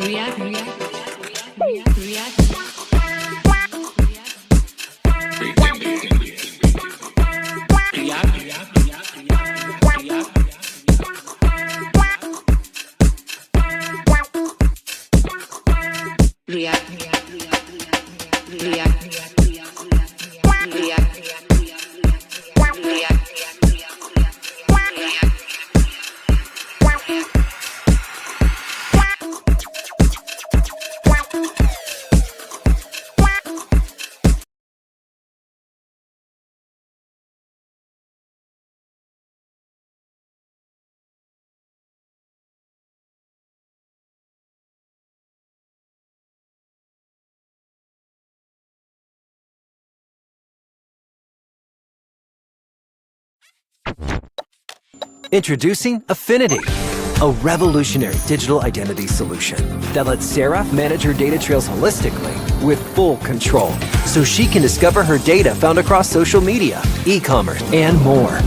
React, react, react. Introducing Affinity, a revolutionary digital identity solution that lets Sarah manage her data trails holistically with full control, so she can discover her data found across social media, e-commerce, and more.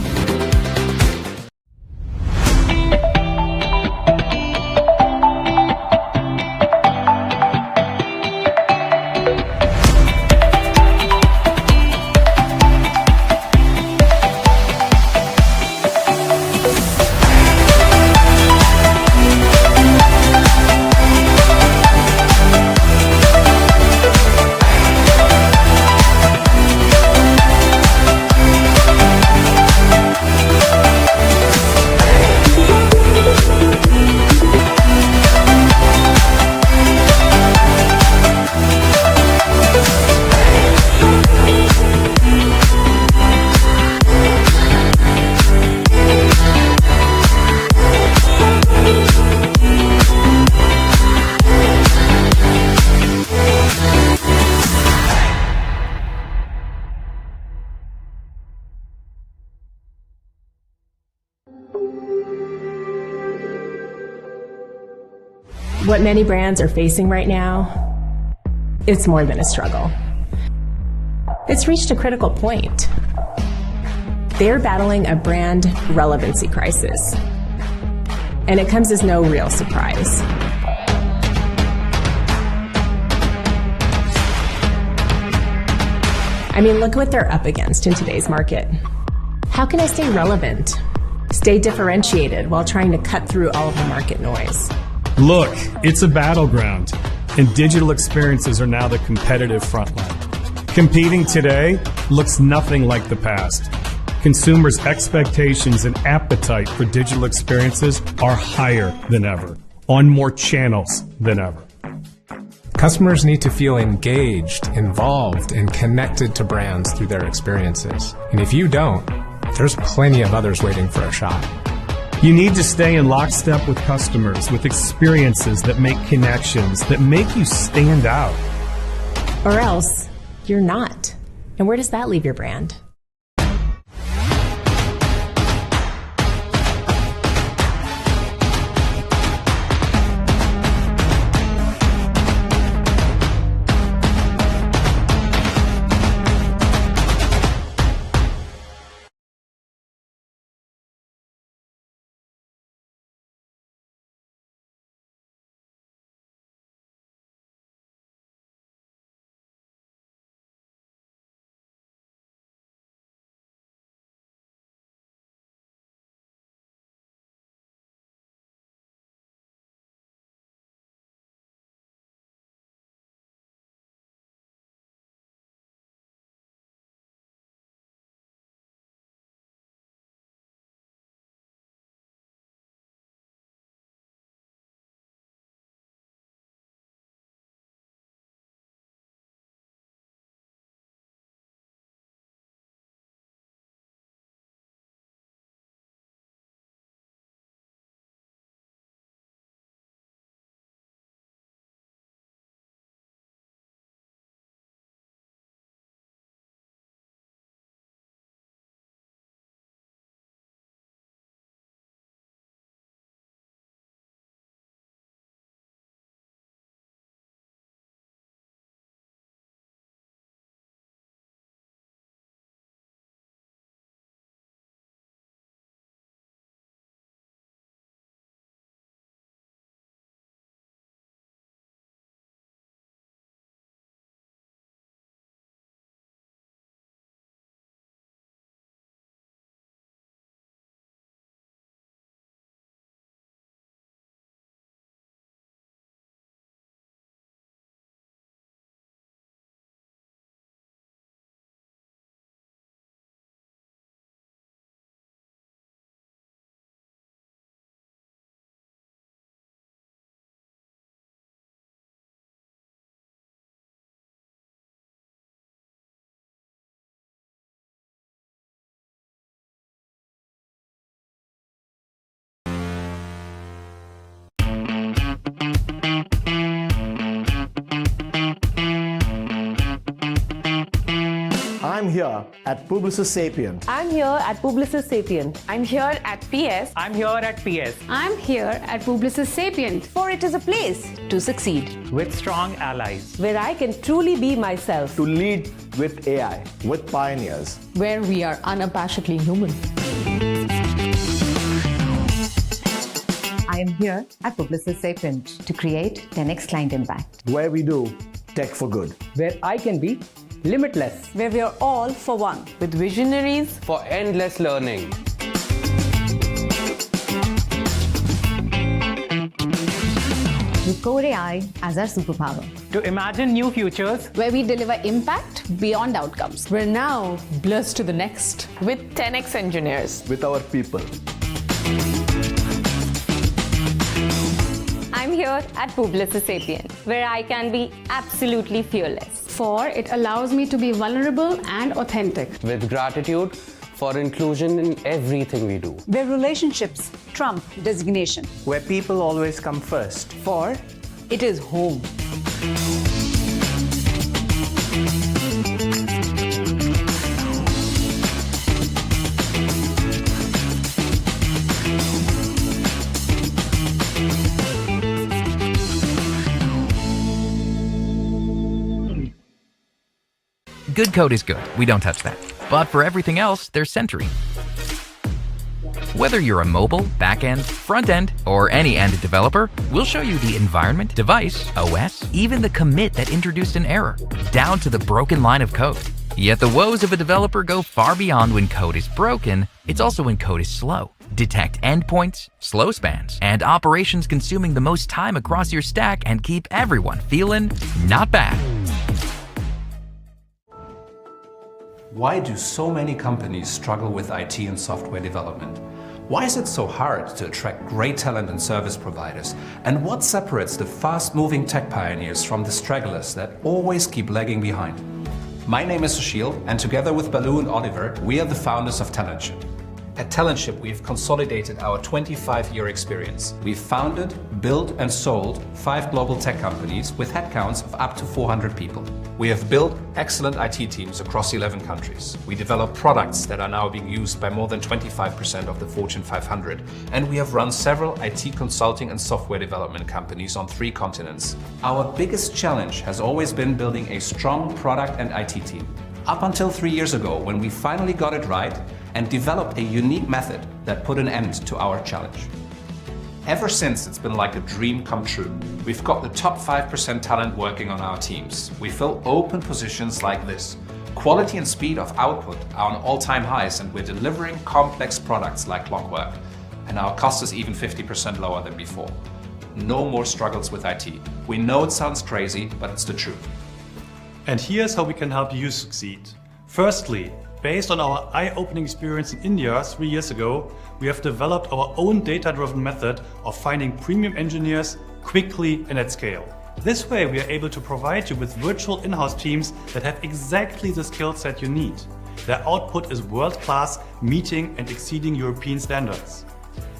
What many brands are facing right now, it's more than a struggle. It's reached a critical point. They're battling a brand relevancy crisis, and it comes as no real surprise. I mean, look what they're up against in today's market. How can I stay relevant, stay differentiated while trying to cut through all of the market noise? Look, it's a battleground, and digital experiences are now the competitive frontline. Competing today looks nothing like the past. Consumers' expectations and appetite for digital experiences are higher than ever, on more channels than ever. Customers need to feel engaged, involved, and connected to brands through their experiences. And if you don't, there's plenty of others waiting for a shot. You need to stay in lockstep with customers, with experiences that make connections, that make you stand out. Or else, you're not. And where does that leave your brand? here at Publicis Sapient. I'm here at Publicis Sapient. I'm here at PS. I'm here at PS. I'm here at Publicis Sapient. For it is a place to succeed, With strong allies. where I can truly be myself. To lead with AI, with pioneers. Where we are unabashedly human. I am here at Publicis Sapient to create 10x client impact. Where we do tech for good. Where I can be limitless. Where we are all for one. With visionaries. For endless learning. With Core AI as our superpower. To imagine new futures. Where we deliver impact beyond outcomes. We're now blessed to the next. With 10x engineers. With our people. I'm here at Publicis Sapient, where I can be absolutely fearless. For it allows me to be vulnerable and authentic. With gratitude for inclusion in everything we do. Where relationships trump designation. Where people always come first. For it is home. Good code is good, we don't touch that. But for everything else, there's Sentry. Whether you're a mobile, back-end, front-end, or any end developer, we'll show you the environment, device, OS, even the commit that introduced an error, down to the broken line of code. Yet the woes of a developer go far beyond when code is broken, it's also when code is slow. Detect endpoints, slow spans, and operations consuming the most time across your stack and keep everyone feeling not bad. Why do so many companies struggle with IT and software development? Why is it so hard to attract great talent and service providers? And what separates the fast-moving tech pioneers from the stragglers that always keep lagging behind? My name is Sushil, and together with Balu and Oliver, we are the founders of Talentship. At Talentship, we've consolidated our 25-year experience. We've founded, built and sold 5 global tech companies with headcounts of up to 400 people. We have built excellent IT teams across 11 countries. We develop products that are now being used by more than 25% of the Fortune 500. And we have run several IT consulting and software development companies on 3 continents. Our biggest challenge has always been building a strong product and IT team. Up until 3 years ago, when we finally got it right and developed a unique method that put an end to our challenge. Ever since, it's been like a dream come true. We've got the top 5% talent working on our teams. We fill open positions like this. Quality and speed of output are on all-time highs, and we're delivering complex products like clockwork. And our cost is even 50% lower than before. No more struggles with IT. We know it sounds crazy, but it's the truth. And here's how we can help you succeed. Firstly, based on our eye-opening experience in India 3 years ago, we have developed our own data-driven method of finding premium engineers quickly and at scale. This way, we are able to provide you with virtual in-house teams that have exactly the skill set you need. Their output is world-class, meeting and exceeding European standards.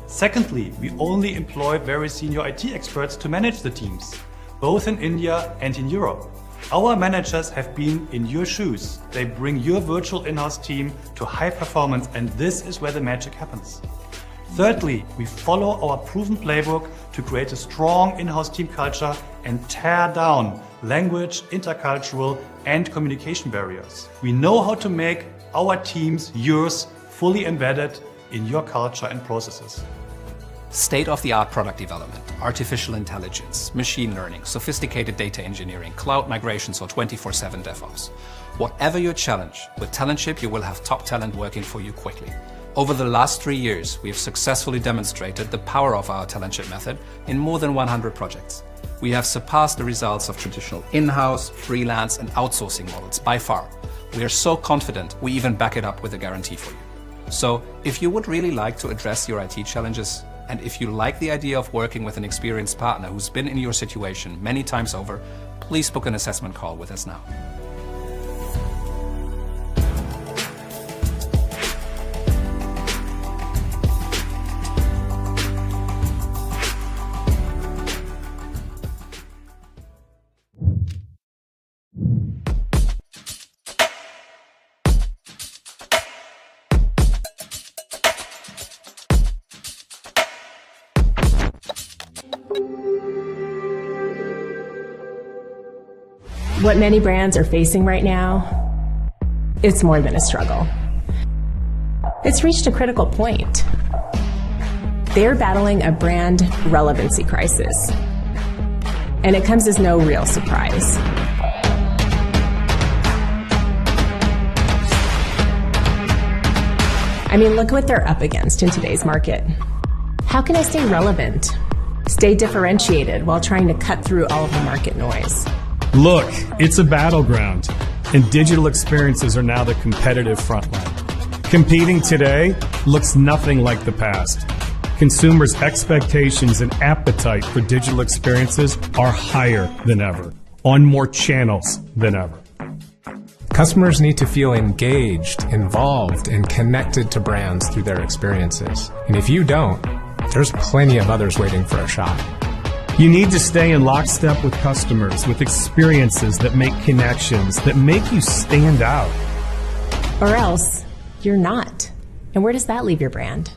Secondly, we only employ very senior IT experts to manage the teams, both in India and in Europe. Our managers have been in your shoes. They bring your virtual in-house team to high performance, and this is where the magic happens. Thirdly, we follow our proven playbook to create a strong in-house team culture and tear down language, intercultural, and communication barriers. We know how to make our teams, yours, fully embedded in your culture and processes. State-of-the-art product development, artificial intelligence, machine learning, sophisticated data engineering, cloud migrations, or 24/7 DevOps. Whatever your challenge, with Talentship you will have top talent working for you quickly. Over the last 3 years, we have successfully demonstrated the power of our Talentship method in more than 100 projects. We have surpassed the results of traditional in-house, freelance, and outsourcing models by far. We are so confident we even back it up with a guarantee for you. So, if you would really like to address your IT challenges, and if you like the idea of working with an experienced partner who's been in your situation many times over, please book an assessment call with us now. What many brands are facing right now, it's more than a struggle. It's reached a critical point. They're battling a brand relevancy crisis. And it comes as no real surprise. I mean, look what they're up against in today's market. How can I stay relevant, stay differentiated while trying to cut through all of the market noise? Look, it's a battleground, and digital experiences are now the competitive frontline. Competing today looks nothing like the past. Consumers' expectations and appetite for digital experiences are higher than ever, on more channels than ever. Customers need to feel engaged, involved, and connected to brands through their experiences. And if you don't, there's plenty of others waiting for a shot. You need to stay in lockstep with customers, with experiences that make connections, that make you stand out. Or else, you're not. And where does that leave your brand?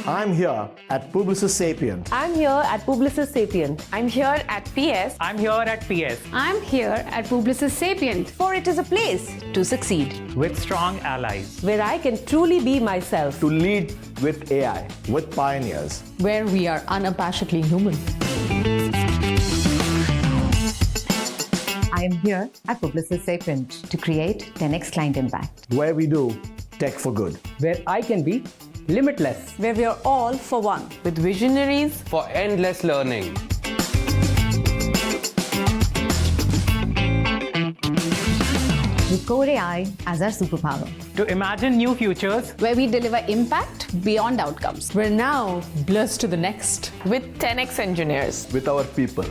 I'm here at Publicis Sapient. I'm here at Publicis Sapient. I'm here at PS. I'm here at PS. I'm here at Publicis Sapient. For it is a place to succeed, With strong allies. where I can truly be myself, To lead with AI, with pioneers. where we are unabashedly human. I am here at Publicis Sapient to create 10x client impact. Where we do tech for good. Where I can be limitless. Where we are all for one. With visionaries. For endless learning. With Core AI as our superpower. To imagine new futures. Where we deliver impact beyond outcomes. We're now blessed to the next. With 10x engineers. With our people.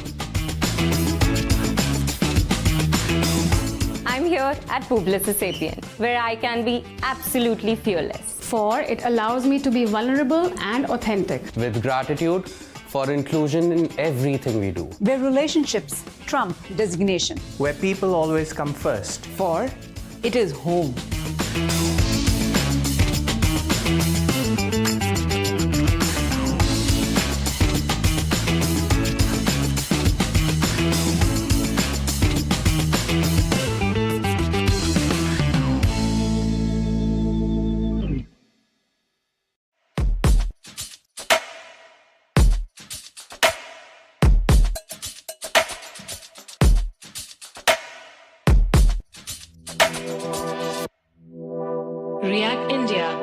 I'm here at Publicis Sapient, where I can be absolutely fearless. For it allows me to be vulnerable and authentic. With gratitude for inclusion in everything we do. Where relationships trump designation. Where people always come first. For it is home. React India.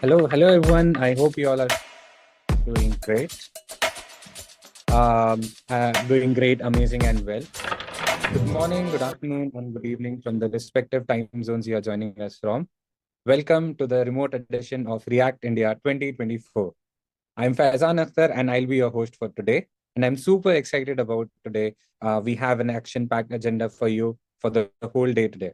Hello everyone. I hope you all are doing great. Doing great, amazing, and well. Good morning, good afternoon, and good evening from the respective time zones you are joining us from. Welcome to the remote edition of React India 2024. I'm Faizan Akhtar and I'll be your host for today. And I'm super excited about today. We have an action-packed agenda for you for the whole day today.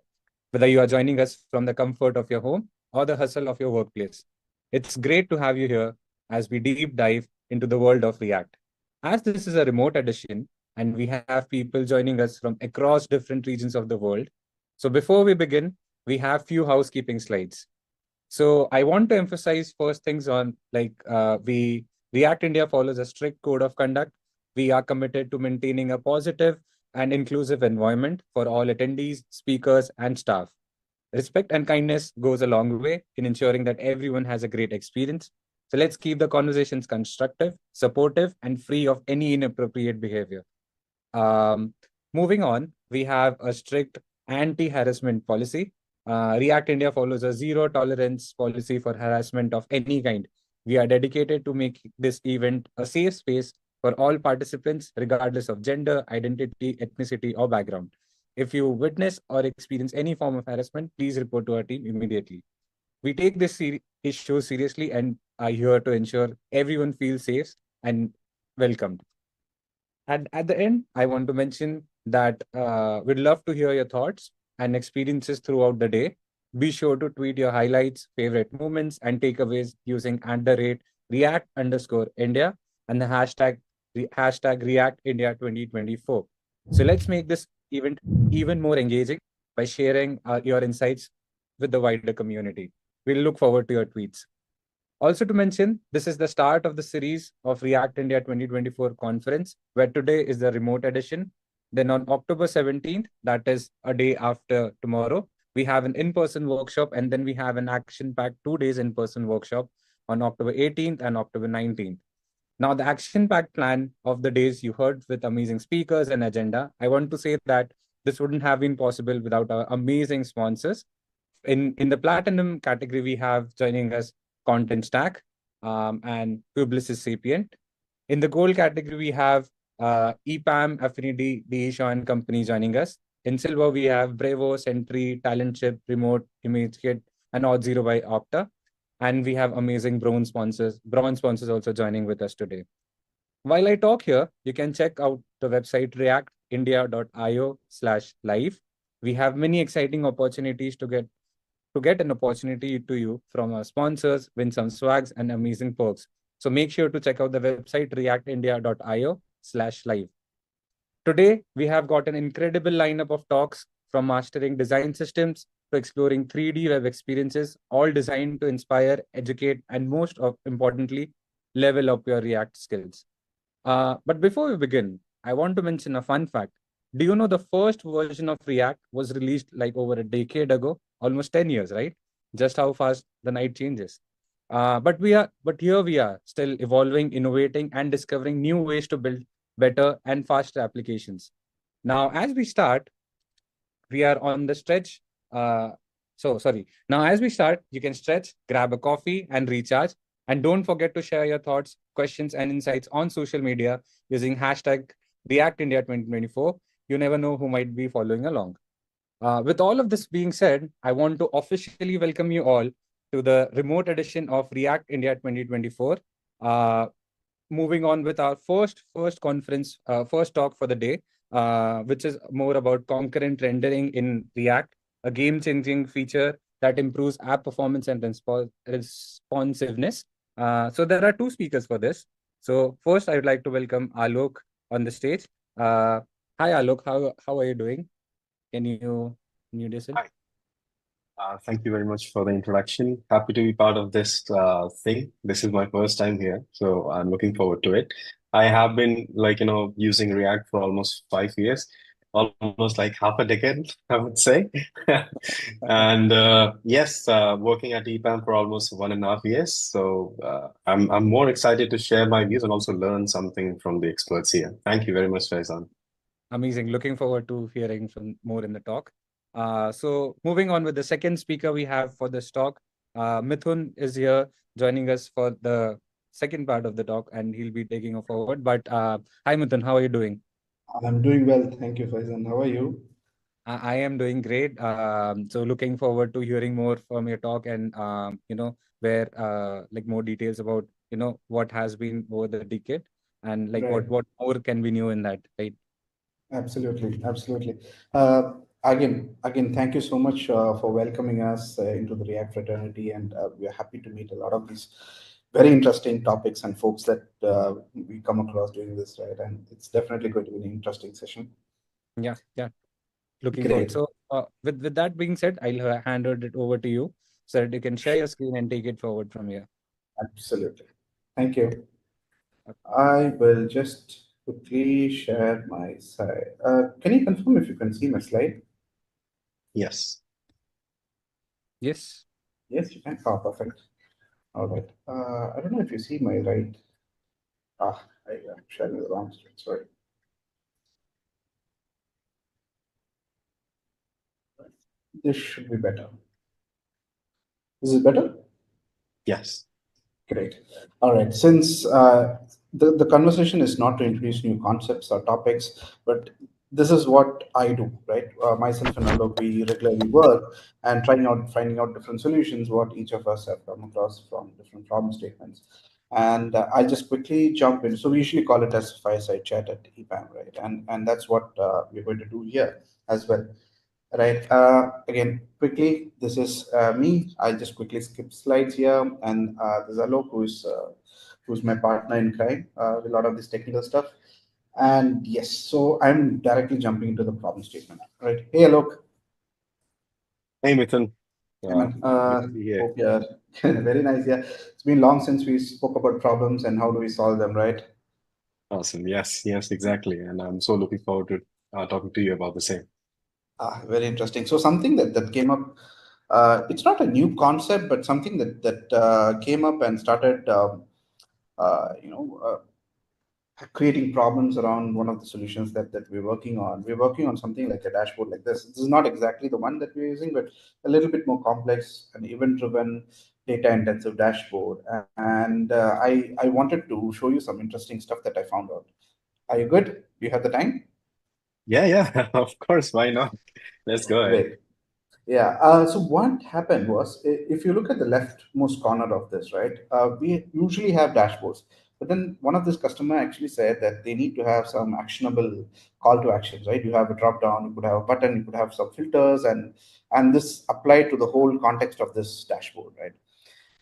Whether you are joining us from the comfort of your home or the hustle of your workplace. It's great to have you here as we deep dive into the world of React. As this is a remote edition and we have people joining us from across different regions of the world. So before we begin, we have few housekeeping slides. So I want to emphasize first things on React India follows a strict code of conduct. We are committed to maintaining a positive, and inclusive environment for all attendees, speakers, and staff. Respect and kindness goes a long way in ensuring that everyone has a great experience. So let's keep the conversations constructive, supportive, and free of any inappropriate behavior. Um, Moving on, we have a strict anti-harassment policy. React India follows a zero tolerance policy for harassment of any kind. We are dedicated to make this event a safe space for all participants, regardless of gender, identity, ethnicity, or background. If you witness or experience any form of harassment, please report to our team immediately. We take this issue seriously and are here to ensure everyone feels safe and welcomed. And at the end, I want to mention that we'd love to hear your thoughts and experiences throughout the day. Be sure to tweet your highlights, favorite moments, and takeaways using @React_India and the hashtag React India 2024. So let's make this event even more engaging by sharing your insights with the wider community. We'll look forward to your tweets. Also to mention, this is the start of the series of React India 2024 conference, where today is the remote edition. Then on October 17th, that is a day after tomorrow, we have an in-person workshop, and then we have an action-packed 2 days in-person workshop on October 18th and October 19th. Now, the action-packed plan of the days you heard with amazing speakers and agenda, I want to say that this wouldn't have been possible without our amazing sponsors. In the platinum category, we have joining us Content Stack and Publicis Sapient. In the gold category, we have EPAM, Affinity, Deisha and Company joining us. In silver, we have Brevo, Sentry, Talentship, Remote, ImageKit, and Auth0 by Okta. And we have amazing bronze sponsors also joining with us today. While I talk here, you can check out the website reactindia.io/live. We have many exciting opportunities to get an opportunity to you from our sponsors, win some swags and amazing perks. So make sure to check out the website reactindia.io/live. Today, we have got an incredible lineup of talks from mastering design systems to exploring 3D web experiences, all designed to inspire, educate, and most importantly, level up your React skills. But before we begin, I want to mention a fun fact. Do you know the first version of React was released like over a decade ago? Almost 10 years, right? Just how fast the night changes. But here we are, still evolving, innovating, and discovering new ways to build better and faster applications. Now, as we start, we are on the stretch. Now, as we start, you can stretch, grab a coffee, and recharge. And don't forget to share your thoughts, questions, and insights on social media using hashtag ReactIndia2024. You never know who might be following along. With all of this being said, I want to officially welcome you all to the remote edition of React India 2024. Moving on with our first conference, first talk for the day, which is more about concurrent rendering in React, a game-changing feature that improves app performance and responsiveness. So there are two speakers for this. So first, I would like to welcome Alok on the stage. Hi, Alok. How are you doing? Can you listen? Hi. Thank you very much for the introduction. Happy to be part of this thing. This is my first time here, so I'm looking forward to it. I have been using React for almost 5 years, almost like half a decade, I would say. And yes, working at EPAM for almost 1.5 years. So I'm more excited to share my views and also learn something from the experts here. Thank you very much, Faizan. Amazing. Looking forward to hearing some more in the talk. So moving on with the second speaker we have for this talk, Mithun is here joining us for the second part of the talk, and he'll be taking it forward. But hi, Mithun, how are you doing? I'm doing well. Thank you, Faizan. How are you? I am doing great. So looking forward to hearing more from your talk and, where like more details about, what has been over the decade and like Right. what more can be new in that, right? Absolutely. Again, thank you so much for welcoming us into the React fraternity, and we are happy to meet a lot of these very interesting topics and folks that we come across during this, right? And it's definitely going to be an interesting session. Yeah. Looking Great. forward. So with that being said, I'll hand it over to you so that you can share your screen and take it forward from here. Absolutely. Thank you. I will just quickly share my side. Can you confirm if you can see my slide? Yes. Yes. Yes, you can. Oh, perfect. All right. I don't know if you see my right. I'm sharing the wrong slide. Sorry. This should be better. Is it better? Yes. Great. All right. Since the conversation is not to introduce new concepts or topics, but this is what I do, right? Myself and Alok, we regularly work and finding out different solutions, what each of us have come across from different problem statements. And I'll just quickly jump in. So we usually call it as fireside chat at EPAM, right? And that's what we're going to do here as well. Right. Again, quickly, this is me. I'll just quickly skip slides here, and there's Alok, who's my partner in crime with a lot of this technical stuff. And yes, so I'm directly jumping into the problem statement. Right. Hey, Alok. Hey, Mithun. Hey, man. Good to be here. Hope you're very nice. Yeah, it's been long since we spoke about problems and how do we solve them, right? Awesome. Yes, yes, exactly. And I'm so looking forward to talking to you about the same. Very interesting. So something that came up. It's not a new concept, but something that came up and started. Creating problems around one of the solutions that we're working on. We're working on something like a dashboard like this. This is not exactly the one that we're using, but a little bit more complex, an event-driven, data-intensive dashboard. And I wanted to show you some interesting stuff that I found out. Are you good? Do you have the time? Yeah, yeah, of course. Why not? Let's go ahead. Great. Yeah. So what happened was, if you look at the leftmost corner of this, right, we usually have dashboards. But then one of this customer actually said that they need to have some actionable call to actions, right? You have a drop down, you could have a button, you could have some filters, and this applied to the whole context of this dashboard, right?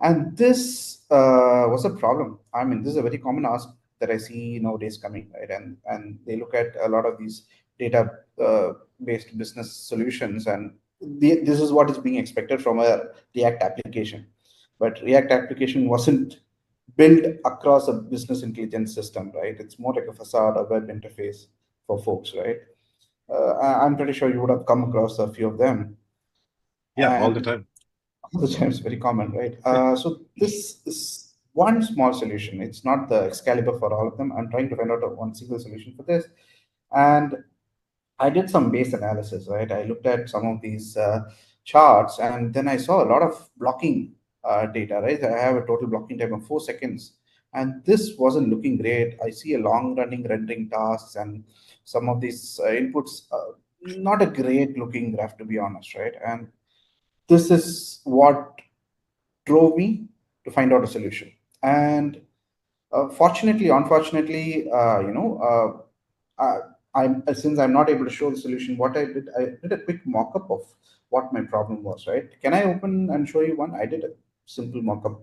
And this was a problem. I mean, this is a very common ask that I see nowadays coming, right? And they look at a lot of these data based business solutions, and this is what is being expected from a React application. But React application wasn't built across a business intelligence system, right? It's more like a facade, a web interface for folks, right? I'm pretty sure you would have come across a few of them. Yeah, all the time. All the time, it's very common, right? So this is one small solution. It's not the Excalibur for all of them. I'm trying to find out one single solution for this. And I did some base analysis, right? I looked at some of these charts, and then I saw a lot of blocking data, right? I have a total blocking time of 4 seconds, and this wasn't looking great. I see a long running rendering tasks, and some of these inputs, not a great looking graph, to be honest, right? And this is what drove me to find out a solution. And fortunately, unfortunately, since I'm not able to show the solution, what I did a quick mock-up of what my problem was, right? Can I open and show you one? I did a simple mock-up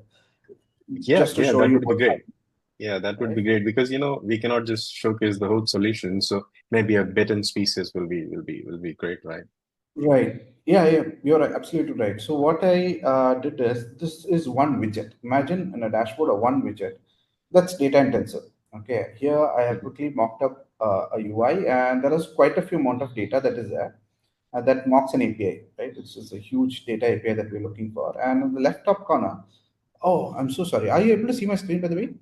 just to show that you would be what great. happened. Yeah, that would be great because we cannot just showcase the whole solution. So maybe a bit and pieces will be great, right? Right. Yeah, you're absolutely right. So what I did is, this is one widget. Imagine in a dashboard of one widget. That's data intensive. Okay. Here I have quickly mocked up a UI, and there is quite a few amount of data that is there. That mocks an API, right? It's just a huge data API that we're looking for. And in the left top corner, oh, I'm so sorry. Are you able to see my screen, by the way?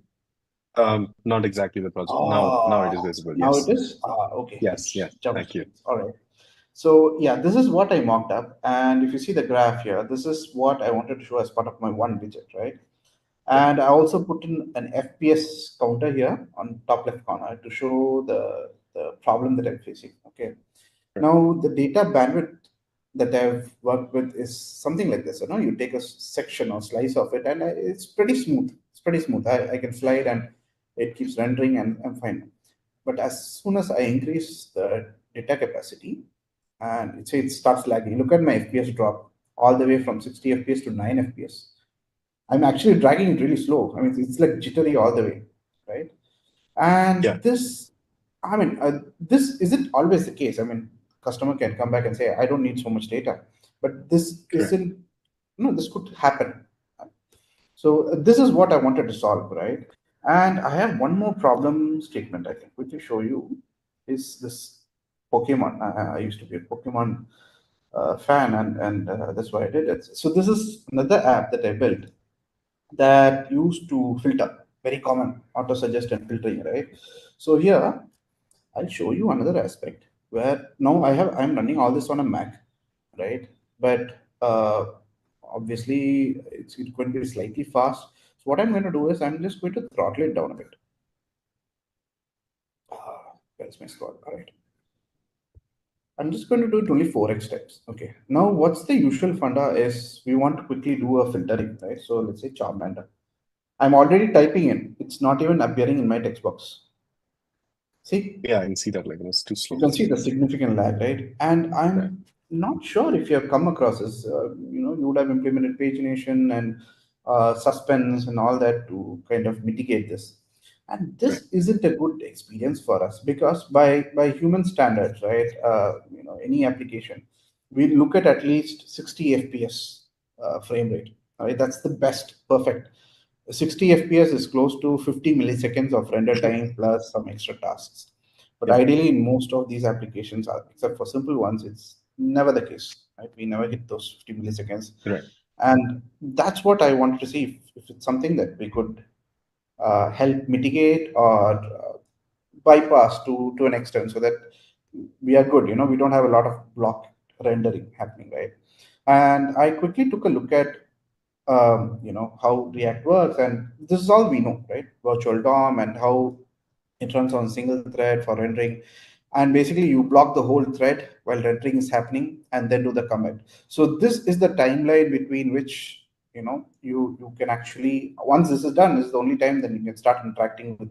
Not exactly the project. Now it is visible. Now Yes. it is? Okay. Yes. Yeah. Thank you. All right. So yeah, this is what I mocked up. And if you see the graph here, this is what I wanted to show as part of my one widget, right? And I also put in an FPS counter here on top left corner to show the problem that I'm facing. Okay. Now the data bandwidth that I've worked with is something like this. You take a section or slice of it, and it's pretty smooth. It's pretty smooth. I can slide, and it keeps rendering, and I'm fine. But as soon as I increase the data capacity, and it starts lagging. Look at my FPS drop all the way from 60 FPS to 9 FPS. I'm actually dragging it really slow. I mean, it's like jittery all the way, right? And this, I mean, this isn't always the case. I mean, customer can come back and say, I don't need so much data, but this isn't, this could happen. So this is what I wanted to solve, right? And I have one more problem statement I can quickly show you is this Pokemon. I used to be a Pokemon fan, and that's why I did it. So this is another app that I built that used to filter, very common auto suggest and filtering, right? So here I'll show you another aspect where now I'm running all this on a Mac, right? But obviously it's going to be slightly fast. So what I'm going to do is I'm just going to throttle it down a bit. Where's my score? All right. I'm just going to do it only 4x times. Okay. Now, what's the usual funda is we want to quickly do a filtering, right? So let's say Charmander. I'm already typing in. It's not even appearing in my text box. See? Yeah, I can see that, like, it's too slow. You can see the significant lag, right? And I'm not sure if you have come across this. You would have implemented pagination and suspense and all that to kind of mitigate this. And this isn't a good experience for us because by human standards, right? Any application, we look at least 60 FPS frame rate. Right? That's the best, perfect. 60 FPS is close to 50 milliseconds of render time plus some extra tasks. But ideally, in most of these applications, except for simple ones, it's never the case. Right? We never hit those 50 milliseconds. Right. And that's what I wanted to see if it's something that we could help mitigate or bypass to an extent so that we are good. We don't have a lot of block rendering happening, right? And I quickly took a look at how React works, and this is all we know, right? Virtual DOM and how it runs on single thread for rendering, and basically you block the whole thread while rendering is happening and then do the commit. So this is the timeline between which you can actually, once this is done, this is the only time then you can start interacting with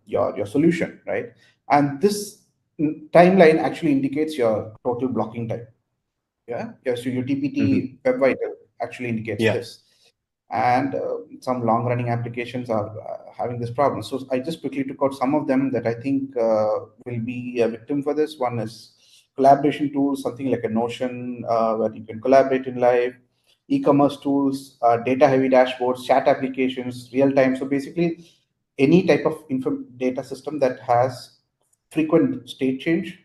your solution, right? And this timeline actually indicates your total blocking time. So your TPT Web Vital actually indicates this. And some long-running applications are having this problem. So I just quickly took out some of them that I think will be a victim for this. One is collaboration tools, something like a Notion, where you can collaborate in live, e-commerce tools, data-heavy dashboards, chat applications, real-time. So basically, any type of data system that has frequent state change,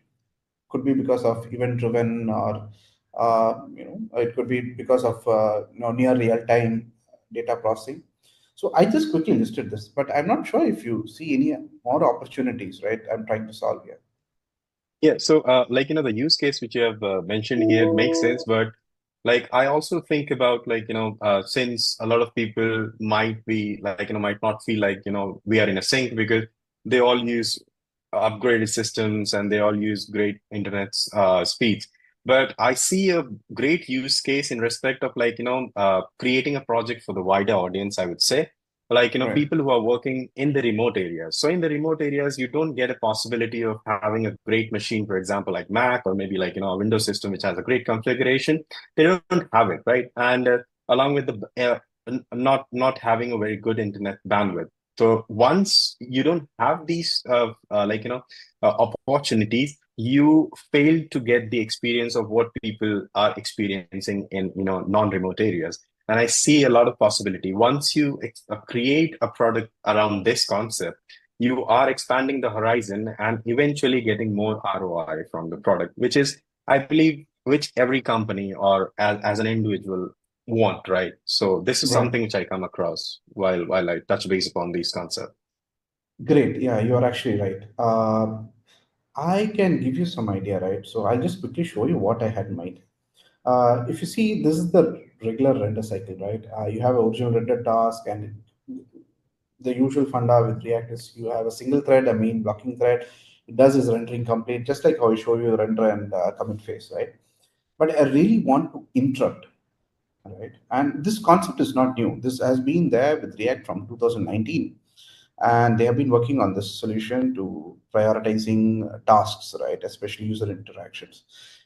could be because of event-driven, or it could be because of near real-time data processing. So I just quickly listed this, but I'm not sure if you see any more opportunities, right? I'm trying to solve here. Yeah, so the use case which you have mentioned here makes sense, but like I also think about since a lot of people might be might not feel like we are in a sync because they all use upgraded systems and they all use great internet speeds. But I see a great use case in respect of creating a project for the wider audience, I would say. People who are working in the remote areas. So in the remote areas, you don't get a possibility of having a great machine, for example, like Mac or maybe a Windows system, which has a great configuration. They don't have it, right? And along with the not having a very good internet bandwidth. So once you don't have these opportunities, you fail to get the experience of what people are experiencing in non-remote areas. And I see a lot of possibility. Once you create a product around this concept, you are expanding the horizon and eventually getting more ROI from the product, which is, I believe, which every company or as an individual want, right? So this is something which I come across while I touch base upon these concepts. Great. Yeah, you are actually right. I can give you some idea, right? So I'll just quickly show you what I had in mind. If you see, this is the regular render cycle, right? You have an original render task, and the usual funda with React is you have a single thread, a main blocking thread. It does its rendering complete, just like how I show you the render and commit phase, right? But I really want to interrupt, right? And this concept is not new. This has been there with React from 2019. And they have been working on this solution to prioritizing tasks, right, especially user interactions.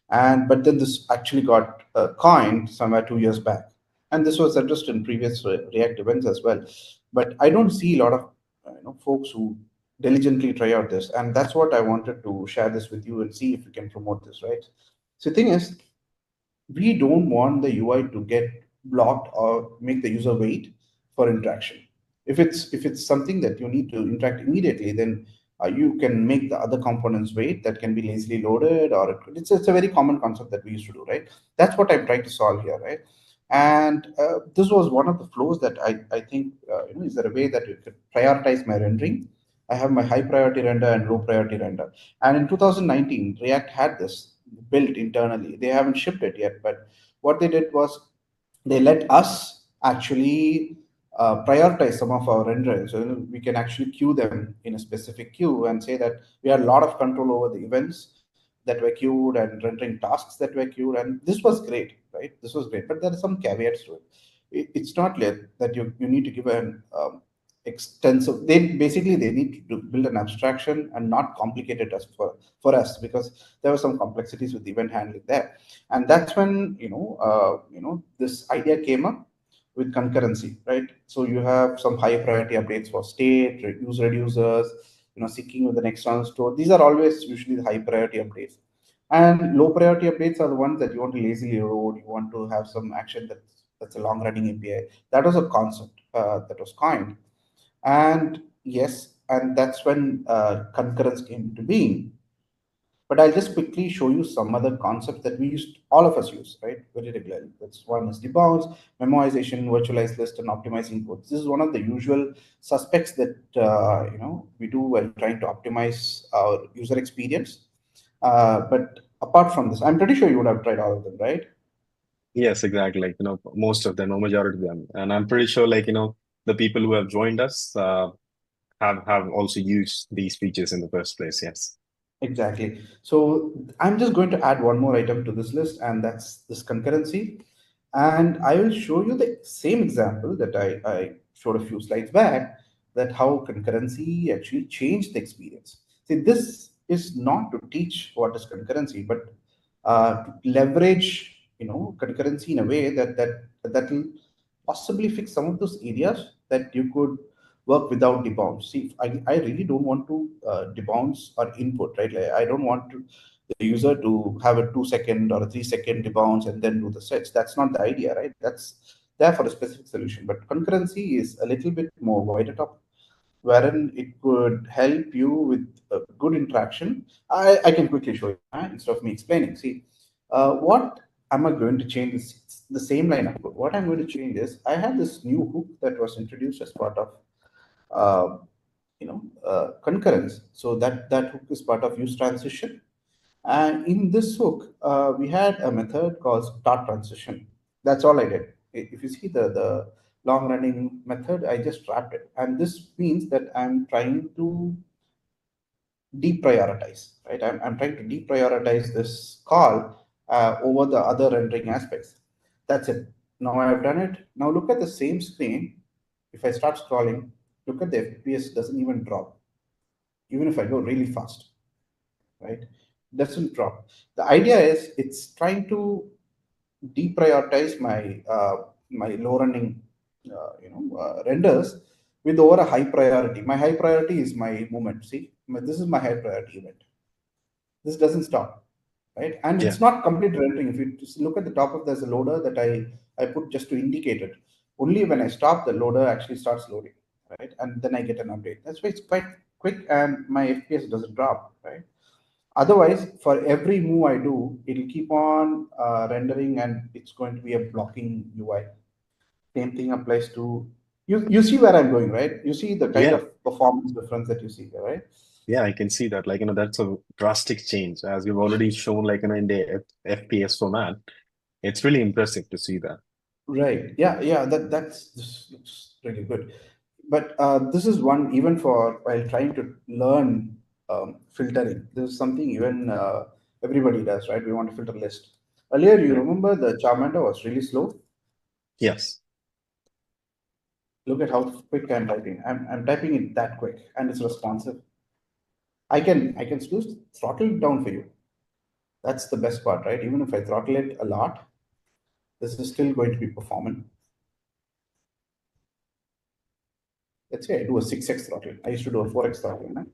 But then this actually got coined somewhere 2 years back, and this was addressed in previous React events as well. But I don't see a lot of folks who diligently try out this, and that's what I wanted to share this with you and see if we can promote this, right? So the thing is, we don't want the UI to get blocked or make the user wait for interaction. If it's something that you need to interact immediately, then you can make the other components wait. That can be lazily loaded, or it's a very common concept that we used to do, right? That's what I'm trying to solve here, right? And this was one of the flows that I think, is there a way that you could prioritize my rendering? I have my high priority render and low priority render. And in 2019, React had this built internally. They haven't shipped it yet, but what they did was they let us actually prioritize some of our renderers. So we can actually queue them in a specific queue and say that we had a lot of control over the events that were queued and rendering tasks that were queued. And this was great, right? This was great, but there are some caveats to it. It's not that you need to give an extensive, they need to build an abstraction and not complicate it as for us, because there were some complexities with event handling there. And that's when this idea came up with concurrency, right? So you have some high priority updates for state use reducers, syncing with the external store. These are always usually the high priority updates. And low priority updates are the ones that you want to lazily load. You want to have some action that's a long running API. That was a concept that was coined. And yes, and that's when concurrence came into being. But I'll just quickly show you some other concepts that all of us use, right, very regularly. That's one is debounce, memoization, virtualized list, and optimizing codes. This is one of the usual suspects that we do while trying to optimize our user experience. But apart from this, I'm pretty sure you would have tried all of them, right? Yes, exactly. Like, most of them, or majority of them. And I'm pretty sure, like, the people who have joined us have also used these features in the first place. Yes. Exactly. So I'm just going to add one more item to this list, and that's this concurrency. And I will show you the same example that I showed a few slides back, that how concurrency actually changed the experience. See, this is not to teach what is concurrency, but to leverage, concurrency in a way that will possibly fix some of those areas that you could work without debounce. See, I really don't want to debounce or input, right? Like, I don't want the user to have a 2 second or a 3 second debounce and then do the search. That's not the idea, right? That's there for a specific solution. But concurrency is a little bit more wider top, wherein it could help you with a good interaction. I can quickly show you instead of me explaining. See, what am I going to change? It's the same line of code. What I'm going to change is I have this new hook that was introduced as part of concurrence. So that hook is part of use transition. And in this hook, we had a method called start transition. That's all I did. If you see the long running method, I just wrapped it. And this means that I'm trying to deprioritize, right? I'm trying to deprioritize this call over the other rendering aspects. That's it. Now I've done it. Now look at the same screen. If I start scrolling, look at the FPS doesn't even drop, even if I go really fast, right? Doesn't drop. The idea is it's trying to deprioritize my my low running renders with over a high priority. My high priority is my movement. See, this is my high priority event. This doesn't stop, right? And it's not complete rendering. If you just look at the top of, there's a loader that I put just to indicate it. Only when I stop, the loader actually starts loading, right? And then I get an update. That's why it's quite quick and my FPS doesn't drop, right? Otherwise, for every move I do, it'll keep on rendering, and it's going to be a blocking UI. Same thing applies to you see where I'm going, right? You see the kind of performance difference that you see here, right? Yeah, I can see that. Like, that's a drastic change, as we've already shown, like, in the FPS format. It's really impressive to see that. Right. Yeah. This looks really good. But this is one, even for while trying to learn filtering. This is something even everybody does, right? We want to filter list. Earlier, you remember the Charmander was really slow? Yes. Look at how quick I'm typing. I'm typing it that quick, and it's responsive. I can throttle it down for you. That's the best part, right? Even if I throttle it a lot, this is still going to be performant. Let's say I do a 6x throttling. I used to do a 4x throttling.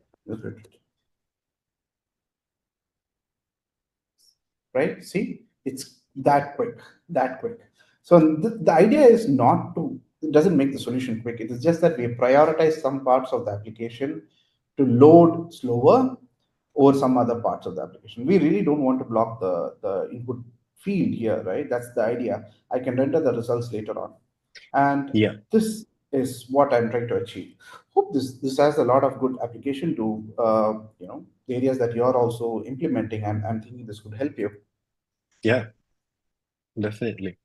Right? See, it's that quick, that quick. So the idea is not to it doesn't make the solution quick. It is just that we prioritize some parts of the application to load slower over some other parts of the application. We really don't want to block the input field here, right? That's the idea. I can render the results later on. And this is what I'm trying to achieve. Hope this has a lot of good application to the areas that you're also implementing, and I'm thinking this could help you. Yeah, definitely.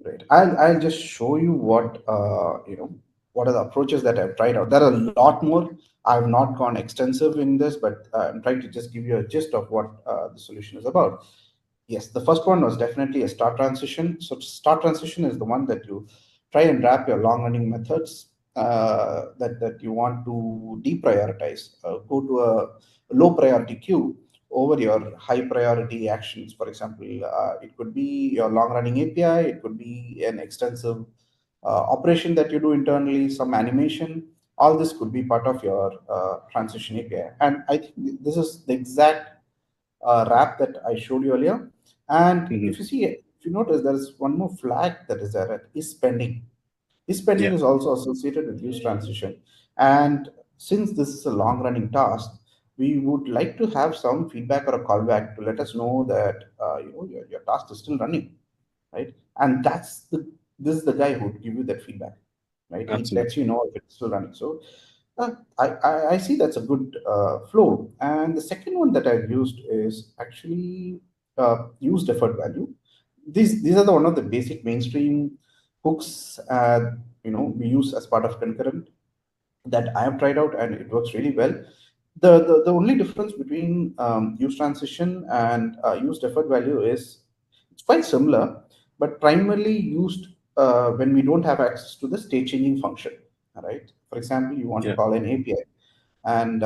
Right. I'll just show you what what are the approaches that I've tried out. There are a lot more. I've not gone extensive in this, but I'm trying to just give you a gist of what the solution is about. Yes, the first one was definitely a star transition. So star transition is the one that you try and wrap your long running methods that you want to deprioritize, go to a low priority queue over your high priority actions. For example, it could be your long running API, it could be an extensive operation that you do internally, some animation. All this could be part of your transition API. And I think this is the exact wrap that I showed you earlier. And if you notice, there is one more flag that is there, is pending. Is pending is also associated with use transition. And since this is a long running task, we would like to have some feedback or a callback to let us know that your task is still running, right? And this is the guy who would give you that feedback, right? It lets you know if it's still running. So I see that's a good flow. And the second one that I've used is actually use deferred value. These are one of the basic mainstream hooks we use as part of concurrent that I have tried out, and it works really well. The only difference between use transition and use deferred value is it's quite similar, but primarily used when we don't have access to the state changing function. Right? For example, you want to call an API, and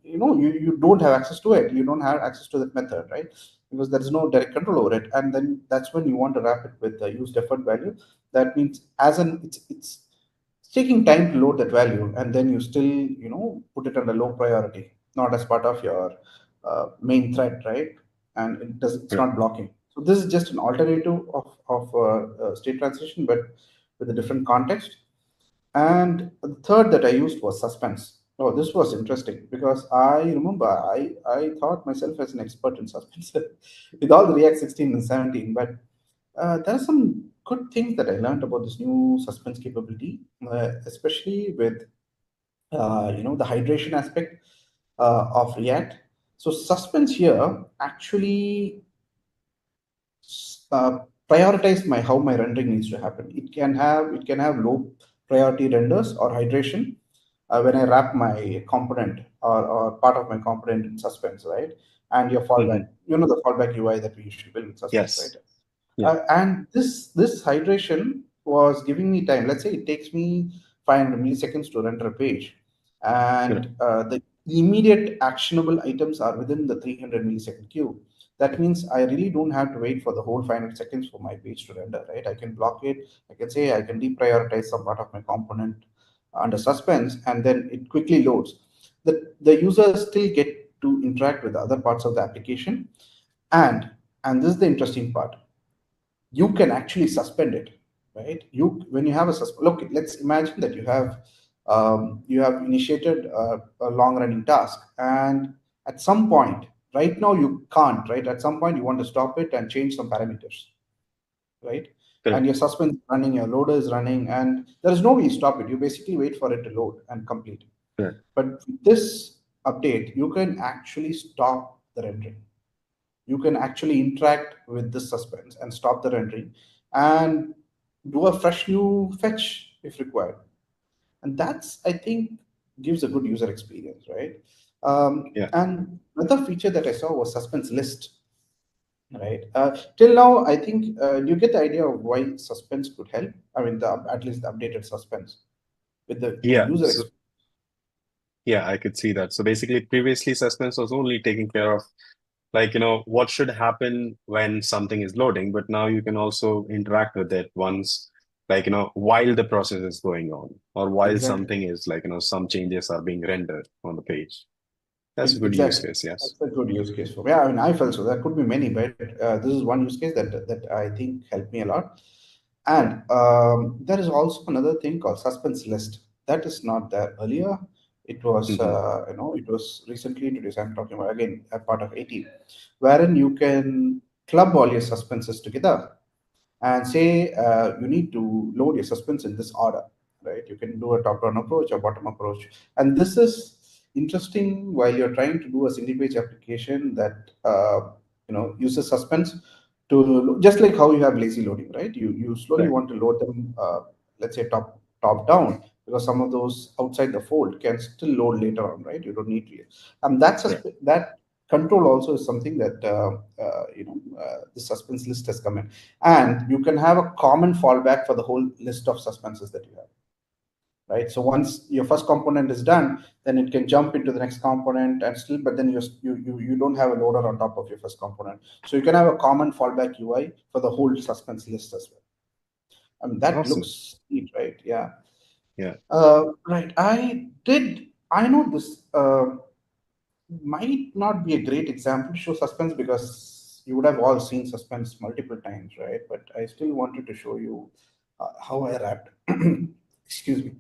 you don't have access to it. You don't have access to that method, right? Because there is no direct control over it. And then that's when you want to wrap it with the use deferred value. That means it's taking time to load that value, and then you still put it under low priority, not as part of your main thread, right? And it's not blocking. So this is just an alternative of state transition, but with a different context. And the third that I used was suspense. Oh, this was interesting because I remember I thought myself as an expert in suspense with all the React 16 and 17, but there are some good things that I learned about this new suspense capability, especially with the hydration aspect of React. So suspense here actually prioritize how my rendering needs to happen. It can have low priority renders or hydration when I wrap my component or part of my component in suspense, right? And your fallback, the fallback UI that we usually build with suspense, right? And this hydration was giving me time. Let's say it takes me 500 milliseconds to render a page, and the immediate actionable items are within the 300 millisecond queue. That means I really don't have to wait for the whole 500 seconds for my page to render, right? I can block it. I can say I can deprioritize some part of my component under suspense, and then it quickly loads. The users still get to interact with the other parts of the application, and this is the interesting part. You can actually suspend it, right? When you have a look, let's imagine that you have initiated a long running task, and at some point, right now you can't, right? At some point you want to stop it and change some parameters, right? And your suspense is running, your loader is running, and there is no way you stop it. You basically wait for it to load and complete. But with this update, you can actually stop the rendering. You can actually interact with this suspense and stop the rendering and do a fresh new fetch if required. And that's, I think, gives a good user experience, right? And another feature that I saw was suspense list, right? Till now, I think, do you get the idea of why suspense could help? I mean, at least the updated suspense with the user experience. Yeah, I could see that. So basically, previously, suspense was only taking care of what should happen when something is loading, but now you can also interact with it once, while the process is going on, or while something is some changes are being rendered on the page. That's a good use case, yes. That's a good use case for me. I mean, I felt so. There could be many, but this is one use case that I think helped me a lot. And there is also another thing called suspense list that is not there earlier. It was, it was recently introduced. I'm talking about again a part of 18, wherein you can club all your suspenses together and say you need to load your suspense in this order, right? You can do a top-down approach or bottom approach, and this is interesting while you're trying to do a single-page application that uses suspense to just like how you have lazy loading, right? You slowly want to load them, let's say top down, because some of those outside the fold can still load later on, right? You don't need to, and that control also is something that the suspense list has come in, and you can have a common fallback for the whole list of suspenses that you have, right? So once your first component is done, then it can jump into the next component and still, but then you don't have a loader on top of your first component, so you can have a common fallback UI for the whole suspense list as well. That Awesome. looks neat, right? Yeah. Yeah. Right. I know this might not be a great example to show suspense because you would have all seen suspense multiple times, right? But I still wanted to show you how I wrapped. Excuse me.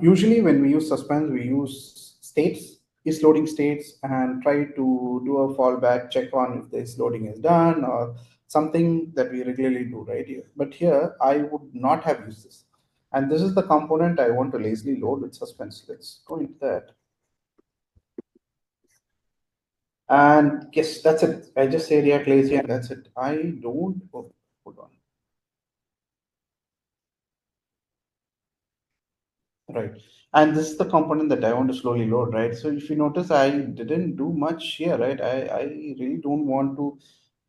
Usually when we use suspense, we use states, is loading states, and try to do a fallback, check on if this loading is done or something that we regularly do, right? Here. But here I would not have used this. And this is the component I want to lazily load with suspense. Let's go into that. And yes, that's it. I just say React lazy and that's it. I don't, hold on. Right. And this is the component that I want to slowly load, right? So if you notice, I didn't do much here, right? I really don't want to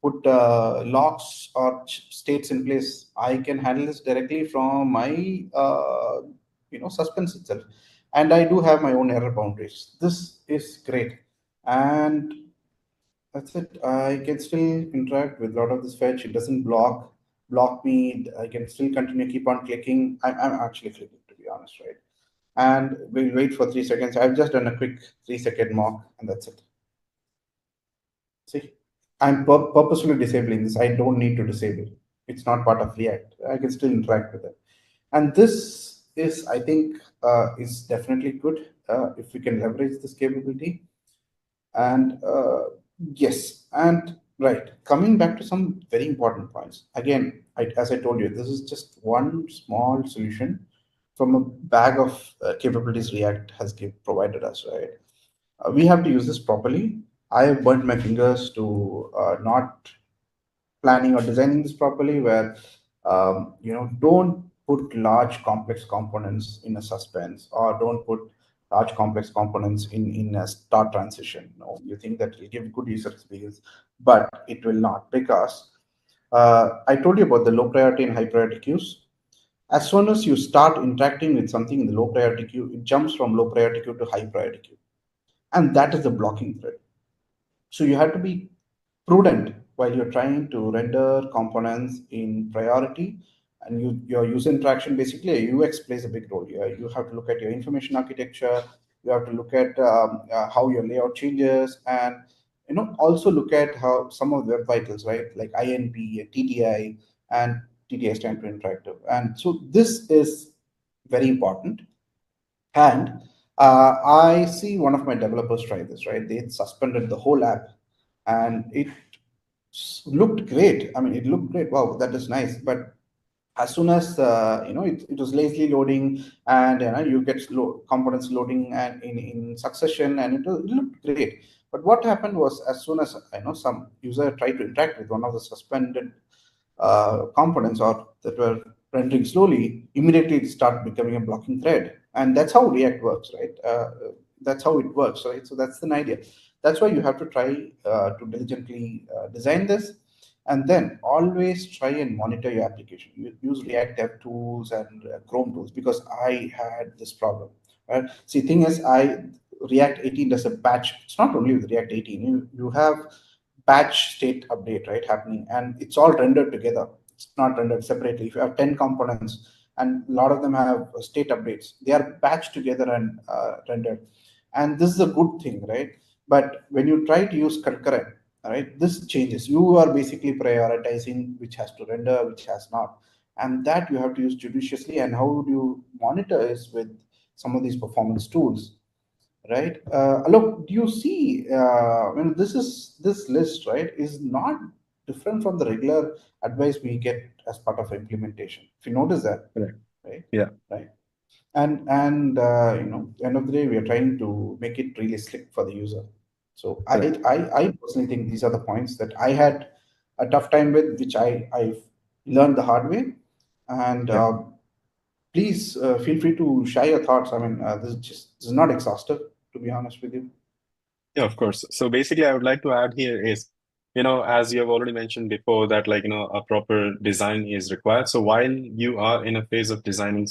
put locks or states in place. I can handle this directly from my, suspense itself. And I do have my own error boundaries. This is great. And that's it. I can still interact with a lot of this fetch. It doesn't block me. I can still continue, keep on clicking. I'm actually clicking, to be honest, right? And we'll wait for 3 seconds. I've just done a quick 3-second mock, and that's it. See, I'm purposefully disabling this. I don't need to disable. It's not part of React. I can still interact with it. And this is, I think, is definitely good if we can leverage this capability. And yes, and right, coming back to some very important points. Again, as I told you, this is just one small solution from a bag of capabilities React has provided us, right? We have to use this properly. I have burnt my fingers to not planning or designing this properly, where don't put large complex components in a suspense, or don't put large complex components in a start transition. No, you think that will give good user experience, but it will not, because I told you about the low priority and high priority queues. As soon as you start interacting with something in the low priority queue, it jumps from low priority queue to high priority queue, and that is the blocking thread. So you have to be prudent while you're trying to render components in priority, and your user interaction, basically UX plays a big role here. You have to look at your information architecture, you have to look at how your layout changes, and also look at how some of the web vitals, right, like INP, TTI, and TTI stand for interactive. And so this is very important. And I see one of my developers try this, right? They suspended the whole app, and it looked great. I mean, it looked great. Wow, that is nice. But as soon as it was lazily loading, and you get components loading and in succession, and it looked great. But what happened was, as soon as some user tried to interact with one of the suspended components or that were rendering slowly, immediately it started becoming a blocking thread. And that's how React works, right? That's how it works, right? So that's an idea. That's why you have to try to diligently design this, and then always try and monitor your application. You use React Dev tools and Chrome tools, because I had this problem. Right? See, thing is, React 18 does a batch. It's not only with React 18. You have batch state update, right, happening, and it's all rendered together. It's not rendered separately. If you have 10 components and a lot of them have state updates, they are batched together and rendered. And this is a good thing, right? But when you try to use concurrent, right, this changes. You are basically prioritizing which has to render, which has not. and that you have to use judiciously. And how do you monitor is with some of these performance tools, right? Look, do you see? This list, right, is not different from the regular advice we get as part of implementation. If you notice that, right? Yeah. Right. And end of the day, we are trying to make it really slick for the user. So I personally think these are the points that I had a tough time with, which I've learned the hard way. And please feel free to share your thoughts. I mean, this is not exhaustive, to be honest with you. Yeah, of course. So basically, I would like to add here is, as you have already mentioned before, that a proper design is required. So while you are in a phase of designing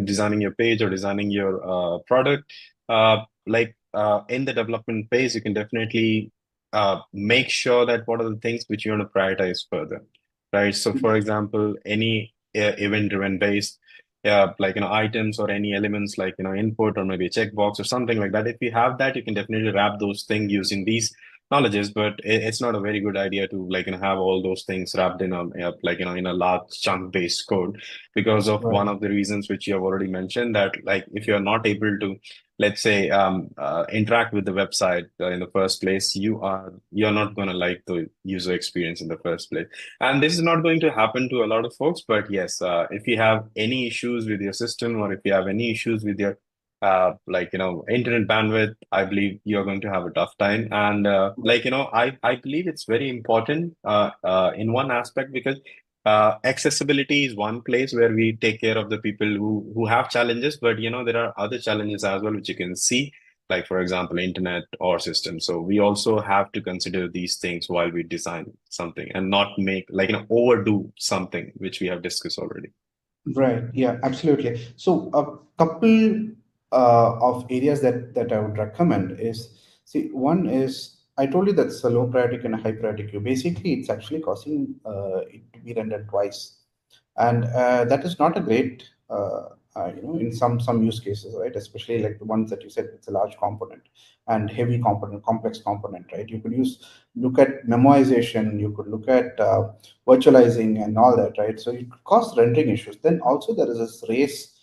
designing your page or designing your product, in the development phase, you can definitely make sure that what are the things which you want to prioritize further, right? So for example, any event-driven based items or any elements like input or maybe a checkbox or something like that, if you have that, you can definitely wrap those things using these knowledges. But it's not a very good idea to have all those things wrapped in in a large chunk based code, because of one of the reasons which you have already mentioned, that if you're not able to, let's say, interact with the website in the first place, you're not going to like the user experience in the first place. And this is not going to happen to a lot of folks, but yes, if you have any issues with your system, or if you have any issues with your internet bandwidth, I believe you're going to have a tough time. And I believe it's very important in one aspect, because accessibility is one place where we take care of the people who have challenges, but there are other challenges as well which you can see, like for example internet or system. So we also have to consider these things while we design something, and not make overdo something, which we have discussed already. Right. Yeah, absolutely. So a couple of areas that I would recommend is, see, one is, I told you that's a low priority and a high priority queue. Basically, it's actually causing it to be rendered twice, and that is not a great in some use cases, right? Especially like the ones that you said, it's a large component and heavy component, complex component, right? You could look at memoization, you could look at virtualizing and all that, right? So it could cause rendering issues. Then also there is this race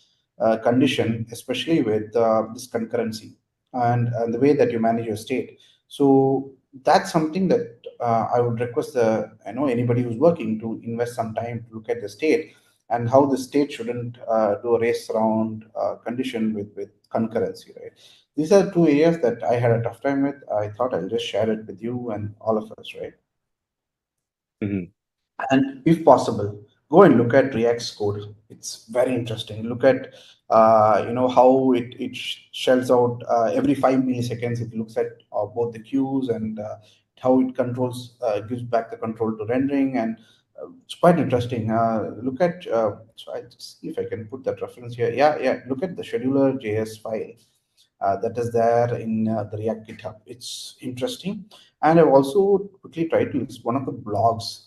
condition, especially with this concurrency and the way that you manage your state. So that's something that I would request anybody who's working to invest some time to look at the state, and how the state shouldn't do a race around condition with concurrency, right? These are two areas that I had a tough time with. I thought I'll just share it with you and all of us, right? And if possible, go and look at React's code. It's very interesting. Look at how it shells out every 5 milliseconds. It looks at both the queues and how it controls, gives back the control to rendering, and it's quite interesting. Look at so I just see if I can put that reference here. Yeah. Look at the scheduler JS file. That is there in the React GitHub. It's interesting. And I've also quickly tried to use one of the blogs.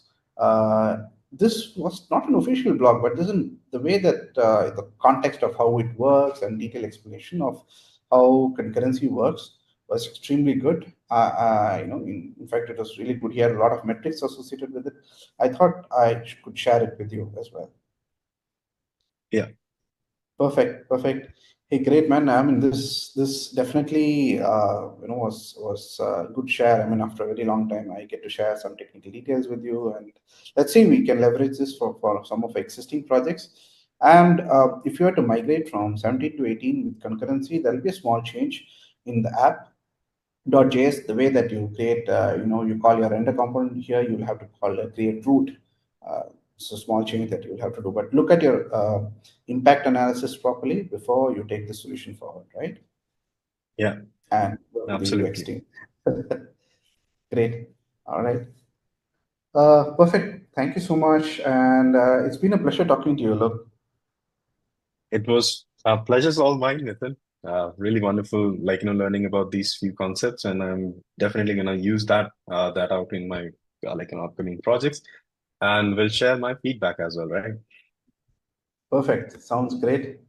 This was not an official blog, but this is the way that the context of how it works and detailed explanation of how concurrency works was extremely good. In fact, it was really good. He had a lot of metrics associated with it. I thought I could share it with you as well. Yeah. Perfect. Hey, great, man. I mean, this definitely was a good share. I mean, after a very long time, I get to share some technical details with you, and let's see, we can leverage this for some of our existing projects. And if you were to migrate from 17 to 18 with concurrency, there'll be a small change in the app.js, the way that you create, you call your render component here, you'll have to call create root. It's a small change that you'll have to do, but look at your impact analysis properly before you take the solution forward, right? Yeah, and absolutely. Great. All right. Perfect. Thank you so much, and it's been a pleasure talking to you. Look, it was a pleasure's all mine, Nitin. Really wonderful, learning about these few concepts, and I'm definitely gonna use that out in my upcoming projects, and will share my feedback as well, right? Perfect. Sounds great.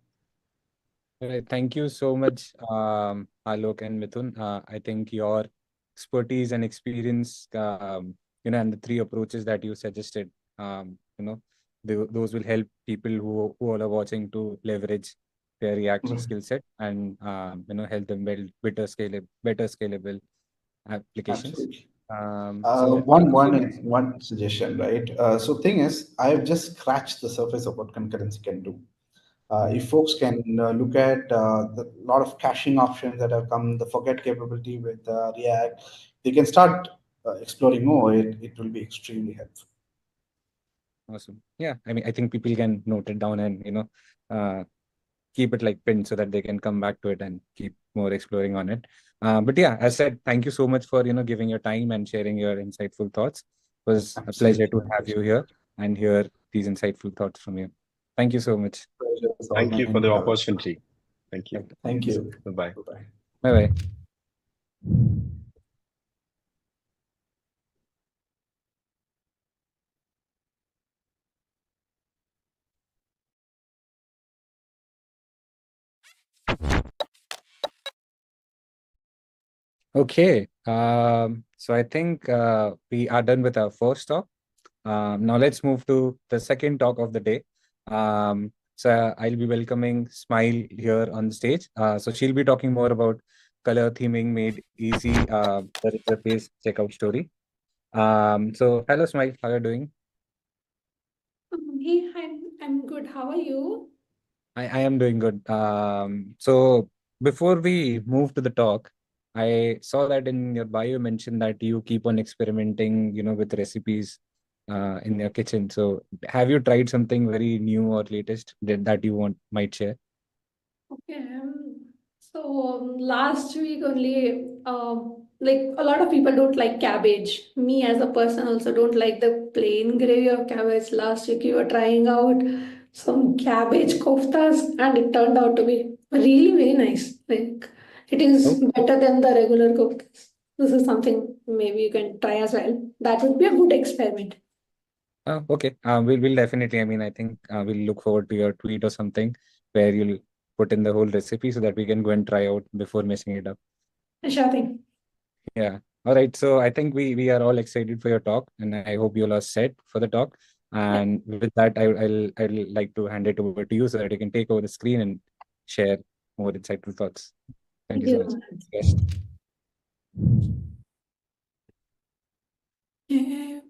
Right. Thank you so much, Alok and Mithun. I think your expertise and experience, and the three approaches that you suggested, those will help people who all are watching to leverage their React skill set and help them build better scalable applications. Absolutely. So One suggestion, right? So thing is, I've just scratched the surface of what concurrency can do. If folks can look at the lot of caching options that have come, the forget capability with React, they can start exploring more. It will be extremely helpful. Awesome. Yeah, I mean, I think people can note it down and keep it like pinned so that they can come back to it and keep more exploring on it. But yeah, as said, thank you so much for giving your time and sharing your insightful thoughts. It was a pleasure to have you here and hear these insightful thoughts from you. Thank you so much. Thank you for the opportunity. Thank you. Thank you. Bye-bye. Bye-bye. Okay, so I think we are done with our first talk. Now let's move to the second talk of the day. So I'll be welcoming Smile here on the stage. So she'll be talking more about color theming made easy, the Razorpay's checkout story. So hello Smile, how are you doing? Hey, I'm good. How are you? I am doing good. So before we move to the talk, I saw that in your bio you mentioned that you keep on experimenting, with recipes in your kitchen. So have you tried something very new or latest that you might share? Okay. So last week only, like a lot of people don't like cabbage. Me as a person also don't like the plain gravy of cabbage. Last week you were trying out some cabbage koftas, and it turned out to be really very nice. Like it is better than the regular koftas. This is something maybe you can try as well. That would be a good experiment. Okay. We'll definitely. I mean, I think we'll look forward to your tweet or something where you'll put in the whole recipe so that we can go and try out before messing it up. Sure thing. Yeah. All right. So I think we are all excited for your talk, and I hope you all are set for the talk. And with that, I'll like to hand it over to you so that you can take over the screen and share more insightful thoughts. Thank you so much. Yes. Yeah.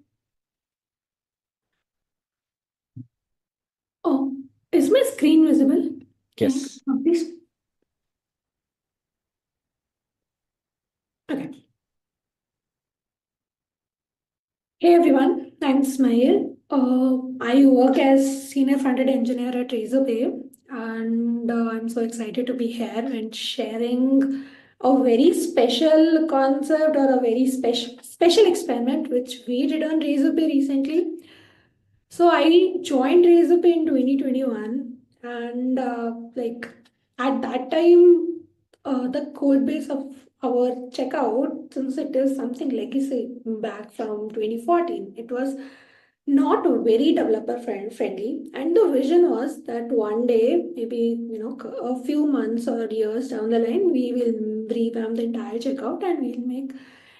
Oh, is my screen visible? Yes. Please. Okay. Hey everyone, I'm Smail. I work as senior front-end engineer at Razorpay, and I'm so excited to be here and sharing a very special concept or a very special experiment which we did on Razorpay recently. So I joined Razorpay in 2021, and like at that time, the code base of our checkout, since it is something legacy back from 2014, it was not very developer friendly. And the vision was that one day, maybe a few months or years down the line, we will revamp the entire checkout and we'll make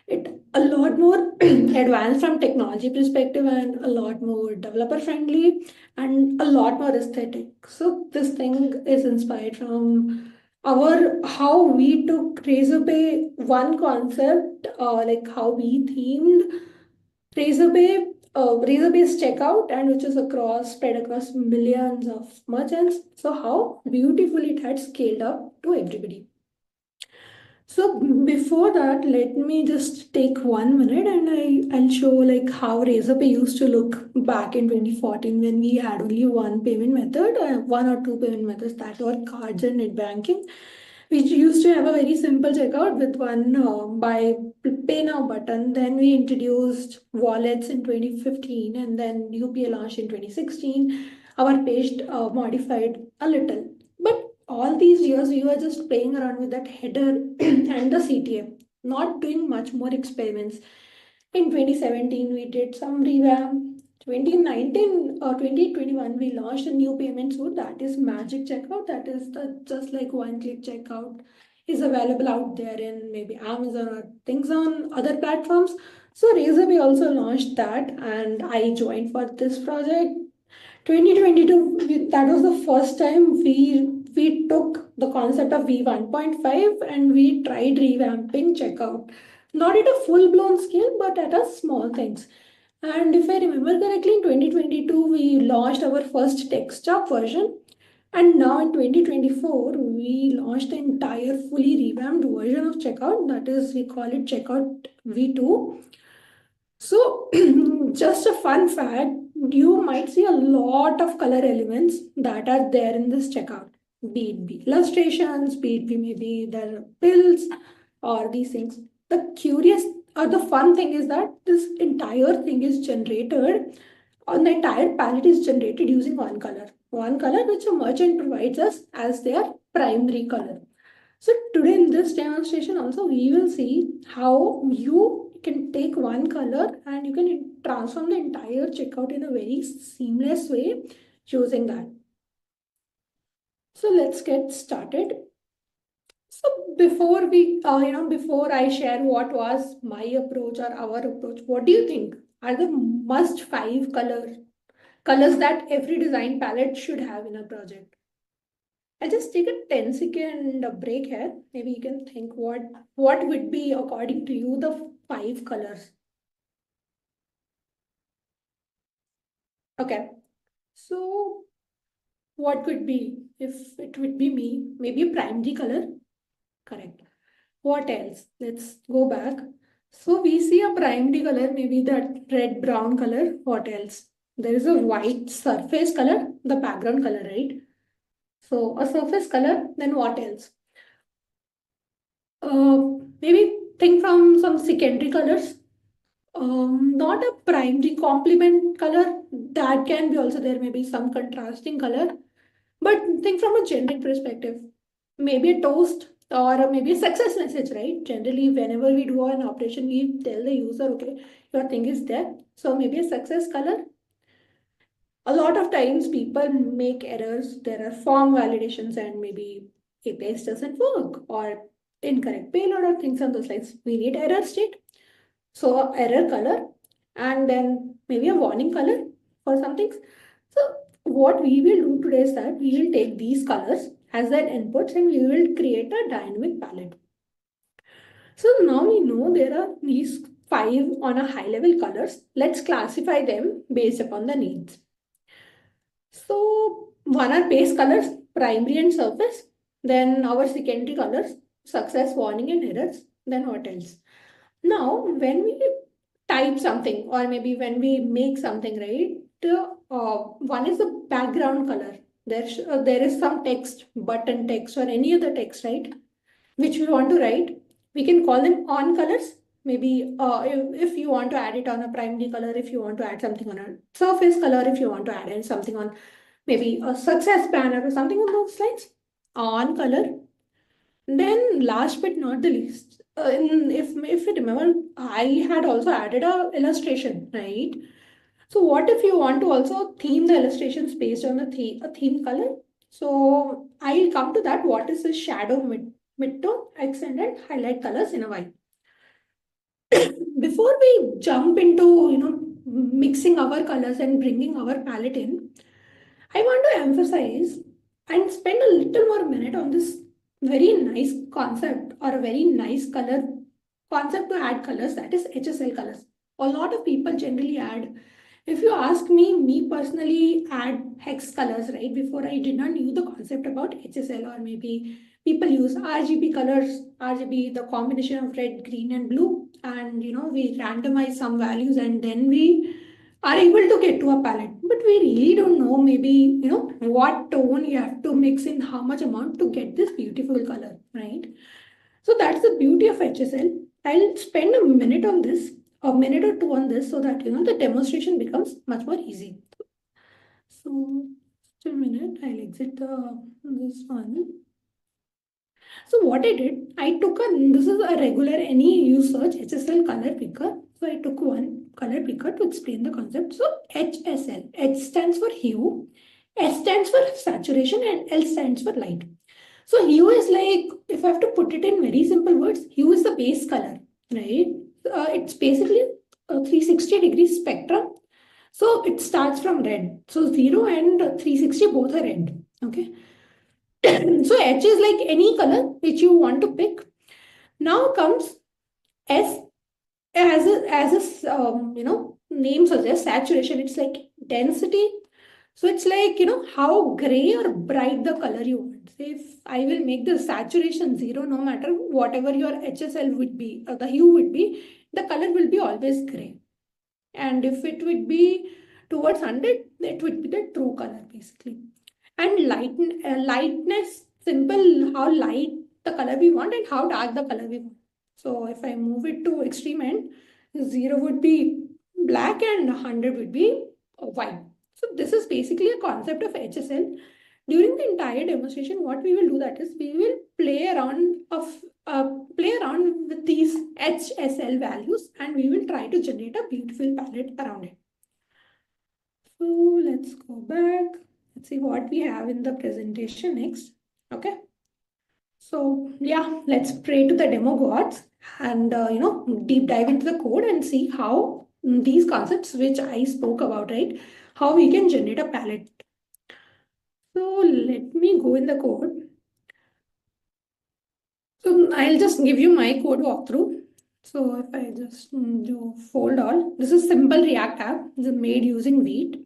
it a lot more advanced from technology perspective and a lot more developer friendly and a lot more aesthetic. So this thing is inspired from our how we took Razorpay one concept, like how we themed Razorpay's checkout, and which is spread across millions of merchants. So how beautifully it had scaled up to everybody. So before that, let me just take 1 minute and I'll show like how Razorpay used to look back in 2014 when we had only one payment method, one or two payment methods that were cards and net banking. We used to have a very simple checkout with one buy pay now button. Then we introduced wallets in 2015 and then UPI launched in 2016. Our page modified a little. But all these years we were just playing around with that header and the CTA, not doing much more experiments. In 2017, we did some revamp. 2019 or 2021, we launched a new payment suite that is Magic Checkout. That is just like one-click checkout is available out there in maybe Amazon or things on other platforms. So Razorpay also launched that, and I joined for this project 2022, that was the first time we took the concept of V1.5 and we tried revamping checkout. Not at a full-blown scale, but at a small things. And if I remember correctly, in 2022, we launched our first desktop version. And now in 2024, we launched the entire fully revamped version of checkout. That is, we call it Checkout V2. So just a fun fact, you might see a lot of color elements that are there in this checkout. Be it be illustrations, be it be maybe the pills or these things. The curious or the fun thing is that this entire thing is generated, or the entire palette is generated using one color. One color which a merchant provides us as their primary color. So today in this demonstration also we will see how you can take one color and you can transform the entire checkout in a very seamless way using that. So let's get started. So before we, before I share what was my approach or our approach, what do you think are the must 5 colors that every design palette should have in a project? I'll just take a 10-second break here. Maybe you can think what would be, according to you, the 5 colors. Okay, so what could be? If it would be me, maybe a primary color. Correct. What else? Let's go back. So we see a primary color, maybe that red-brown color. What else? There is a white surface color, the background color, right? So a surface color, then what else? Maybe think from some secondary colors. Not a primary complement color. That can be also there, maybe some contrasting color. But think from a generic perspective. Maybe a toast or maybe a success message, right? Generally, whenever we do an operation, we tell the user, okay, your thing is there. So maybe a success color. A lot of times people make errors. There are form validations and maybe a page doesn't work or incorrect payload or things on those lines. We need error state. So error color and then maybe a warning color for some things. So what we will do today is that we will take these colors as their inputs and we will create a dynamic palette. So now we know there are these 5 on a high level colors. Let's classify them based upon the needs. So one are base colors, primary and surface. Then our secondary colors, success, warning and errors. Then what else? Now when we type something or maybe when we make something, right? One is the background color. There is some text, button text or any other text, right? Which we want to write. We can call them on colors. Maybe if you want to add it on a primary color, if you want to add something on a surface color, if you want to add in something on maybe a success banner or something on those lines, on color. Then last but not the least, if you remember, I had also added a illustration, right? So what if you want to also theme the illustrations based on a theme color? So I'll come to that. What is the shadow, midtone, accent and highlight colors in a while. Before we jump into mixing our colors and bringing our palette in, I want to emphasize and spend a little more minute on this very nice concept or a very nice color concept to add colors, that is HSL colors. A lot of people generally add, if you ask me personally, add hex colors, right? Before I did not knew the concept about HSL, or maybe people use RGB colors, RGB, the combination of red, green and blue, and we randomize some values and then we are able to get to a palette, but we really don't know maybe what tone you have to mix in how much amount to get this beautiful color, right? So that's the beauty of HSL. I'll spend a minute on this, a minute or two on this, so that the demonstration becomes much more easy. So just a minute, I'll exit this one. So what I did, I took this is a regular any use search HSL color picker. So I took one color picker to explain the concept. So HSL, H stands for hue, S stands for saturation and L stands for light. So hue is like, if I have to put it in very simple words, hue is the base color, right? It's basically a 360-degree spectrum. So it starts from red. So 0 and 360 both are red. Okay. So H is like any color which you want to pick. Now comes S as a name suggests, saturation. It's like density. So it's like, how gray or bright the color you want. Say if I will make the saturation 0, no matter whatever your HSL would be, or the hue would be, the color will be always gray. And if it would be towards 100, it would be the true color basically. And lightness, simple, how light the color we want and how dark the color we want. So if I move it to extreme end, 0 would be black and 100 would be white. So this is basically a concept of HSL. During the entire demonstration, what we will do that is we will play around with these HSL values and we will try to generate a beautiful palette around it. So let's go back. Let's see what we have in the presentation next. Okay. So yeah, let's pray to the demo gods and deep dive into the code and see how these concepts which I spoke about, right, how we can generate a palette. So let me go in the code. So I'll just give you my code walkthrough. So if I just do fold all, this is simple React app. This is made using Vite.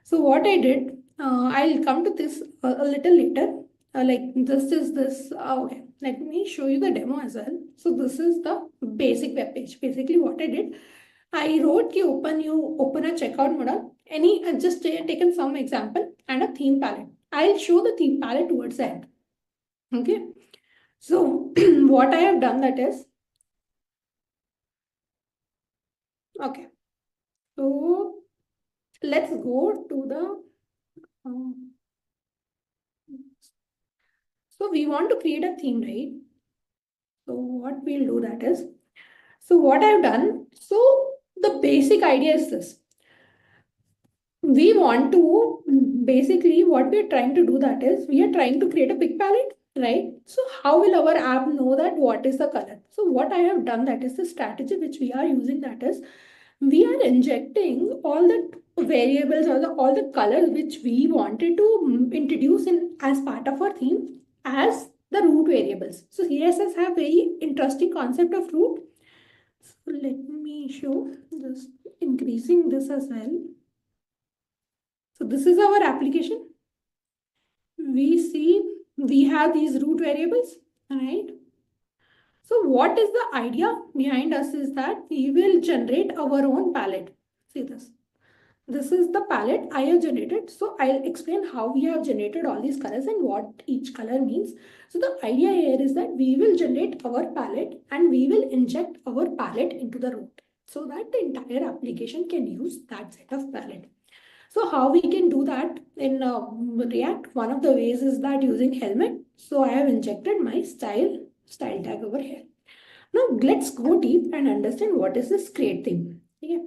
So what I did, I'll come to this a little later. Like this is this. Okay, let me show you the demo as well. So this is the basic web page. Basically, what I did, I wrote ki open a checkout modal. Just taken some example and a theme palette. I'll show the theme palette towards the end. Okay. So what I have done that is, okay. So let's go to the. So we want to create a theme, right? So what we'll do that is, so what I've done, so the basic idea is this. We want to, basically what we're trying to do that is, we are trying to create a big palette, right? So how will our app know that what is the color? So what I have done that is the strategy which we are using that is, we are injecting all the variables or all the colors which we wanted to introduce in as part of our theme as the root variables. So CSS have very interesting concept of root. So let me show, just increasing this as well. So this is our application. We see we have these root variables, right? So what is the idea behind us is that we will generate our own palette. See this. This is the palette I have generated. So I'll explain how we have generated all these colors and what each color means. So the idea here is that we will generate our palette and we will inject our palette into the root so that the entire application can use that set of palette. So how we can do that in React? One of the ways is that using helmet. So I have injected my style tag over here. Now let's go deep and understand what is this create theme. Okay.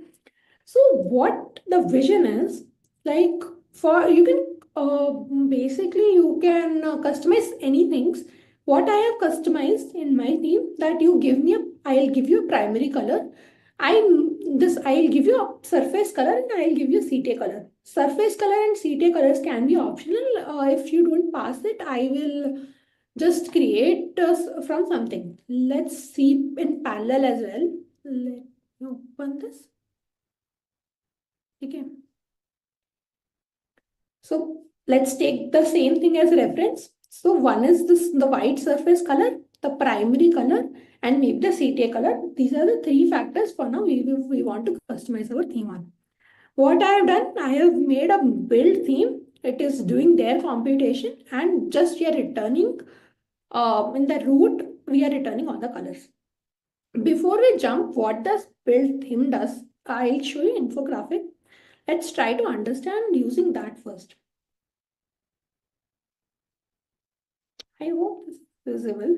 So what the vision is, like for you can basically you can customize anything. What I have customized in my theme that you give me I'll give you a primary color. I'll give you a surface color and I'll give you a CTA color. Surface color and CTA colors can be optional. If you don't pass it, I will just create from something. Let's see in parallel as well. Let me open this. Okay. So let's take the same thing as reference. So one is the white surface color, the primary color, and maybe the CTA color. These are the three factors for now we want to customize our theme on. What I have done, I have made a build theme. It is doing their computation and just we are returning in the root, we are returning all the colors. Before we jump, what does build theme does? I'll show you infographic. Let's try to understand using that first. I hope this is visible.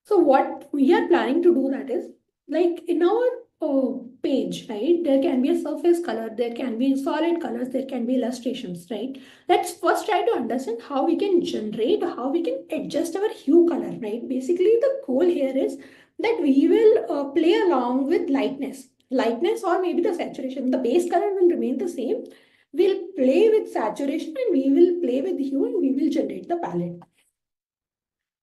So what we are planning to do that is, like in our page, right, there can be a surface color, there can be solid colors, there can be illustrations, right? Let's first try to understand how we can generate, how we can adjust our hue color, right? Basically, the goal here is that we will play along with lightness. lightness or maybe the saturation. The base color will remain the same. We'll play with saturation and we will play with hue and we will generate the palette.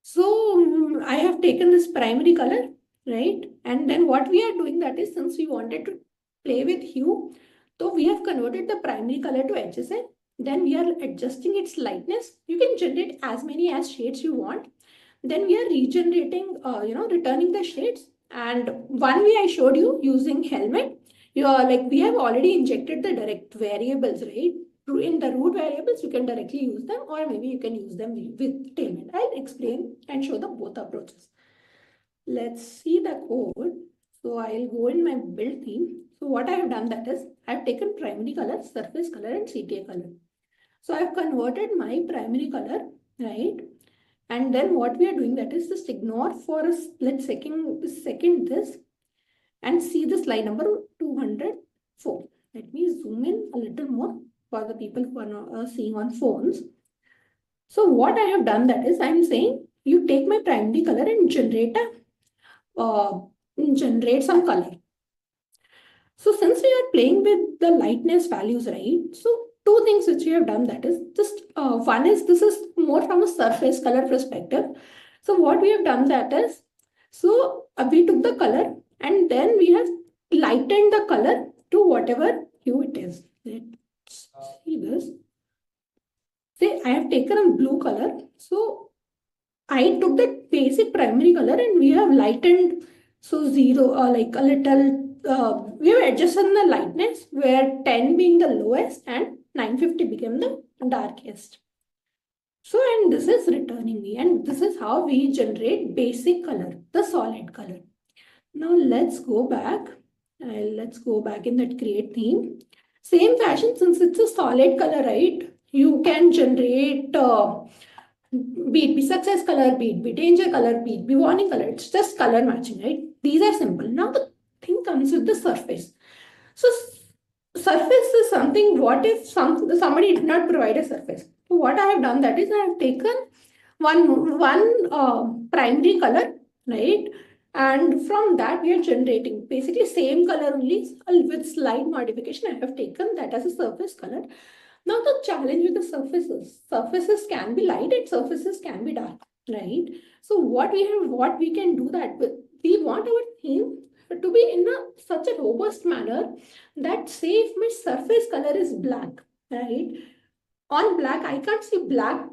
So I have taken this primary color, right? And then what we are doing, that is, since we wanted to play with hue, so we have converted the primary color to HSL. Then we are adjusting its lightness. You can generate as many as shades you want. Then we are regenerating, returning the shades. And one way I showed you using helmet, we have already injected the direct variables, right? In the root variables, you can directly use them, or maybe you can use them with tailwind. I'll explain and show the both approaches. Let's see the code. So I'll go in my build theme. So what I have done, that is, I've taken primary color, surface color, and CTA color. So I've converted my primary color, right? And then what we are doing, that is, just ignore for a split second this, and see this line number 204. Let me zoom in a little more for the people who are not seeing on phones. So what I have done, that is, I'm saying you take my primary color and generate some color. So since we are playing with the lightness values, right? So two things which we have done, that is, just one is, this is more from a surface color perspective. So what we have done, that is, so we took the color and then we have lightened the color to whatever hue it is. Let's see this. Say I have taken a blue color. So I took the basic primary color and we have lightened, so 0, like a little, we have adjusted the lightness, where 10 being the lowest and 950 became the darkest. So, and this is returning me, and this is how we generate basic color, the solid color. Now let's go back. Let's go back in that create theme. Same fashion, since it's a solid color, right? You can generate be it be success color, be it be danger color, be it be warning color. It's just color matching, right? These are simple. Now the thing comes with the surface. So surface is something, what if somebody did not provide a surface? So what I have done, that is, I have taken one primary color, right? And from that we are generating basically same color only with slight modification. I have taken that as a surface color. Now the challenge with the surfaces can be light and surfaces can be dark, right? So what we can do that with, we want our theme to be in such a robust manner that, say, if my surface color is black, right? On black, I can't see black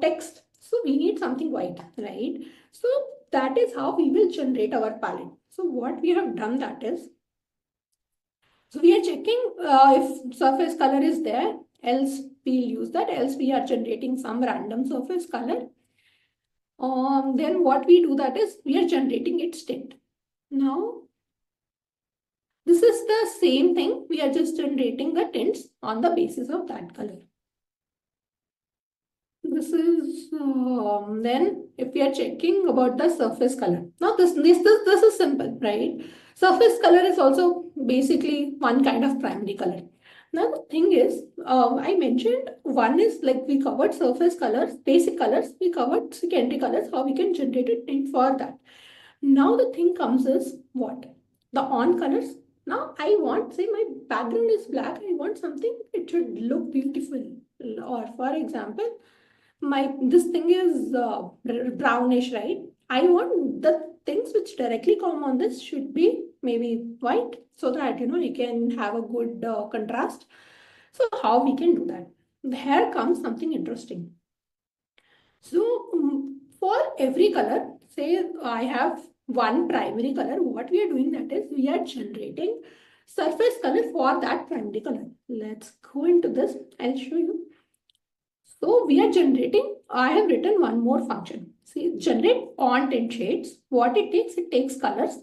text. So we need something white, right? So that is how we will generate our palette. So what we have done, that is, so we are checking if surface color is there, else we'll use that, else we are generating some random surface color. Then what we do, that is, we are generating its tint. Now, this is the same thing. We are just generating the tints on the basis of that color. This is then if we are checking about the surface color. Now this is simple, right? Surface color is also basically one kind of primary color. Now the thing is, I mentioned one is, like, we covered surface colors, basic colors, we covered secondary colors, how we can generate a tint for that. Now the thing comes is what? The on colors. Now I want, say my background is black, I want something, it should look beautiful. Or for example, this thing is brownish, right? I want the things which directly come on this should be maybe white, so that, we can have a good contrast. So how we can do that? Here comes something interesting. So for every color, say I have one primary color, what we are doing, that is, we are generating surface color for that primary color. Let's go into this, I'll show you. So we are generating, I have written one more function. See, generate on tint shades. What it takes colors.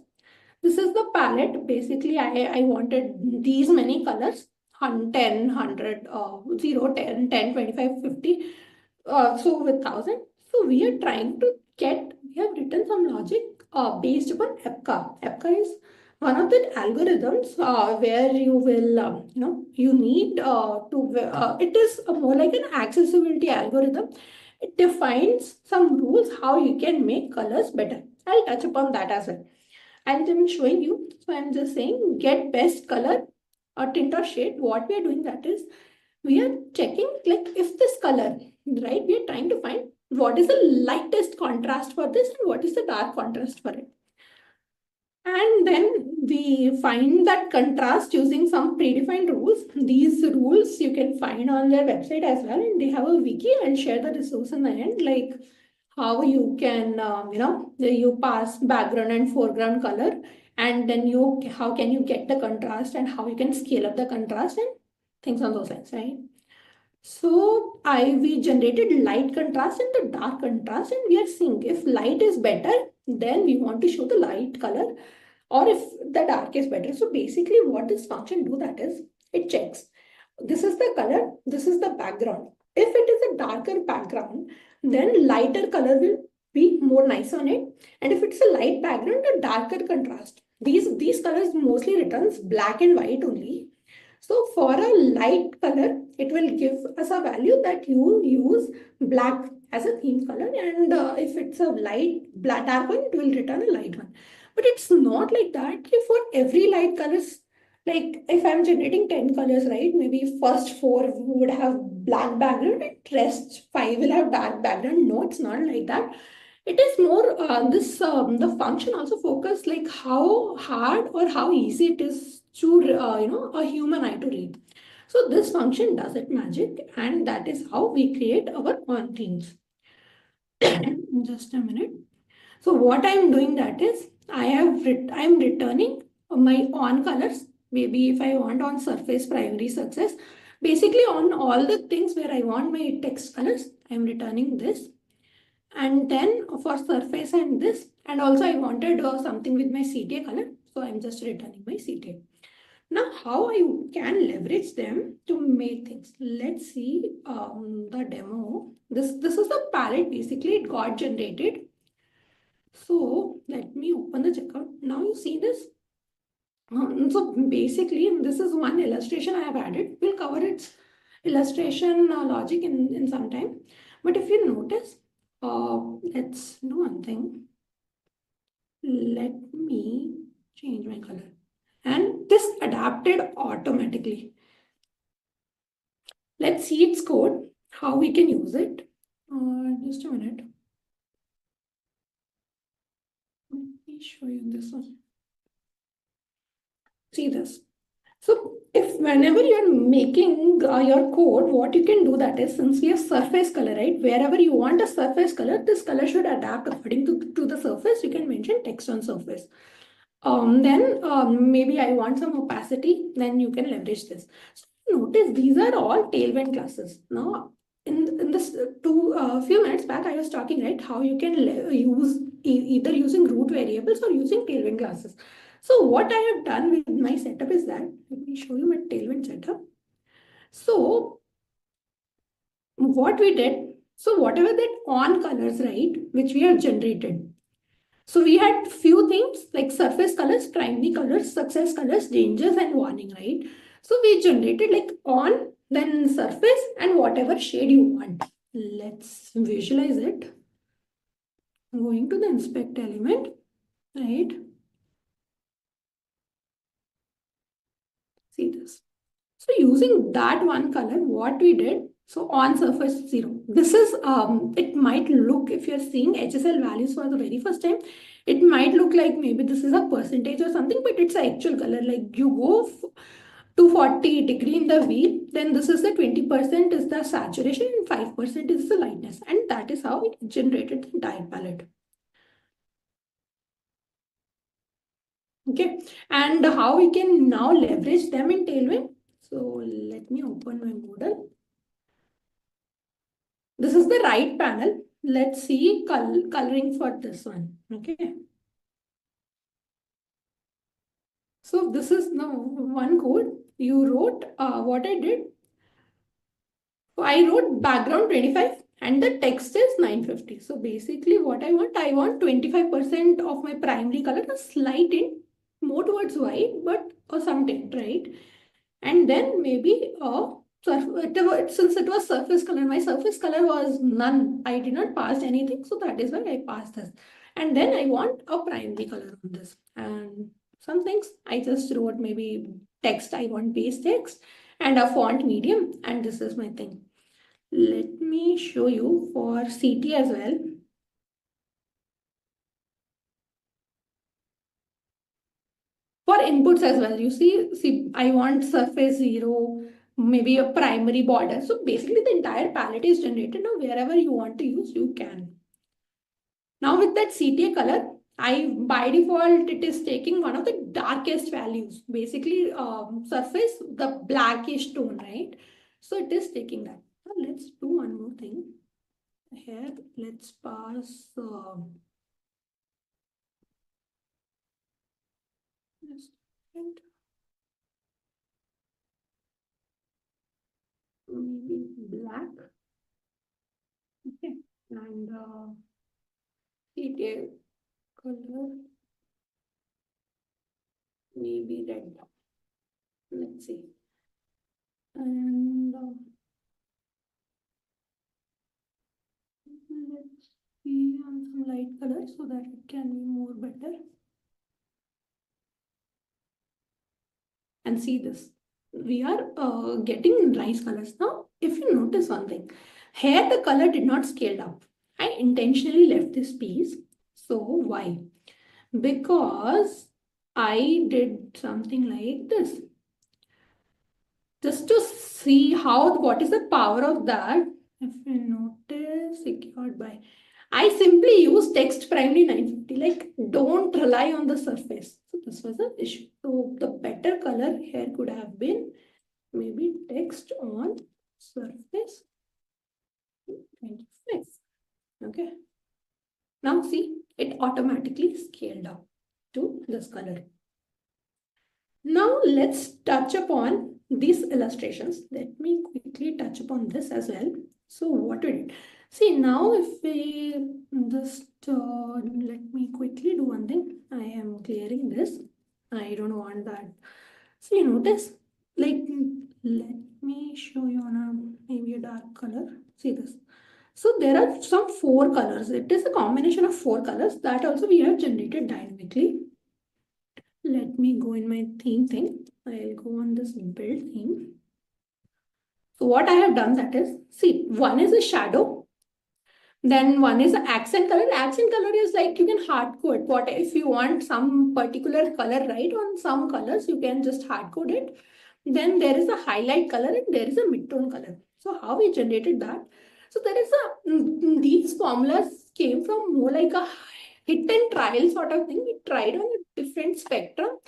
This is the palette. Basically, I wanted these many colors, 10, 100, 0, 10, 10, 25, 50, so with 1000. So we are trying to we have written some logic based upon EPCA. EPCA is one of the algorithms where you will, you need it is more like an accessibility algorithm. It defines some rules how you can make colors better. I'll touch upon that as well. I'm showing you. So I'm just saying get best color or tint or shade. What we are doing that is we are checking like if this color, right? We are trying to find what is the lightest contrast for this and what is the dark contrast for it. And then we find that contrast using some predefined rules. These rules you can find on their website as well, and they have a wiki. I'll share the resource in the end, like how you can, you pass background and foreground color, and then how can you get the contrast and how you can scale up the contrast and things on those lines, right? So we generated light contrast and the dark contrast, and we are seeing if light is better, then we want to show the light color, or if the dark is better. So basically what this function do that is it checks. This is the color, this is the background. If it is a darker background, then lighter color will be more nice on it. And if it's a light background, a darker contrast. These colors mostly returns black and white only. So for a light color, it will give us a value that you use black as a theme color. And if it's a dark one, it will return a light one. But it's not like that. For every light colors, like if I'm generating 10 colors, right? Maybe first 4 would have black background and rest 5 will have dark background. No, it's not like that. It is more the function also focus like how hard or how easy it is to a human eye to read. So this function does it magic, and that is how we create our on themes. Just a minute. So what I'm doing that is I'm returning my on colors. Maybe if I want on surface primary success, basically on all the things where I want my text colors, I'm returning this. And then for surface and this, and also I wanted something with my CTA color. So I'm just returning my CTA. Now how I can leverage them to make things. Let's see the demo. This is the palette. Basically it got generated. So let me open the checkout. Now you see this. So basically this is one illustration I have added. We'll cover its illustration logic in some time. But if you notice, let's do one thing. Let me change my color. And this adapted automatically. Let's see its code, how we can use it. Just a minute. Let me show you this one. See this. So if whenever you're making your code, what you can do that is, since we have surface color, right? Wherever you want a surface color, this color should adapt according to the surface. You can mention text on surface. Then maybe I want some opacity, then you can leverage this. So notice these are all tailwind classes. Now in this few minutes back, I was talking, right, how you can use either using root variables or using tailwind classes. So what I have done with my setup is that, let me show you my tailwind setup. So what we did, so whatever that on colors, right, which we have generated. So we had few things like surface colors, primary colors, success colors, dangers, and warning, right? So we generated like on, then surface, and whatever shade you want. Let's visualize it. I'm going to the inspect element, right? See this. So using that one color, what we did, so on surface 0. This is, it might look, if you're seeing HSL values for the very first time, it might look like maybe this is a percentage or something, but it's an actual color. Like you go to 40 degree in the wheel, then this is the 20% is the saturation and 5% is the lightness. And that is how it generated the entire palette. Okay, and how we can now leverage them in Tailwind. So let me open my model. This is the right panel. Let's see coloring for this one. Okay. So this is now one code you wrote. What I did, so I wrote background 25 and the text is 950. So basically what I want 25% of my primary color, a slight tint, more towards white, but some tint, right? And then maybe since it was surface color, my surface color was none. I did not pass anything, so that is why I passed this. And then I want a primary color on this. And some things I just wrote maybe text, I want base text and a font medium, and this is my thing. Let me show you for CT as well. For inputs as well, you see, I want surface 0, maybe a primary border. So basically the entire palette is generated. Now wherever you want to use, you can. Now with that CTA color, by default, it is taking one of the darkest values. Basically, surface, the blackish tone, right? So it is taking that. Now let's do one more thing. Here, let's pass maybe black. Okay, and CTA color maybe red. Let's see. And let's see on some light color so that it can be more better. And see this. We are getting nice colors. Now, if you notice one thing, here the color did not scale up. I intentionally left this piece. So why? Because I did something like this. Just to see what is the power of that. If you notice, secured by, I simply use text primary 950, like don't rely on the surface. So this was an issue. So the better color here could have been maybe text on surface 25. Okay. Now see, it automatically scaled up to this color. Now let's touch upon these illustrations. Let me quickly touch upon this as well. So what we did. See, now if we just let me quickly do one thing. I am clearing this. I don't want that. So you notice, like, let me show you on a maybe a dark color. See this. So there are some 4 colors. It is a combination of 4 colors that also we have generated dynamically. Let me go in my theme thing. I'll go on this build theme. So what I have done, that is, see, one is a shadow, then one is an accent color. Accent color is like you can hard code. What if you want some particular color, right? On some colors, you can just hard code it. Then there is a highlight color and there is a mid-tone color. So how we generated that? So there is these formulas came from more like a hit and trial sort of thing. We tried on a different spectrum.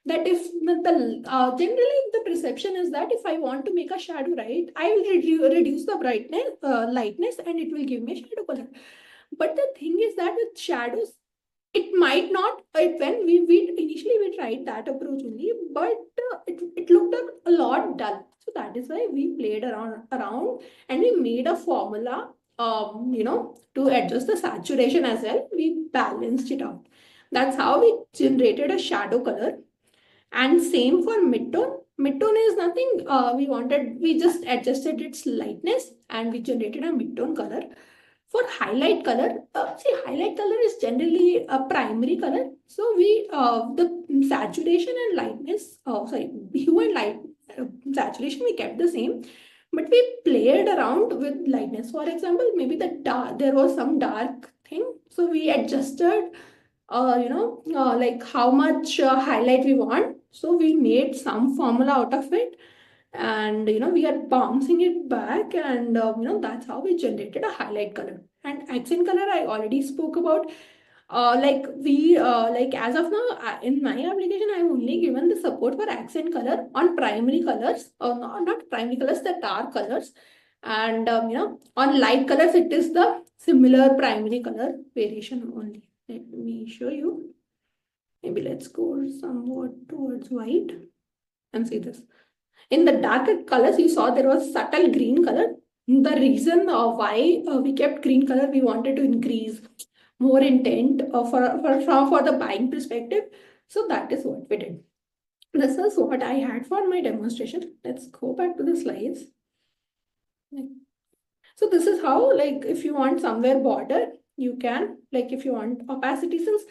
That if generally the perception is that if I want to make a shadow, right, I will reduce the brightness, lightness, and it will give me a shadow color. But the thing is that with shadows, it might not. When we initially we tried that approach only, but it looked a lot dull. So that is why we played around and we made a formula. To adjust the saturation as well, we balanced it out. That's how we generated a shadow color. And same for midtone. Midtone is nothing. We just adjusted its lightness and we generated a midtone color. For highlight color, see, highlight color is generally a primary color. So we the saturation and lightness, hue and light saturation we kept the same, but we played around with lightness. For example, maybe there was some dark thing, so we adjusted. Like how much highlight we want. So we made some formula out of it, and we are bouncing it back, and that's how we generated a highlight color. And accent color I already spoke about. Like as of now, in my application, I'm only given the support for accent color on primary colors, or not primary colors, the dark colors. And on light colors, it is the similar primary color variation only. Let me show you. Maybe let's go somewhat towards white and see this. In the darker colors, you saw there was subtle green color. The reason why we kept green color, we wanted to increase more intent for the buying perspective. So that is what we did. This is what I had for my demonstration. Let's go back to the slides. So this is how, like, if you want somewhere border, you can like if you want opacity, since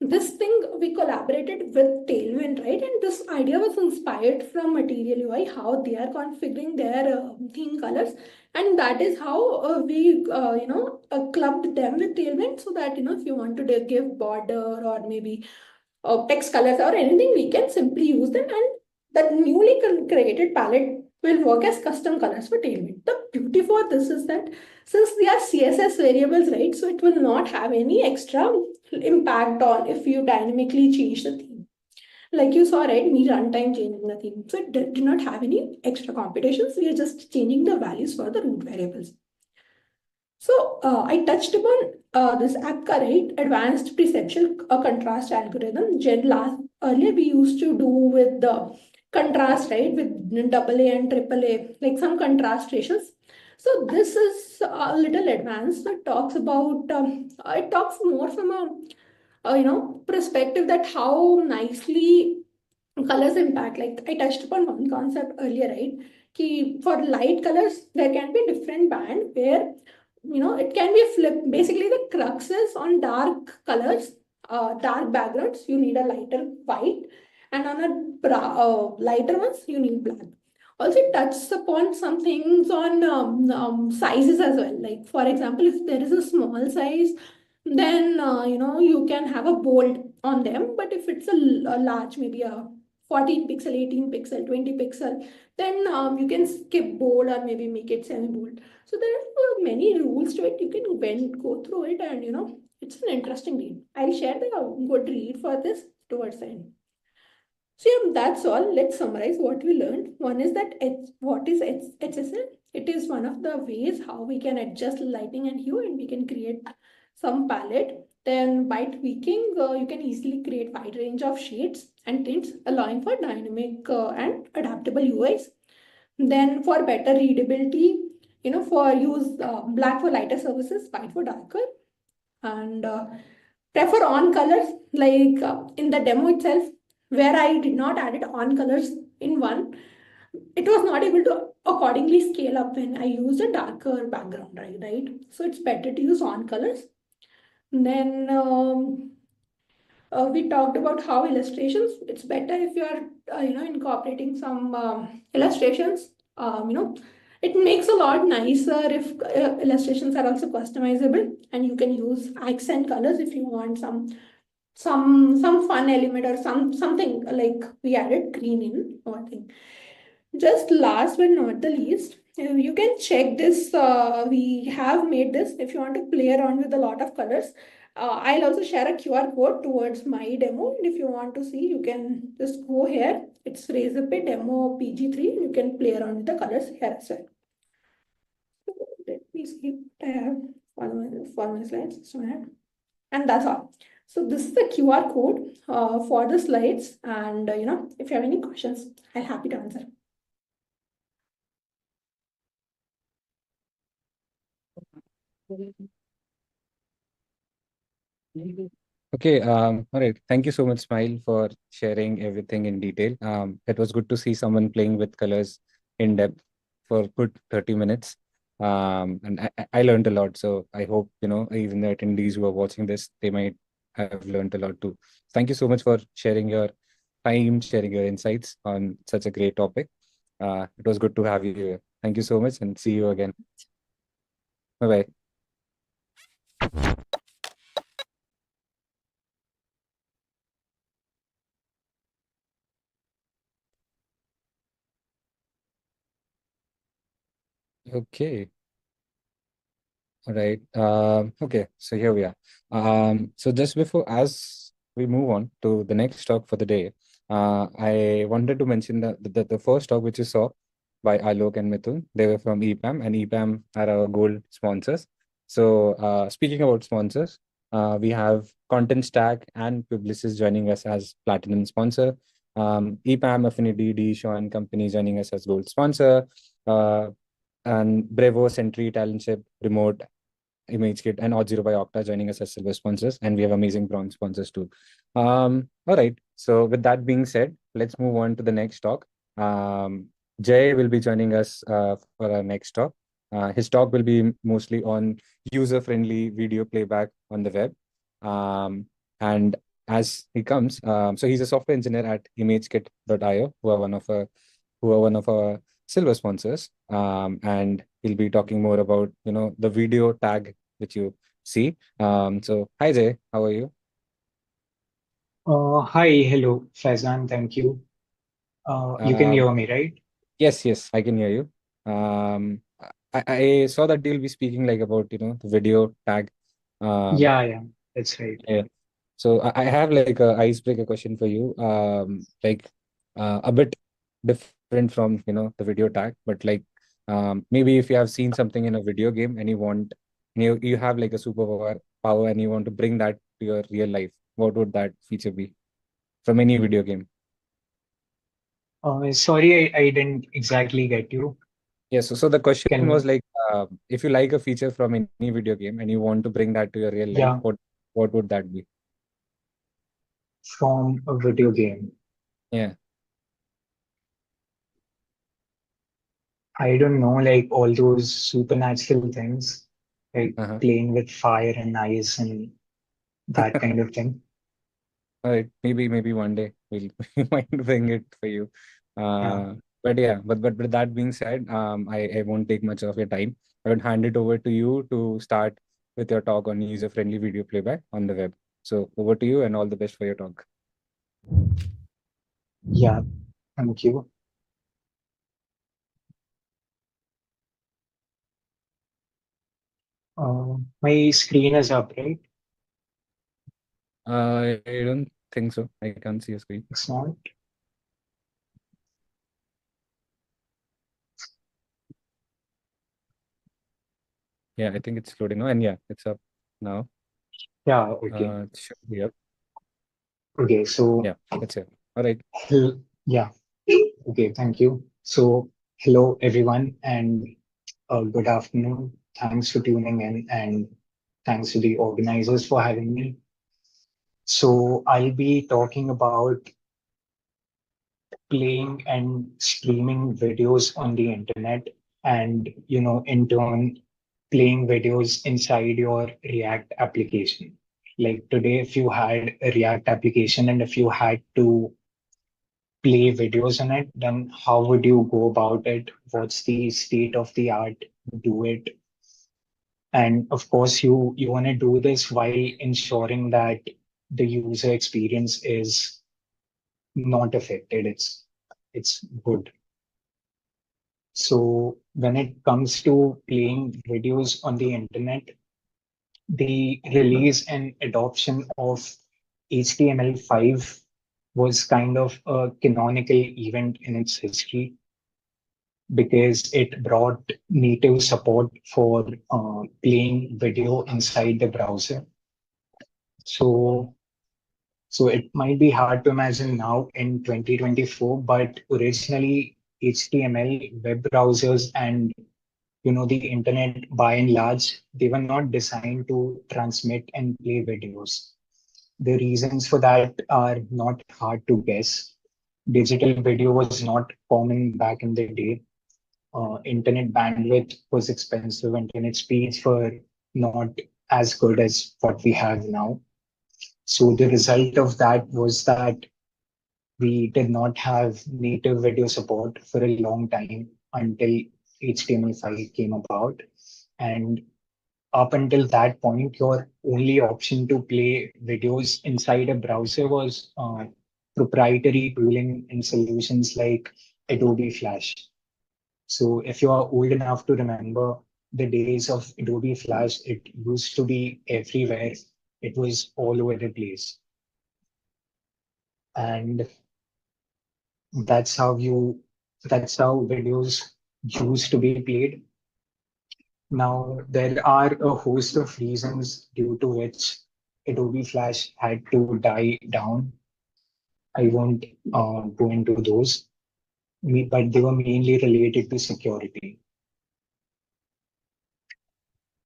this thing we collaborated with Tailwind, right? And this idea was inspired from Material UI, how they are configuring their theme colors, and that is how we clubbed them with Tailwind, so that if you want to give border or maybe text colors or anything, we can simply use them, and the newly created palette will work as custom colors for Tailwind. The beauty for this is that since they are CSS variables, right, so it will not have any extra impact on if you dynamically change the theme. Like you saw, right, me runtime changing the theme. So it did not have any extra computations. We are just changing the values for the root variables. So I touched upon this APCA, right? Advanced Perceptual Contrast Algorithm. Earlier we used to do with the contrast, right? With AA and AAA, like some contrast ratios. So this is a little advanced. It talks about, it talks more from a perspective that how nicely colors impact. Like I touched upon one concept earlier, right? For light colors, there can be different band where it can be a flip. Basically, the crux is on dark colors, dark backgrounds, you need a lighter white, and on a lighter ones, you need black. Also, it touches upon some things on sizes as well. Like, for example, if there is a small size, then you can have a bold on them. But if it's a large, maybe a 14 pixel, 18 pixel, 20 pixel, then you can skip bold or maybe make it semi-bold. So there are many rules to it. You can go through it, and it's an interesting read. I'll share the good read for this towards the end. So yeah, that's all. Let's summarize what we learned. One is that what is HSL? It is one of the ways how we can adjust lighting and hue, and we can create some palette. Then by tweaking, you can easily create wide range of shades and tints, allowing for dynamic and adaptable UIs. Then for better readability, for use black for lighter surfaces, white for darker, and prefer on colors. Like in the demo itself, where I did not add it on colors in one, it was not able to accordingly scale up when I used a darker background, right? So it's better to use on colors. Then we talked about how illustrations, it's better if you are incorporating some illustrations. It makes a lot nicer if illustrations are also customizable, and you can use accent colors if you want some fun element or something, like we added green in one thing. Just last but not the least, you can check this. We have made this if you want to play around with a lot of colors. I'll also share a QR code towards my demo, and if you want to see, you can just go here. It's Razorpay demo PG3. You can play around with the colors here as well. So let me see what I have for my slides. And that's all. So this is the QR code for the slides, and if you have any questions, I'm happy to answer. Okay, all right. Thank you so much, Smile, for sharing everything in detail. It was good to see someone playing with colors in depth for good 30 minutes. And I learned a lot. So I hope, even the attendees who are watching this, they might have learned a lot too. Thank you so much for sharing your time, sharing your insights on such a great topic. It was good to have you here. Thank you so much, and see you again. Bye-bye. Okay. All right. Okay. So here we are. So just before, as we move on to the next talk for the day, I wanted to mention the first talk which you saw by Alok and Mithun. They were from EPAM, and EPAM are our gold sponsors. So speaking about sponsors, we have Content Stack and Publicis joining us as platinum sponsor. EPAM, Affinity, D. Shaw and Company joining us as gold sponsor. And Brevo, Sentry, Talentship, Remote, ImageKit, and Auth0 by Okta joining us as silver sponsors. And we have amazing bronze sponsors too. All right. So with that being said, let's move on to the next talk. Jay will be joining us for our next talk. His talk will be mostly on user-friendly video playback on the web. And as he comes, so he's a software engineer at imagekit.io, who are one of our silver sponsors. And he'll be talking more about, the video tag which you see. So hi Jay, how are you? Hi, hello, Faizan, thank you. You can Um, hear me, right? yes, I can hear you. I saw that you'll be speaking like about, the video tag. Yeah, that's right. Yeah. So I have like a icebreaker question for you. A bit different from, the video tag, but like maybe if you have seen something in a video game and you have like a superpower power and you want to bring that to your real life, what would that feature be from any video game? Sorry, I didn't exactly get you. Yeah, so the question Can was like, if you like a feature from any video game and you want to bring that to your real life, Yeah, what would that be? from a video game. Yeah. I don't know, like all those supernatural things, like Uh-huh. playing with fire and ice and that kind of thing. All right, maybe one day we'll we might bring it for you. Yeah. But yeah, but with that being said, I won't take much of your time. I will hand it over to you to start with your talk on user-friendly video playback on the web. So over to you and all the best for your talk. Yeah, thank you. My screen is up, right? I don't think so. I can't see a screen. It's not. Yeah, I think it's loading now, and yeah, it's up now. Yeah, okay. It should be up. Okay, so Yeah, it's here. All right. yeah. Okay, thank you. So, hello everyone, and good afternoon. Thanks for tuning in, and thanks to the organizers for having me. So, I'll be talking about playing and streaming videos on the internet, and in turn, playing videos inside your React application. Like today, if you had a React application and if you had to play videos on it, then how would you go about it? What's the state of the art? Do it. And of course, you want to do this while ensuring that the user experience is not affected. It's good. So when it comes to playing videos on the internet, the release and adoption of HTML5 was kind of a canonical event in its history because it brought native support for playing video inside the browser. So, so it might be hard to imagine now in 2024, but originally HTML web browsers and the internet by and large, they were not designed to transmit and play videos. The reasons for that are not hard to guess. Digital video was not common back in the day. Internet bandwidth was expensive, internet speeds were not as good as what we have now. So the result of that was that we did not have native video support for a long time until HTML5 came about. And up until that point, your only option to play videos inside a browser was proprietary tooling and solutions like Adobe Flash. So if you are old enough to remember the days of Adobe Flash, it used to be everywhere. It was all over the place. And that's how videos used to be played. Now, there are a host of reasons due to which Adobe Flash had to die down. I won't go into those, but they were mainly related to security.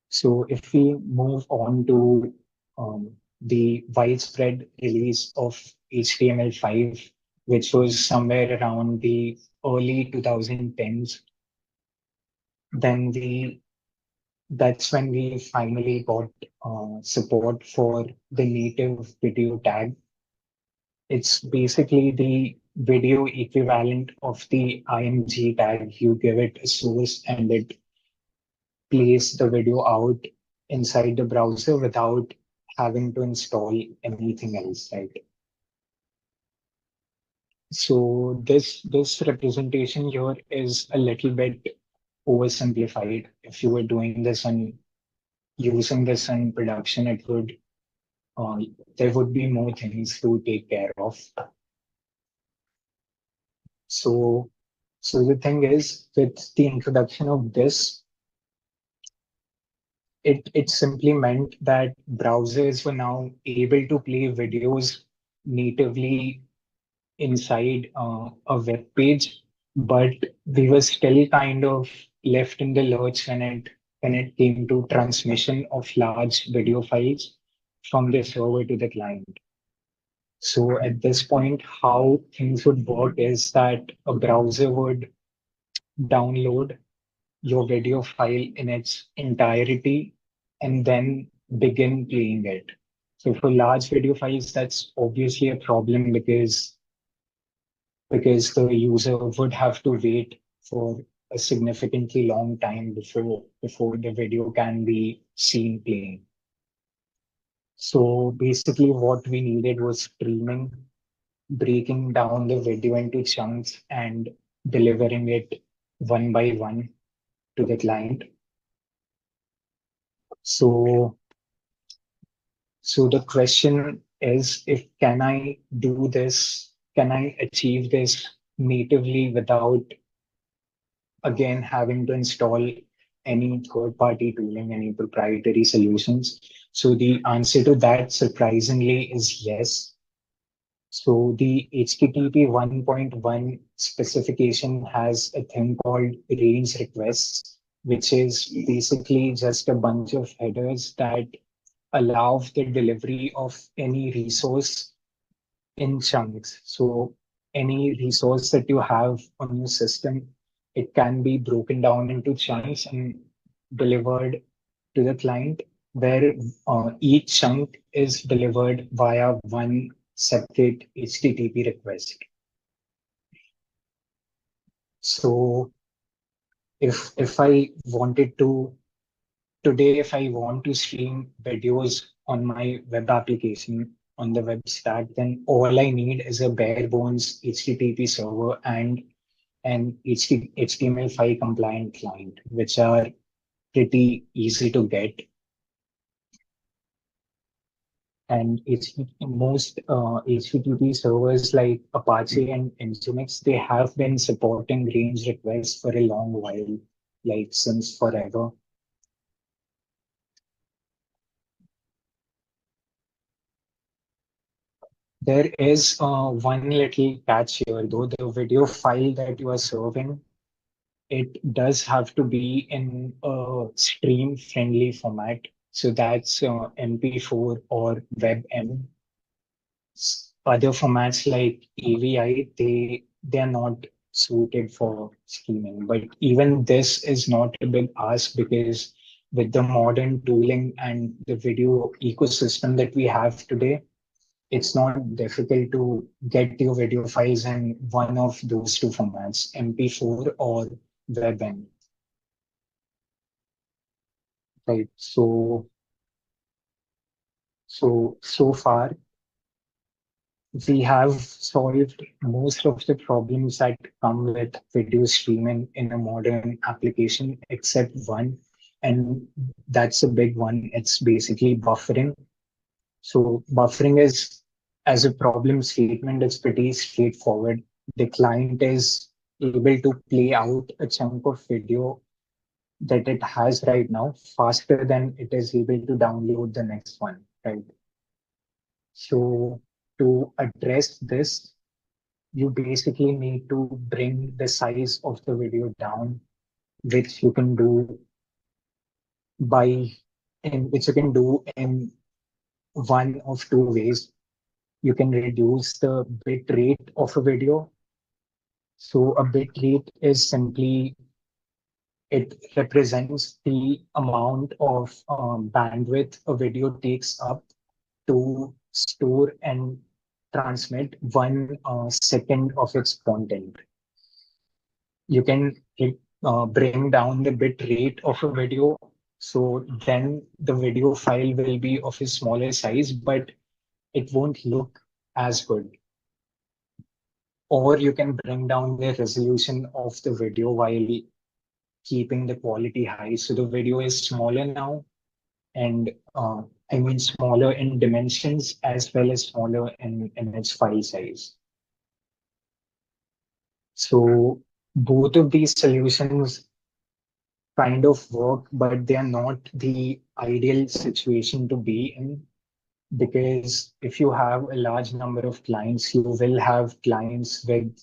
So if we move on to the widespread release of HTML5, which was somewhere around the early 2010s, then that's when we finally got support for the native video tag. It's basically the video equivalent of the IMG tag. You give it a source and it plays the video out inside the browser without having to install anything else, right? So this representation here is a little bit oversimplified. If you were doing this and using this in production, it would there would be more things to take care of. So the thing is, with the introduction of this, it simply meant that browsers were now able to play videos natively inside a web page, but we were still kind of left in the lurch when it came to transmission of large video files from the server to the client. So at this point, how things would work is that a browser would download your video file in its entirety and then begin playing it. So for large video files, that's obviously a problem because the user would have to wait for a significantly long time before the video can be seen playing. So basically what we needed was streaming, breaking down the video into chunks and delivering it one by one to the client. So the question is, can I do this? Can I achieve this natively without, again, having to install any third-party tooling, any proprietary solutions? So the answer to that, surprisingly, is yes. So the HTTP 1.1 specification has a thing called range requests, which is basically just a bunch of headers that allow the delivery of any resource in chunks. So any resource that you have on your system, it can be broken down into chunks and delivered to the client, where each chunk is delivered via one separate HTTP request. So if I wanted to, today, if I want to stream videos on my web application, on the web stack, then all I need is a bare bones HTTP server and an HTML5 compliant client, which are pretty easy to get. And most HTTP servers like Apache and Nginx, they have been supporting range requests for a long while, like since forever. There is one little catch here, though. The video file that you are serving, it does have to be in a stream-friendly format. So that's MP4 or WebM. Other formats like AVI, they are not suited for streaming. But even this is not a big ask because with the modern tooling and the video ecosystem that we have today, it's not difficult to get your video files in one of those two formats, MP4 or WebM. Right. So far, we have solved most of the problems that come with video streaming in a modern application, except one, and that's a big one. It's basically buffering. So buffering is, as a problem statement, it's pretty straightforward. The client is able to play out a chunk of video that it has right now faster than it is able to download the next one, right? So to address this, you basically need to bring the size of the video down, which you can do in one of two ways. You can reduce the bit rate of a video. So a bit rate is simply It represents the amount of bandwidth a video takes up to store and transmit 1 second of its content. You can bring down the bit rate of a video, so then the video file will be of a smaller size, but it won't look as good. Or you can bring down the resolution of the video while keeping the quality high. So the video is smaller now, and I mean smaller in dimensions as well as smaller in its file size. So both of these solutions kind of work, but they are not the ideal situation to be in, because if you have a large number of clients, you will have clients with,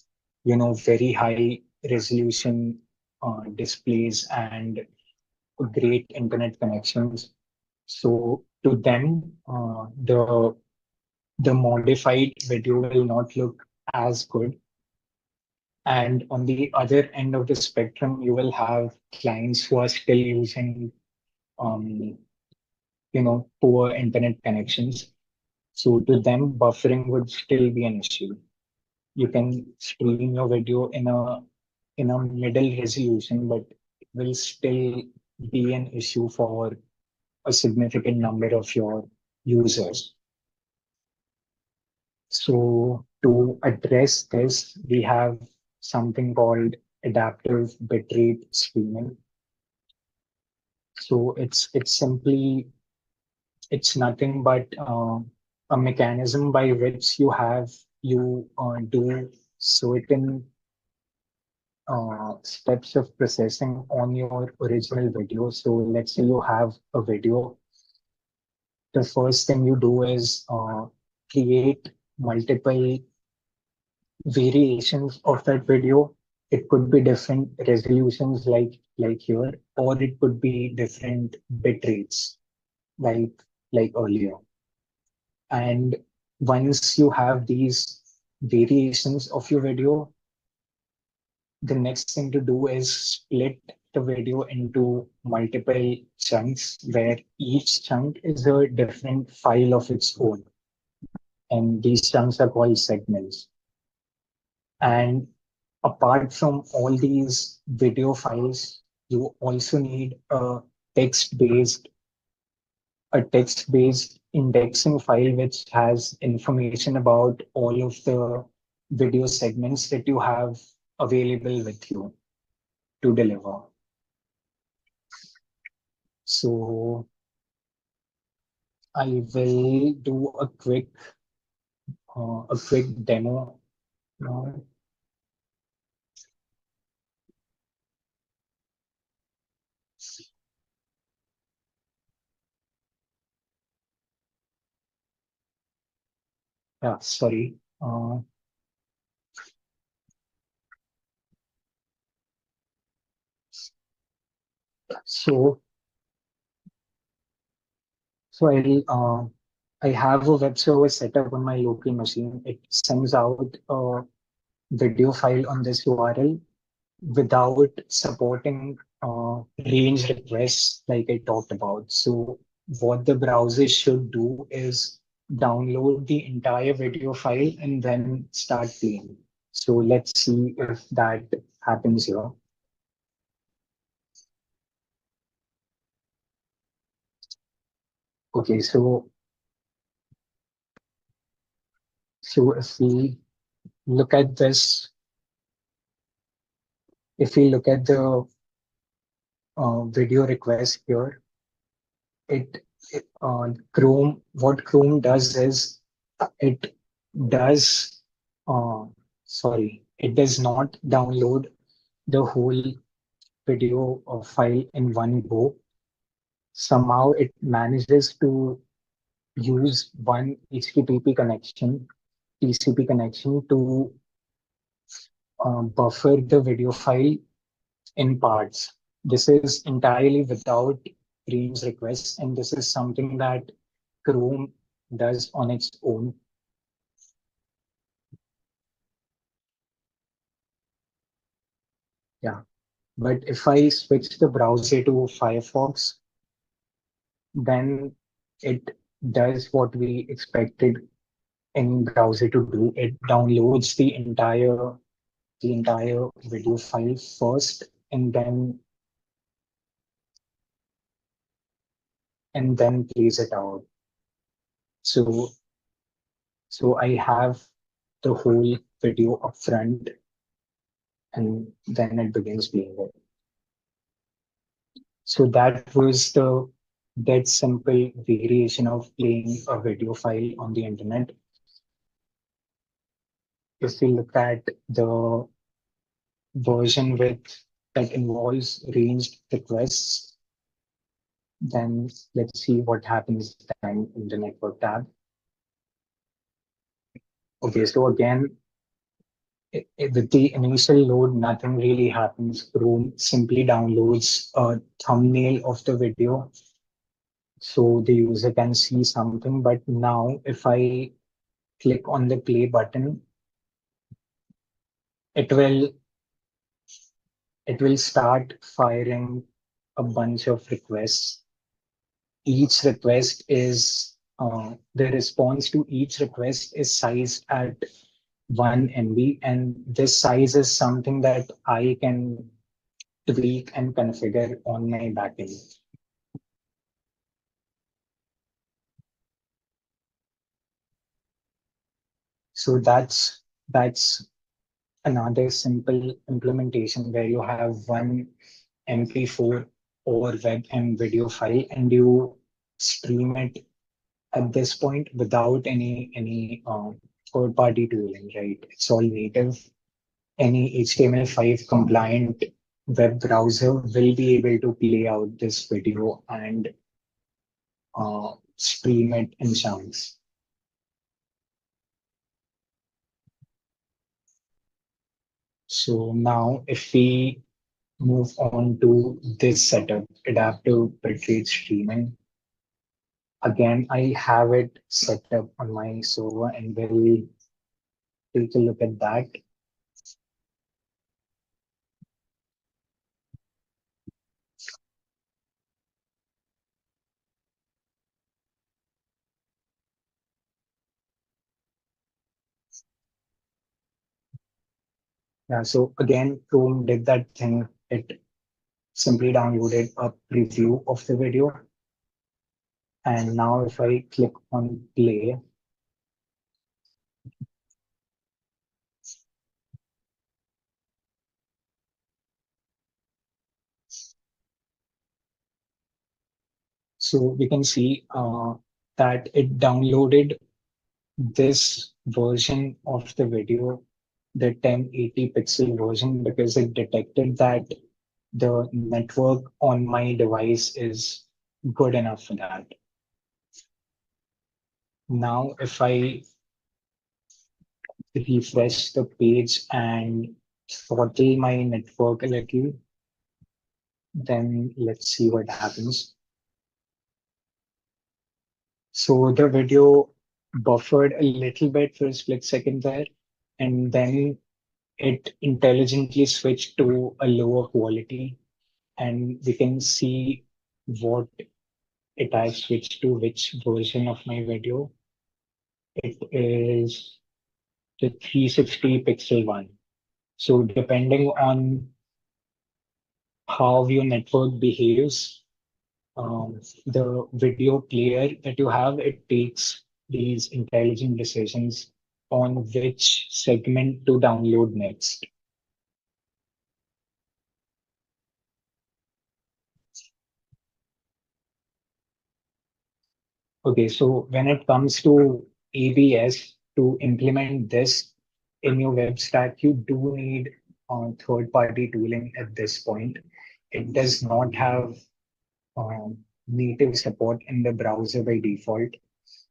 very high resolution displays and great internet connections. So to them, the modified video will not look as good. And on the other end of the spectrum, you will have clients who are still using, poor internet connections. So to them, buffering would still be an issue. You can stream your video in a middle resolution, but it will still be an issue for a significant number of your users. So to address this, we have something called adaptive bitrate streaming. So it's nothing but a mechanism by which you do certain steps of processing on your original video. So let's say you have a video. The first thing you do is create multiple variations of that video. It could be different resolutions like here, or it could be different bit rates like earlier. And once you have these variations of your video, the next thing to do is split the video into multiple chunks, where each chunk is a different file of its own. And these chunks are called segments. And apart from all these video files, you also need a text-based indexing file which has information about all of the video segments that you have available with you to deliver. So I will do a quick demo now. Yeah, sorry. So I have a web server set up on my local machine. It sends out a video file on this URL without supporting range requests like I talked about. So what the browser should do is download the entire video file and then start playing. So let's see if that happens here. Okay, so if we look at this, if we look at the video request here, what Chrome does is it does not download the whole video file in one go. Somehow it manages to use one HTTP connection, TCP connection, to buffer the video file in parts. This is entirely without range requests, and this is something that Chrome does on its own. Yeah, But if I switch the browser to Firefox, then it does what we expected any browser to do. It downloads the entire video file first, and then plays it out. So so I have the whole video up front, and then it begins playing it. So that was the dead simple variation of playing a video file on the internet. If we look at the version that involves ranged requests, then let's see what happens then in the network tab. Okay, so again, with the initial load, nothing really happens. Chrome simply downloads a thumbnail of the video so the user can see something. But now if I click on the play button, it will start firing a bunch of requests. Each request is the response to each request is sized at 1 MB, and this size is something that I can tweak and configure on my backend. So that's another simple implementation where you have one MP4 or web and video file, and you stream it at this point without any third-party tooling, right? It's all native. Any HTML5 compliant web browser will be able to play out this video and stream it in chunks. So now if we move on to this setup, adaptive bitrate streaming, again, I have it set up on my server, and we'll take a look at that. Yeah, so again, Chrome did that thing. It simply downloaded a preview of the video. And now if I click on play, so we can see that it downloaded this version of the video, the 1080 pixel version, because it detected that the network on my device is good enough for that. Now, if I refresh the page and throttle my network a little, then let's see what happens. So the video buffered a little bit for a split second there, and then it intelligently switched to a lower quality, and we can see what it has switched to, which version of my video. It is the 360 pixel one. So depending on how your network behaves, the video player that you have, it takes these intelligent decisions on which segment to download next. Okay, so when it comes to ABS, to implement this in your web stack, you do need third-party tooling at this point. It does not have native support in the browser by default.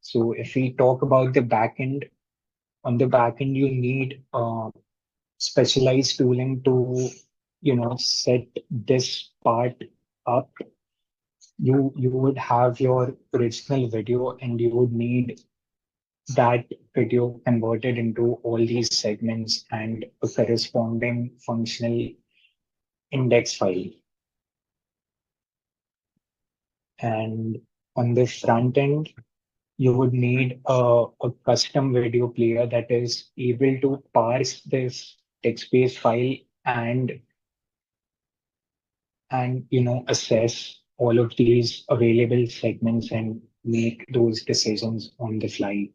So if we talk about the backend, on the backend, you need specialized tooling to, set this part up. You would have your original video, and you would need that video converted into all these segments and a corresponding functional index file. And on the front end, you would need a custom video player that is able to parse this text-based file and assess all of these available segments and make those decisions on the fly.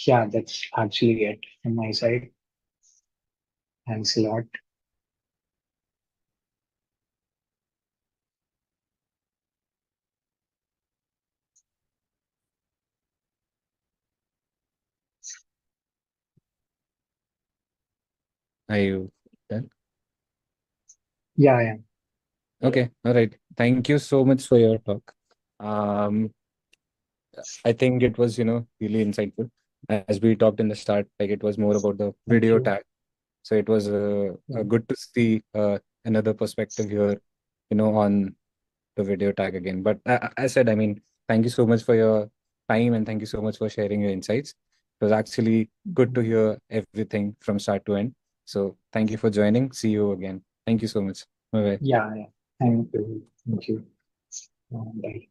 Yeah, that's actually it from my side. Thanks a lot. Are you done? Yeah, yeah. Okay, all right. Thank you so much for your talk. I think it was, really insightful. As we talked in the start, like it was more about the video tag. So it was good to see another perspective here, on the video tag again. But as I said, I mean, thank you so much for your time and thank you so much for sharing your insights. It was actually good to hear everything from start to end. So thank you for joining. See you again. Thank you so much. Bye-bye. Yeah, yeah. Thank you. Thank you. Bye.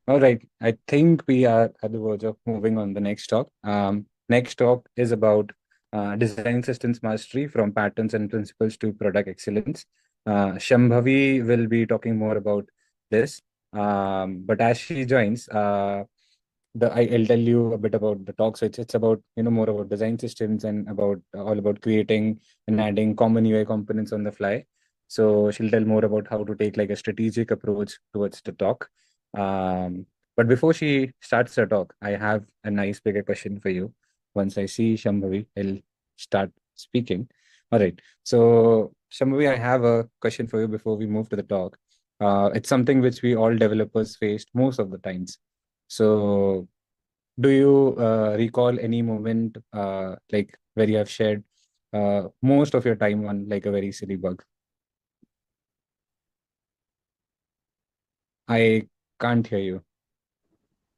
All right. I think we are at the verge of moving on the next talk. Next talk is about design systems mastery from patterns and principles to product excellence. Shambhavi will be talking more about this. But as she joins, I'll tell you a bit about the talk. So it's about more about design systems and about all about creating and adding common UI components on the fly. So she'll tell more about how to take like a strategic approach towards the talk. But before she starts her talk, I have a nice bigger question for you. Once I see Shambhavi, I'll start speaking. All right. So Shambhavi, I have a question for you before we move to the talk. It's something which we all developers faced most of the times. So do you recall any moment like where you have shared most of your time on like a very silly bug? I can't hear you.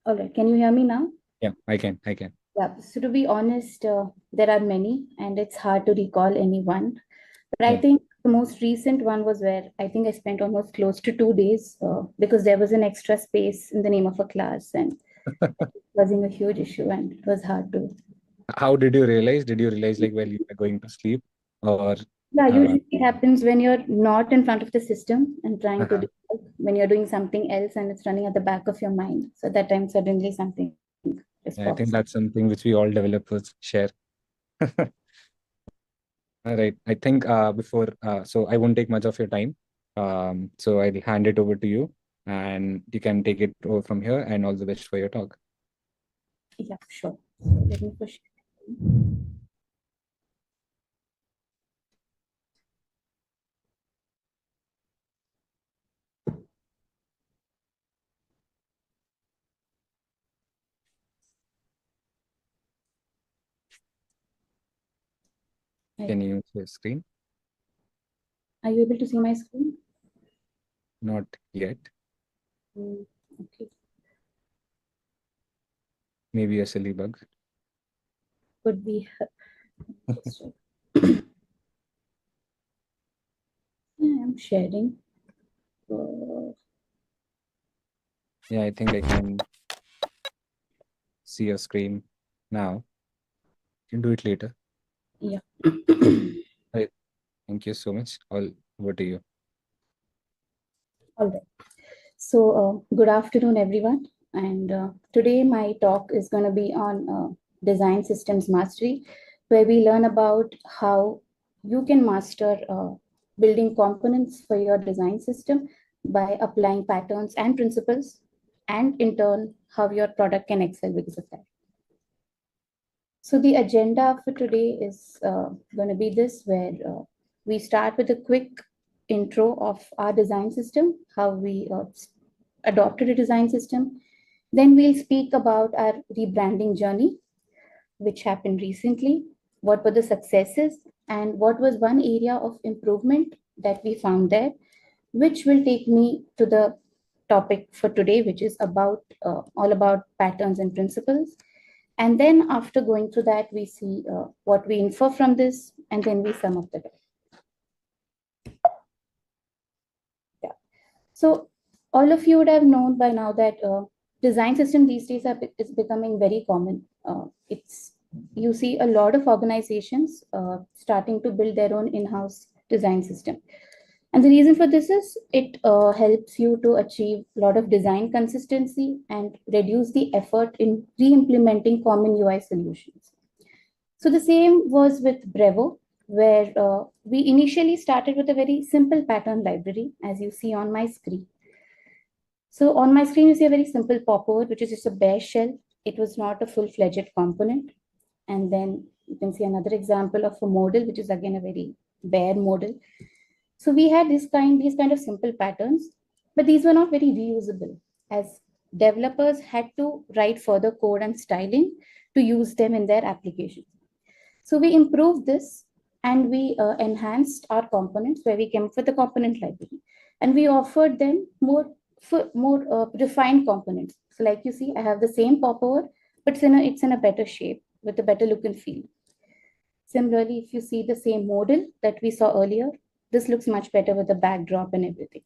All right, can you hear me now? Yeah, I can. Yeah, so to be honest, there are many, and it's hard to recall any one. But I think the most recent one was where I think I spent almost close to 2 days because there was an extra space in the name of a class, and it was a huge issue, and it was hard to. How did you realize? Did you realize like while you were going to sleep, or? Yeah, usually it happens when you're not in front of the system and trying to do when you're doing something else and it's running at the back of your mind. So at that time, suddenly something just I think pops. that's something which we all developers share. All right. I think so I won't take much of your time. So I'll hand it over to you and you can take it over from here, and all the best for your talk. Yeah, sure. Let me push. Can you see your screen? Are you able to see my screen? Not yet. Okay. Maybe a silly bug. Could be. Yeah, I'm sharing. Yeah, I think I can see your screen now. You can do it later. Yeah. Right. Thank you so much. All over to you. All right. So good afternoon, everyone. And today my talk is going to be on design systems mastery, where we learn about how you can master building components for your design system by applying patterns and principles, and in turn, how your product can excel because of that. So the agenda for today is going to be this, where we start with a quick intro of our design system, how we adopted a design system. Then we'll speak about our rebranding journey. which happened recently, what were the successes, and what was one area of improvement that we found there, which will take me to the topic for today, which is about all about patterns and principles. And then after going through that, we see what we infer from this, and then we sum up the dots. Yeah. So all of you would have known by now that design system these days is becoming very common. You see a lot of organizations starting to build their own in-house design system. And the reason for this is it helps you to achieve a lot of design consistency and reduce the effort in re-implementing common UI solutions. So the same was with Brevo, where we initially started with a very simple pattern library, as you see on my screen. So on my screen, you see a very simple popper, which is just a bare shell. It was not a full-fledged component. And then you can see another example of a model, which is again a very bare model. So we had these kind of simple patterns, but these were not very reusable, as developers had to write further code and styling to use them in their applications. So we improved this and we enhanced our components, where we came up with the component library, and we offered them more refined components. So like you see, I have the same popover, but it's in a better shape with a better look and feel. Similarly, if you see the same model that we saw earlier, this looks much better with the backdrop and everything.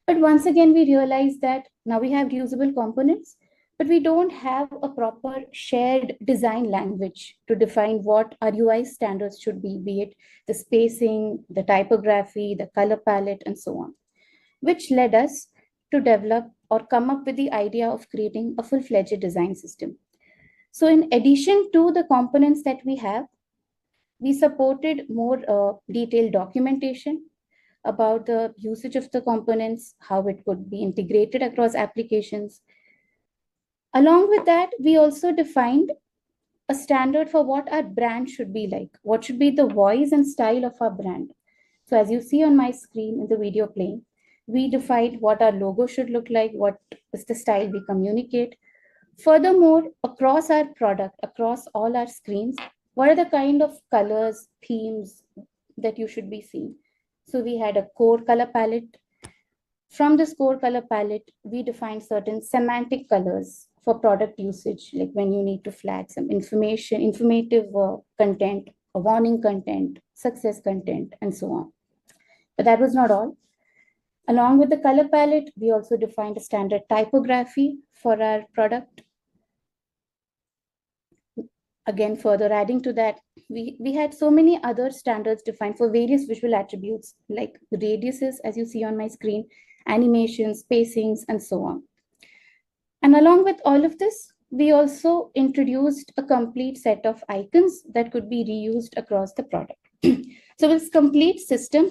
But once again, we realized that now we have reusable components, but we don't have a proper shared design language to define what our UI standards should be it the spacing, the typography, the color palette, and so on, which led us to develop or come up with the idea of creating a full-fledged design system. So in addition to the components that we have, we supported more detailed documentation about the usage of the components, how it could be integrated across applications. Along with that, we also defined a standard for what our brand should be like, what should be the voice and style of our brand. So as you see on my screen in the video playing, we defined what our logo should look like, what is the style we communicate. Furthermore, across our product, across all our screens, what are the kind of colors, themes that you should be seeing? So we had a core color palette. From this core color palette, we defined certain semantic colors for product usage, like when you need to flag some information, informative content, a warning content, success content, and so on. But that was not all. Along with the color palette, we also defined a standard typography for our product. Again, further adding to that, we had so many other standards defined for various visual attributes, like the radiuses, as you see on my screen, animations, spacings, and so on. And along with all of this, we also introduced a complete set of icons that could be reused across the product. So with this complete system,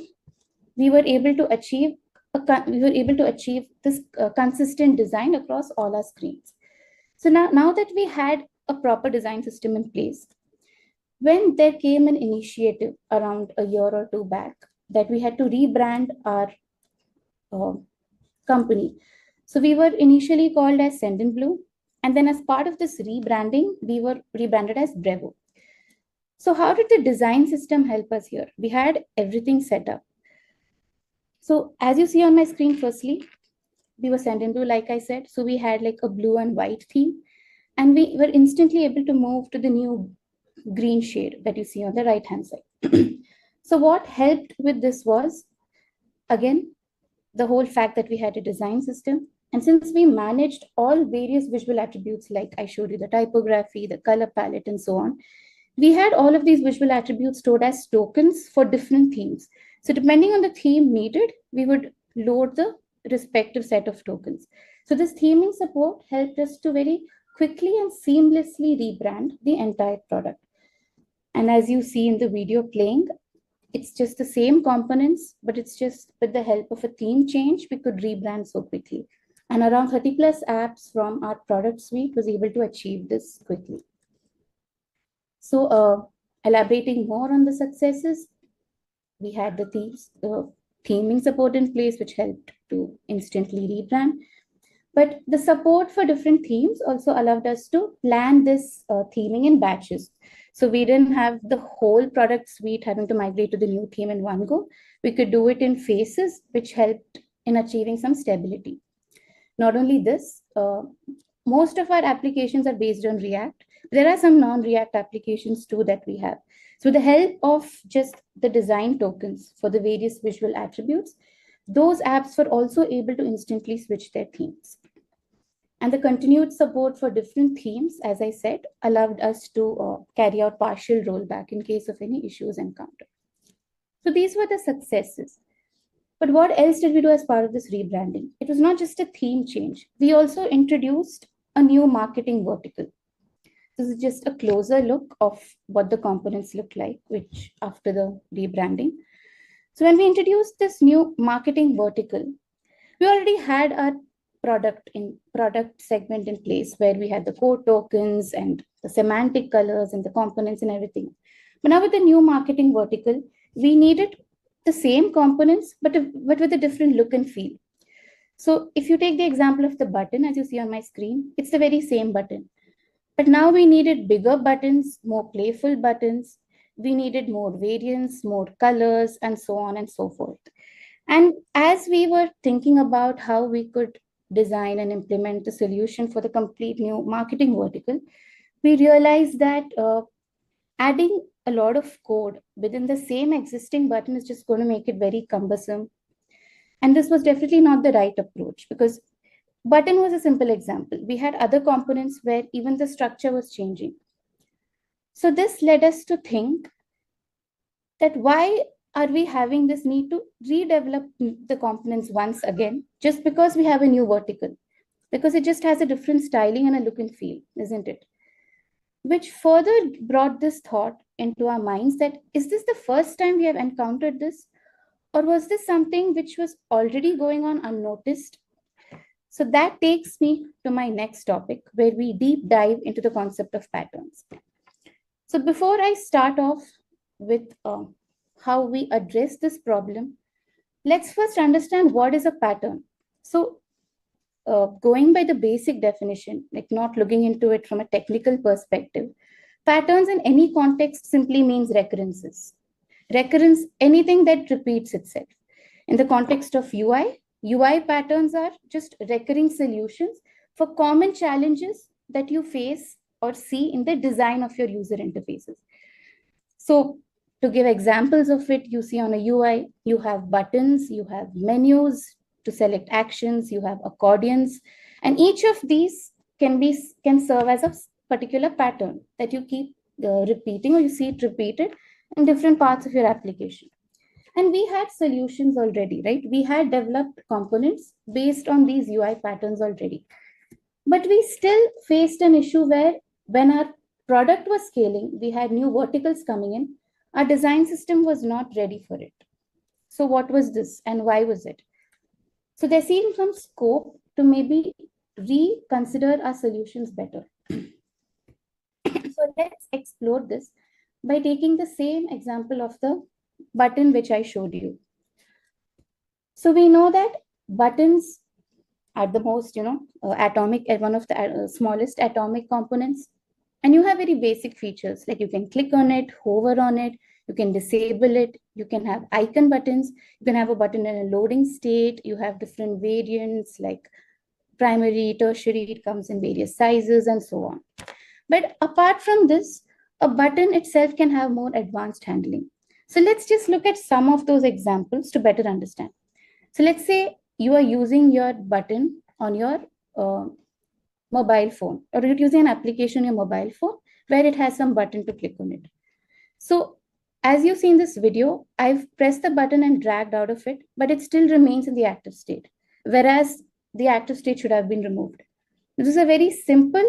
we were able to achieve this consistent design across all our screens. So now that we had a proper design system in place, when there came an initiative around a year or two back that we had to rebrand our company. So we were initially called as Send in Blue, and then as part of this rebranding, we were rebranded as Brevo. So how did the design system help us here? We had everything set up. So as you see on my screen, firstly, we were Send in Blue, like I said. So we had like a blue and white theme, and we were instantly able to move to the new green shade that you see on the right-hand side. So what helped with this was, again, the whole fact that we had a design system. And since we managed all various visual attributes, like I showed you the typography, the color palette, and so on, we had all of these visual attributes stored as tokens for different themes. So depending on the theme needed, we would load the respective set of tokens. So this theming support helped us to very quickly and seamlessly rebrand the entire product. And as you see in the video playing, it's just the same components, but it's just with the help of a theme change, we could rebrand so quickly. And around 30 plus apps from our product suite was able to achieve this quickly. So elaborating more on the successes, we had the theming support in place, which helped to instantly rebrand. But the support for different themes also allowed us to plan this theming in batches. So we didn't have the whole product suite having to migrate to the new theme in one go. We could do it in phases, which helped in achieving some stability. Not only this, most of our applications are based on React. There are some non-React applications too that we have. So with the help of just the design tokens for the various visual attributes, those apps were also able to instantly switch their themes. And the continued support for different themes, as I said, allowed us to carry out partial rollback in case of any issues encountered. So these were the successes. But what else did we do as part of this rebranding? It was not just a theme change. We also introduced a new marketing vertical. This is just a closer look of what the components look like, which after the rebranding. So when we introduced this new marketing vertical, we already had our product segment in place where we had the core tokens and the semantic colors and the components and everything. But now with the new marketing vertical, we needed the same components, but with a different look and feel. So if you take the example of the button, as you see on my screen, it's the very same button. But now we needed bigger buttons, more playful buttons. We needed more variants, more colors, and so on and so forth. And as we were thinking about how we could design and implement the solution for the complete new marketing vertical, we realized that adding a lot of code within the same existing button is just going to make it very cumbersome. And this was definitely not the right approach, because button was a simple example. We had other components where even the structure was changing. So this led us to think that why are we having this need to redevelop the components once again, just because we have a new vertical? Because it just has a different styling and a look and feel, isn't it? Which further brought this thought into our minds that, is this the first time we have encountered this? Or was this something which was already going on unnoticed? So that takes me to my next topic, where we deep dive into the concept of patterns. So before I start off with how we address this problem, let's first understand what is a pattern. So going by the basic definition, like not looking into it from a technical perspective, patterns in any context simply means recurrences. Recurrence, anything that repeats itself. In the context of UI patterns are just recurring solutions for common challenges that you face or see in the design of your user interfaces. So to give examples of it, you see on a UI, you have buttons, you have menus to select actions, you have accordions, and each of these can serve as a particular pattern that you keep repeating, or you see it repeated in different parts of your application. And we had solutions already, right? We had developed components based on these UI patterns already. But we still faced an issue where when our product was scaling, we had new verticals coming in, our design system was not ready for it. So what was this and why was it? So there seemed some scope to maybe reconsider our solutions better. So let's explore this by taking the same example of the button which I showed you. So we know that buttons are the most, atomic, one of the smallest atomic components. And you have very basic features, like you can click on it, hover on it, you can disable it, you can have icon buttons, you can have a button in a loading state, you have different variants like primary, tertiary, it comes in various sizes and so on. But apart from this, a button itself can have more advanced handling. So let's just look at some of those examples to better understand. So let's say you are using your button on your mobile phone, or you're using an application on your mobile phone where it has some button to click on it. So as you see in this video, I've pressed the button and dragged out of it, but it still remains in the active state, whereas the active state should have been removed. This is a very simple,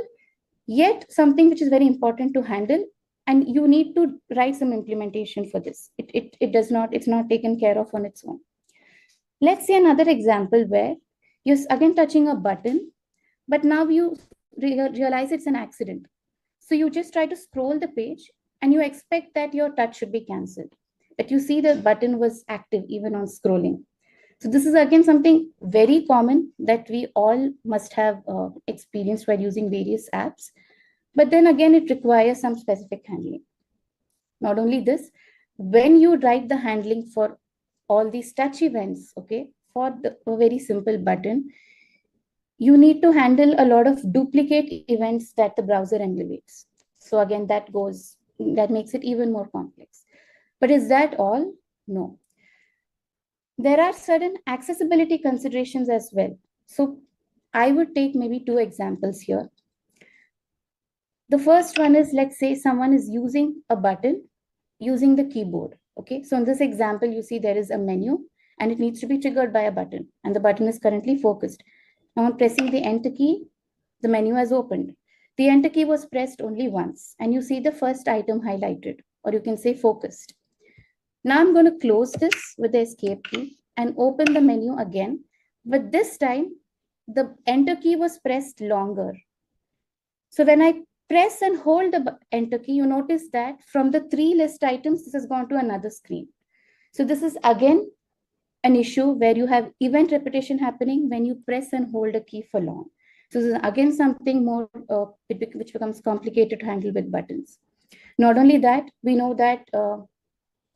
yet something which is very important to handle, and you need to write some implementation for this. It's not taken care of on its own. Let's see another example where you're again touching a button, but now you realize it's an accident. So you just try to scroll the page and you expect that your touch should be cancelled. But you see the button was active even on scrolling. So this is again something very common that we all must have experienced while using various apps. But then again, it requires some specific handling. Not only this, when you write the handling for all these touch events, okay, for a very simple button, you need to handle a lot of duplicate events that the browser emulates. So again, that makes it even more complex. But is that all? No. There are certain accessibility considerations as well. So I would take maybe 2 examples here. The first one is, let's say someone is using a button using the keyboard. Okay, so in this example, you see there is a menu and it needs to be triggered by a button, and the button is currently focused. Now I'm pressing the enter key, the menu has opened. The enter key was pressed only once, and you see the first item highlighted, or you can say focused. Now I'm going to close this with the escape key and open the menu again, but this time the enter key was pressed longer. So when I press and hold the enter key, you notice that from the 3 list items, this has gone to another screen. So this is again an issue where you have event repetition happening when you press and hold a key for long. So this is again something more which becomes complicated to handle with buttons. Not only that, we know that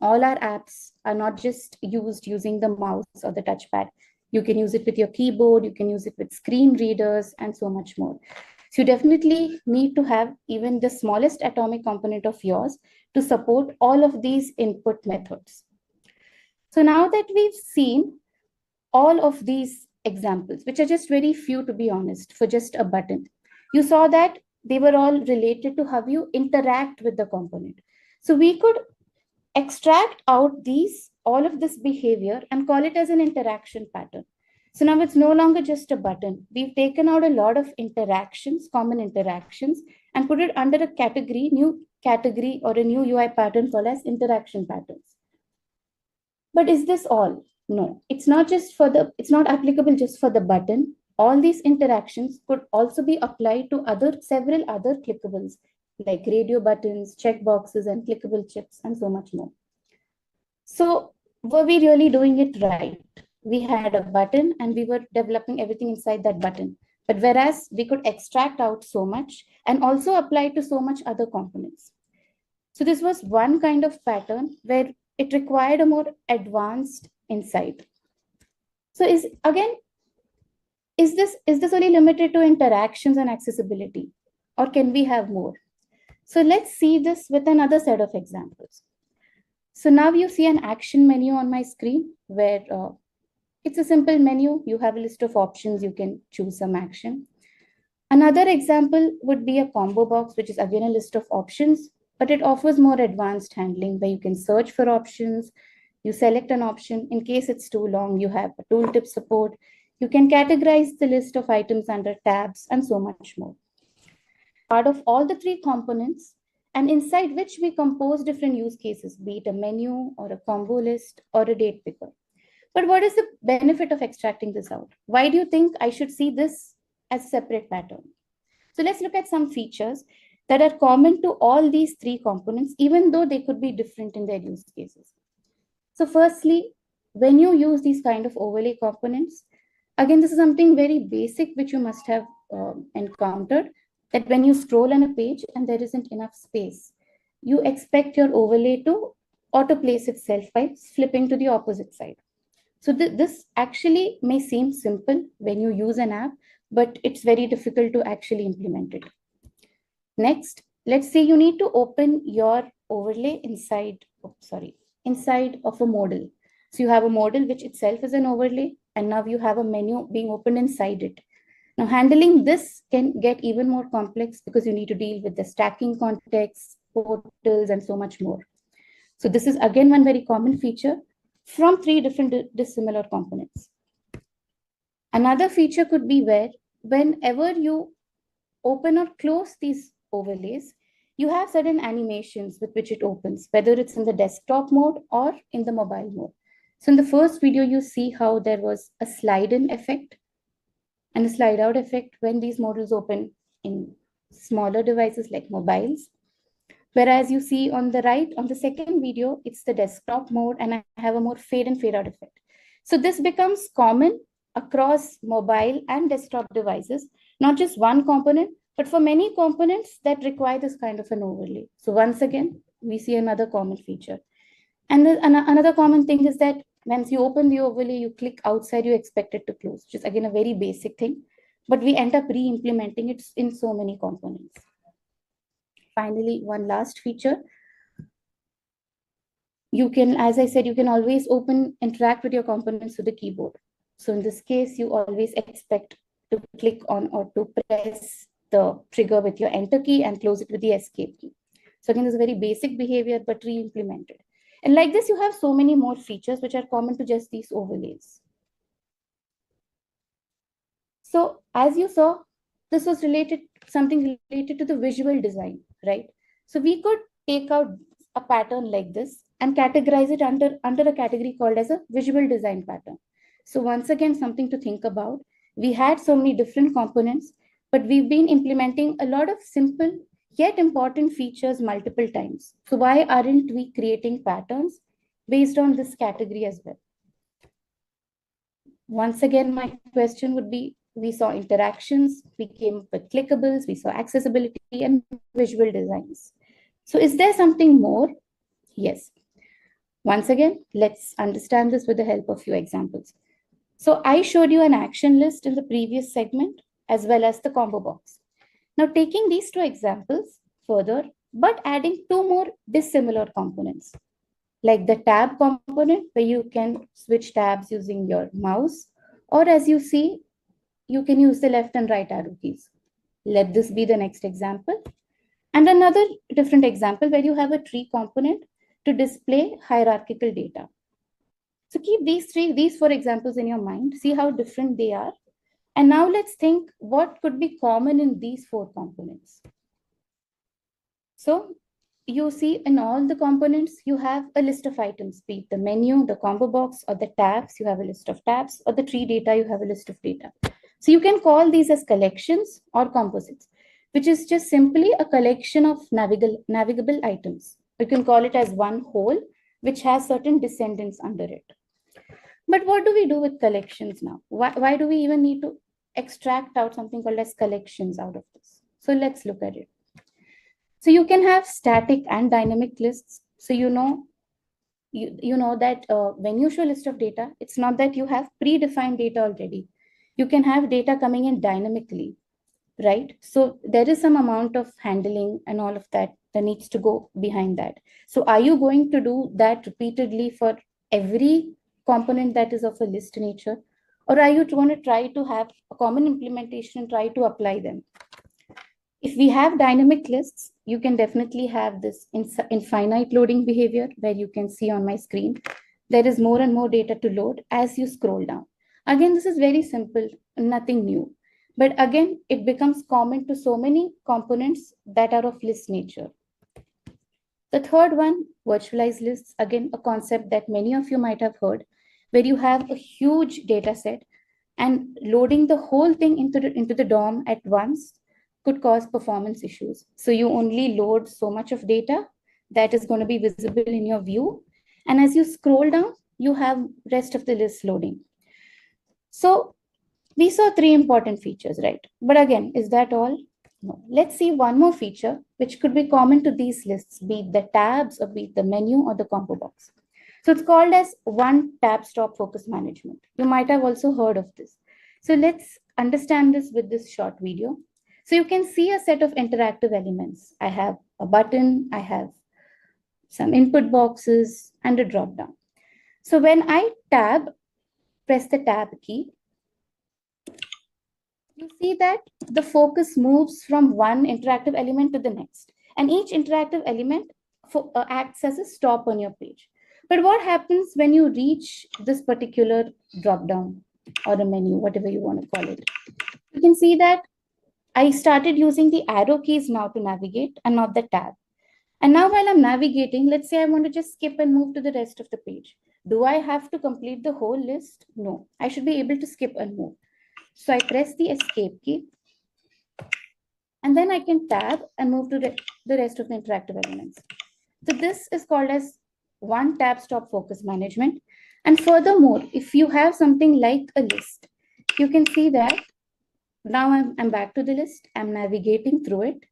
all our apps are not just used using the mouse or the touchpad. You can use it with your keyboard, you can use it with screen readers, and so much more. So you definitely need to have even the smallest atomic component of yours to support all of these input methods. So now that we've seen all of these examples, which are just very few to be honest, for just a button, you saw that they were all related to how you interact with the component. So we could extract out all of this behavior and call it as an interaction pattern. So now it's no longer just a button. We've taken out a lot of interactions, common interactions, and put it under a category, new category, or a new UI pattern called as interaction patterns. But is this all? No, it's not applicable just for the button. All these interactions could also be applied to several other clickables, like radio buttons, checkboxes, and clickable chips, and so much more. So were we really doing it right? We had a button and we were developing everything inside that button. But whereas we could extract out so much and also apply to so much other components. So this was one kind of pattern where it required a more advanced insight. So is this only limited to interactions and accessibility, or can we have more? So let's see this with another set of examples. So now you see an action menu on my screen where it's a simple menu. You have a list of options. You can choose some action. Another example would be a combo box, which is again a list of options, but it offers more advanced handling where you can search for options. You select an option. In case it's too long, you have a tooltip support. You can categorize the list of items under tabs and so much more. Part of all the 3 components, and inside which we compose different use cases, be it a menu or a combo list or a date picker. But what is the benefit of extracting this out? Why do you think I should see this as a separate pattern? So let's look at some features that are common to all these 3 components, even though they could be different in their use cases. So firstly, when you use these kind of overlay components, again, this is something very basic which you must have encountered, that when you scroll on a page and there isn't enough space, you expect your overlay to auto-place itself by flipping to the opposite side. So this actually may seem simple when you use an app, but it's very difficult to actually implement it. Next, let's say you need to open your overlay inside of a modal. So you have a modal which itself is an overlay, and now you have a menu being opened inside it. Now handling this can get even more complex because you need to deal with the stacking contexts, portals, and so much more. So this is again one very common feature from 3 different dissimilar components. Another feature could be where whenever you open or close these overlays, you have certain animations with which it opens, whether it's in the desktop mode or in the mobile mode. So in the first video, you see how there was a slide-in effect and a slide-out effect when these modals open in smaller devices like mobiles. Whereas you see on the right, on the second video, it's the desktop mode, and I have a more fade in, fade out effect. So this becomes common across mobile and desktop devices, not just one component, but for many components that require this kind of an overlay. So once again, we see another common feature. And another common thing is that once you open the overlay, you click outside, you expect it to close, which is again a very basic thing, but we end up re-implementing it in so many components. Finally, one last feature. You can, as I said, you can always interact with your components with the keyboard. So in this case, you always expect to click on or to press the trigger with your enter key and close it with the escape key. So again, this is a very basic behavior, but re-implemented. And like this, you have so many more features which are common to just these overlays. So as you saw, this was something related to the visual design, right? So we could take out a pattern like this and categorize it under a category called as a visual design pattern. So once again, something to think about. We had so many different components, but we've been implementing a lot of simple yet important features multiple times. So why aren't we creating patterns based on this category as well? Once again, my question would be, we saw interactions, we came up with clickables, we saw accessibility and visual designs. So is there something more? Yes. Once again, let's understand this with the help of few examples. So I showed you an action list in the previous segment as well as the combo box. Now taking these two examples further, but adding two more dissimilar components, like the tab component where you can switch tabs using your mouse, or as you see, you can use the left and right arrow keys. Let this be the next example. And another different example where you have a tree component to display hierarchical data. So keep these four examples in your mind, see how different they are. And now let's think what could be common in these four components. So you see in all the components, you have a list of items, be it the menu, the combo box, or the tabs, you have a list of tabs, or the tree data, you have a list of data. So you can call these as collections or composites, which is just simply a collection of navigable items. You can call it as one whole, which has certain descendants under it. But what do we do with collections now? Why do we even need to extract out something called as collections out of this? So let's look at it. So you can have static and dynamic lists. So you know that when you show a list of data, it's not that you have predefined data already. You can have data coming in dynamically, right? So there is some amount of handling and all of that needs to go behind that. So are you going to do that repeatedly for every component that is of a list nature? Or are you going to try to have a common implementation and try to apply them? If we have dynamic lists, you can definitely have this infinite loading behavior where you can see on my screen, there is more and more data to load as you scroll down. Again, this is very simple, nothing new. But again, it becomes common to so many components that are of list nature. The third one, virtualized lists, again, a concept that many of you might have heard, where you have a huge data set and loading the whole thing into the DOM at once could cause performance issues. So you only load so much of data that is going to be visible in your view. And as you scroll down, you have rest of the list loading. So we saw three important features, right? But again, is that all? No. Let's see one more feature, which could be common to these lists, be it the tabs or be it the menu or the combo box. So it's called as one tab stop focus management. You might have also heard of this. So let's understand this with this short video. So you can see a set of interactive elements. I have a button, I have some input boxes and a drop down. So when I press the tab key, you see that the focus moves from one interactive element to the next. And each interactive element acts as a stop on your page. But what happens when you reach this particular drop down or a menu, whatever you want to call it? You can see that I started using the arrow keys now to navigate and not the tab. And now while I'm navigating, let's say I want to just skip and move to the rest of the page. Do I have to complete the whole list? No, I should be able to skip and move. So I press the escape key and then I can tab and move to the rest of the interactive elements. So this is called as one tab stop focus management. And furthermore, if you have something like a list, you can see that now I'm back to the list, I'm navigating through it.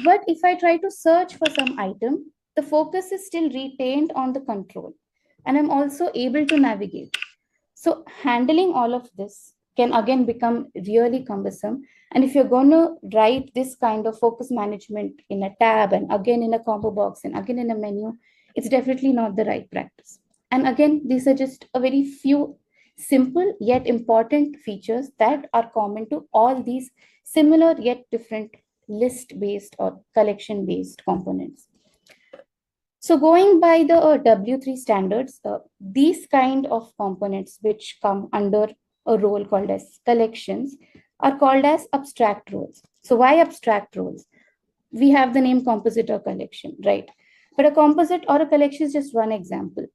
But if I try to search for some item, the focus is still retained on the control, and I'm also able to navigate. So handling all of this can again become really cumbersome. And if you're going to write this kind of focus management in a tab and again in a combo box and again in a menu, it's definitely not the right practice. And again, these are just a very few simple yet important features that are common to all these similar yet different list-based or collection-based components. So going by the W3 standards, these kind of components which come under a role called as collections are called as abstract roles. So why abstract roles? We have the name composite or collection, right? But a composite or a collection is just one example.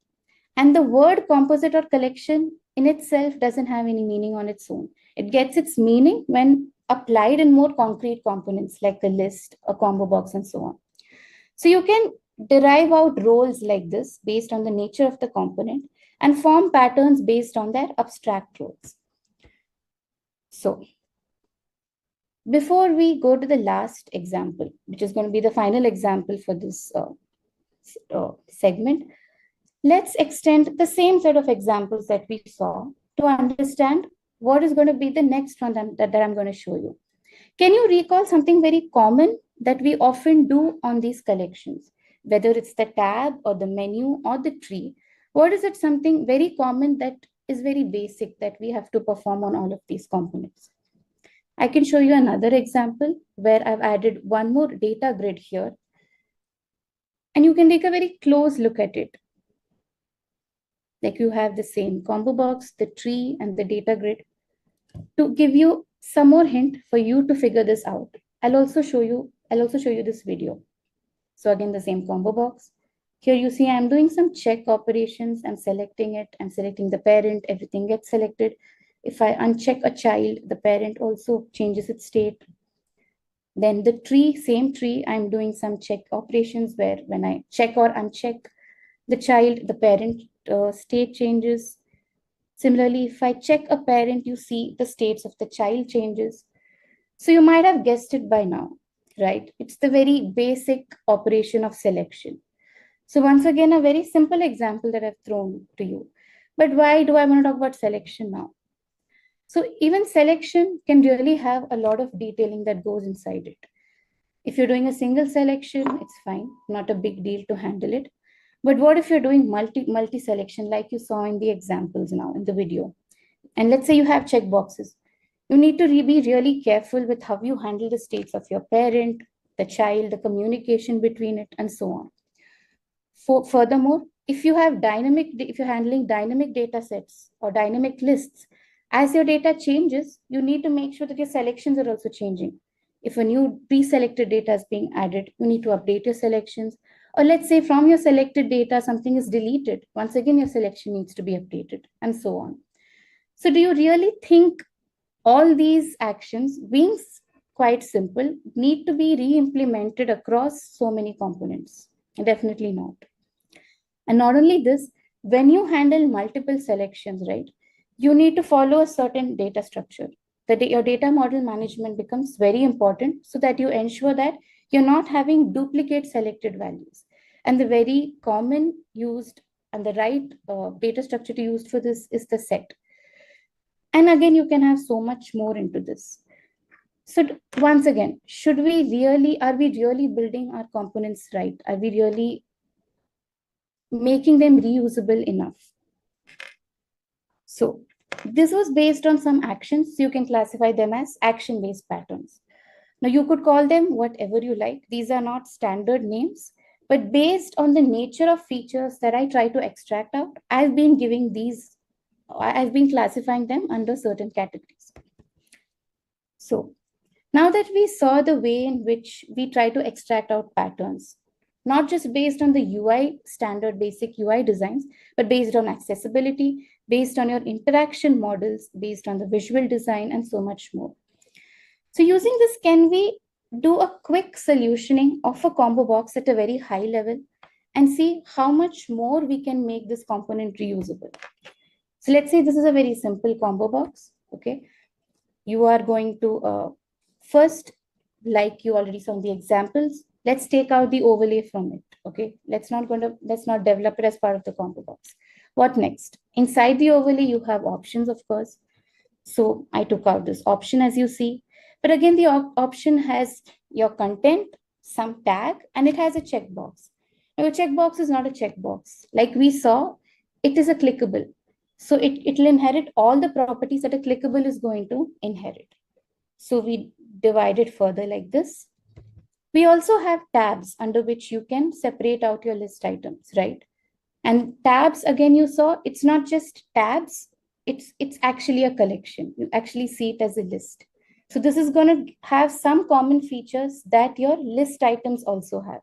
And the word composite or collection in itself doesn't have any meaning on its own. It gets its meaning when applied in more concrete components like a list, a combo box, and so on. So you can derive out roles like this based on the nature of the component and form patterns based on their abstract roles. So before we go to the last example, which is going to be the final example for this segment, let's extend the same set of examples that we saw to understand what is going to be the next one that I'm going to show you. Can you recall something very common that we often do on these collections? Whether it's the tab or the menu or the tree, what is it something very common that is very basic that we have to perform on all of these components? I can show you another example where I've added one more data grid here. And you can take a very close look at it. Like you have the same combo box, the tree, and the data grid. To give you some more hint for you to figure this out, I'll also show you this video. So again, the same combo box. Here you see I'm doing some check operations. I'm selecting it. I'm selecting the parent. Everything gets selected. If I uncheck a child, the parent also changes its state. Then the tree, same tree, I'm doing some check operations where when I check or uncheck the child, the parent state changes. Similarly, if I check a parent, you see the states of the child changes. So you might have guessed it by now, right? It's the very basic operation of selection. So once again, a very simple example that I've thrown to you. But why do I want to talk about selection now? So even selection can really have a lot of detailing that goes inside it. If you're doing a single selection, it's fine, not a big deal to handle it. But what if you're doing multi selection like you saw in the examples now in the video? And let's say you have checkboxes. You need to be really careful with how you handle the states of your parent, the child, the communication between it, and so on. Furthermore, if you're handling dynamic data sets or dynamic lists, as your data changes, you need to make sure that your selections are also changing. If a new pre-selected data is being added, you need to update your selections. Or let's say from your selected data, something is deleted. Once again, your selection needs to be updated, and so on. So do you really think all these actions, being quite simple, need to be re-implemented across so many components? Definitely not. And not only this, when you handle multiple selections, right, you need to follow a certain data structure. Your data model management becomes very important so that you ensure that you're not having duplicate selected values. And the very common used and the right data structure to use for this is the set. And again, you can have so much more into this. So once again, are we really building our components right? Are we really making them reusable enough? So this was based on some actions. You can classify them as action-based patterns. Now you could call them whatever you like. These are not standard names, but based on the nature of features that I try to extract out, I've been classifying them under certain categories. So now that we saw the way in which we try to extract out patterns, not just based on the UI standard basic UI designs, but based on accessibility, based on your interaction models, based on the visual design, and so much more. So using this, can we do a quick solutioning of a combo box at a very high level and see how much more we can make this component reusable. So let's say this is a very simple combo box. Okay, you are going to first, like you already saw in the examples, let's take out the overlay from it. Okay, let's not develop it as part of the combo box. What next? Inside the overlay, you have options, of course. So I took out this option, as you see. But again, the option has your content, some tag, and it has a checkbox. Now, a checkbox is not a checkbox. Like we saw, it is a clickable. So it'll inherit all the properties that a clickable is going to inherit. So we divide it further like this. We also have tabs under which you can separate out your list items, right? And tabs, again, you saw, it's not just tabs, it's actually a collection. You actually see it as a list. So this is going to have some common features that your list items also have.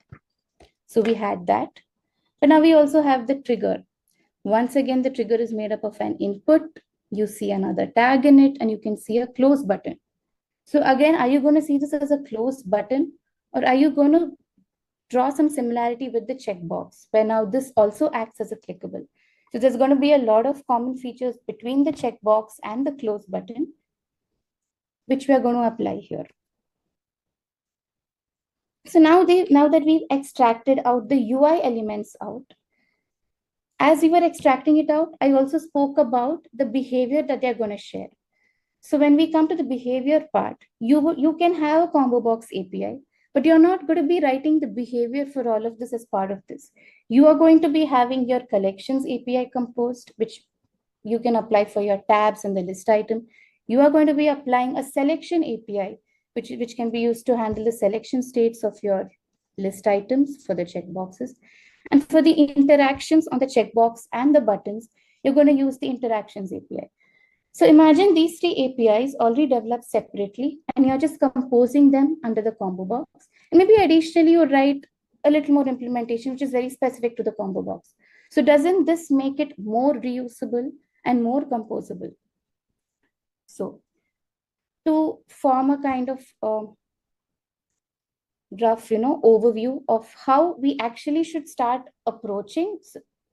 So we had that. But now we also have the trigger. Once again, the trigger is made up of an input. You see another tag in it, and you can see a close button. So again, are you going to see this as a close button, or are you going to draw some similarity with the checkbox, where now this also acts as a clickable? So there's going to be a lot of common features between the checkbox and the close button, which we are going to apply here. So now that we've extracted out the UI elements out, as we were extracting it out, I also spoke about the behavior that they're going to share. So when we come to the behavior part, you can have a combo box API, but you're not going to be writing the behavior for all of this as part of this. You are going to be having your collections API composed, which you can apply for your tabs and the list item. You are going to be applying a selection API, which can be used to handle the selection states of your list items for the checkboxes. And for the interactions on the checkbox and the buttons, you're going to use the interactions API. So imagine these three APIs already developed separately, and you're just composing them under the combo box. And maybe additionally, you write a little more implementation, which is very specific to the combo box. So doesn't this make it more reusable and more composable? So to form a kind of rough, overview of how we actually should start approaching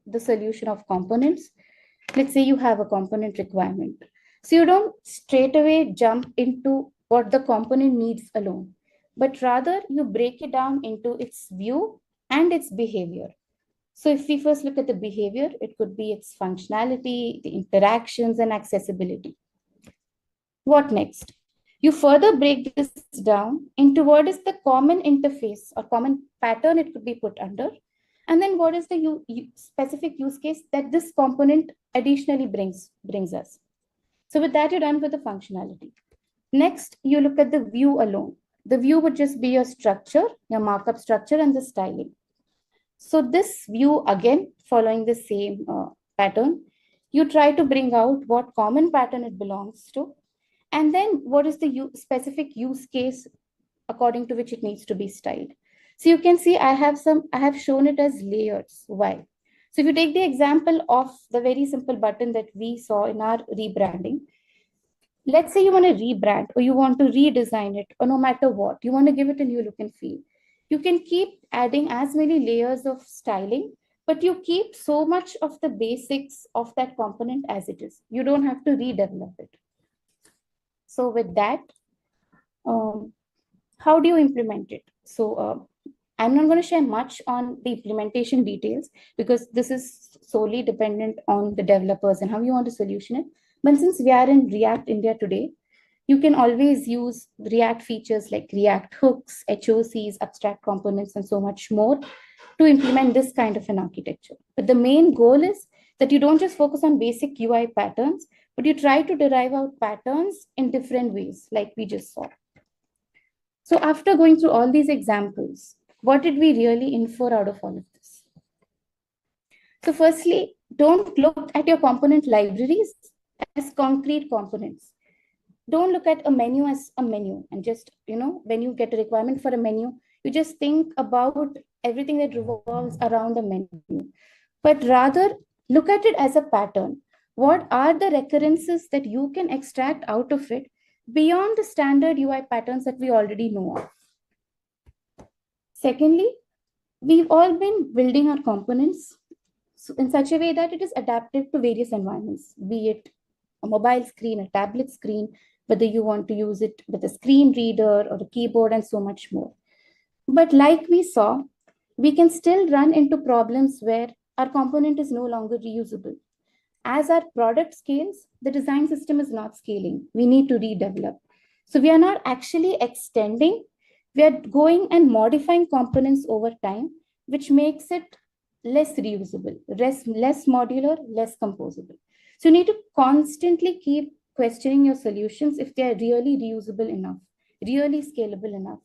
the solution of components. Let's say you have a component requirement. So you don't straight away jump into what the component needs alone, but rather you break it down into its view and its behavior. So if we first look at the behavior, it could be its functionality, the interactions, and accessibility. What next? You further break this down into what is the common interface or common pattern it could be put under, and then what is the specific use case that this component additionally brings us. So with that, you're done with the functionality. Next, you look at the view alone. The view would just be your structure, your markup structure, and the styling. So this view, again, following the same pattern, you try to bring out what common pattern it belongs to, and then what is the specific use case according to which it needs to be styled. So you can see I have shown it as layers. Why? So if you take the example of the very simple button that we saw in our rebranding, let's say you want to rebrand or you want to redesign it, or no matter what, you want to give it a new look and feel. You can keep adding as many layers of styling, but you keep so much of the basics of that component as it is. You don't have to redevelop it. So with that, how do you implement it? So I'm not going to share much on the implementation details because this is solely dependent on the developers and how you want to solution it. But since we are in React India today, you can always use React features like React hooks, HOCs, abstract components, and so much more to implement this kind of an architecture. But the main goal is that you don't just focus on basic UI patterns, but you try to derive out patterns in different ways, like we just saw. So after going through all these examples, what did we really infer out of all of this? So firstly, don't look at your component libraries as concrete components. Don't look at a menu as a menu and just, when you get a requirement for a menu, you just think about everything that revolves around the menu. But rather, look at it as a pattern. What are the recurrences that you can extract out of it beyond the standard UI patterns that we already know of? Secondly, We've all been building our components in such a way that it is adaptive to various environments, be it a mobile screen, a tablet screen, whether you want to use it with a screen reader or a keyboard and so much more. But like we saw, we can still run into problems where our component is no longer reusable. As our product scales, the design system is not scaling. We need to redevelop. So we are not actually extending, we are going and modifying components over time, which makes it less reusable, less modular, less composable. So you need to constantly keep questioning your solutions if they are really reusable enough, really scalable enough,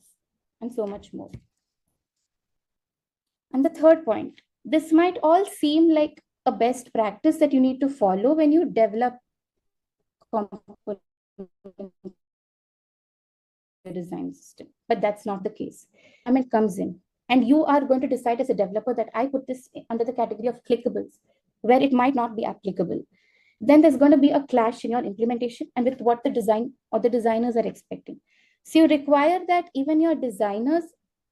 and so much more. And the third point, this might all seem like a best practice that you need to follow when you develop component design system, but that's not the case. I mean, it comes in, and you are going to decide as a developer that I put this under the category of clickables, where it might not be applicable. Then there's going to be a clash in your implementation and with what the design or the designers are expecting. So you require that even your designers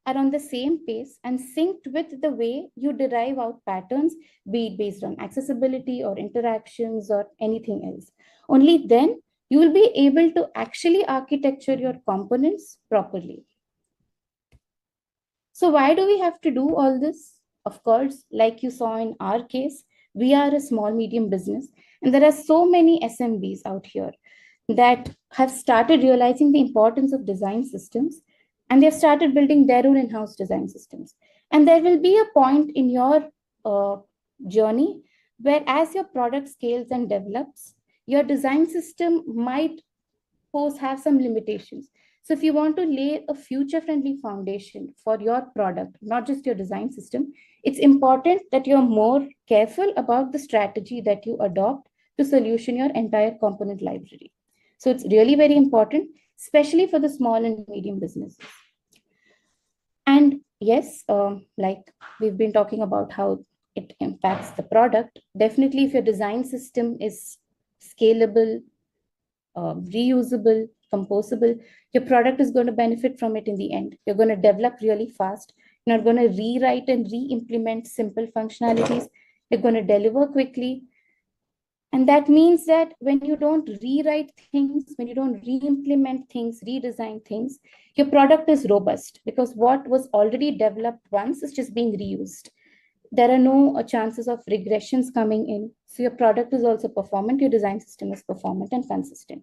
are on the same pace and synced with the way you derive out patterns, be it based on accessibility or interactions or anything else. Only then you will be able to actually architecture your components properly. So why do we have to do all this? Of course, like you saw in our case, we are a small, medium business, and there are so many SMBs out here that have started realizing the importance of design systems, and they've started building their own in-house design systems. And there will be a point in your journey where as your product scales and develops, your design system might have some limitations. So if you want to lay a future-friendly foundation for your product, not just your design system, it's important that you're more careful about the strategy that you adopt to solution your entire component library. So it's really very important, especially for the small and medium businesses. And yes, like we've been talking about how it impacts the product. Definitely, if your design system is scalable, reusable, composable, your product is going to benefit from it in the end. You're going to develop really fast. You're not going to rewrite and re-implement simple functionalities. You're going to deliver quickly. And that means that when you don't rewrite things, when you don't re-implement things, redesign things, your product is robust because what was already developed once is just being reused. There are no chances of regressions coming in. So your product is also performant, your design system is performant and consistent.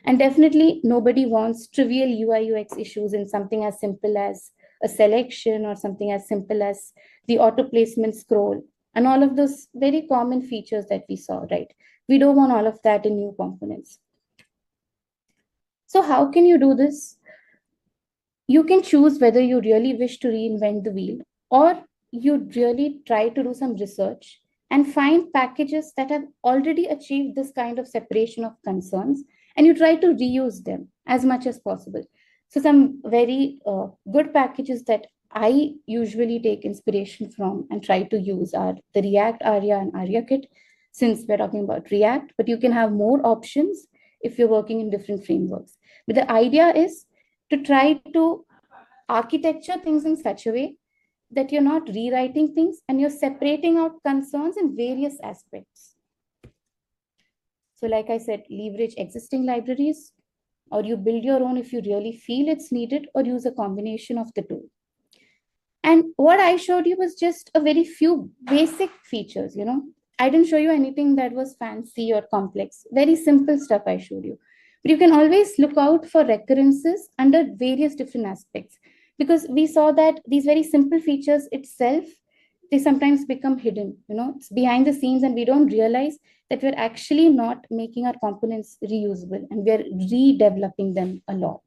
And definitely nobody wants trivial UI UX issues in something as simple as a selection or something as simple as the auto placement scroll and all of those very common features that we saw, right? We don't want all of that in new components. So how can you do this? You can choose whether you really wish to reinvent the wheel or you really try to do some research and find packages that have already achieved this kind of separation of concerns and you try to reuse them as much as possible. So some very good packages that I usually take inspiration from and try to use are the React Aria and Aria Kit, since we're talking about React, but you can have more options if you're working in different frameworks. But the idea is to try to architecture things in such a way that you're not rewriting things and you're separating out concerns in various aspects. So like I said, leverage existing libraries, or you build your own if you really feel it's needed, or use a combination of the two. And what I showed you was just a very few basic features, you know. I didn't show you anything that was fancy or complex. Very simple stuff I showed you. But you can always look out for recurrences under various different aspects, because we saw that these very simple features itself, they sometimes become hidden. You know, it's behind the scenes and we don't realize that we're actually not making our components reusable and we're redeveloping them a lot.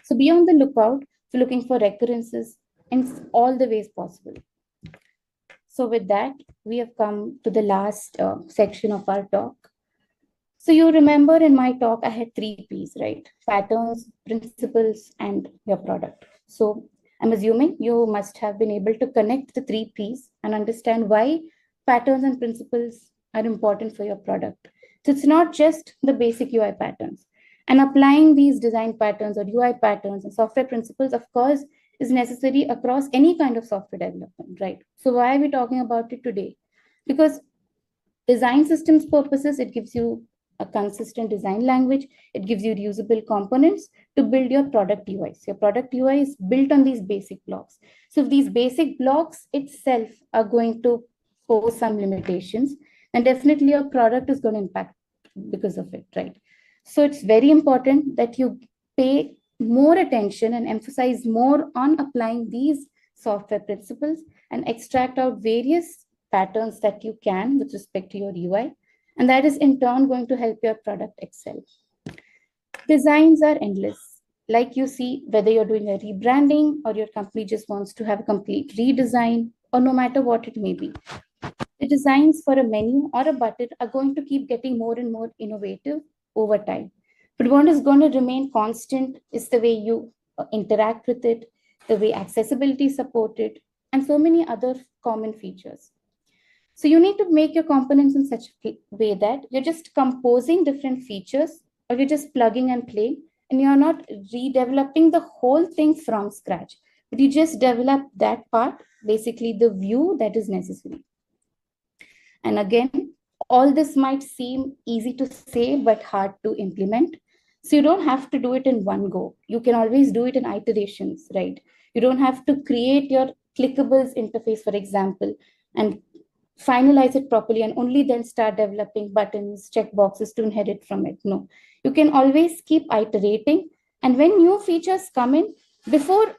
So be on the lookout for looking for recurrences in all the ways possible. So with that, we have come to the last section of our talk. So you remember in my talk, I had 3 P's, right? Patterns, principles, and your product. So I'm assuming you must have been able to connect the 3 P's and understand why patterns and principles are important for your product. So it's not just the basic UI patterns. And applying these design patterns or UI patterns and software principles, of course, is necessary across any kind of software development, right? So why are we talking about it today? Because design systems purposes, it gives you a consistent design language. It gives you reusable components to build your product UI. So your product UI is built on these basic blocks. So if these basic blocks itself are going to pose some limitations, then definitely your product is going to impact because of it, right? So it's very important that you pay more attention and emphasize more on applying these software principles and extract out various patterns that you can with respect to your UI. And that is in turn going to help your product excel. Designs are endless. Like you see, whether you're doing a rebranding or your company just wants to have a complete redesign, or no matter what it may be, the designs for a menu or a button are going to keep getting more and more innovative over time. But what is going to remain constant is the way you interact with it, the way accessibility is supported, and so many other common features. So you need to make your components in such a way that you're just composing different features, or you're just plugging and playing, and you're not redeveloping the whole thing from scratch, but you just develop that part, basically the view that is necessary. And again, all this might seem easy to say, but hard to implement. So you don't have to do it in one go. You can always do it in iterations, right? You don't have to create your clickables interface, for example, and finalize it properly and only then start developing buttons, checkboxes to inherit from it. No, you can always keep iterating. And when new features come in, before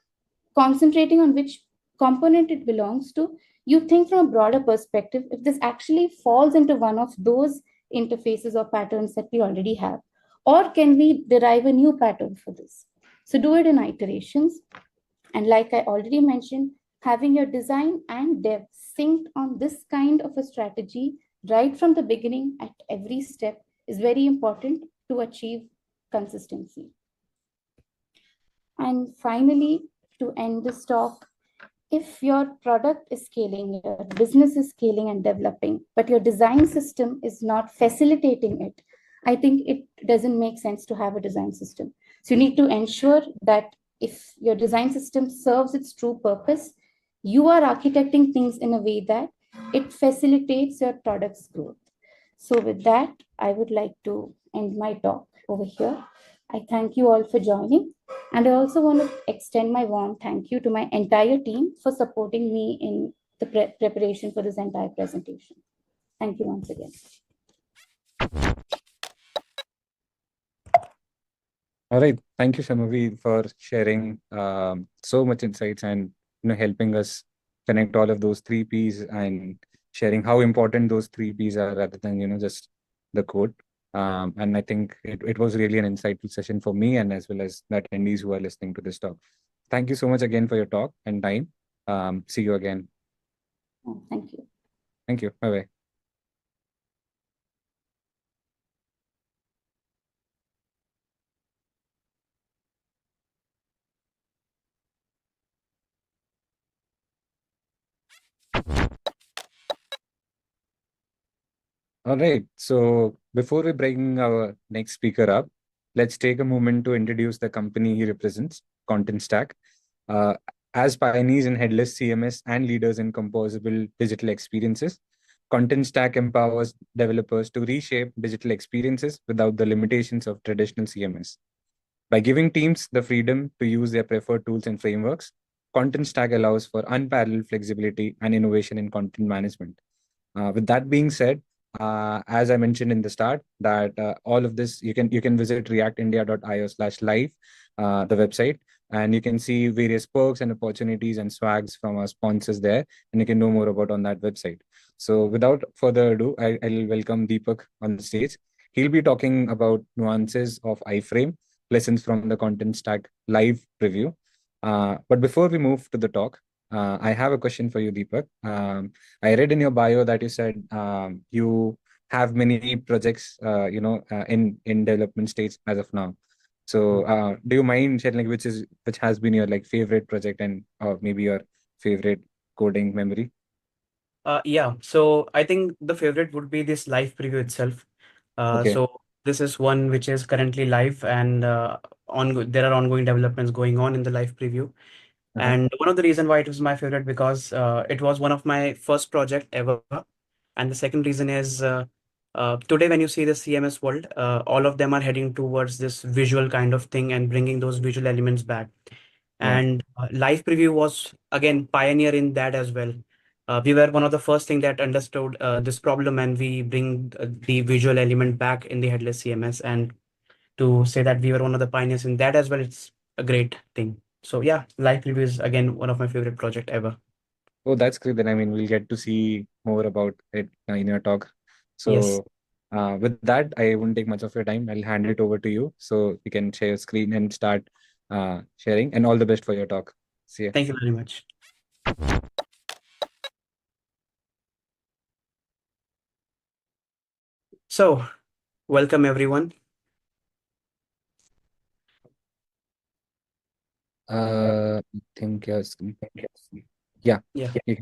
concentrating on which component it belongs to, you think from a broader perspective, if this actually falls into one of those interfaces or patterns that we already have, or can we derive a new pattern for this? So do it in iterations. And like I already mentioned, having your design and dev synced on this kind of a strategy right from the beginning at every step is very important to achieve consistency. And finally, to end this talk, if your product is scaling, your business is scaling and developing, but your design system is not facilitating it, I think it doesn't make sense to have a design system. So you need to ensure that if your design system serves its true purpose, you are architecting things in a way that it facilitates your product's growth. So with that, I would like to end my talk over here. I thank you all for joining. And I also want to extend my warm thank you to my entire team for supporting me in the preparation for this entire presentation. Thank you once again. All right. Thank you, Shamavi, for sharing so much insights and helping us connect all of those three Ps and sharing how important those three Ps are rather than just the code. And I think it was really an insightful session for me and as well as the attendees who are listening to this talk. Thank you so much again for your talk and time. See you again. Thank you. Thank you. Bye-bye. All right. So before we bring our next speaker up, let's take a moment to introduce the company he represents, Content Stack. As pioneers in headless CMS and leaders in composable digital experiences, Content Stack empowers developers to reshape digital experiences without the limitations of traditional CMS. By giving teams the freedom to use their preferred tools and frameworks, Content Stack allows for unparalleled flexibility and innovation in content management. With that being said, as I mentioned in the start, that all of this, you can visit reactindia.io/live, the website, and you can see various perks and opportunities and swags from our sponsors there, and you can know more about on that website. So without further ado, I'll welcome Deepak on the stage. He'll be talking about nuances of iframe, lessons from the Content Stack live preview. But before we move to the talk, I have a question for you, Deepak. I read in your bio that you said you have many projects, in development stage as of now. So, do you mind sharing which has been your favorite project and maybe your favorite coding memory? Yeah. So I think the favorite would be this live preview itself. Okay. So this is one which is currently live, and there are ongoing developments going on in the live preview. And one of the reason why it was my favorite because it was one of my first project ever. And the second reason is today when you see the CMS world, all of them are heading towards this visual kind of thing and bringing those visual elements back. And live preview was again pioneer in that as well. We were one of the first thing that understood this problem, and we bring the visual element back in the headless CMS. And to say that we were one of the pioneers in that as well, it's a great thing. So yeah, live preview is again one of my favorite project ever. Oh, that's great. Then I mean, we'll get to see more about it in your talk. Yes. So with that, I won't take much of your time. I'll hand it over to you so you can share your screen and start sharing. And all the best for your talk. See you. Thank you very much. So, welcome everyone. I think your screen. Yeah. Yeah. Yep.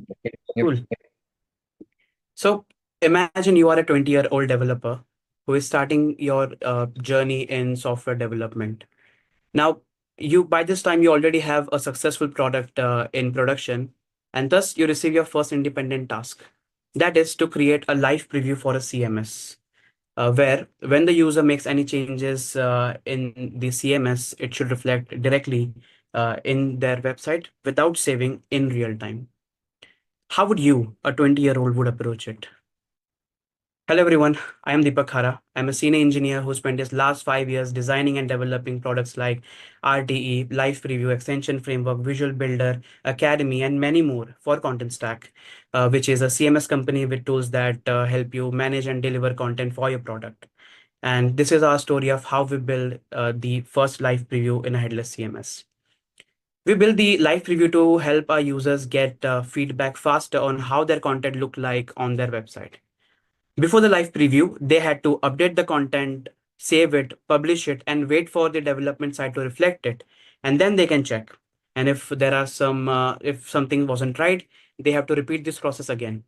Cool. So, imagine you are a 20-year-old developer who is starting your journey in software development. Now, by this time, you already have a successful product in production, and thus you receive your first independent task. That is to create a live preview for a CMS, where when the user makes any changes in the CMS, it should reflect directly in their website without saving in real time. How would you, a 20-year-old, would approach it? Hello everyone, I am Deepak Khara. I'm a senior engineer who spent his last 5 years designing and developing products like RTE, Live Preview, Extension Framework, Visual Builder, Academy, and many more for Content Stack, which is a CMS company with tools that help you manage and deliver content for your product. And this is our story of how we build the first live preview in a headless CMS. We build the live preview to help our users get feedback faster on how their content look like on their website. Before the live preview, they had to update the content, save it, publish it, and wait for the development side to reflect it. And then they can check. And if there are if something wasn't right, they have to repeat this process again.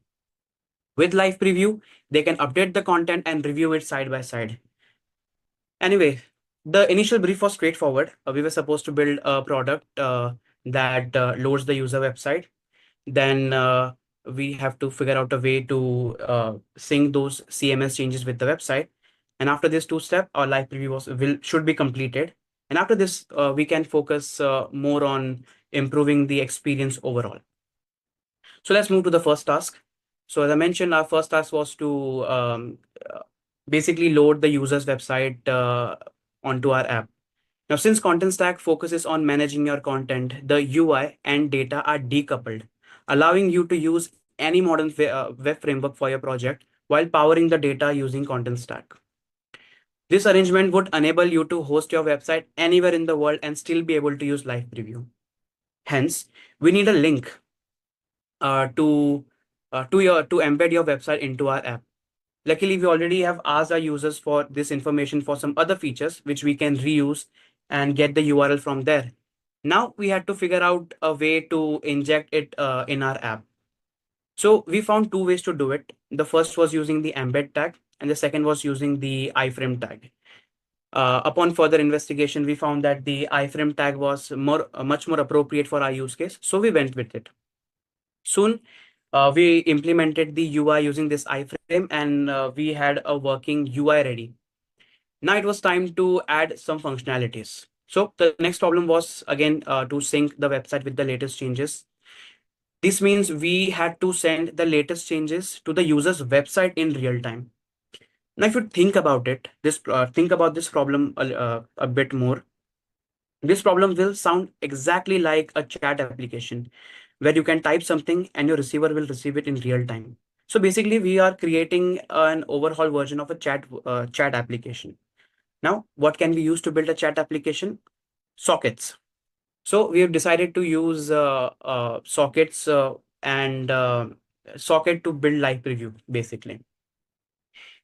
With live preview, they can update the content and review it side by side. Anyway, the initial brief was straightforward. We were supposed to build a product that loads the user website. Then we have to figure out a way to sync those CMS changes with the website. And after this two step, our live preview should be completed. And after this, we can focus more on improving the experience overall. So let's move to the first task. So as I mentioned, our first task was to basically load the user's website onto our app. Now, since Content Stack focuses on managing your content, the UI and data are decoupled, allowing you to use any modern web framework for your project while powering the data using Content Stack. This arrangement would enable you to host your website anywhere in the world and still be able to use live preview. Hence, we need a link to embed your website into our app. Luckily, we already have asked our users for this information for some other features, which we can reuse and get the URL from there. Now we had to figure out a way to inject it in our app. So we found two ways to do it. The first was using the embed tag, and the second was using the iframe tag. Upon further investigation, we found that the iframe tag was much more appropriate for our use case, so we went with it. Soon, we implemented the UI using this iframe, and we had a working UI ready. Now it was time to add some functionalities. So the next problem was again to sync the website with the latest changes. This means we had to send the latest changes to the user's website in real time. Now, if you think about it, think about this problem a bit more. This problem will sound exactly like a chat application where you can type something and your receiver will receive it in real time. So basically, we are creating an overhaul version of a chat application. Now, what can we use to build a chat application? Sockets. So we have decided to use sockets and socket to build live preview, basically.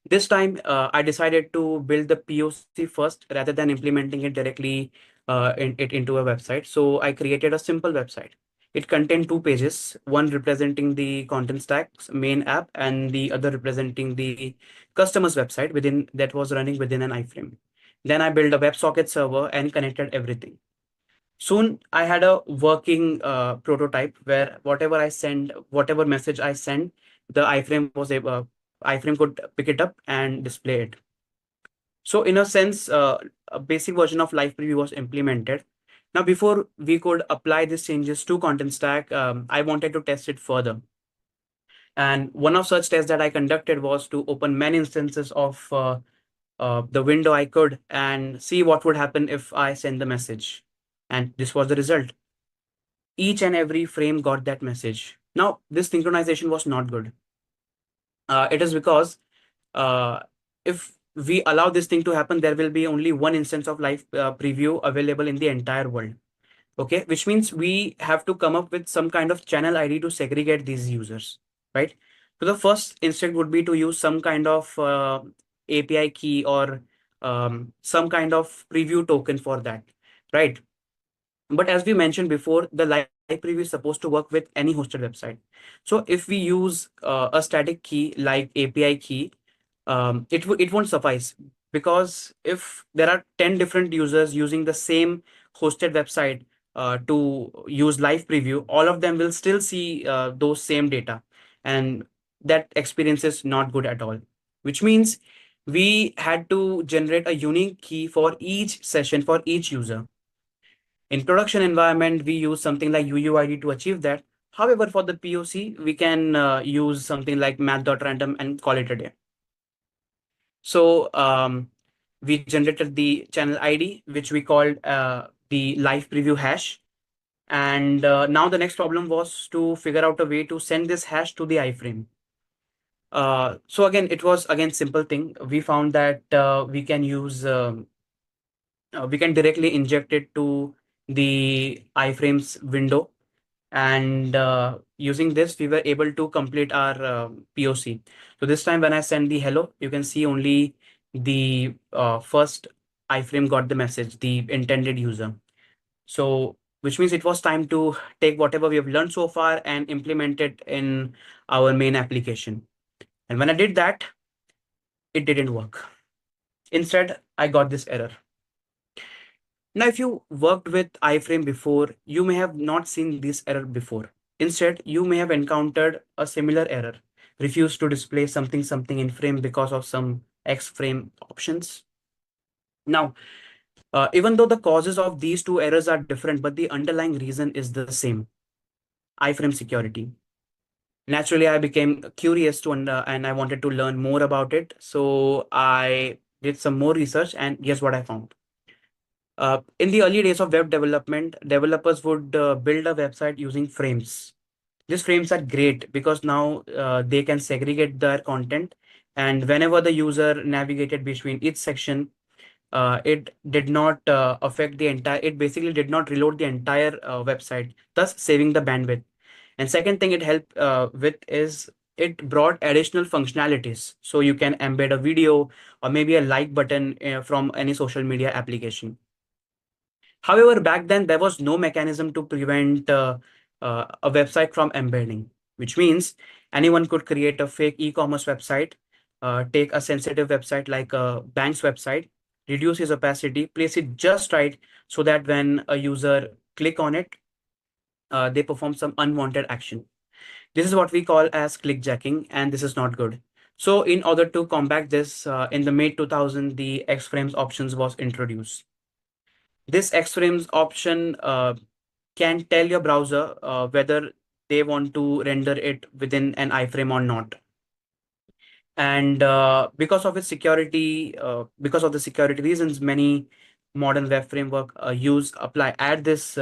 This time, I decided to build the POC first rather than implementing it directly into a website. So I created a simple website. It contained two pages, one representing the Content Stack's main app and the other representing the customer's website that was running within an iframe. Then I built a WebSocket server and connected everything. Soon I had a working prototype where whatever message I send, the iframe could pick it up and display it. So in a sense, a basic version of live preview was implemented. Now, before we could apply these changes to content stack, I wanted to test it further. And one of such tests that I conducted was to open many instances of the window I could and see what would happen if I send the message. And this was the result. Each and every frame got that message. Now, this synchronization was not good. It is because if we allow this thing to happen, there will be only one instance of live preview available in the entire world. Okay, which means we have to come up with some kind of channel ID to segregate these users, right? So the first instinct would be to use some kind of API key or some kind of preview token for that, right? But as we mentioned before, the live preview is supposed to work with any hosted website. So if we use a static key like API key, it won't suffice, because if there are 10 different users using the same hosted website to use live preview, all of them will still see those same data, and that experience is not good at all, which means we had to generate a unique key for each session for each user. In production environment, we use something like UUID to achieve that. However, for the POC, we can use something like math.random and call it a day. So we generated the channel ID, which we called the live preview hash. And now the next problem was to figure out a way to send this hash to the iframe. So again, it was simple thing. We found that we can use we can directly inject it to the iframes window, and using this we were able to complete our POC. So this time when I send the hello, you can see only the first iframe got the message, the intended user. So which means it was time to take whatever we have learned so far and implement it in our main application. And when I did that, it didn't work. Instead, I got this error. Now, if you worked with iframe before, you may have not seen this error before. Instead, you may have encountered a similar error: refuse to display something in frame because of some X frame options. Now, even though the causes of these two errors are different, but the underlying reason is the same: iframe security. Naturally, I became curious and I wanted to learn more about it. So I did some more research, and guess what I found? In the early days of web development, developers would build a website using frames. These frames are great because now they can segregate their content, and whenever the user navigated between each section, it did not affect the entire, it basically did not reload the entire website, thus saving the bandwidth. And second thing it helped with is it brought additional functionalities. So you can embed a video or maybe a like button from any social media application. However, back then there was no mechanism to prevent a website from embedding, which means anyone could create a fake e-commerce website, take a sensitive website like a bank's website, reduce its opacity, place it just right so that when a user click on it, they perform some unwanted action. This is what we call as clickjacking, and this is not good. So in order to combat this, in the mid 2000, the X-frames options was introduced. This X-frames option can tell your browser whether they want to render it within an iframe or not. And because of its security, because of the security reasons, many modern web framework add this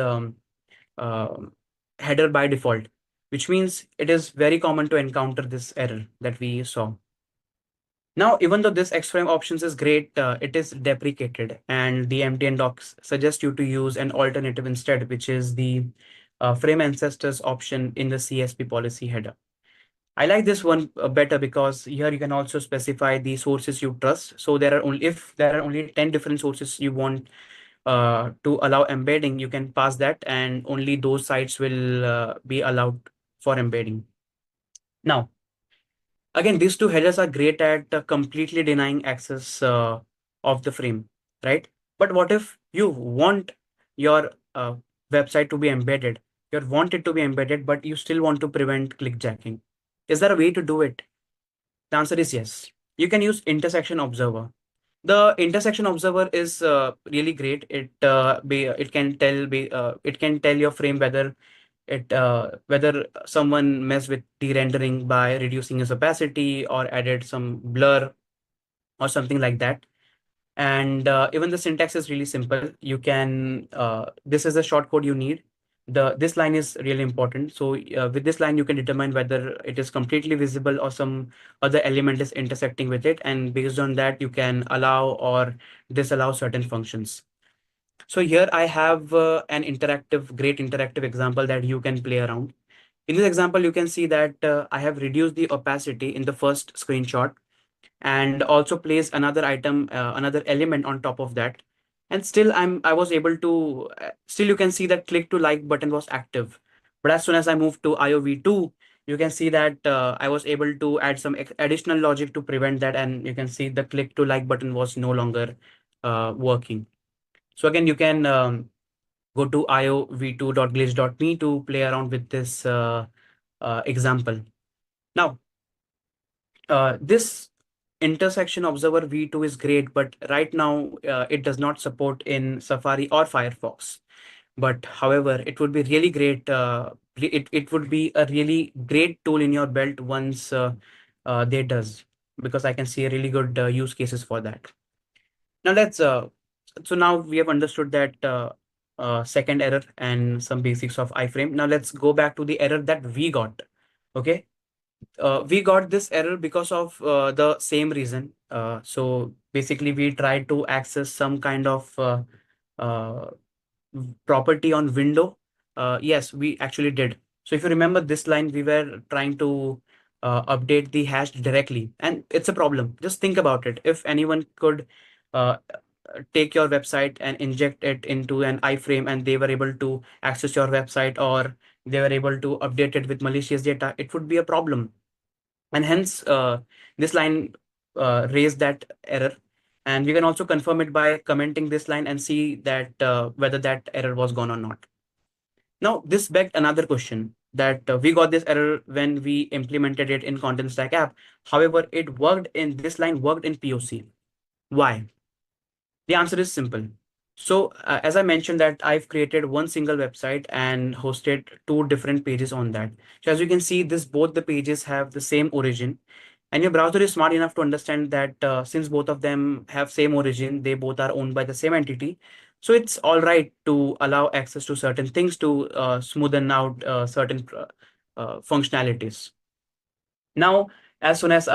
header by default, which means it is very common to encounter this error that we saw. Now, even though this X-frame options is great, it is deprecated, and the MTN docs suggest you to use an alternative instead, which is the frame ancestors option in the CSP policy header. I like this one better because here you can also specify the sources you trust. So if there are only 10 different sources you want to allow embedding, you can pass that, and only those sites will be allowed for embedding. Now, again, these two headers are great at completely denying access of the frame, right? But what if you want your website to be embedded, you want it to be embedded, but you still want to prevent clickjacking. Is there a way to do it? The answer is yes. You can use intersection observer. The intersection observer is really great. It can tell your frame whether someone messed with de-rendering by reducing its opacity or added some blur or something like that. And even the syntax is really simple. You can this is a short code you need. This line is really important. So with this line, you can determine whether it is completely visible or some other element is intersecting with it. And based on that, you can allow or disallow certain functions. So here I have great interactive example that you can play around. In this example, you can see that I have reduced the opacity in the first screenshot and also place another item, another element on top of that. And still I was able to, still you can see that click to like button was active. But as soon as I moved to IOV2, you can see that I was able to add some additional logic to prevent that. And you can see the click to like button was no longer working. So again, you can go to iov2.glitch.me to play around with this example. Now, this intersection observer v2 is great, but right now it does not support in Safari or Firefox. But however, it would be really great. It would be a really great tool in your belt once they does, because I can see a really good use cases for that. Now so now we have understood that second error and some basics of iframe. Now let's go back to the error that we got. Okay. We got this error because of the same reason. So basically, we tried to access some kind of property on window. Yes, we actually did. So if you remember this line, we were trying to update the hash directly, and it's a problem. Just think about it. If anyone could take your website and inject it into an iframe and they were able to access your website, or they were able to update it with malicious data, it would be a problem. And hence this line raised that error. And we can also confirm it by commenting this line and see that whether that error was gone or not. Now, this begged another question, that we got this error when we implemented it in Content Stack app. However, this line worked in POC. Why? The answer is simple. So as I mentioned that I've created one single website and hosted two different pages on that. So as you can see, both the pages have the same origin, and your browser is smart enough to understand that since both of them have same origin, they both are owned by the same entity. So it's all right to allow access to certain things to smoothen out certain functionalities. Now, as soon as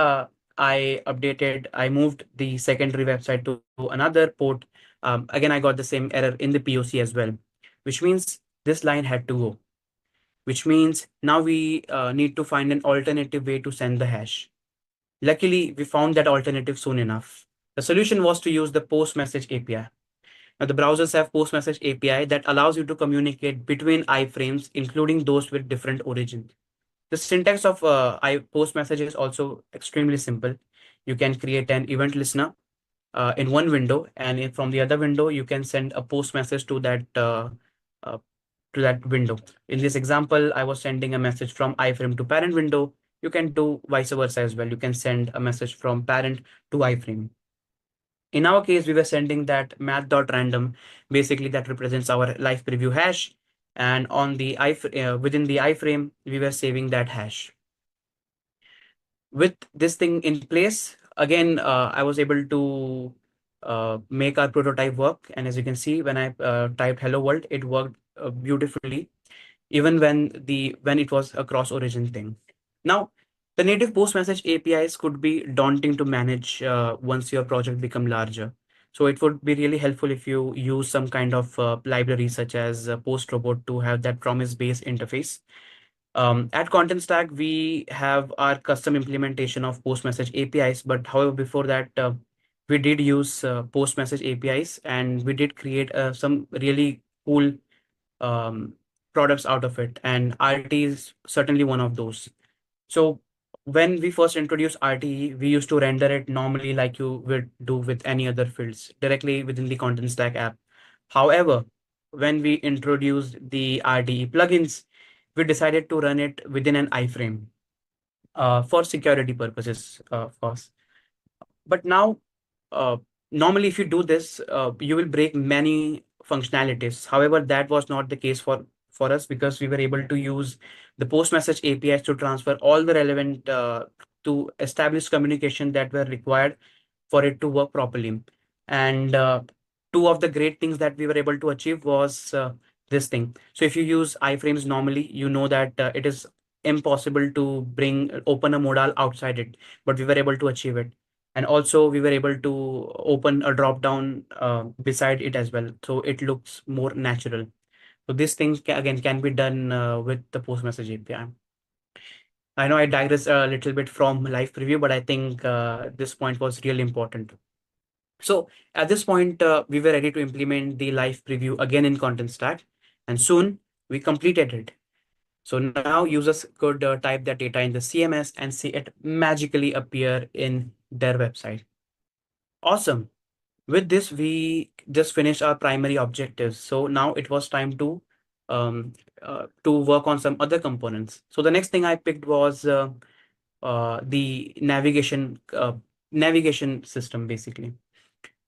I moved the secondary website to another port, again, I got the same error in the POC as well, which means this line had to go, which means now we need to find an alternative way to send the hash. Luckily, we found that alternative soon enough. The solution was to use the post message API. Now, the browsers have post message API that allows you to communicate between iframes, including those with different origin. The syntax of post message is also extremely simple. You can create an event listener in one window, and from the other window, you can send a post message to that window. In this example, I was sending a message from iframe to parent window. You can do vice versa as well. You can send a message from parent to iframe. In our case, we were sending that math.random, basically that represents our live preview hash. And on the within the iframe, we were saving that hash. With this thing in place, again, I was able to make our prototype work. And as you can see, when I typed hello world, it worked beautifully, even when it was a cross origin thing. Now, the native post message APIs could be daunting to manage once your project become larger. So it would be really helpful if you use some kind of library such as Post Robot to have that promise-based interface. At Content Stack, we have our custom implementation of post message APIs, but however, before that, we did use post message APIs, and we did create some really cool products out of it, and RT is certainly one of those. So when we first introduced RTE, we used to render it normally like you would do with any other fields directly within the Content Stack app. However, when we introduced the RDE plugins, we decided to run it within an iframe for security purposes, of course. But now, normally, if you do this, you will break many functionalities. However, that was not the case for us because we were able to use the post message APIs to transfer all the relevant to establish communication that were required for it to work properly. And two of the great things that we were able to achieve was this thing. So if you use iframes normally, you know that it is impossible to open a modal outside it, but we were able to achieve it. And also we were able to open a drop down beside it as well, so it looks more natural. So these things again can be done with the post message API. I know I digress a little bit from live preview, but I think this point was really important. So at this point, we were ready to implement the live preview again in Content Stack, and soon we completed it. So now users could type their data in the CMS and see it magically appear in their website. Awesome. With this, we just finished our primary objectives. So now it was time to work on some other components. So the next thing I picked was the navigation system, basically.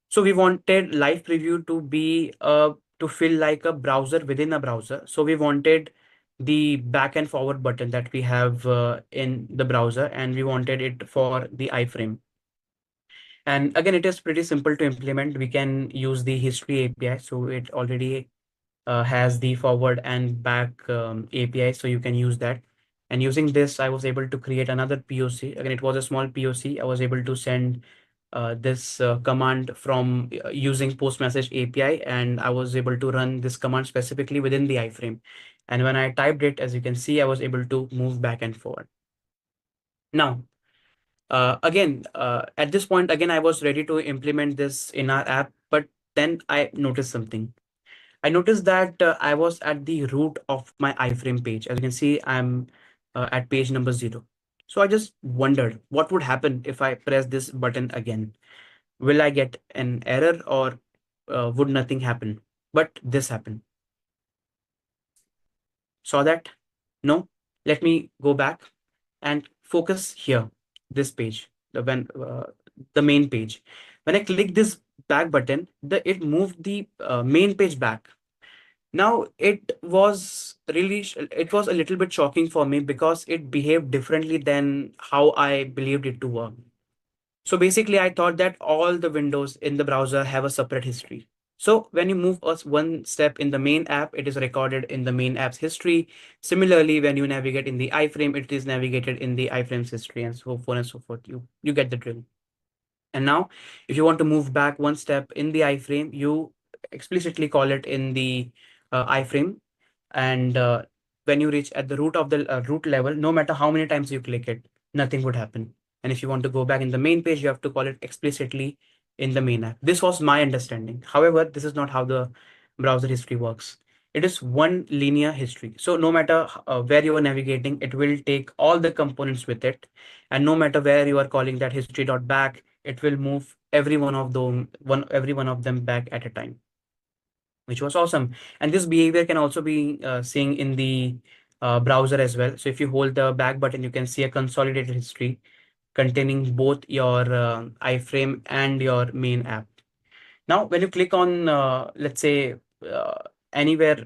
So we wanted live preview to be to feel like a browser within a browser. So we wanted the back and forward button that we have in the browser, and we wanted it for the iframe. And again, it is pretty simple to implement. We can use the history API. So it already has the forward and back API. So you can use that. And using this, I was able to create another POC. Again, it was a small POC. I was able to send this command from using post message API, and I was able to run this command specifically within the iframe. And when I typed it, as you can see, I was able to move back and forward. Now, again, at this point, again, I was ready to implement this in our app, but then I noticed something. I noticed that I was at the root of my iframe page. As you can see, I'm at page number 0. So I just wondered what would happen if I press this button again. Will I get an error, or would nothing happen? But this happened. Saw that? No? Let me go back and focus here, this page, the main page. When I click this back button, it moved the main page back. Now it was a little bit shocking for me because it behaved differently than how I believed it to work. So basically, I thought that all the windows in the browser have a separate history. So when you move us one step in the main app, it is recorded in the main app's history. Similarly, when you navigate in the iframe, it is navigated in the iframe's history, and so forth and so forth. You get the drill. And now, if you want to move back one step in the iframe, you explicitly call it in the iframe. And when you reach at the root of the root level, no matter how many times you click it, nothing would happen. And if you want to go back in the main page, you have to call it explicitly in the main app. This was my understanding. However, this is not how the browser history works. It is one linear history. So no matter where you are navigating, it will take all the components with it. And no matter where you are calling that history.back, it will move every one of them back at a time, which was awesome. And this behavior can also be seen in the browser as well. So if you hold the back button, you can see a consolidated history containing both your iframe and your main app. Now, when you click on, let's say, anywhere,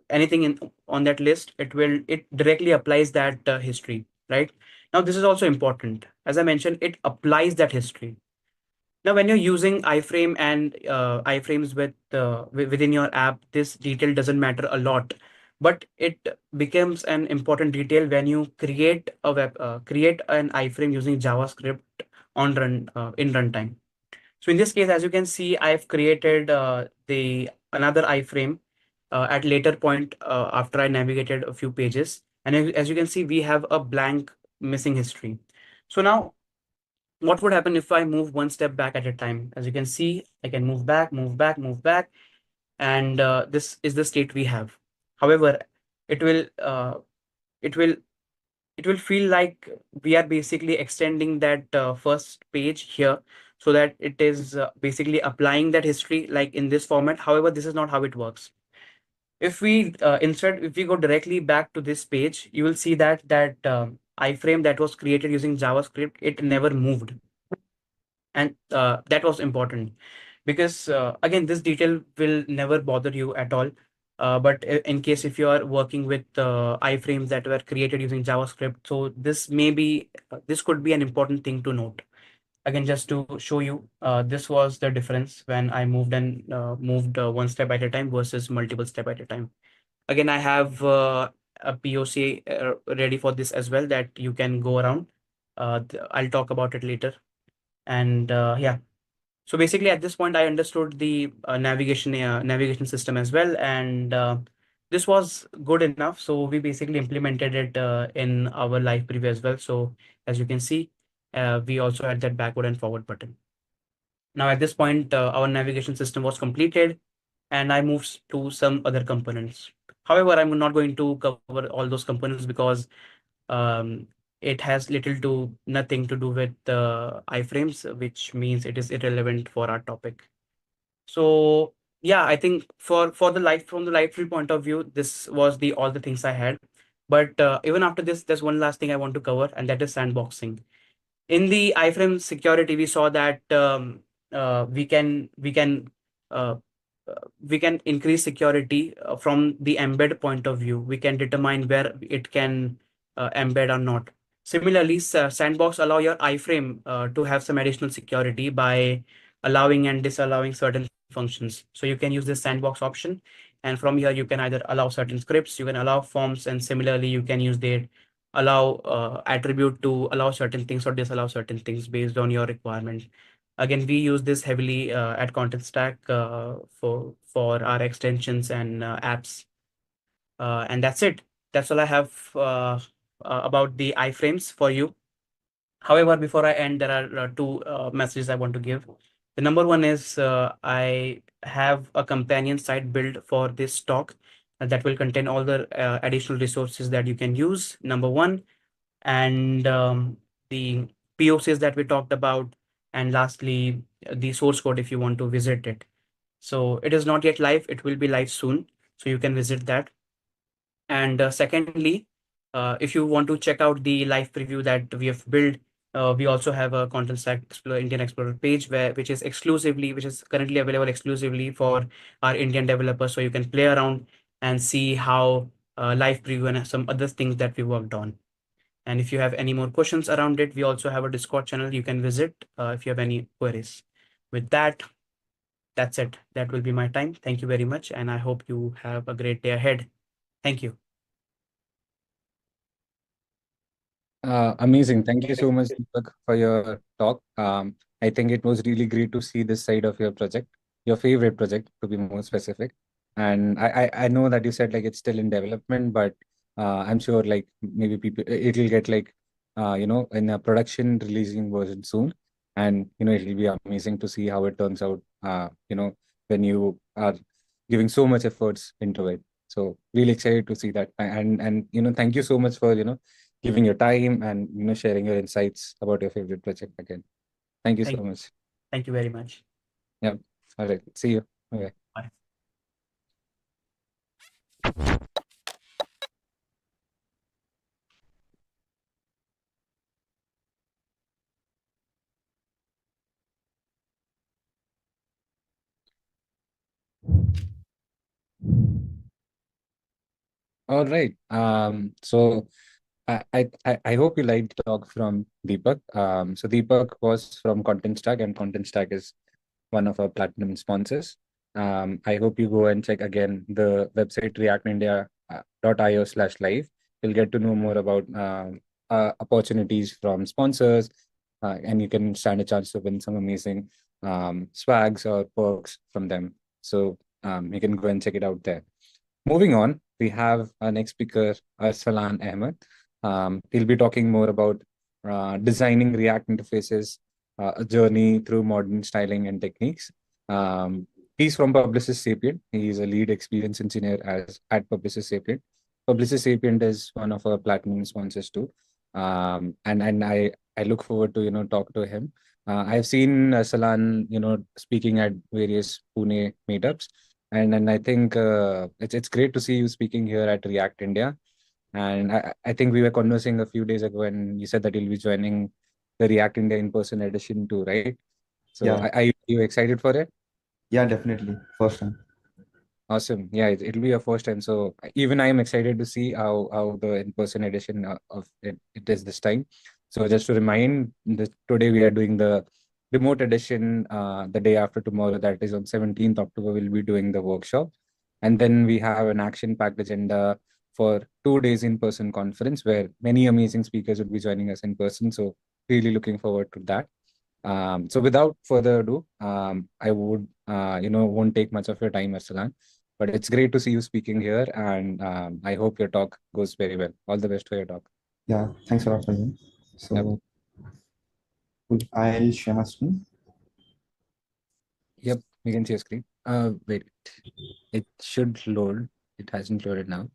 anything on that list, it directly applies that history, right? Now, this is also important. As I mentioned, it applies that history. Now, when you're using iframe and iframes within your app, this detail doesn't matter a lot, but it becomes an important detail when you create an iframe using JavaScript in runtime. So in this case, as you can see, I've created another iframe at later point after I navigated a few pages, and as you can see, we have a blank missing history. So now, what would happen if I move one step back at a time? As you can see, I can move back, move back, move back, and this is the state we have. However, it will feel like we are basically extending that first page here. so that it is basically applying that history like in this format. However, this is not how it works. If we if we go directly back to this page, you will see that iframe that was created using JavaScript, it never moved. And that was important because again, this detail will never bother you at all. But in case if you are working with iframes that were created using JavaScript, so this could be an important thing to note. Again, just to show you, this was the difference when I moved one step at a time versus multiple step at a time. Again, I have a POC ready for this as well that you can go around. I'll talk about it later. And yeah, so basically at this point, I understood the navigation system as well. And this was good enough. So we basically implemented it in our live preview as well. So as you can see, we also had that backward and forward button. Now at this point, our navigation system was completed and I moved to some other components. However, I'm not going to cover all those components because it has little to nothing to do with iframes, which means it is irrelevant for our topic. So yeah, I think from the live free point of view, this was all the things I had. But even after this, there's one last thing I want to cover, and that is sandboxing. In the iframe security, we saw that uh, we can increase security from the embed point of view. We can determine where it can embed or not. Similarly, sandbox allow your iframe to have some additional security by allowing and disallowing certain functions. So you can use this sandbox option, and from here you can either allow certain scripts, you can allow forms, and similarly you can use the allow attribute to allow certain things or disallow certain things based on your requirement. Again, we use this heavily at Content Stack for our extensions and apps. And that's it. That's all I have about the iframes for you. However, before I end, there are two messages I want to give. The number one is I have a companion site built for this talk that will contain all the additional resources that you can use, number one, and the POCs that we talked about, and lastly, the source code if you want to visit it. So it is not yet live. It will be live soon. So you can visit that. And secondly, if you want to check out the live preview that we have built, we also have a Content Stack Indian Explorer page which is currently available exclusively for our Indian developers. So you can play around and see how live preview and some other things that we worked on. And if you have any more questions around it, we also have a Discord channel you can visit if you have any queries. With that, that's it. That will be my time. Thank you very much. And I hope you have a great day ahead. Thank you. Amazing. Thank you so much, Deepak, for your talk. I think it was really great to see this side of your project, your favorite project, to be more specific. And I know that you said like it's still in development, but I'm sure like maybe it'll get like in a production releasing version soon, and it'll be amazing to see how it turns out. When you are giving so much efforts into it. So really excited to see that, and thank you so much for giving your time and sharing your insights about your favorite project again. Thank you so much. Thank you very much. Yeah. All right. See you. Okay. Bye. All right. So I hope you liked the talk from Deepak. So Deepak was from Content Stack, and Content Stack is one of our platinum sponsors. I hope you go and check again the website reactindia.io/live. You'll get to know more about opportunities from sponsors, and you can stand a chance to win some amazing swags or perks from them. So you can go and check it out there. Moving on, we have our next speaker, Arsalan Ahmed. He'll be talking more about designing React interfaces, a journey through modern styling and techniques. He's from Publicis Sapient. He's a lead experience engineer at Publicis Sapient. Publicis Sapient is one of our platinum sponsors too. And I look forward to talk to him I've seen Salan, speaking at various Pune meetups, and I think it's great to see you speaking here at React India. And I think we were conversing a few days ago, and you said that you'll be joining the React India in-person edition too, right? So Yeah. are you excited for it? Yeah, definitely. First time. Awesome. Yeah, it'll be your first time. So even I am excited to see how the in-person edition of it is this time. So just to remind, today we are doing the remote edition the day after tomorrow, that is on 17th October, we'll be doing the workshop. And then we have an action-packed agenda for 2 days in-person conference where many amazing speakers will be joining us in person. So really looking forward to that. So without further ado, I would, won't take much of your time, Arsalan, but it's great to see you speaking here, and I hope your talk goes very well. All the best for your talk. Yeah, thanks a lot for you. So I'll share my screen. Yep, we can see your screen. Wait, it should load. It hasn't loaded now.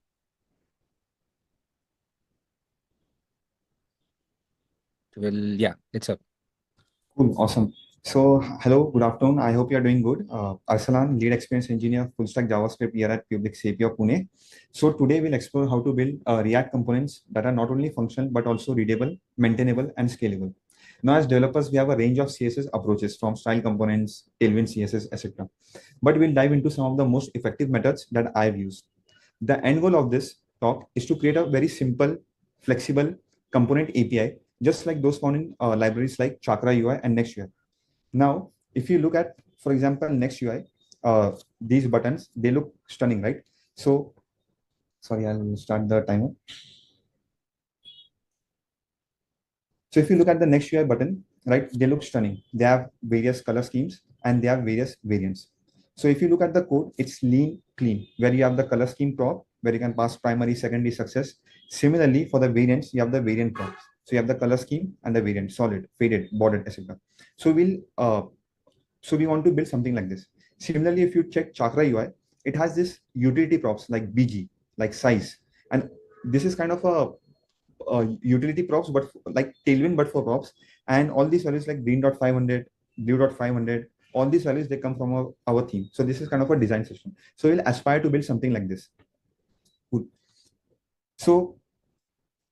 Well, yeah, it's up. Cool, awesome. So, hello, good afternoon. I hope you are doing good. Arsalan, lead experience engineer, full stack JavaScript here at Publicis Sapient, Pune. So today we'll explore how to build React components that are not only functional but also readable, maintainable, and scalable. Now, as developers, we have a range of CSS approaches from style components, Tailwind CSS, etc. But we'll dive into some of the most effective methods that I've used. The end goal of this talk is to create a very simple, flexible component API, just like those found in libraries like Chakra UI and Next UI. Now, if you look at, for example, Next UI, these buttons, they look stunning, right? So, sorry, I'll start the timer. So if you look at the Next UI button, right, they look stunning. They have various color schemes and they have various variants. So if you look at the code, it's lean, clean, where you have the color scheme prop, where you can pass primary, secondary, success. Similarly, for the variants, you have the variant props. So you have the color scheme and the variant, solid, faded, bordered, etc. So we want to build something like this. Similarly, if you check Chakra UI, it has this utility props like BG, like size, and this is kind of a utility props, but like Tailwind, but for props. And all these values like green.500, blue.500, all these values, they come from our theme. So this is kind of a design system. So we'll aspire to build something like this. Cool. So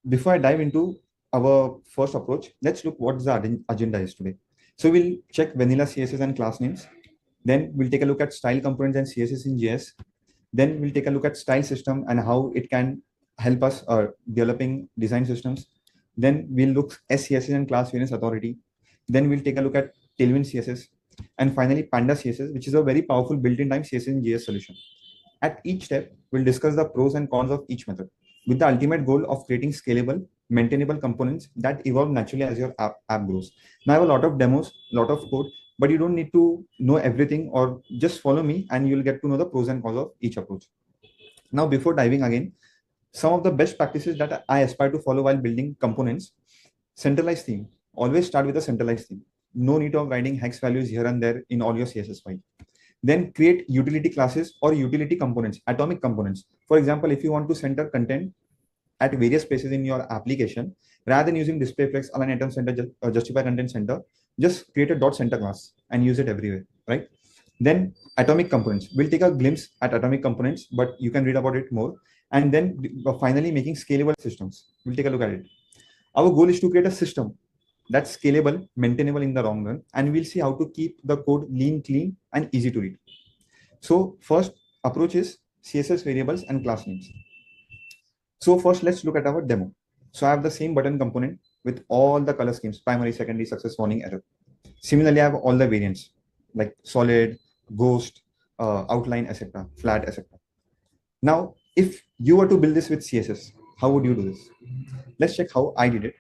before I dive into our first approach, let's look what the agenda is today. So we'll check vanilla CSS and class names. Then we'll take a look at style components and CSS in JS. Then we'll take a look at style system and how it can help us developing design systems. Then we'll look at CSS and class variance authority. Then we'll take a look at Tailwind CSS. And finally, Panda CSS, which is a very powerful built-in time CSS in JS solution. At each step, we'll discuss the pros and cons of each method, with the ultimate goal of creating scalable, maintainable components that evolve naturally as your app grows. Now I have a lot of demos, a lot of code, but you don't need to know everything, or just follow me and you'll get to know the pros and cons of each approach. Now, before diving again, some of the best practices that I aspire to follow while building components. Centralized theme. Always start with a centralized theme. No need of writing hex values here and there in all your CSS file. Then create utility classes or utility components, atomic components. For example, if you want to center content at various places in your application, rather than using displayflex, align item center, justify content center, just create a dot center class and use it everywhere, right? Then atomic components. We'll take a glimpse at atomic components, but you can read about it more. And then finally making scalable systems. We'll take a look at it. Our goal is to create a system that's scalable, maintainable in the long run, and we'll see how to keep the code lean, clean, and easy to read. So first approach is CSS variables and class names. So first, let's look at our demo. So I have the same button component with all the color schemes, primary, secondary, success, warning, error. Similarly, I have all the variants like solid, ghost, outline, etc., flat, etc. Now, if you were to build this with CSS, how would you do this? Let's check how I did it.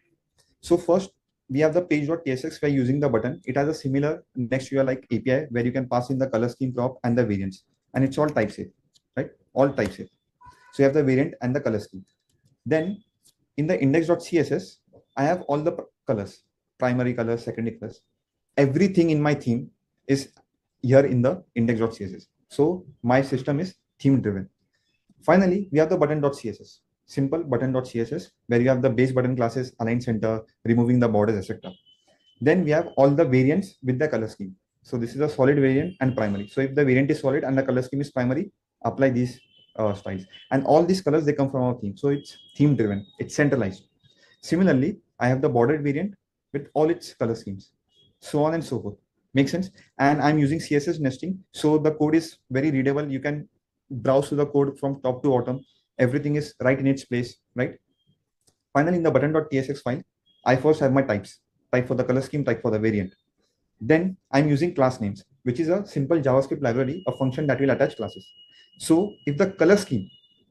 So first, we have the page.tsx. We're using the button. It has a similar Next UI like API where you can pass in the color scheme prop and the variants, and it's all type safe, right? All type safe. So you have the variant and the color scheme. Then in the index.css, I have all the colors, primary colors, secondary colors. Everything in my theme is here in the index.css. So my system is theme driven. Finally, we have the button.css, simple button.css, where you have the base button classes, align center, removing the borders, etc. Then we have all the variants with the color scheme. So this is a solid variant and primary. So if the variant is solid and the color scheme is primary, apply these styles. And all these colors, they come from our theme. So it's theme driven, it's centralized. Similarly, I have the bordered variant with all its color schemes, so on and so forth. Make sense? And I'm using CSS nesting. So the code is very readable. You can browse through the code from top to bottom. Everything is right in its place, right? Finally, in the button.tsx file, I first have my types, type for the color scheme, type for the variant. Then I'm using class names, which is a simple JavaScript library, a function that will attach classes. So if the color scheme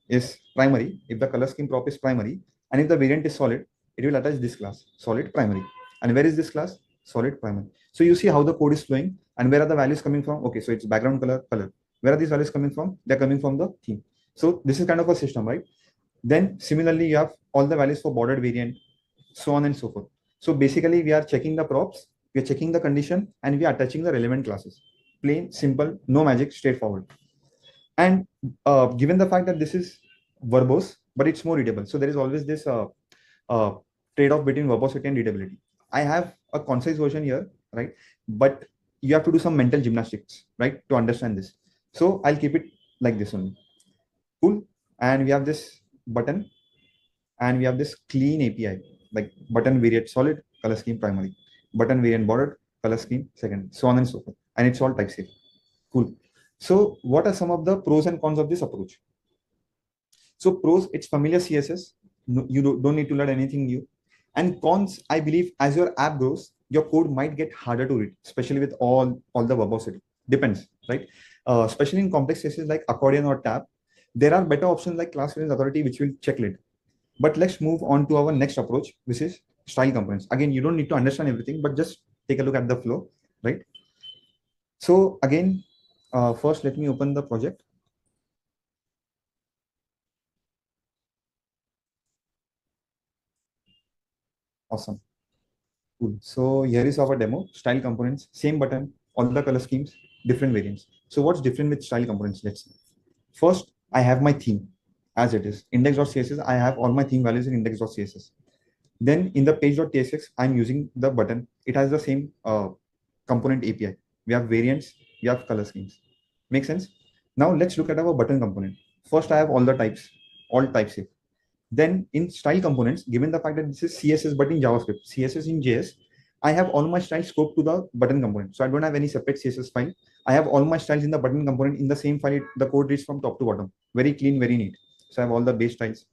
is primary, if the color scheme prop is primary, and if the variant is solid, it will attach this class, solid primary. And where is this class? Solid primary. So you see how the code is flowing and where are the values coming from? Okay, so it's background color, color. Where are these values coming from? They're coming from the theme. So this is kind of a system, right? Then similarly, you have all the values for bordered variant, so on and so forth. So basically, we are checking the props, we are checking the condition, and we are attaching the relevant classes. Plain, simple, no magic, straightforward. And given the fact that this is verbose, but it's more readable. So there is always this trade-off between verbosity and readability. I have a concise version here, right? But you have to do some mental gymnastics, right, to understand this. So I'll keep it like this only. Cool. And we have this button, and we have this clean API, like button variant solid, color scheme primary, button variant bordered, color scheme second, so on and so forth. And it's all type safe. Cool. So what are some of the pros and cons of this approach? So pros, it's familiar CSS. No, you don't need to learn anything new. And cons, I believe as your app grows, your code might get harder to read, especially with all the verbosity. Depends, right? Especially in complex cases like accordion or tab, there are better options like class reference authority, which will check it. But let's move on to our next approach, which is style components. Again, you don't need to understand everything, but just take a look at the flow, right? So again, first, let me open the project. Awesome. Cool. So here is our demo, style components, same button, all the color schemes, different variants. So what's different with style components? Let's see. First, I have my theme as it is. Index.css, I have all my theme values in index.css. Then in the page.tsx, I'm using the button. It has the same component API. We have variants, we have color schemes. Make sense? Now let's look at our button component. First, I have all the types, all types here. Then in style components, given the fact that this is CSS but in JavaScript, CSS in JS, I have all my styles scoped to the button component. So I don't have any separate CSS file. I have all my styles in the button component in the same file. The code reads from top to bottom. Very clean, very neat. So I have all the base styles.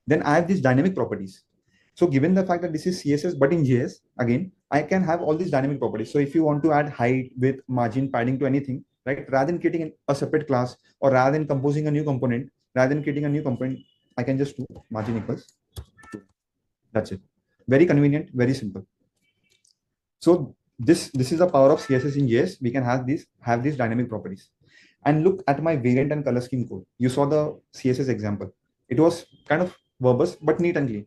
Then I have these dynamic properties. So given the fact that this is CSS but in JS, again, I can have all these dynamic properties. So if you want to add height, width, margin, padding to anything, right, rather than creating a separate class or rather than composing a new component, rather than creating a new component, I can just do margin equals. That's it. Very convenient, very simple. So this is the power of CSS in JS. We can have these dynamic properties. And look at my variant and color scheme code. You saw the CSS example. It was kind of verbose, but neat and clean.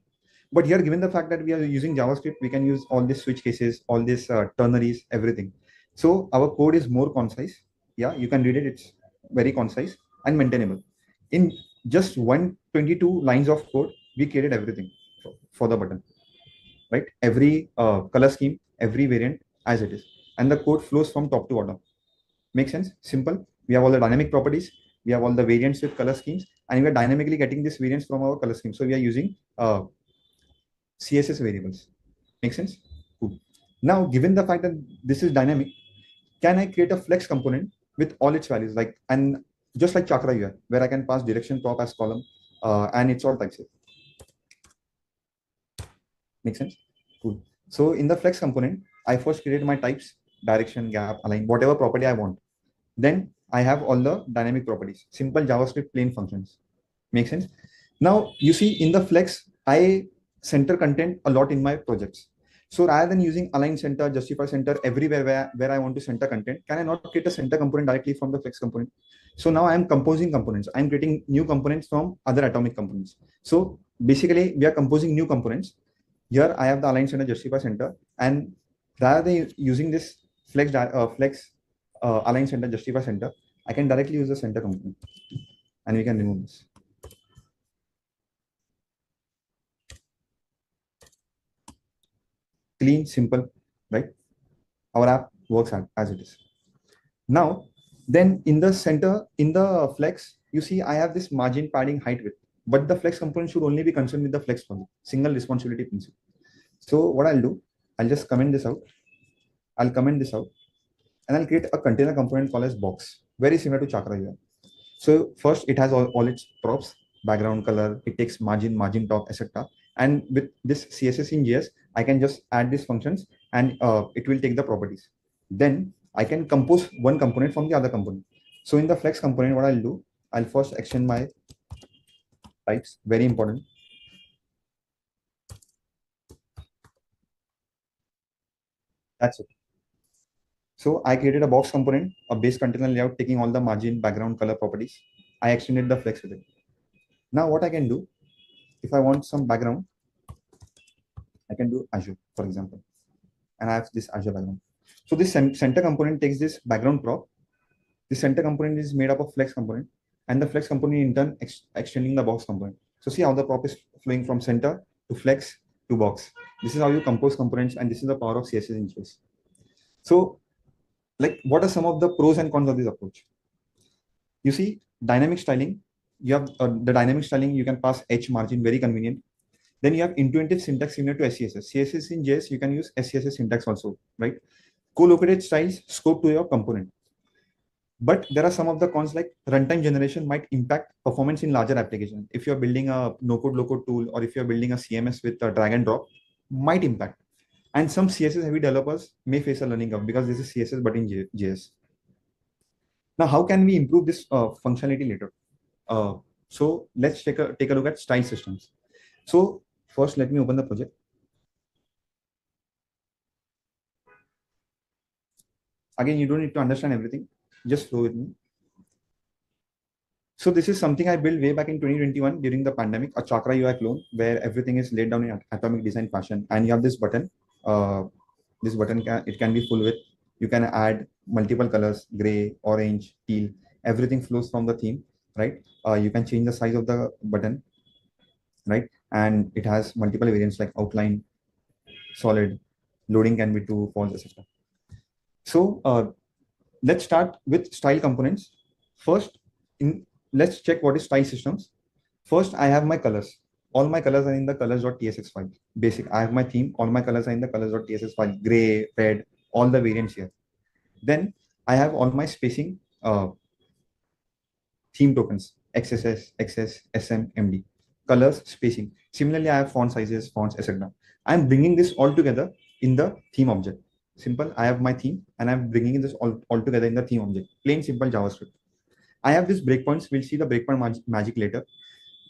But here, given the fact that we are using JavaScript, we can use all these switch cases, all these ternaries, everything. So our code is more concise. Yeah, you can read it. It's very concise and maintainable. In just 122 lines of code, we created everything for the button, right? Every color scheme, every variant as it is. And the code flows from top to bottom. Make sense? Simple. We have all the dynamic properties. We have all the variants with color schemes. And we are dynamically getting these variants from our color scheme. So we are using CSS variables. Make sense? Cool. Now, given the fact that this is dynamic, can I create a flex component with all its values? Like, and just like Chakra here, where I can pass direction prop as column, and it's all type safe. Make sense? Cool. So in the flex component, I first create my types, direction, gap, align, whatever property I want. Then I have all the dynamic properties, simple JavaScript plain functions. Make sense? Now you see in the flex, I center content a lot in my projects. So rather than using align center, justify center everywhere where I want to center content, can I not create a center component directly from the flex component? So now I am composing components. I'm creating new components from other atomic components. So basically we are composing new components. Here I have the align center, justify center, and rather than using this flex align center, justify center, I can directly use the center component, and we can remove this. Clean, simple, right? our app works as it is. Now, then in the center, in the flex, you see I have this margin, padding, height, width, but the flex component should only be concerned with the flex only, single responsibility principle. So what I'll do, I'll just comment this out. I'll comment this out, and I'll create a container component called as box, very similar to Chakra UI. So first, it has all its props, background color, it takes margin, margin top, etc. And with this CSS in JS, I can just add these functions, and it will take the properties. Then I can compose one component from the other component. So in the flex component, what I'll do, I'll first extend my types, very important. That's it. So I created a box component, a base container layout, taking all the margin, background, color properties. I extended the flex with it. Now what I can do, if I want some background, I can do Azure, for example, and I have this Azure background. So this center component takes this background prop. The center component is made up of flex component, and the flex component in turn extending the box component. So see how the prop is flowing from center to flex to box. This is how you compose components, and this is the power of CSS in JS. So, like, what are some of the pros and cons of this approach? You see, dynamic styling. You have the dynamic styling. You can pass H margin, very convenient. Then you have intuitive syntax similar to SCSS. CSS in JS, you can use SCSS syntax also, right? Co-located styles scope to your component. But there are some of the cons, like runtime generation might impact performance in larger applications. If you're building a no-code, low-code tool, or if you're building a CMS with a drag and drop, might impact. And some CSS heavy developers may face a learning curve because this is CSS but in JS. Now, how can we improve this functionality later? So let's take a look at style systems. So first, let me open the project. Again, you don't need to understand everything. Just flow with me. So this is something I built way back in 2021 during the pandemic, a Chakra UI clone where everything is laid down in atomic design fashion. And you have this button. This button it can be full width. You can add multiple colors, gray, orange, teal. Everything flows from the theme, right? You can change the size of the button, right? And it has multiple variants like outline, solid, loading can be to false, etc. So let's start with style components. First, let's check what is style systems. First, I have my colors. All my colors are in the colors.tsx file. Basic. I have my theme. All my colors are in the colors.tsx file. Gray, red, all the variants here. Then I have all my spacing theme tokens, XSS, XS, SM, MD. Colors, spacing. Similarly, I have font sizes, fonts, etc. I'm bringing this all together in the theme object. Simple. I have my theme and I'm bringing this all together in the theme object. Plain, simple JavaScript. I have this breakpoints. We'll see the breakpoint magic later.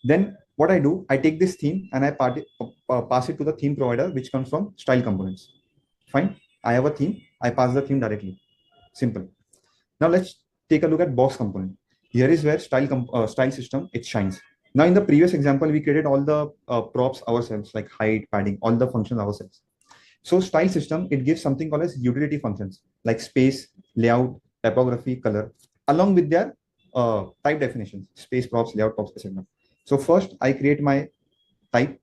Then what I do, I take this theme and I pass it to the theme provider, which comes from style components. Fine. I have a theme. I pass the theme directly. Simple. Now let's take a look at box component. Here is where style system, it shines. Now in the previous example, we created all the props ourselves, like height, padding, all the functions ourselves. So style system, it gives something called as utility functions like space, layout, typography, color, along with their type definitions, space, props, layout, props, etc. So first I create my type.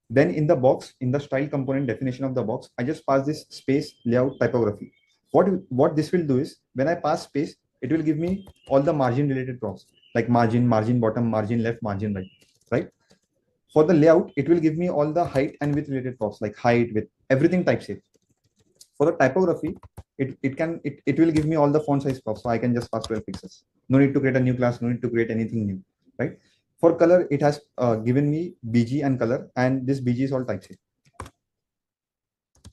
Then in the box, in the style component definition of the box, I just pass this space, layout, typography. What this will do is when I pass space, it will give me all the margin related props like margin, margin bottom, margin left, margin right, right? For the layout, it will give me all the height and width related props like height, width, everything type safe. For the typography, it will give me all the font size props, so I can just pass 12 pixels. No need to create a new class, no need to create anything new, right? For color, it has given me BG and color, and this BG is all type safe.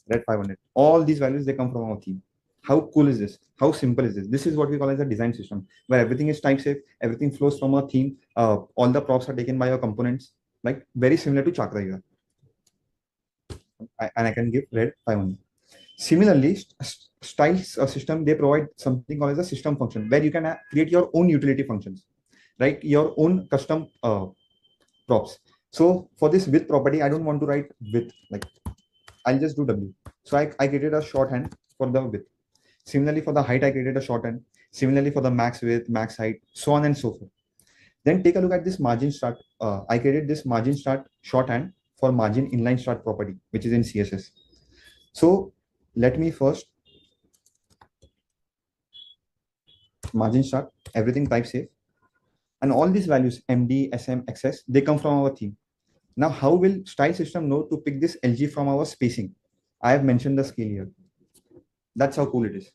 Red 500. All these values, they come from our theme. How cool is this? How simple is this? This is what we call as a design system, where everything is type safe, everything flows from a theme, all the props are taken by your components, like very similar to Chakra UI. And I can give red 500. Similarly, style system, they provide something called as a system function, where you can create your own utility functions, right? Your own custom props. So for this width property, I don't want to write width, like I'll just do W. So I created a shorthand for the width. Similarly, for the height, I created a shorthand. Similarly, for the max width, max height, so on and so forth. Then take a look at this margin start. I created this margin start shorthand for margin inline start property, which is in CSS. So let me first margin chart, everything type safe. And all these values, MD, SM, XS, they come from our theme. Now, how will style system know to pick this LG from our spacing? I have mentioned the scale here. That's how cool it is.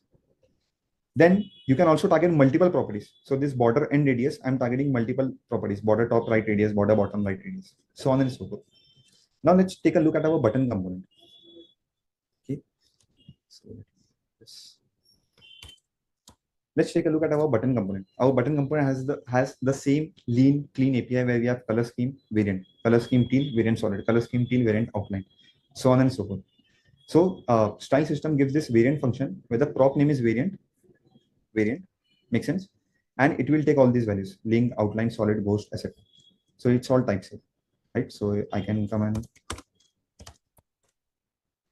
Then you can also target multiple properties. So this border and radius, I'm targeting multiple properties, border top right radius, border bottom right radius, so on and so forth. Now let's take a look at our button component. Okay. So let's take a look at our button component. Our button component has the same lean, clean API where we have color scheme variant, color scheme teal, variant solid, color scheme teal, variant outline, so on and so forth. So style system gives this variant function where the prop name is variant, makes sense, and it will take all these values, link, outline, solid, ghost, etc. So it's all type safe, right? So I can come and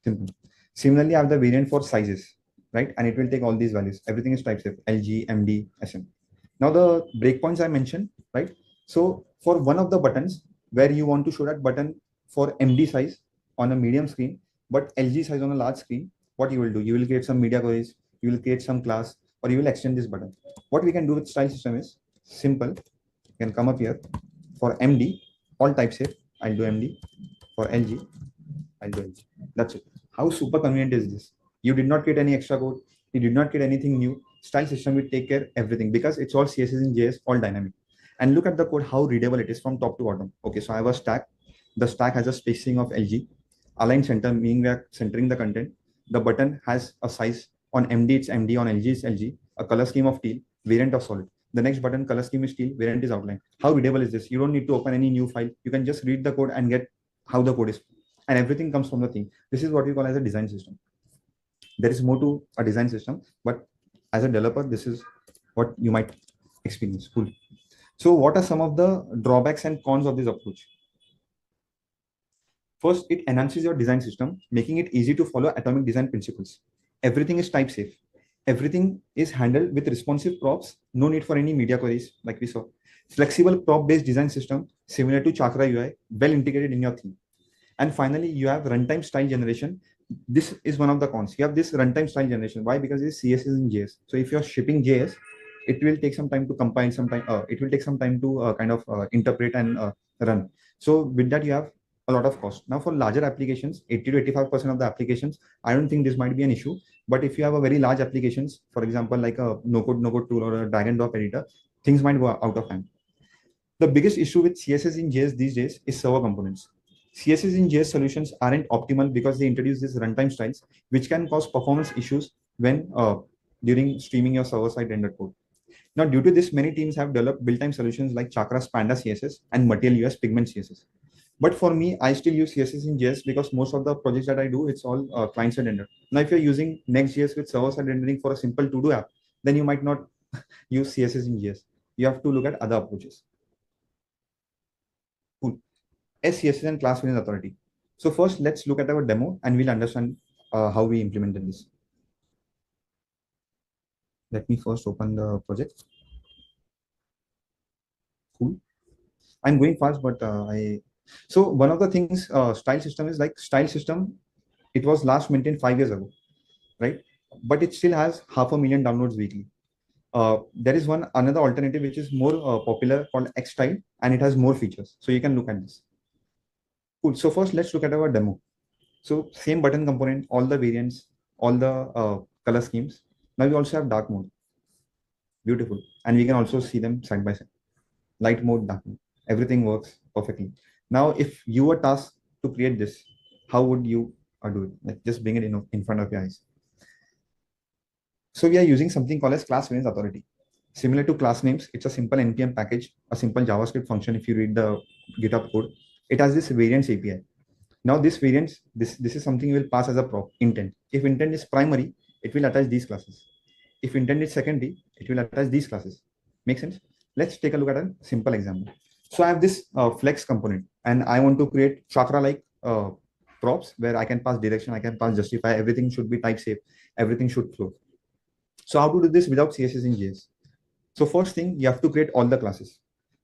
simple. Similarly, I have the variant for sizes, right? And it will take all these values. Everything is type safe, LG, MD, SM. Now the breakpoints I mentioned, right? So for one of the buttons where you want to show that button for MD size on a medium screen, but LG size on a large screen, what you will do? You will create some media queries, you will create some class, or you will extend this button. What we can do with style system is simple. You can come up here for MD, all type safe. I'll do MD. For LG, I'll do LG. That's it. How super convenient is this? You did not create any extra code. You did not create anything new. Style system will take care of everything because it's all CSS and JS, all dynamic. And look at the code, how readable it is from top to bottom. Okay, so I have a stack. The stack has a spacing of LG. Align center, meaning we are centering the content. The button has a size. On MD, it's MD. On LG, it's LG. A color scheme of teal, variant of solid. The next button, color scheme is teal, variant is outline. How readable is this? You don't need to open any new file. You can just read the code and get how the code is. And everything comes from the theme. This is what we call as a design system. There is more to a design system, but as a developer, this is what you might experience. Cool. So what are some of the drawbacks and cons of this approach? First, it enhances your design system, making it easy to follow atomic design principles. Everything is type safe. Everything is handled with responsive props. No need for any media queries like we saw. Flexible prop-based design system, similar to Chakra UI, well integrated in your theme. And finally, you have runtime style generation. This is one of the cons. You have this runtime style generation. Why? Because it's CSS in JS. So if you're shipping JS, it will take some time to compile, it will take some time to interpret and run. So with that, you have a lot of cost. Now for larger applications, 80 to 85% of the applications, I don't think this might be an issue. But if you have a very large applications, for example, like a no-code tool or a drag and drop editor, things might go out of hand. The biggest issue with CSS in JS these days is server components. CSS in JS solutions aren't optimal because they introduce these runtime styles, which can cause performance issues when during streaming your server-side rendered code. Now, due to this, many teams have developed built-time solutions like Chakra's Panda CSS and Material US Pigment CSS. But for me, I still use CSS in JS because most of the projects that I do, it's all client-side rendered. Now, if you're using Next.js with server-side rendering for a simple to-do app, then you might not use CSS in JS. You have to look at other approaches. Cool. CSS and class variant authority. So first, let's look at our demo and we'll understand how we implemented this. Let me first open the project. Cool. I'm going fast, but so one of the things style system is like style system. It was last maintained 5 years ago, right? But it still has 500,000 downloads weekly. There is another alternative which is more popular called Xstyle, and it has more features. So you can look at this. Cool. So first, let's look at our demo. So same button component, all the variants, all the color schemes. Now we also have dark mode. Beautiful. And we can also see them side by side. Light mode, dark mode. Everything works perfectly. Now, if you were tasked to create this, how would you do it? Like just bring it in front of your eyes. So we are using something called as class variance authority. Similar to class names, it's a simple NPM package, a simple JavaScript function. If you read the GitHub code, it has this variance API. Now this variance, this is something you will pass as a prop, intent. If intent is primary, it will attach these classes. If intent is secondary, it will attach these classes. Make sense? Let's take a look at a simple example. So I have this flex component and I want to create Chakra-like props where I can pass direction, I can pass justify, everything should be type safe, everything should flow. So how to do this without CSS in JS? So first thing, you have to create all the classes.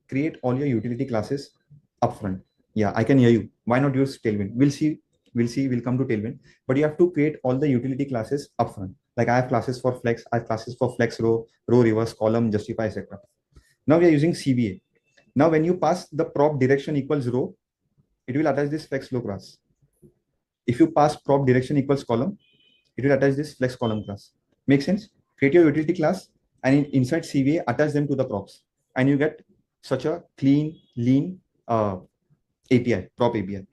Create all your utility classes upfront. Yeah, I can hear you. Why not use Tailwind? We'll see we'll come to Tailwind, but you have to create all the utility classes upfront. Like I have classes for flex, I have classes for flex row, row reverse, column, justify, etc. Now we are using CVA. Now when you pass the prop direction equals row, it will attach this flex row class. If you pass prop direction equals column, it will attach this flex column class. Make sense? Create your utility class and inside CVA, attach them to the props. And you get such a clean, lean API, prop API.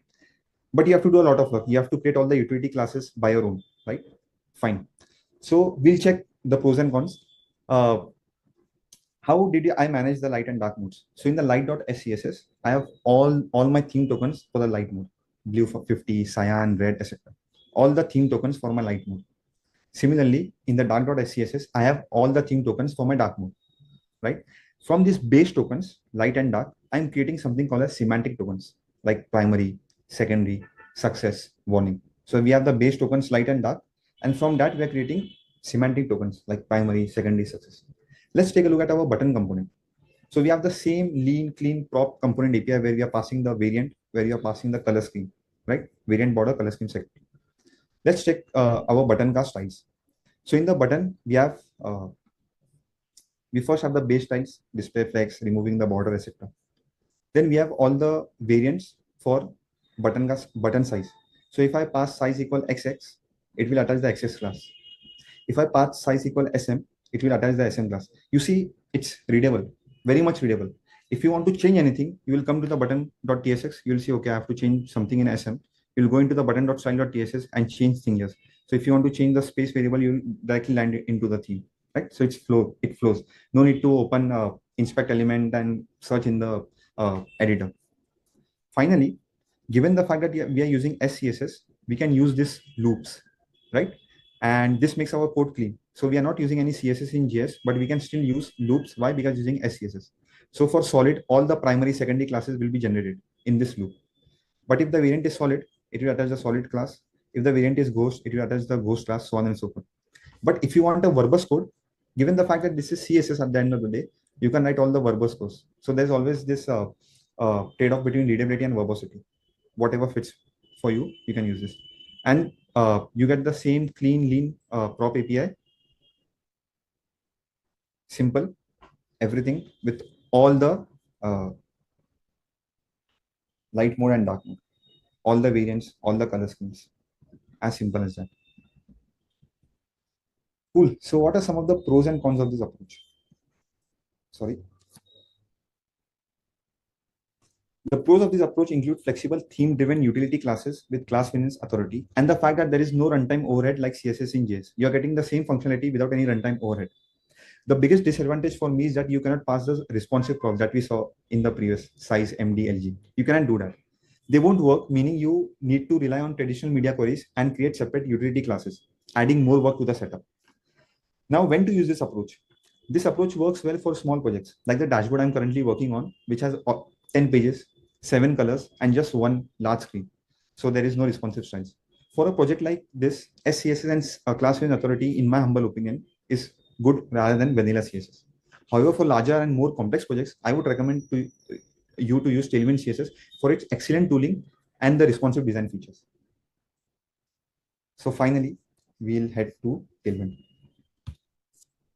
But you have to do a lot of work. You have to create all the utility classes by your own, right? Fine. So we'll check the pros and cons. How did I manage the light and dark modes? So in the light.scss, I have all my theme tokens for the light mode. Blue for 50, cyan, red, etc. All the theme tokens for my light mode. Similarly, in the dark.scss, I have all the theme tokens for my dark mode, right? From these base tokens, light and dark, I'm creating something called as semantic tokens, like primary, secondary, success, warning. So we have the base tokens, light and dark, and from that we are creating semantic tokens like primary, secondary, success. Let's take a look at our button component. So we have the same lean, clean prop component API where we are passing the variant, where we are passing the color scheme, right? Variant border, color scheme set. Let's check our button cast styles. So in the button, we have we first have the base styles, display flex, removing the border, etc. Then we have all the variants for button size. So if I pass size equal XX, it will attach the XS class. If I pass size equal SM, it will attach the SM class. You see, it's readable, very much readable. If you want to change anything, you will come to the button.tsx. You will see, okay, I have to change something in SM. You'll go into the button.style.tss and change things here. So if you want to change the space variable, you'll directly land into the theme, right? So it flows. No need to open inspect element and search in the editor. Finally, given the fact that we are using SCSS, we can use these loops, right? And this makes our code clean. So we are not using any CSS in JS, but we can still use loops. Why? Because using SCSS. So for solid, all the primary, secondary classes will be generated in this loop. But if the variant is solid, it will attach the solid class. If the variant is ghost, it will attach the ghost class, so on and so forth. But if you want a verbose code, given the fact that this is CSS at the end of the day, you can write all the verbose codes. So there's always this trade-off between readability and verbosity. Whatever fits for you, you can use this. And you get the same clean, lean prop API. Simple, everything with all the light mode and dark mode, all the variants, all the color schemes, as simple as that. Cool. So what are some of the pros and cons of this approach? Sorry. The pros of this approach include flexible theme-driven utility classes with class variance authority, and the fact that there is no runtime overhead like CSS in JS. You are getting the same functionality without any runtime overhead. The biggest disadvantage for me is that you cannot pass the responsive props that we saw in the previous size, MD, LG. You cannot do that. They won't work, meaning you need to rely on traditional media queries and create separate utility classes, adding more work to the setup. Now, when to use this approach? This approach works well for small projects, like the dashboard I'm currently working on, which has 10 pages, 7 colors, and just one large screen. So there is no responsive styles. For a project like this, SCSS and class variance authority, in my humble opinion, is good rather than vanilla CSS. However, for larger and more complex projects, I would recommend you to use Tailwind CSS for its excellent tooling and the responsive design features. So finally, we'll head to Tailwind.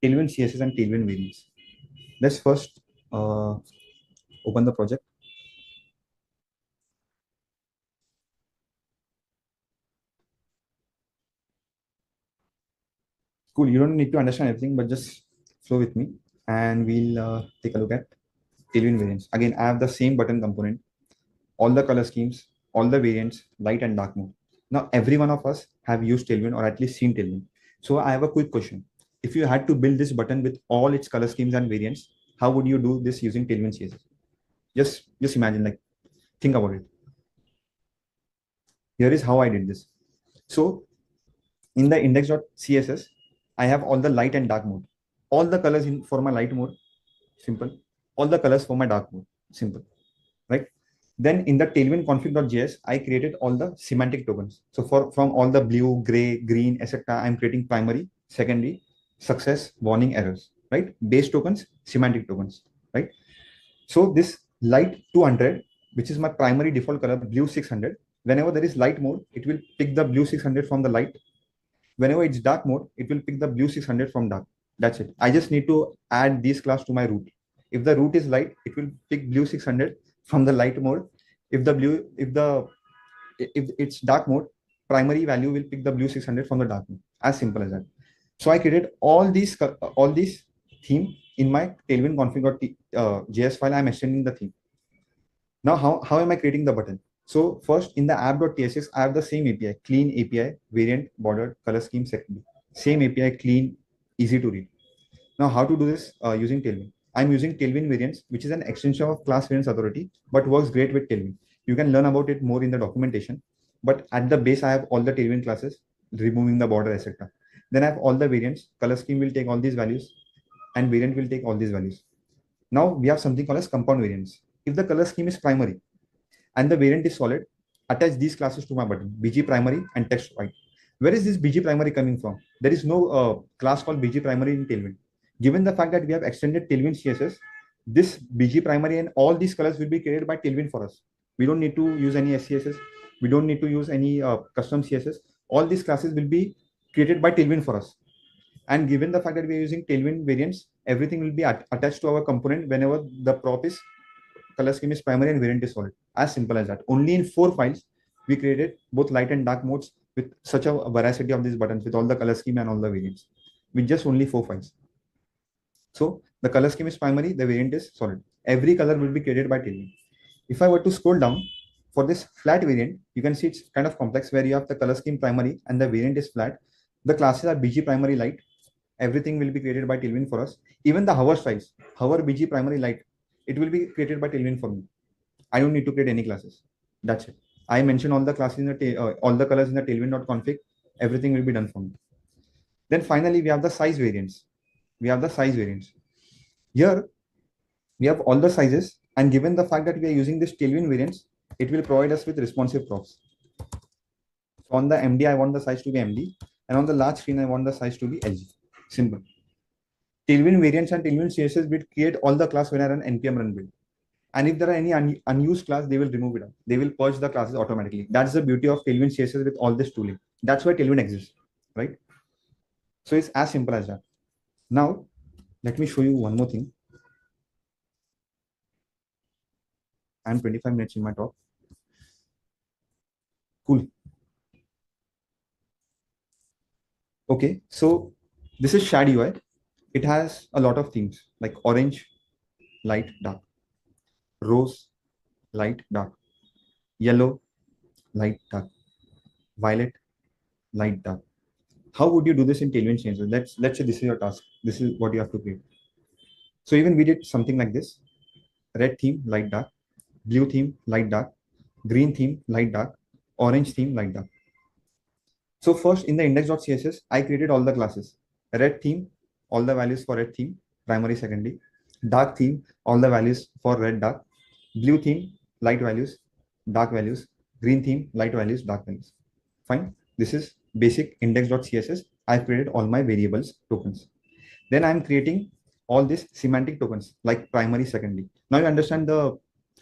Tailwind CSS and Tailwind variants. Let's first open the project. Cool. You don't need to understand everything, but just flow with me and we'll take a look at Tailwind variants. Again, I have the same button component, all the color schemes, all the variants, light and dark mode. Now, every one of us have used Tailwind or at least seen Tailwind. So I have a quick question. If you had to build this button with all its color schemes and variants, how would you do this using Tailwind CSS? Just imagine, like, think about it. Here is how I did this. So in the index.css, I have all the light and dark mode. All the colors for my light mode, simple. All the colors for my dark mode, simple, right? Then in the Tailwind config.js, I created all the semantic tokens. So from all the blue, gray, green, etc., I'm creating primary, secondary, success, warning, errors, right? Base tokens, semantic tokens, right? So this light 200, which is my primary default color, blue 600, Whenever there is light mode, it will pick the blue 600 from the light. Whenever it's dark mode, it will pick the blue 600 from dark. That's it. I just need to add this class to my root. If the root is light, it will pick blue 600 from the light mode. If it's dark mode, primary value will pick the blue 600 from the dark mode. As simple as that. So I created all these theme in my tailwind config.js file. I'm extending the theme. Now, how am I creating the button? So first in the app.tsx, I have the same API, clean API, variant, border, color scheme, secondary. Same API, clean, easy to read. Now, how to do this using Tailwind? I'm using Tailwind variants, which is an extension of class variants authority, but works great with Tailwind. You can learn about it more in the documentation. But at the base, I have all the Tailwind classes, removing the border, etc. Then I have all the variants. Color scheme will take all these values, and variant will take all these values. Now we have something called as compound variants. If the color scheme is primary and the variant is solid, attach these classes to my button, BG primary and text white. Where is this BG primary coming from? There is no class called BG primary in Tailwind. Given the fact that we have extended Tailwind CSS, this BG primary and all these colors will be created by Tailwind for us. We don't need to use any SCSS. We don't need to use any custom CSS. All these classes will be created by Tailwind for us. And given the fact that we are using Tailwind variants, everything will be attached to our component whenever the prop is color scheme is primary and variant is solid. As simple as that. Only in 4 files, we created both light and dark modes with such a variety of these buttons with all the color scheme and all the variants with just only 4 files. So the color scheme is primary, the variant is solid. Every color will be created by Tailwind. If I were to scroll down for this flat variant, you can see it's kind of complex where you have the color scheme primary and the variant is flat. The classes are BG primary light. Everything will be created by Tailwind for us. Even the hover styles, hover BG primary light, it will be created by Tailwind for me. I don't need to create any classes. That's it. I mentioned all the classes in the all the colors in the tailwind.config. Everything will be done for me. Then finally, we have the size variants. Here, we have all the sizes, and given the fact that we are using this Tailwind variants, it will provide us with responsive props. So on the MD, I want the size to be MD, and on the large screen, I want the size to be LG. Simple. Tailwind variants and Tailwind CSS will create all the class when I run npm run build. And if there are any unused class, they will remove it. They will purge the classes automatically. That's the beauty of Tailwind CSS with all this tooling. That's why Tailwind exists, right? So it's as simple as that. Now, let me show you one more thing. I'm 25 minutes in my talk. Cool. Okay, so this is Shad UI. It has a lot of themes like orange, light, dark, rose, light, dark, yellow, light, dark, violet, light, dark. How would you do this in Tailwind changes? Let's say this is your task. This is what you have to create. So even we did something like this: red theme, light, dark, blue theme, light, dark, green theme, light, dark, orange theme, light, dark. So first in the index.css, I created all the classes. Red theme, all the values for red theme, primary, secondary. Dark theme, all the values for red, dark. Blue theme, light values, dark values. Green theme, light values, dark values. Fine. This is basic index.css. I've created all my variables tokens. Then I'm creating all these semantic tokens like primary, secondary. Now you understand the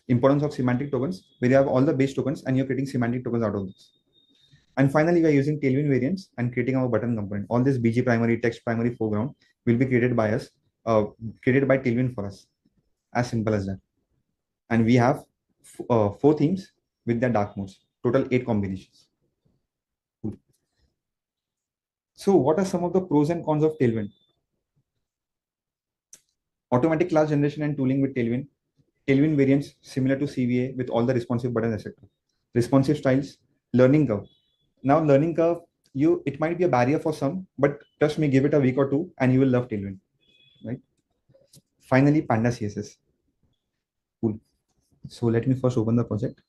importance of semantic tokens, where you have all the base tokens and you're creating semantic tokens out of this. And finally, we are using Tailwind variants and creating our button component. All this BG primary, text primary, foreground will be created by us, created by Tailwind for us. As simple as that. And we have 4 themes with their dark modes, total 8 combinations. Cool. So what are some of the pros and cons of Tailwind? Automatic class generation and tooling with Tailwind. Tailwind variants similar to CVA with all the responsive buttons, etc. Responsive styles, learning curve. Now learning curve, it might be a barrier for some, but trust me, give it a week or 2 and you will love Tailwind, right? Finally, Panda CSS. Cool. So let me first open the project.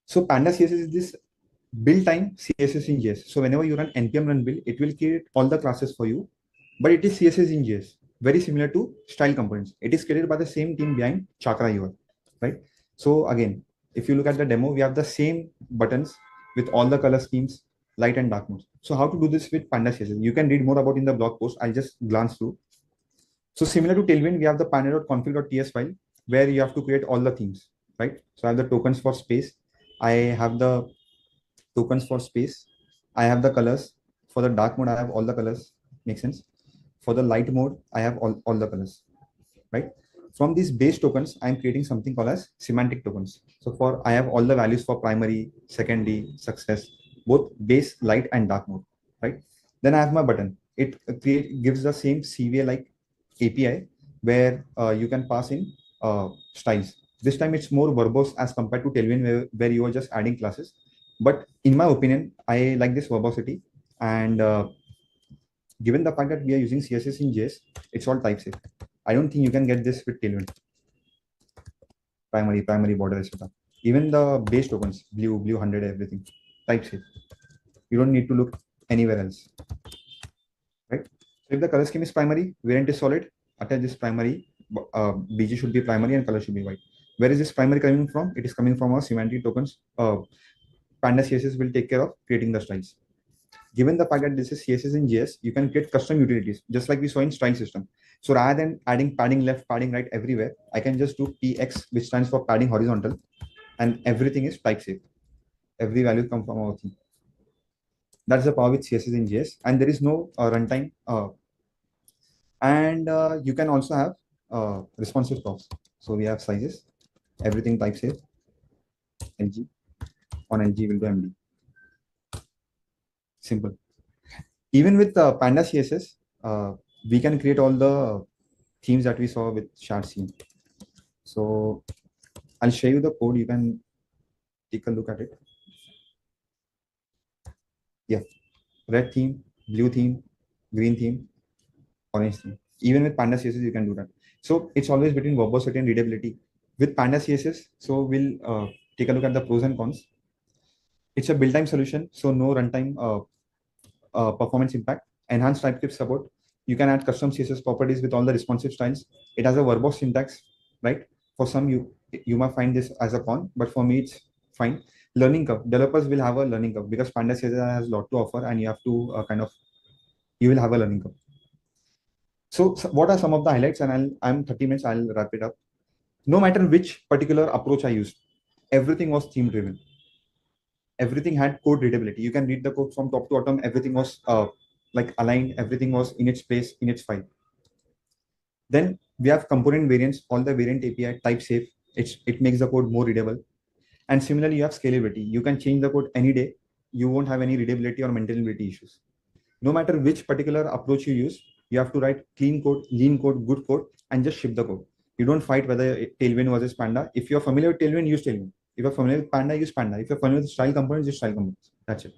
So Panda CSS is this build time CSS in JS. So whenever you run npm run build, it will create all the classes for you, but it is CSS in JS, very similar to style components. It is created by the same team behind Chakra UI, right? So again, if you look at the demo, we have the same buttons with all the color schemes, light and dark modes. So how to do this with Pandas CSS? You can read more about in the blog post. I'll just glance through. So similar to Tailwind, we have the panda.config.ts file where you have to create all the themes, right? So I have the tokens for space. I have the tokens for space. I have the colors. For the dark mode, I have all the colors. Makes sense. For the light mode, I have all the colors, right? From these base tokens, I'm creating something called as semantic tokens. So I have all the values for primary, secondary, success, both base, light, and dark mode, right? Then I have my button. It gives the same CVA-like API where you can pass in styles. This time it's more verbose as compared to Tailwind where you are just adding classes. But in my opinion, I like this verbosity. And given the fact that we are using CSS in JS, it's all type safe. I don't think you can get this with Tailwind. Primary, border, etc. Even the base tokens, blue 100, everything, type safe. You don't need to look anywhere else, right? So if the color scheme is primary, variant is solid, attach this primary, BG should be primary and color should be white. Where is this primary coming from? It is coming from our semantic tokens. Panda CSS will take care of creating the styles. Given the fact that this is CSS in JS, you can create custom utilities, just like we saw in style system. So rather than adding padding left, padding right everywhere, I can just do PX, which stands for padding horizontal, and everything is type safe. Every value comes from our theme. That's the power with CSS in JS, and there is no runtime. You can also have responsive props. So we have sizes, everything type safe. LG on LG will do MD. Simple. Even with Panda CSS, we can create all the themes that we saw with shard scene. So I'll show you the code. You can take a look at it. Yeah, red theme, blue theme, green theme, orange theme. Even with Panda CSS, you can do that. So it's always between verbosity and readability. With Panda CSS, so we'll take a look at the pros and cons. It's a build-time solution, so no runtime performance impact. Enhanced TypeScript support. You can add custom CSS properties with all the responsive styles. It has a verbose syntax, right? For some, you might find this as a con, but for me, it's fine. Learning curve. Developers will have a learning curve because Panda CSS has a lot to offer, and you have to you will have a learning curve. So what are some of the highlights? And I'm 30 minutes. I'll wrap it up. No matter which particular approach I used, everything was theme driven. Everything had code readability. You can read the code from top to bottom. Everything was like aligned. Everything was in its place, in its file. Then we have component variants. All the variant API type safe. It makes the code more readable. And similarly, you have scalability. You can change the code any day. You won't have any readability or maintainability issues. No matter which particular approach you use, you have to write clean code, lean code, good code, and just ship the code. You don't fight whether Tailwind versus Panda. If you're familiar with Tailwind, use Tailwind. If you're familiar with Panda, use Panda. If you're familiar with style components, use style components. That's it.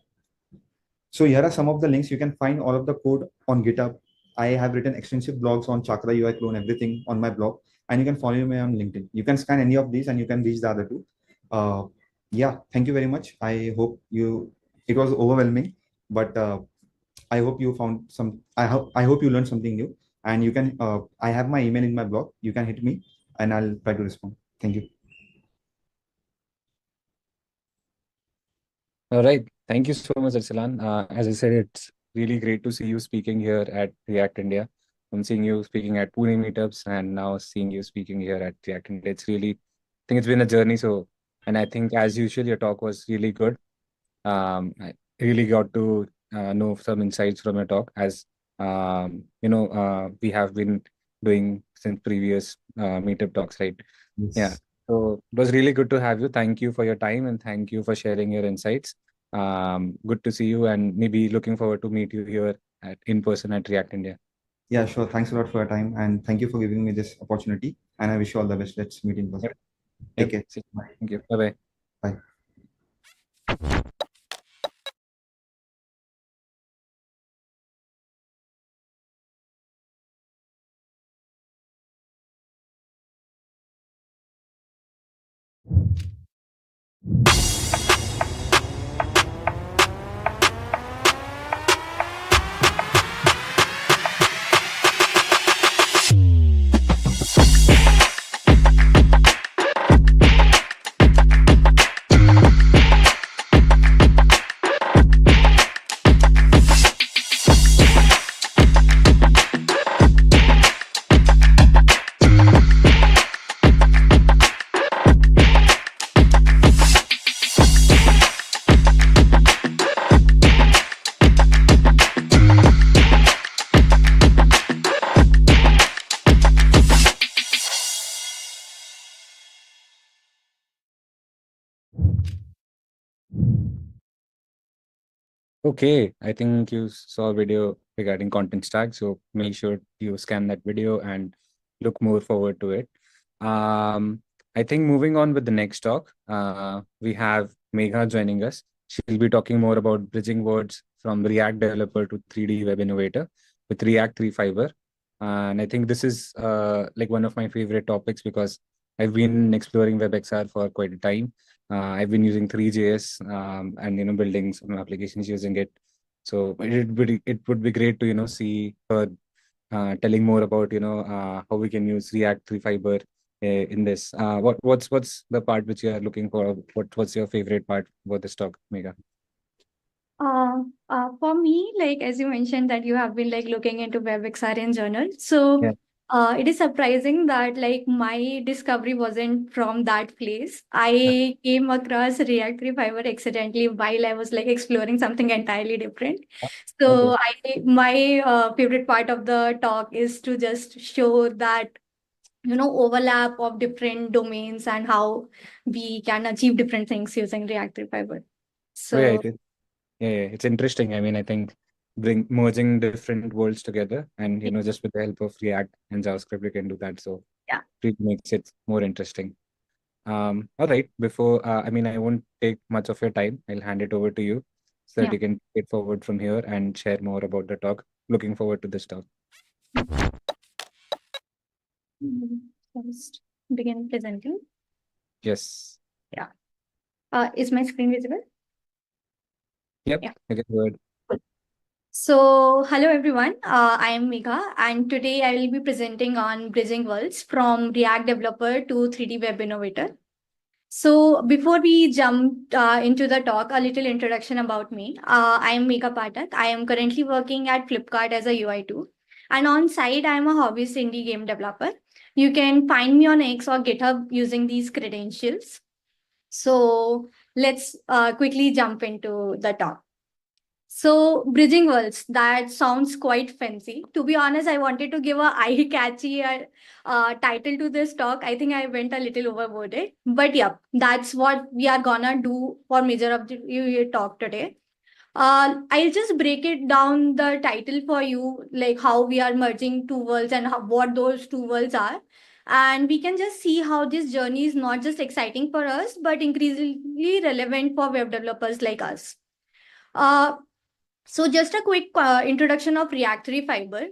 So here are some of the links. You can find all of the code on GitHub. I have written extensive blogs on Chakra UI clone, everything on my blog. And you can follow me on LinkedIn. You can scan any of these and you can reach the other two. Yeah, thank you very much. I hope it was overwhelming, but I hope you found I hope you learned something new. And you can, I have my email in my blog. You can hit me and I'll try to respond. Thank you. All right. Thank you so much, Arsalan. As I said, it's really great to see you speaking here at React India. I'm seeing you speaking at Pune meetups and now seeing you speaking here at React India. I think it's been a journey. And I think as usual, your talk was really good. I really got to know some insights from your talk as, we have been doing since previous meetup talks, right? Yes. Yeah. So it was really good to have you. Thank you for your time and thank you for sharing your insights. Good to see you and maybe looking forward to meet you here in person at React India. Yeah, sure. Thanks a lot for your time and thank you for giving me this opportunity. And I wish you all the best. Let's meet in person. Take care. Bye. Thank you. Bye-bye. Bye. Okay, I think you saw a video regarding content stack, so make sure you scan that video and look more forward to it. I think moving on with the next talk, we have Megha joining us. She'll be talking more about bridging words from React developer to 3D web innovator with React 3 Fiber. And I think this is like one of my favorite topics because I've been exploring WebXR for quite a time. I've been using 3JS and building some applications using it. So it would be great to see her telling more about how we can use React 3 Fiber in this. What's the part which you are looking for? What's your favorite part about this talk, Megha? For me, like as you mentioned that you have been like looking into WebXR in journal. So Yeah. it is surprising that like my discovery wasn't from that place. I came across React 3 Fiber accidentally while I was like exploring something entirely different. So my favorite part of the talk is to just show that overlap of different domains and how we can achieve different things using React 3 Fiber. Oh, yeah, So it's interesting. I mean, I think merging different worlds together and just with the help of React and JavaScript, we can do that. So yeah, it makes it more interesting. All right. Before I mean, I won't take much of your time. I'll hand it over to you so that Yeah. you can take it forward from here and share more about the talk. Looking forward to this talk. Just begin presenting. Yes. Yeah. Is my screen visible? Yep. Yeah. You can go ahead. So, hello everyone. I am Megha, and today I will be presenting on bridging worlds from React developer to 3D web innovator. So, before we jump into the talk, a little introduction about me. I am Megha Pathak. I am currently working at Flipkart as a UI2, and on side I am a hobbyist indie game developer. You can find me on X or GitHub using these credentials. So, let's quickly jump into the talk. So, bridging worlds, that sounds quite fancy. To be honest, I wanted to give a eye-catchy title to this talk. I think I went a little overboard. But yeah, that's what we are gonna do for major of the talk today. I'll just break it down the title for you, like how we are merging two worlds and what those two worlds are. And we can just see how this journey is not just exciting for us, but increasingly relevant for web developers like us. So just a quick introduction of React 3 Fiber.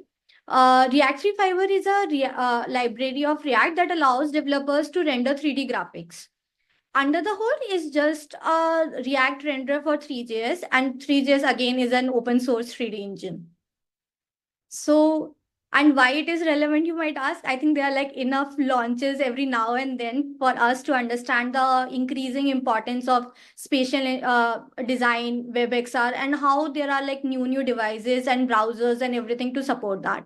React 3 Fiber is a library of React that allows developers to render 3D graphics. Under the hood is just a React renderer for 3JS, and 3JS again is an open source 3D engine. So, and why it is relevant, you might ask. I think there are like enough launches every now and then for us to understand the increasing importance of spatial design, WebXR, and how there are like new devices and browsers and everything to support that.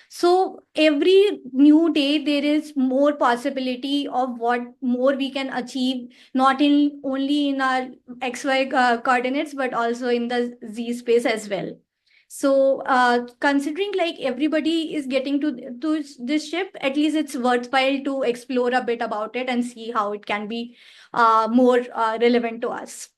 So every new day, there is more possibility of what more we can achieve, not in only in our XY coordinates, but also in the Z space as well. So considering like everybody is getting to this ship, at least it's worthwhile to explore a bit about it and see how it can be more relevant to us.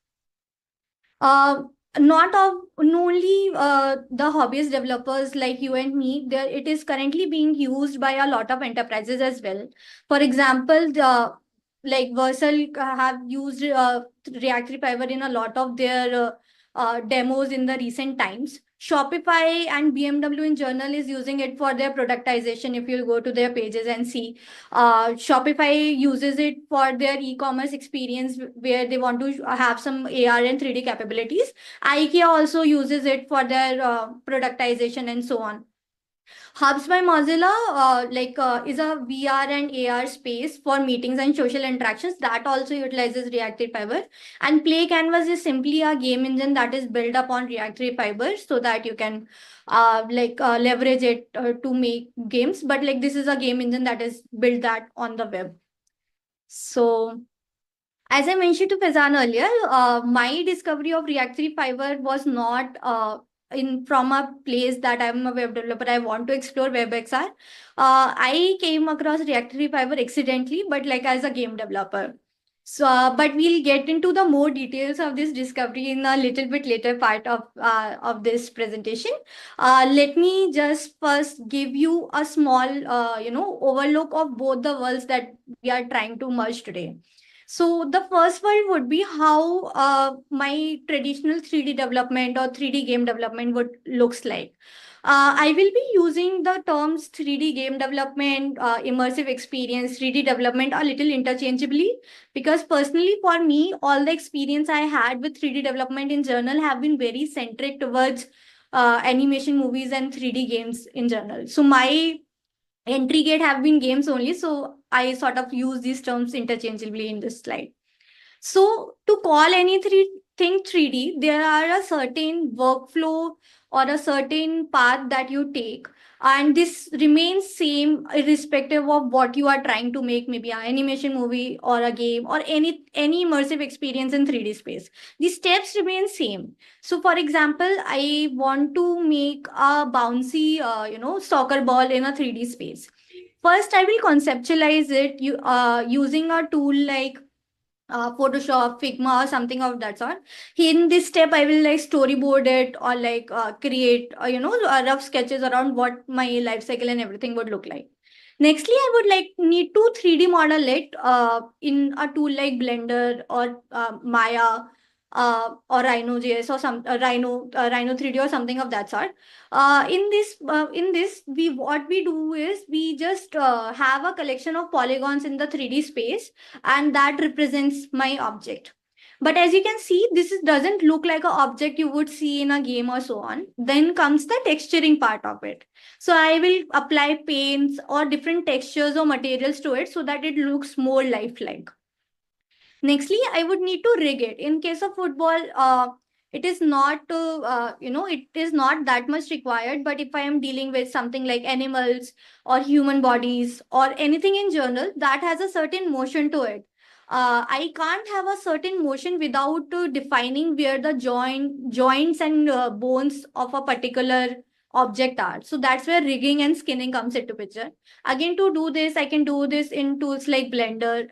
Not only the hobbyist developers like you and me, it is currently being used by a lot of enterprises as well. For example, like Versal have used React 3 Fiber in a lot of their demos in the recent times. Shopify and BMW in general is using it for their productization. If you'll go to their pages and see, Shopify uses it for their e-commerce experience where they want to have some AR and 3D capabilities. IKEA also uses it for their productization and so on. Hubs by Mozilla is a VR and AR space for meetings and social interactions that also utilizes React 3 Fiber. And Play Canvas is simply a game engine that is built upon React 3 Fiber so that you can leverage it to make games. But like this is a game engine that is built that on the web. So as I mentioned to Faizan earlier, my discovery of React 3 Fiber was not from a place that I'm a web developer. I want to explore WebXR. I came across React 3 Fiber accidentally, but like as a game developer. So, but we'll get into the more details of this discovery in a little bit later part of this presentation. Let me just first give you a small, overlook of both the worlds that we are trying to merge today. So the first world would be how my traditional 3D development or 3D game development would looks like. I will be using the terms 3D game development, immersive experience, 3D development a little interchangeably, because personally for me, all the experience I had with 3D development in general have been very centric towards animation movies and 3D games in general. So my entry gate have been games only. So I sort of use these terms interchangeably in this slide. So to call anything 3D, there are a certain workflow or a certain path that you take. And this remains same irrespective of what you are trying to make, maybe an animation movie or a game or any immersive experience in 3D space. The steps remain same. So for example, I want to make a bouncy, soccer ball in a 3D space. First, I will conceptualize it using a tool like Photoshop, Figma, or something of that sort. In this step, I will like storyboard it or like create, rough sketches around what my life cycle and everything would look like. Nextly, I would like need to 3D model it in a tool like Blender or Maya or Rhino.js or some Rhino 3D or something of that sort. In this, what we do is we just have a collection of polygons in the 3D space, and that represents my object. But as you can see, doesn't look like an object you would see in a game or so on. Then comes the texturing part of it. So I will apply paints or different textures or materials to it so that it looks more lifelike. Nextly, I would need to rig it. In case of football, it is not, it is not that much required. But if I am dealing with something like animals or human bodies or anything in general that has a certain motion to it, I can't have a certain motion without defining where the joints and bones of a particular object are. So that's where rigging and skinning comes into picture. Again, to do this, I can do this in tools like Blender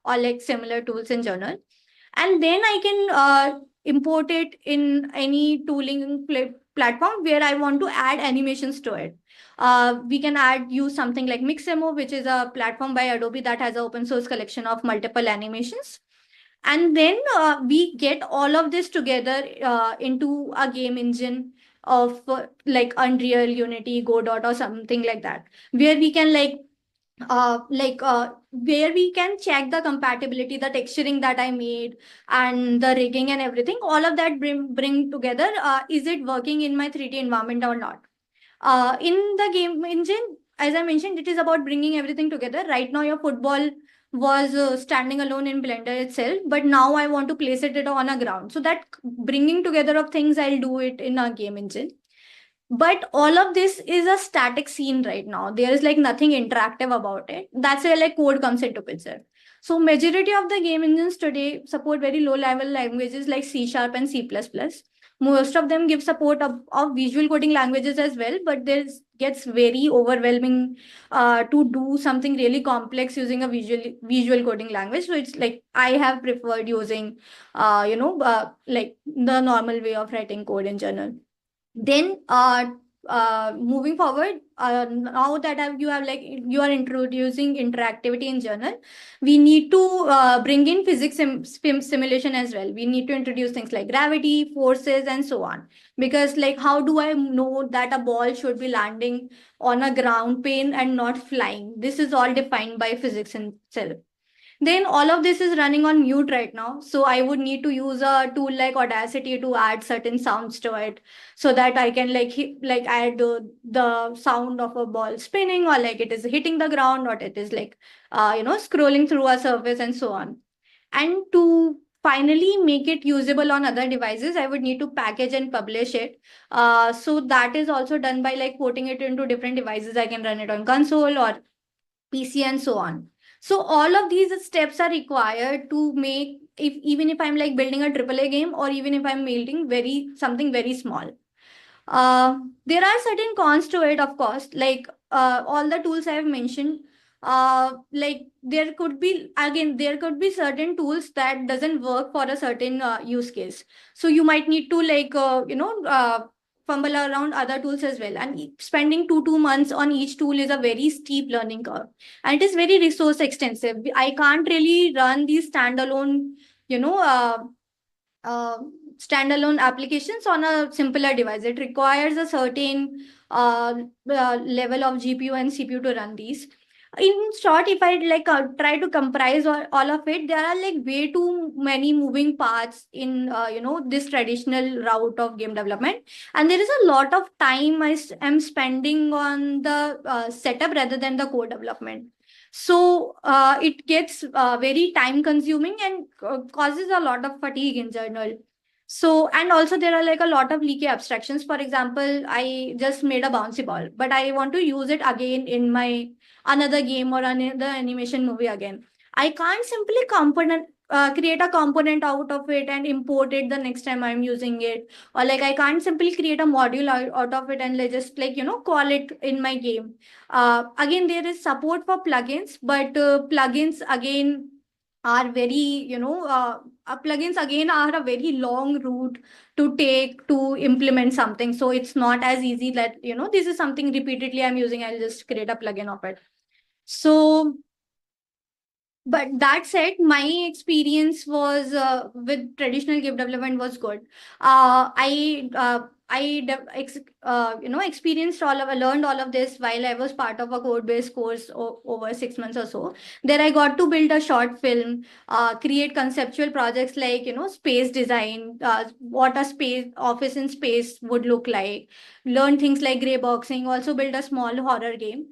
or like similar tools in general. And then I can import it in any tooling platform where I want to add animations to it. We can use something like Mixamo, which is a platform by Adobe that has an open source collection of multiple animations. And then we get all of this together into a game engine of like Unreal, Unity, Godot, or something like that, where we can where we can check the compatibility, the texturing that I made, and the rigging and everything. All of that bring together. Is it working in my 3D environment or not? In the game engine, as I mentioned, it is about bringing everything together. Right now, your football was standing alone in Blender itself, but now I want to place it on a ground. So that bringing together of things, I'll do it in a game engine. But all of this is a static scene right now. There is like nothing interactive about it. That's where like code comes into picture. So majority of the game engines today support very low level languages like C# and C++. Most of them give support of visual coding languages as well, but this gets very overwhelming to do something really complex using a visual coding language. So it's like I have preferred using, like the normal way of writing code in general. Then moving forward, now that you are introducing interactivity in general, we need to bring in physics simulation as well. We need to introduce things like gravity, forces, and so on. Because like, how do I know that a ball should be landing on a ground plane and not flying? This is all defined by physics itself. Then all of this is running on mute right now. So I would need to use a tool like Audacity to add certain sounds to it so that I can add the sound of a ball spinning, or like it is hitting the ground, or it is like, scrolling through a surface and so on. And to finally make it usable on other devices, I would need to package and publish it. So that is also done by like porting it into different devices. I can run it on console or PC and so on. So all of these steps are required to make, even if I'm like building a AAA game, or even if I'm building something very small. There are certain cons to it, of course, like all the tools I have mentioned like there could be certain tools that doesn't work for a certain use case. So you might need to fumble around other tools as well. And spending 2 months on each tool is a very steep learning curve, and it is very resource extensive. I can't really run these standalone, you know, uh, standalone applications on a simpler device. It requires a certain level of GPU and CPU to run these. In short, if I try to comprise all of it, there are like way too many moving parts in this traditional route of game development, and there is a lot of time I am spending on the setup rather than the code development. So it gets very time consuming and causes a lot of fatigue in general. So, and also there are like a lot of leaky abstractions. For example, I just made a bouncy ball, but I want to use it again in my another game or another animation movie again. I can't simply create a component out of it and import it the next time I'm using it. Or like I can't simply create a module out of it and just call it in my game. Again, there is support for plugins, but plugins again are very, plugins again are a very long route to take to implement something. So it's not as easy that, this is something repeatedly I'm using, I'll just create a plugin of it. So, but that said, my experience was with traditional game development was good. Experienced learned all of this while I was part of a code-based course over 6 months or so. There I got to build a short film, create conceptual projects like, space design, what a space office in space would look like, learn things like gray boxing, also build a small horror game.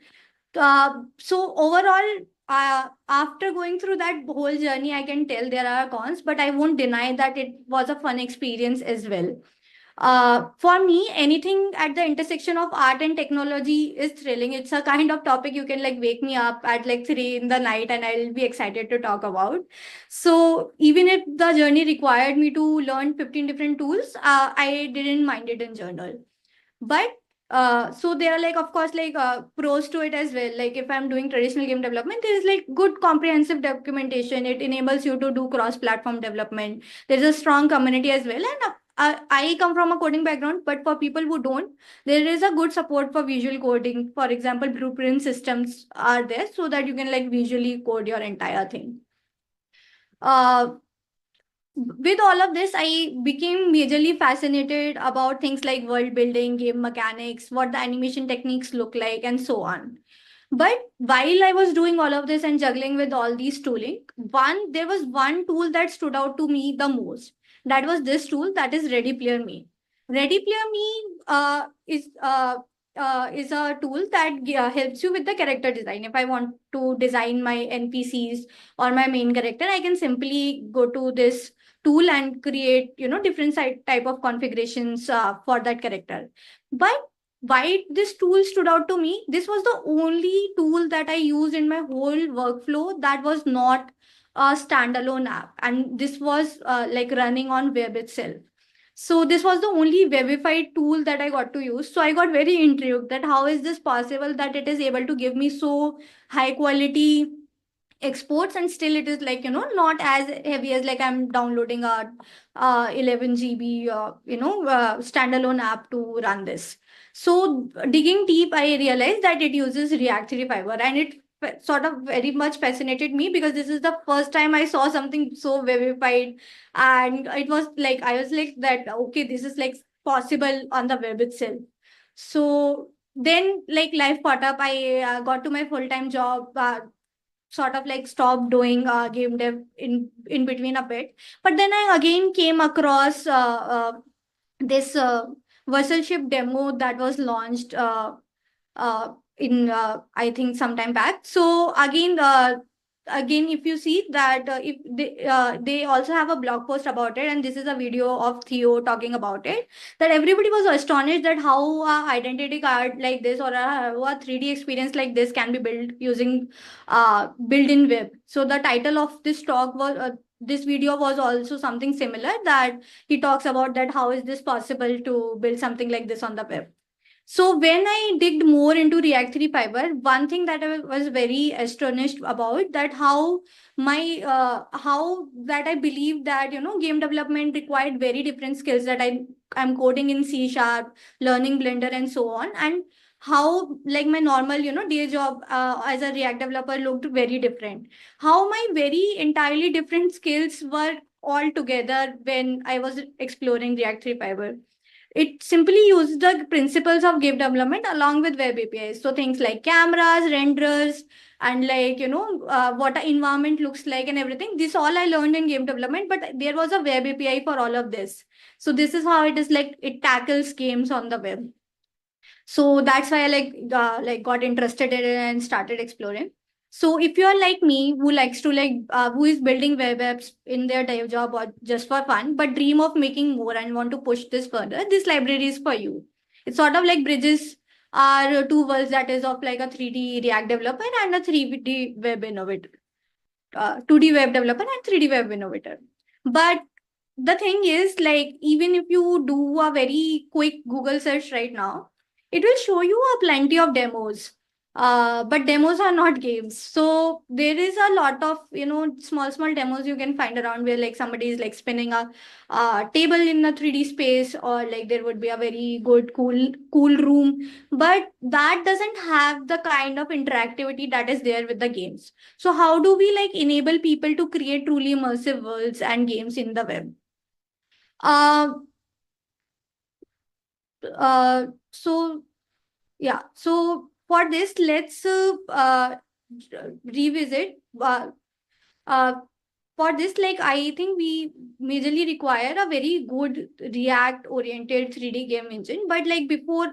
So overall, after going through that whole journey, I can tell there are cons, but I won't deny that it was a fun experience as well. For me, anything at the intersection of art and technology is thrilling. It's a kind of topic you can wake me up at 3 in the night and I'll be excited to talk about. So even if the journey required me to learn 15 different tools, I didn't mind it in general. But so there are of course pros to it as well. Like if I'm doing traditional game development, there is good comprehensive documentation. It enables you to do cross-platform development. There's a strong community as well. And I come from a coding background, but for people who don't, there is a good support for visual coding. For example, blueprint systems are there so that you can visually code your entire thing. With all of this, I became majorly fascinated about things like world building, game mechanics, what the animation techniques look like, and so on. But while I was doing all of this and juggling with all these tooling, there was one tool that stood out to me the most. That was this tool, that is Ready Player Me. Ready Player Me is a tool that helps you with the character design. If I want to design my NPCs or my main character, I can simply go to this tool and create different type of configurations for that character. But why this tool stood out to me, this was the only tool that I used in my whole workflow that was not a standalone app, and this was running on web itself. So this was the only webified tool that I got to use. So I got very intrigued that how is this possible that it is able to give me so high quality exports and still it is not as heavy as I'm downloading a 11 GB standalone app to run this. So digging deep, I realized that it uses React 3 Fiber, and it sort of very much fascinated me because this is the first time I saw something so webified, and it was I was that okay, this is possible on the web itself. So then life caught up. I got to my full-time job, sort of stopped doing game dev in between a bit. But then I again came across this Versalship demo that was launched in I think sometime back. So again, if you see that if they also have a blog post about it, and this is a video of Theo talking about it, that everybody was astonished that how a identity card like this or a 3D experience like this can be built using built-in web. So the title of this talk was this video was also something similar, that he talks about that how is this possible to build something like this on the web. So when I digged more into React 3 Fiber, one thing that I was very astonished about, that how I believe that game development required very different skills, that I'm coding in C Sharp, learning Blender and so on, and how like my normal day job as a React developer looked very different. How my very entirely different skills were all together when I was exploring React 3 Fiber. It simply uses the principles of game development along with web APIs. So things like cameras, renderers, and like, what an environment looks like and everything. This all I learned in game development, but there was a web API for all of this. So this is how it is, like it tackles games on the web. So that's why I like got interested in it and started exploring. So if you're like me, who likes to who is building web apps in their day job or just for fun, but dream of making more and want to push this further, this library is for you. It's sort of like bridges are two worlds, that is of like a 3D React developer and a 3D web innovator, 2D web developer and 3D web innovator. But the thing is, like, even if you do a very quick Google search right now, it will show you a plenty of demos. But demos are not games. So there is a lot of, small demos you can find around where like somebody is like spinning a table in a 3D space, or like there would be a very good, cool room. But that doesn't have the kind of interactivity that is there with the games. So how do we like enable people to create truly immersive worlds and games in the web? So yeah, so for this, let's revisit. For this, like I think we majorly require a very good React oriented 3D game engine. But like before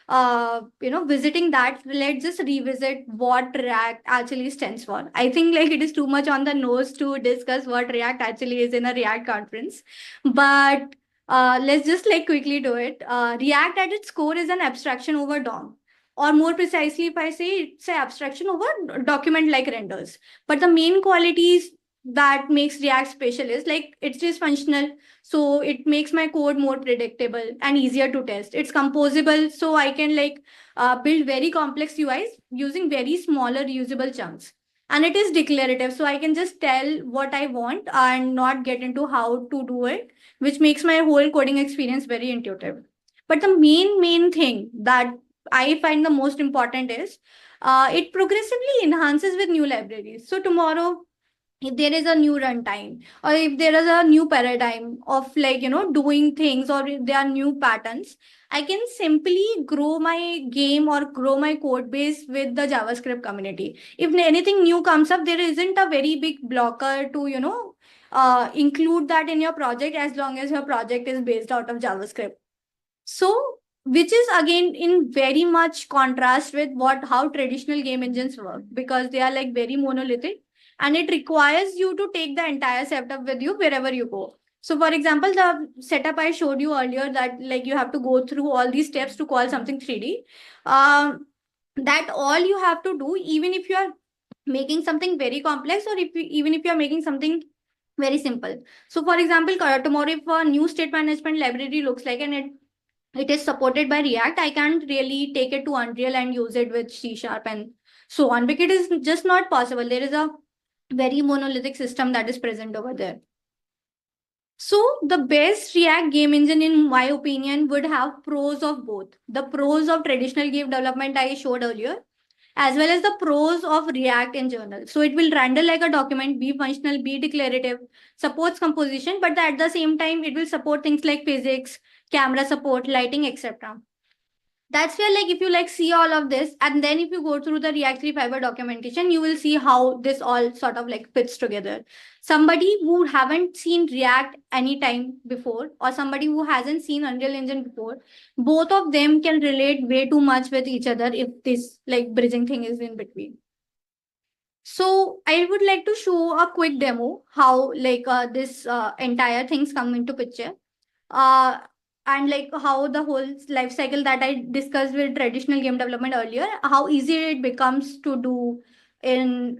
visiting that, let's just revisit what React actually stands for. I think like it is too much on the nose to discuss what React actually is in a React conference, but let's just like quickly do it. React at its core is an abstraction over DOM, or more precisely, if I say, it's an abstraction over document like renders. But the main qualities that makes React special is like it is functional, so it makes my code more predictable and easier to test. It's composable, so I can like build very complex UIs using very smaller reusable chunks. And it is declarative, so I can just tell what I want and not get into how to do it, which makes my whole coding experience very intuitive. But the main thing that I find the most important is it progressively enhances with new libraries. So tomorrow, if there is a new runtime, or if there is a new paradigm of like doing things, or if there are new patterns, I can simply grow my game or grow my code base with the JavaScript community. If anything new comes up, there isn't a very big blocker to include that in your project, as long as your project is based out of JavaScript. So, which is again in very much contrast with how traditional game engines work, because they are like very monolithic, and it requires you to take the entire setup with you wherever you go. So for example, the setup I showed you earlier, that like you have to go through all these steps to call something 3D, that all you have to do, even if you are making something very complex, or even if you are making something very simple. So for example, tomorrow if a new state management library looks like, and it is supported by React, I can't really take it to Unreal and use it with C# and so on, because it is just not possible. There is a very monolithic system that is present over there. So the best React game engine, in my opinion, would have pros of both. The pros of traditional game development I showed earlier, as well as the pros of React in general. So it will render like a document, be functional, be declarative, supports composition, but at the same time, it will support things like physics, camera support, lighting, etc. That's where like if you like see all of this, and then if you go through the React 3 Fiber documentation, you will see how this all sort of like fits together. Somebody who haven't seen React anytime before, or somebody who hasn't seen Unreal Engine before, both of them can relate way too much with each other if this like bridging thing is in between. So I would like to show a quick demo how like this entire things come into picture. And like how the whole life cycle that I discussed with traditional game development earlier, how easy it becomes to do in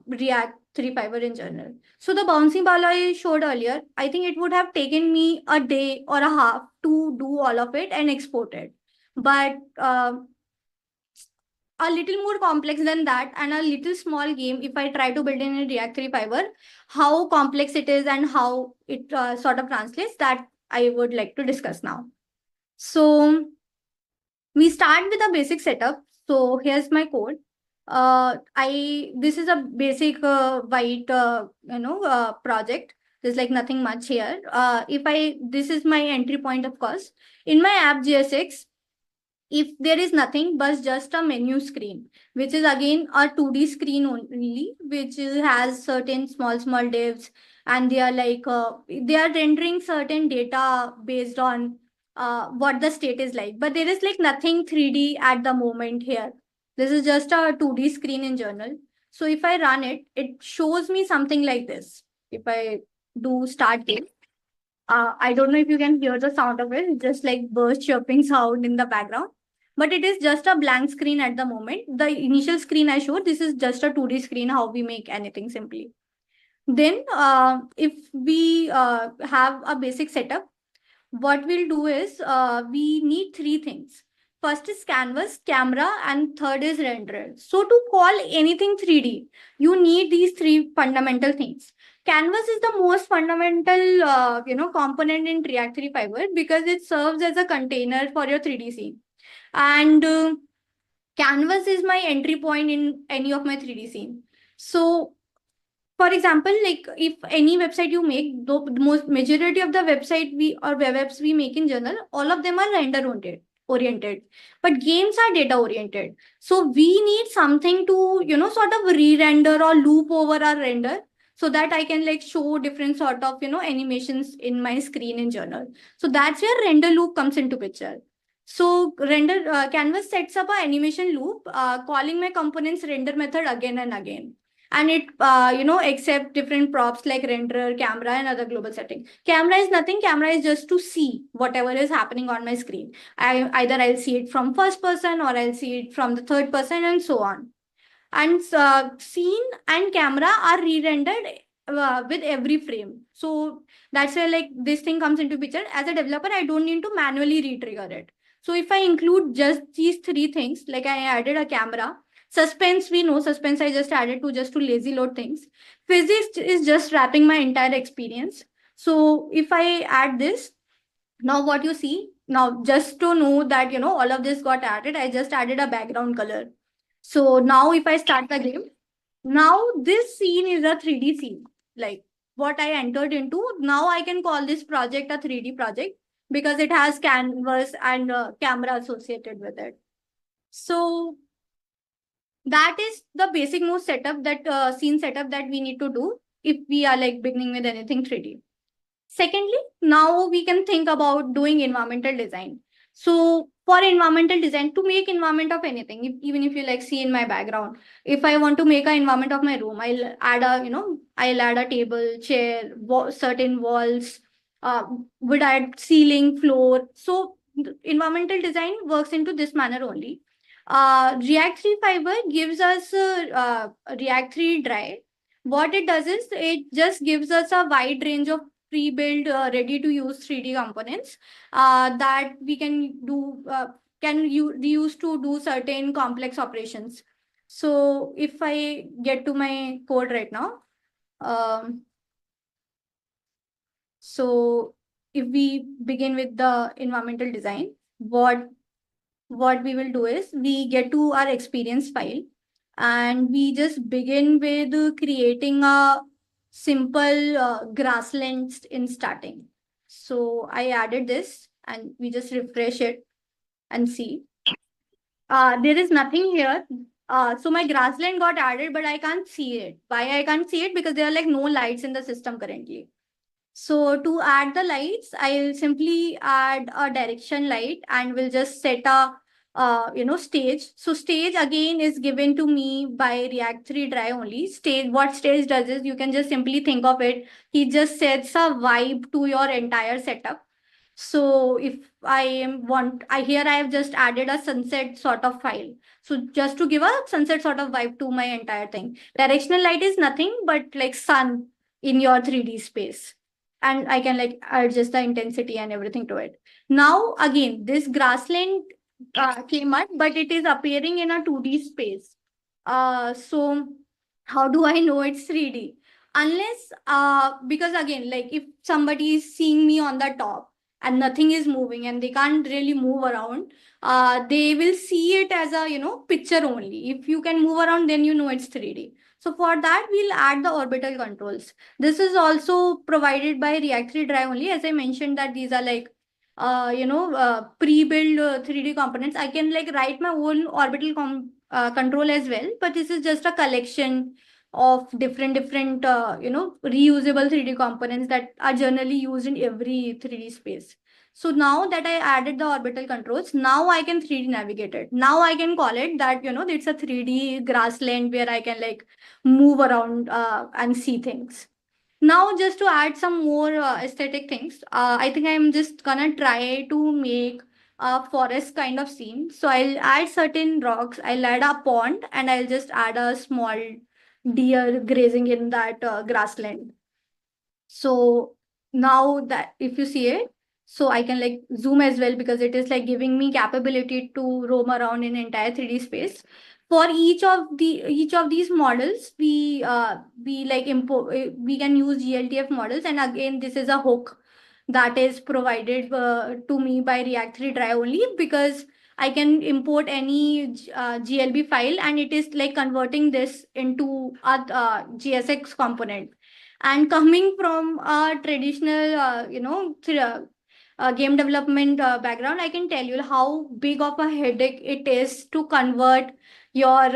React 3 Fiber in general. So the bouncing ball I showed earlier, I think it would have taken me a day or a half to do all of it and export it. but a little more complex than that, and a little small game, if I try to build in a React 3 Fiber, how complex it is and how it sort of translates, that I would like to discuss now. So we start with a basic setup. So here's my code. This is a basic white project. There's like nothing much here. This is my entry point, of course. In my app JSX, if there is nothing but just a menu screen, which is again a 2D screen only, which has certain small divs, and they are like they are rendering certain data based on what the state is like. But there is like nothing 3D at the moment here. This is just a 2D screen in general. So if I run it, it shows me something like this. If I do start game, I don't know if you can hear the sound of it. It's just like bird chirping sound in the background. But it is just a blank screen at the moment. The initial screen I showed, this is just a 2D screen, how we make anything simply. Then if we have a basic setup, what we'll do is we need three things. First is canvas, camera, and third is renderer. So to call anything 3D, you need these three fundamental things. Canvas is the most fundamental component in React 3 Fiber because it serves as a container for your 3D scene. And canvas is my entry point in any of my 3D scene. So for example, like if any website you make, the most majority of the website or web apps we make in general, all of them are render oriented, but games are data oriented. So we need something to, sort of re-render or loop over our render so that I can like show different sort of, animations in my screen in general. So that's where render loop comes into picture. So canvas sets up an animation loop, calling my components render method again and again. And it, accept different props like renderer, camera, and other global setting. Camera is nothing. Camera is just to see whatever is happening on my screen. Either I'll see it from first person or I'll see it from the third person and so on. And scene and camera are re-rendered with every frame. So that's where like this thing comes into picture. As a developer, I don't need to manually re-trigger it. So if I include just these three things, like I added a camera, suspense, we know suspense I just added to lazy load things. Physics is just wrapping my entire experience. So if I add this, now what you see, now just to know that, all of this got added, I just added a background color. So now if I start the game, now this scene is a 3D scene, like what I entered into. Now I can call this project a 3D project because it has canvas and camera associated with it. So that is the basic most setup that scene setup that we need to do if we are like beginning with anything 3D. Secondly, now we can think about doing environmental design. So for environmental design, to make environment of anything, even if you like see in my background, if I want to make an environment of my room, I'll add a table, chair, certain walls, would add ceiling, floor. So environmental design works into this manner only. React 3 Fiber gives us React 3 Dry. What it does is it just gives us a wide range of pre-built, ready-to-use 3D components that we can do, use to do certain complex operations. So if I get to my code right now, so if we begin with the environmental design, what we will do is we get to our experience file and we just begin with creating a simple grasslands in starting. So I added this and we just refresh it and see. There is nothing here. So my grassland got added, but I can't see it. Why I can't see it? Because there are like no lights in the system currently. So to add the lights, I'll simply add a direction light and we'll just set a stage. So stage again is given to me by React 3 Dry only. Stage, what stage does is you can just simply think of it. He just sets a vibe to your entire setup. So if here I have just added a sunset sort of file. So just to give a sunset sort of vibe to my entire thing. Directional light is nothing but like sun in your 3D space. And I can like adjust the intensity and everything to it. Now, again, this grassland came out, but it is appearing in a 2D space. So how do I know it's 3D? Unless, because again, like if somebody is seeing me on the top and nothing is moving and they can't really move around, they will see it as a, picture only. If you can move around, then you know it's 3D. So for that, we'll add the orbital controls. This is also provided by React 3 Drive only. As I mentioned that these are like pre-built 3D components. I can like write my own orbital control as well, but this is just a collection of different reusable 3D components that are generally used in every 3D space. So now that I added the orbital controls, now I can 3D navigate it. Now I can call it that, it's a 3D grassland where I can like move around and see things. Now, just to add some more aesthetic things, I think I'm just gonna try to make a forest kind of scene. So I'll add certain rocks, I'll add a pond, and I'll just add a small deer grazing in that grassland. So now that if you see it, so I can like zoom as well because it is like giving me capability to roam around in entire 3D space. For each of these models, we like import, we can use GLTF models, and again this is a hook that is provided to me by React 3 Drive only, because I can import any GLB file and it is like converting this into a GSX component. And coming from a traditional, game development background, I can tell you how big of a headache it is to convert your,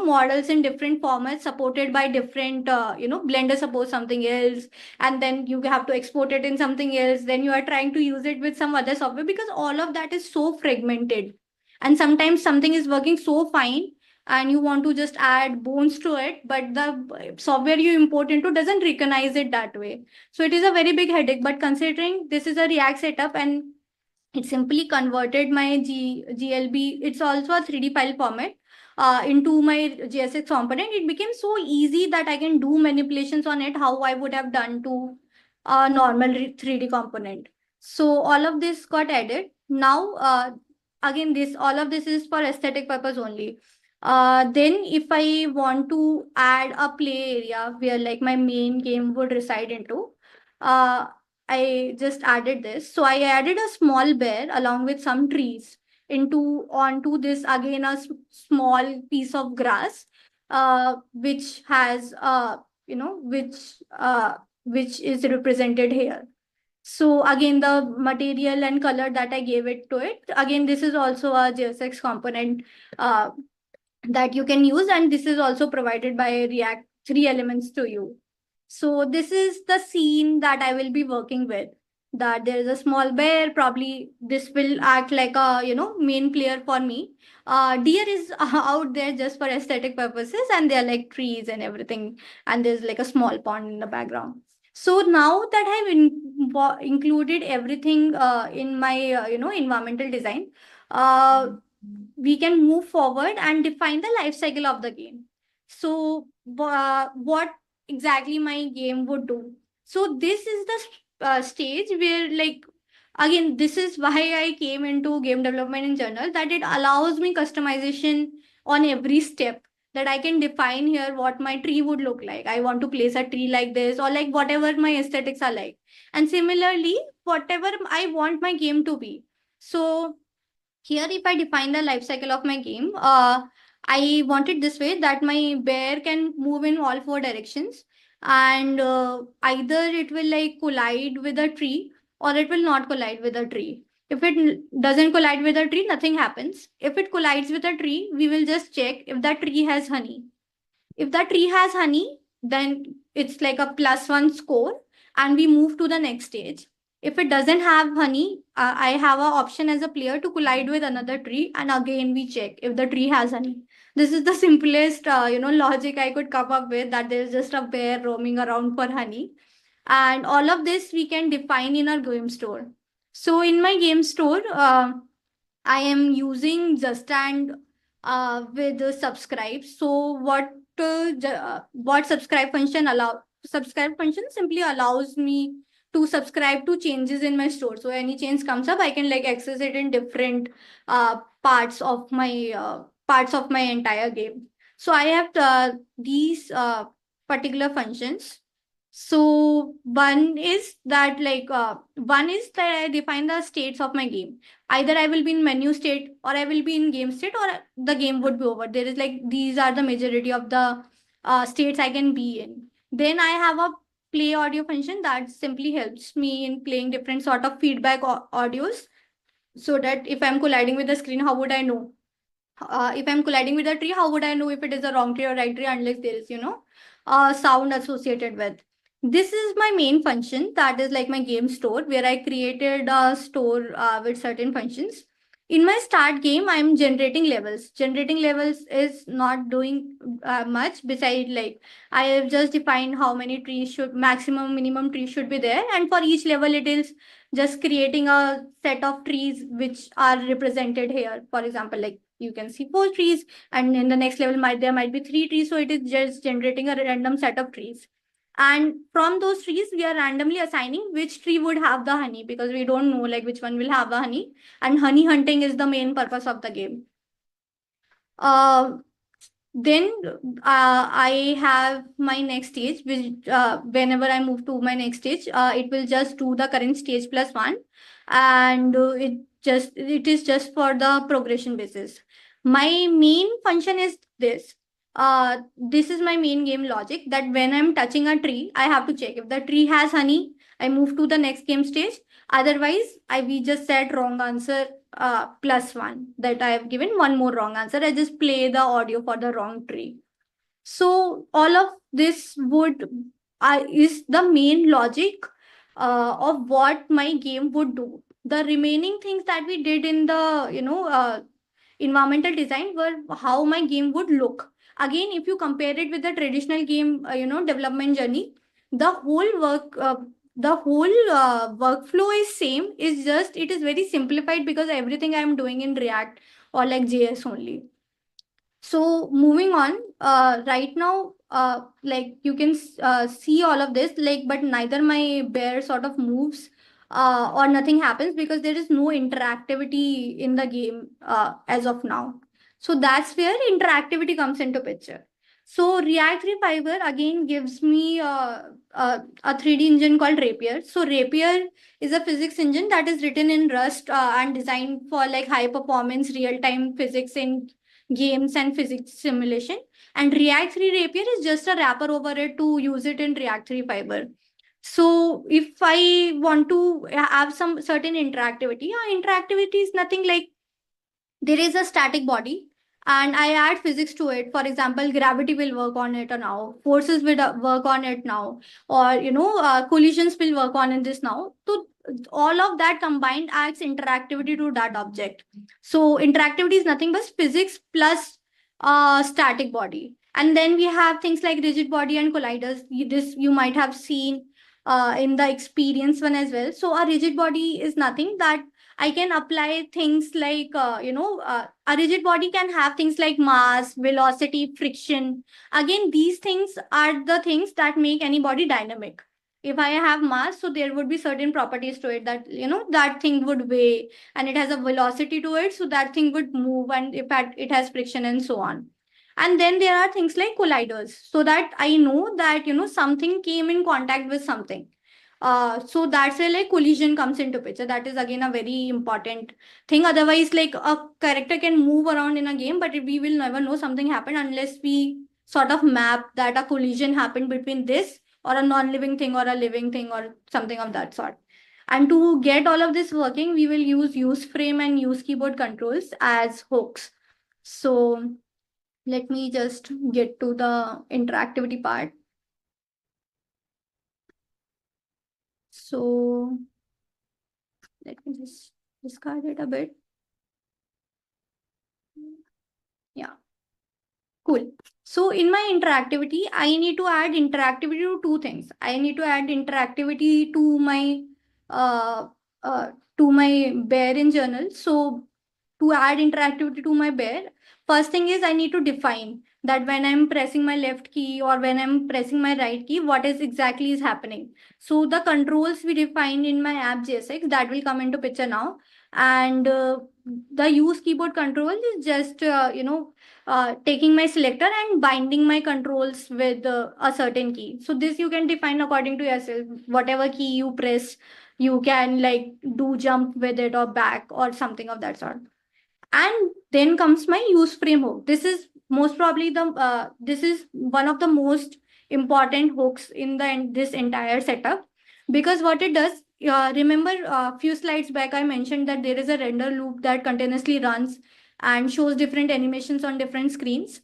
models in different formats supported by different, Blender supports something else, and then you have to export it in something else. Then you are trying to use it with some other software because all of that is so fragmented. And sometimes something is working so fine and you want to just add bones to it, but the software you import into doesn't recognize it that way. So it is a very big headache. But considering this is a React setup and it simply converted my GLB, it's also a 3D file format, into my GSX component, it became so easy that I can do manipulations on it how I would have done to a normal 3D component. So all of this got added. Now, again, all of this is for aesthetic purpose only. Then if I want to add a play area where like my main game would reside into, I just added this. So I added a small bear along with some trees onto this, again a small piece of grass, which has which is represented here. So again, the material and color that I gave it to it, again, this is also a JSX component that you can use, and this is also provided by React 3 elements to you. So this is the scene that I will be working with. That there is a small bear, probably this will act like a main player for me. Deer is out there just for aesthetic purposes, and they're like trees and everything, and there's like a small pond in the background. So now that I've included everything in my environmental design, we can move forward and define the life cycle of the game. So what exactly my game would do? So this is the stage where, like, again, this is why I came into game development in general, that it allows me customization on every step, that I can define here what my tree would look like. I want to place a tree like this, or like whatever my aesthetics are like. And similarly, whatever I want my game to be. So here, if I define the life cycle of my game, I want it this way, that my bear can move in all 4 directions, and either it will like collide with a tree or it will not collide with a tree. If it doesn't collide with a tree, nothing happens. If it collides with a tree, we will just check if that tree has honey. If the tree has honey, then it's like a +1 score, and we move to the next stage. If it doesn't have honey, I have an option as a player to collide with another tree, and again we check if the tree has honey. This is the simplest logic I could come up with, that there's just a bear roaming around for honey. And all of this we can define in our game store. So in my game store, I am using just and with subscribe. So what subscribe function simply allows me to subscribe to changes in my store. So any change comes up, I can like access it in different parts of my entire game. So I have these particular functions. So one is that I define the states of my game. Either I will be in menu state, or I will be in game state, or the game would be over. There is like these are the majority of the states I can be in. Then I have a play audio function that simply helps me in playing different sort of feedback audios, so that if I'm colliding with the screen, how would I know? If I'm colliding with a tree, how would I know if it is a wrong tree or right tree, unless there is, sound associated with. This is my main function, that is like my game store, where I created a store with certain functions. In my start game, I'm generating levels. Generating levels is not doing much. Besides, like I have just defined how many trees should, maximum, minimum trees should be there, and for each level, it is just creating a set of trees which are represented here. For example, like you can see 4 trees, and in the next level there might be 3 trees. So it is just generating a random set of trees. And from those trees, we are randomly assigning which tree would have the honey, because we don't know like which one will have the honey. And honey hunting is the main purpose of the game. Then I have my next stage, which whenever I move to my next stage, it will just do the current stage plus 1, and it is just for the progression basis. My main function is this. This is my main game logic, that when I'm touching a tree, I have to check if the tree has honey, I move to the next game stage. Otherwise, we just said wrong answer plus 1, that I have given one more wrong answer. I just play the audio for the wrong tree. So all of this is the main logic of what my game would do. The remaining things that we did in the environmental design were how my game would look. Again, if you compare it with the traditional game development journey, the whole workflow is same. It's just it is very simplified, because everything I'm doing in React or like JS only. So moving on, right now, like you can see all of this, like, but neither my bear sort of moves or nothing happens, because there is no interactivity in the game as of now. So that's where interactivity comes into picture. So React 3 Fiber again gives me a 3D engine called Rapier. So Rapier is a physics engine that is written in Rust and designed for like high performance real-time physics in games and physics simulation. And React 3 Rapier is just a wrapper over it to use it in React 3 Fiber. So if I want to have some certain interactivity, interactivity is nothing like there is a static body and I add physics to it. For example, gravity will work on it now, forces will work on it now, or collisions will work on in this now. So all of that combined adds interactivity to that object. So interactivity is nothing but physics plus static body. And then we have things like rigid body and colliders. This you might have seen in the experience one as well. So a rigid body is nothing that I can apply things like, a rigid body can have things like mass, velocity, friction. Again, these things are the things that make any body dynamic. If I have mass, so there would be certain properties to it that, that thing would weigh, and it has a velocity to it, so that thing would move, and if it has friction and so on. And then there are things like colliders, so that I know that, something came in contact with something. So that's where like collision comes into picture. That is again a very important thing. Otherwise, like a character can move around in a game, but we will never know something happened unless we sort of map that a collision happened between this or a non-living thing or a living thing or something of that sort. And to get all of this working, we will use frame and use keyboard controls as hooks. So let me just get to the interactivity part. So let me just discard it a bit. Yeah, cool. So in my interactivity, I need to add interactivity to 2 things. I need to add interactivity to my bear in journal. So to add interactivity to my bear, first thing is I need to define that when I'm pressing my left key or when I'm pressing my right key, what is exactly is happening. So the controls we define in my app JSX, that will come into picture now. And the use keyboard control is just, taking my selector and binding my controls with a certain key. So this you can define according to yourself. Whatever key you press, you can like do jump with it or back or something of that sort. And then comes my use frame hook. This is most probably this is one of the most important hooks in this entire setup, because what it does, remember a few slides back I mentioned that there is a render loop that continuously runs and shows different animations on different screens.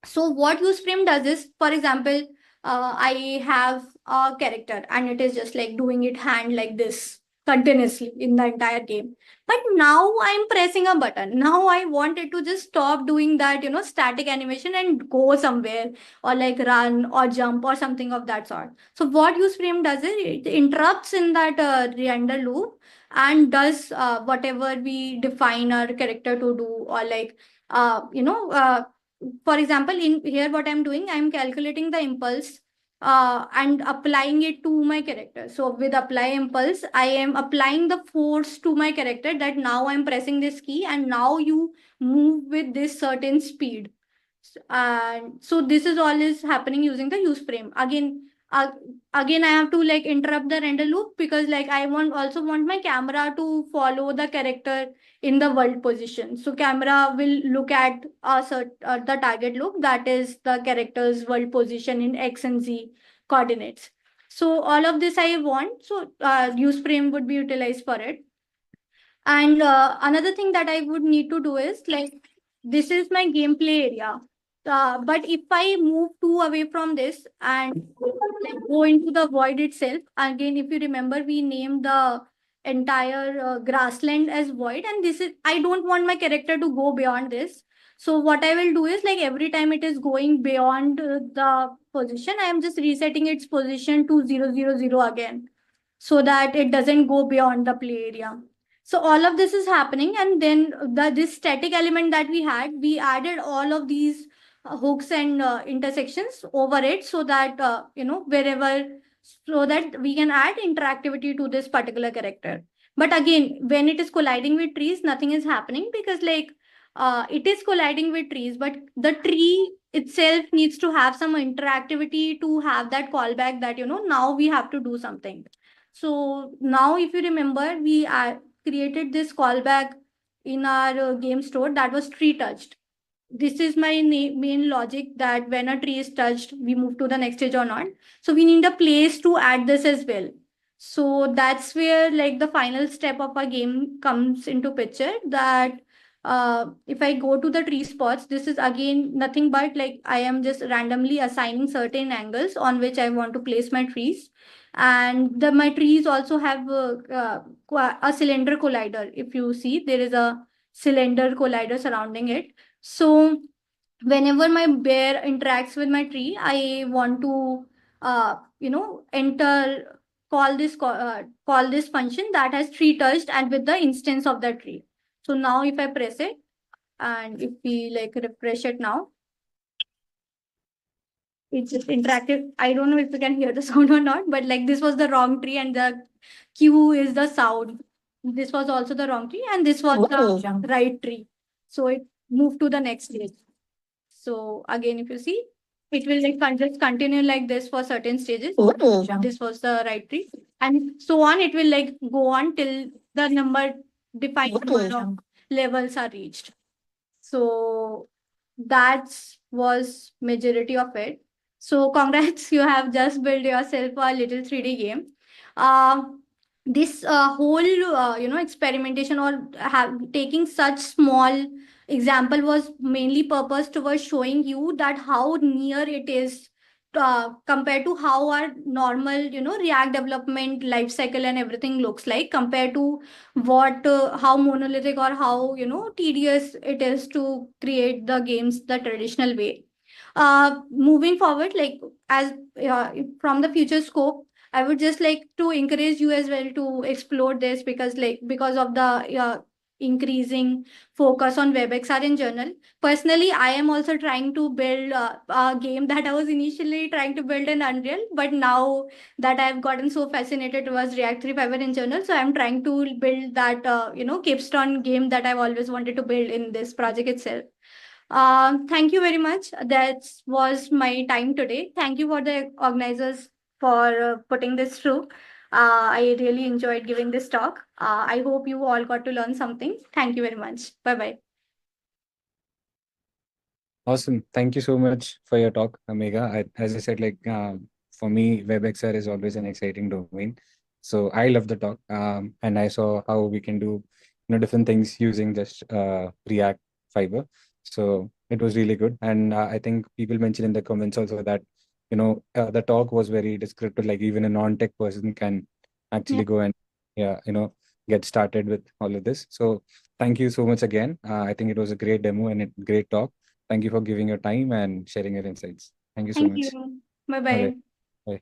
So what use frame does is, for example, I have a character and it is just like doing it hand like this continuously in the entire game. But now I'm pressing a button. Now I want it to just stop doing that, static animation and go somewhere or like run or jump or something of that sort. So what use frame does is it interrupts in that render loop and does whatever we define our character to do, or like, for example, in here, what I'm doing, I'm calculating the impulse and applying it to my character. So with apply impulse, I am applying the force to my character that now I'm pressing this key and now you move with this certain speed. And so this is all is happening using the use frame. Again, I have to like interrupt the render loop because like I also want my camera to follow the character in the world position. So camera will look at the target loop, that is the character's world position in X and Z coordinates. So all of this I want. So use frame would be utilized for it. And another thing that I would need to do is like, this is my gameplay area. But if I move two away from this and like go into the void itself, again, if you remember, we named the entire grassland as void, and this is, I don't want my character to go beyond this. So what I will do is like every time it is going beyond the position, I am just resetting its position to 000 again, so that it doesn't go beyond the play area. So all of this is happening, and then this static element that we had, we added all of these hooks and intersections over it, so that wherever, so that we can add interactivity to this particular character. But again, when it is colliding with trees, nothing is happening, because like it is colliding with trees, but the tree itself needs to have some interactivity to have that callback that now we have to do something. So now if you remember, we created this callback in our game store that was tree touched. This is my main logic, that when a tree is touched, we move to the next stage or not. So we need a place to add this as well. So that's where like the final step of our game comes into picture, that if I go to the tree spots, this is again nothing but like I am just randomly assigning certain angles on which I want to place my trees. And my trees also have a cylinder collider. If you see, there is a cylinder collider surrounding it. So whenever my bear interacts with my tree, I want to call this function that has tree touched and with the instance of the tree. So now if I press it and if we like refresh it now, it's just interactive. I don't know if you can hear the sound or not, but like this was the wrong tree and the Q is the sound. This was also the wrong tree and this was the right tree. So it moved to the next stage. So again, if you see, it will like just continue like this for certain stages. This was the right tree, and so on. It will like go on till the defined number of levels are reached. So that was majority of it. So congrats, you have just built yourself a little 3D game. This whole experimentation or taking such small example was mainly purpose towards showing you that how near it is compared to how our normal React development life cycle and everything looks like, compared to what how monolithic or how tedious it is to create the games the traditional way. Moving forward, like as from the future scope, I would just like to encourage you as well to explore this, because of the increasing focus on WebXR in general. Personally, I am also trying to build a game that I was initially trying to build in Unreal, but now that I've gotten so fascinated towards React 3.5 in general, so I'm trying to build that, capstone game that I've always wanted to build in this project itself. Thank you very much. That was my time today. Thank you for the organizers for putting this through. I really enjoyed giving this talk. I hope you all got to learn something. Thank you very much. Bye-bye. Awesome. Thank you so much for your talk, Megha. As I said, for me, WebXR is always an exciting domain. So I love the talk, and I saw how we can do different things using just React Fiber. So it was really good. And I think people mentioned in the comments also that the talk was very descriptive. Like even a non-tech person can actually go and get started with all of this. So thank you so much again. I think it was a great demo and a great talk. Thank you for giving your time and sharing your insights. Thank you so much. Thank you. Bye-bye. All right. Bye.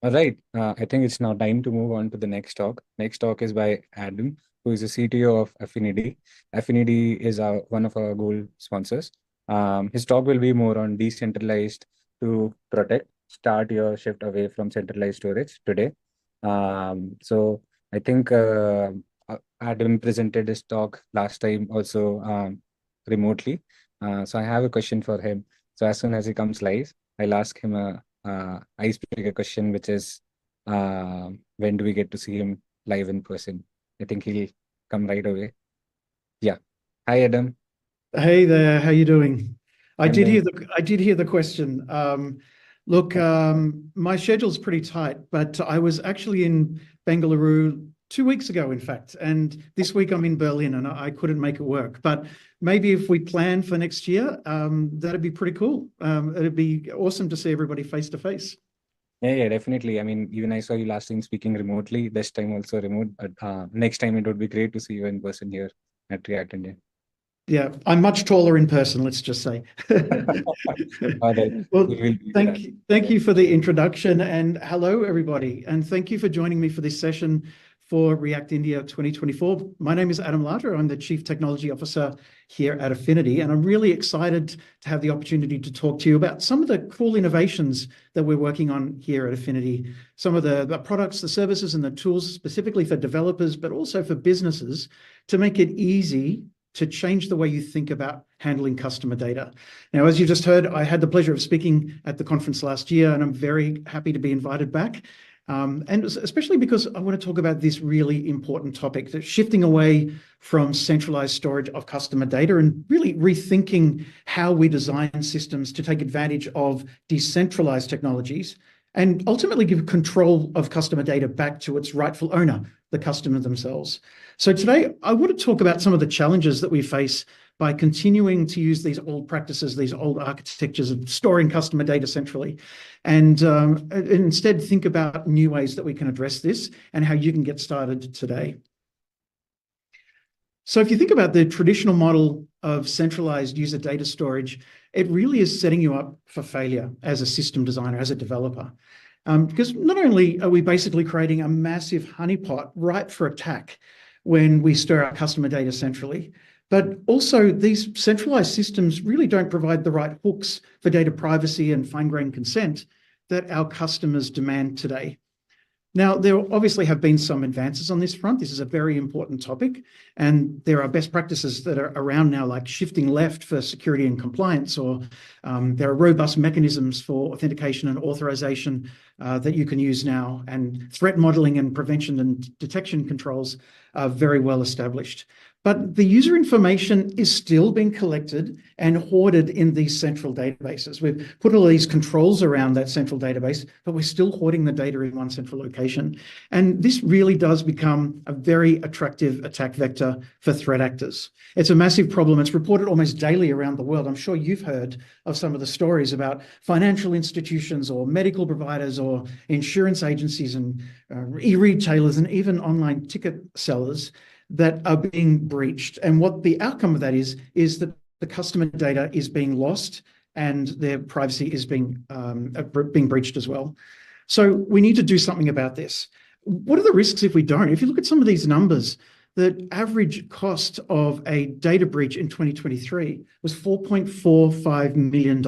All right. I think it's now time to move on to the next talk. Next talk is by Adam, who is the CTO of Affinity. Affinity is one of our gold sponsors. His talk will be more on decentralized to protect. Start your shift away from centralized storage today. So I think Adam presented his talk last time also remotely. So I have a question for him. So as soon as he comes live, I'll ask him a icebreaker question, which is when do we get to see him live in person? I think he'll come right away. Yeah. Hi, Adam. Hey there. How you doing? I did hear the question. Look, my schedule's pretty tight, but I was actually in Bengaluru 2 weeks ago, in fact, and this week I'm in Berlin, and I couldn't make it work. But maybe if we plan for next year, that'd be pretty cool. It'd be awesome to see everybody face to face. Yeah, definitely. I mean, even I saw you last time speaking remotely, this time also remote, but next time it would be great to see you in person here at React India. Yeah, I'm much taller in person, let's just say. Well, thank you for the introduction, and hello, everybody. And thank you for joining me for this session for React India 2024. My name is Adam Lata. I'm the Chief Technology Officer here at Affinity, and I'm really excited to have the opportunity to talk to you about some of the cool innovations that we're working on here at Affinity, some of the products, the services, and the tools specifically for developers, but also for businesses to make it easy to change the way you think about handling customer data. Now, as you just heard, I had the pleasure of speaking at the conference last year, and I'm very happy to be invited back. And especially because I want to talk about this really important topic, that shifting away from centralized storage of customer data and really rethinking how we design systems to take advantage of decentralized technologies and ultimately give control of customer data back to its rightful owner, the customer themselves. So today, I want to talk about some of the challenges that we face by continuing to use these old practices, these old architectures of storing customer data centrally, and instead think about new ways that we can address this and how you can get started today. So if you think about the traditional model of centralized user data storage, it really is setting you up for failure as a system designer, as a developer. Because not only are we basically creating a massive honeypot ripe for attack when we store our customer data centrally, but also these centralized systems really don't provide the right hooks for data privacy and fine-grained consent that our customers demand today. Now, there obviously have been some advances on this front. This is a very important topic, and there are best practices that are around now, like shifting left for security and compliance, or there are robust mechanisms for authentication and authorization that you can use now, and threat modeling and prevention and detection controls are very well established. But the user information is still being collected and hoarded in these central databases. We've put all these controls around that central database, but we're still hoarding the data in one central location. And this really does become a very attractive attack vector for threat actors. It's a massive problem. It's reported almost daily around the world. I'm sure you've heard of some of the stories about financial institutions or medical providers or insurance agencies and e-retailers and even online ticket sellers that are being breached. And what the outcome of that is that the customer data is being lost and their privacy is being breached as well. So we need to do something about this. What are the risks if we don't? If you look at some of these numbers, the average cost of a data breach in 2023 was $4.45 million.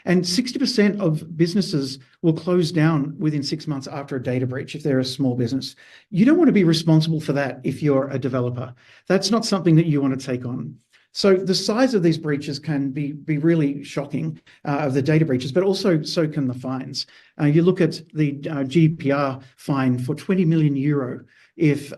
And 60% of businesses will close down within 6 months after a data breach if they're a small business. You don't want to be responsible for that if you're a developer. That's not something that you want to take on. So the size of these breaches can be really shocking, of the data breaches, but also so can the fines. You look at the GDPR fine for 20 million euro if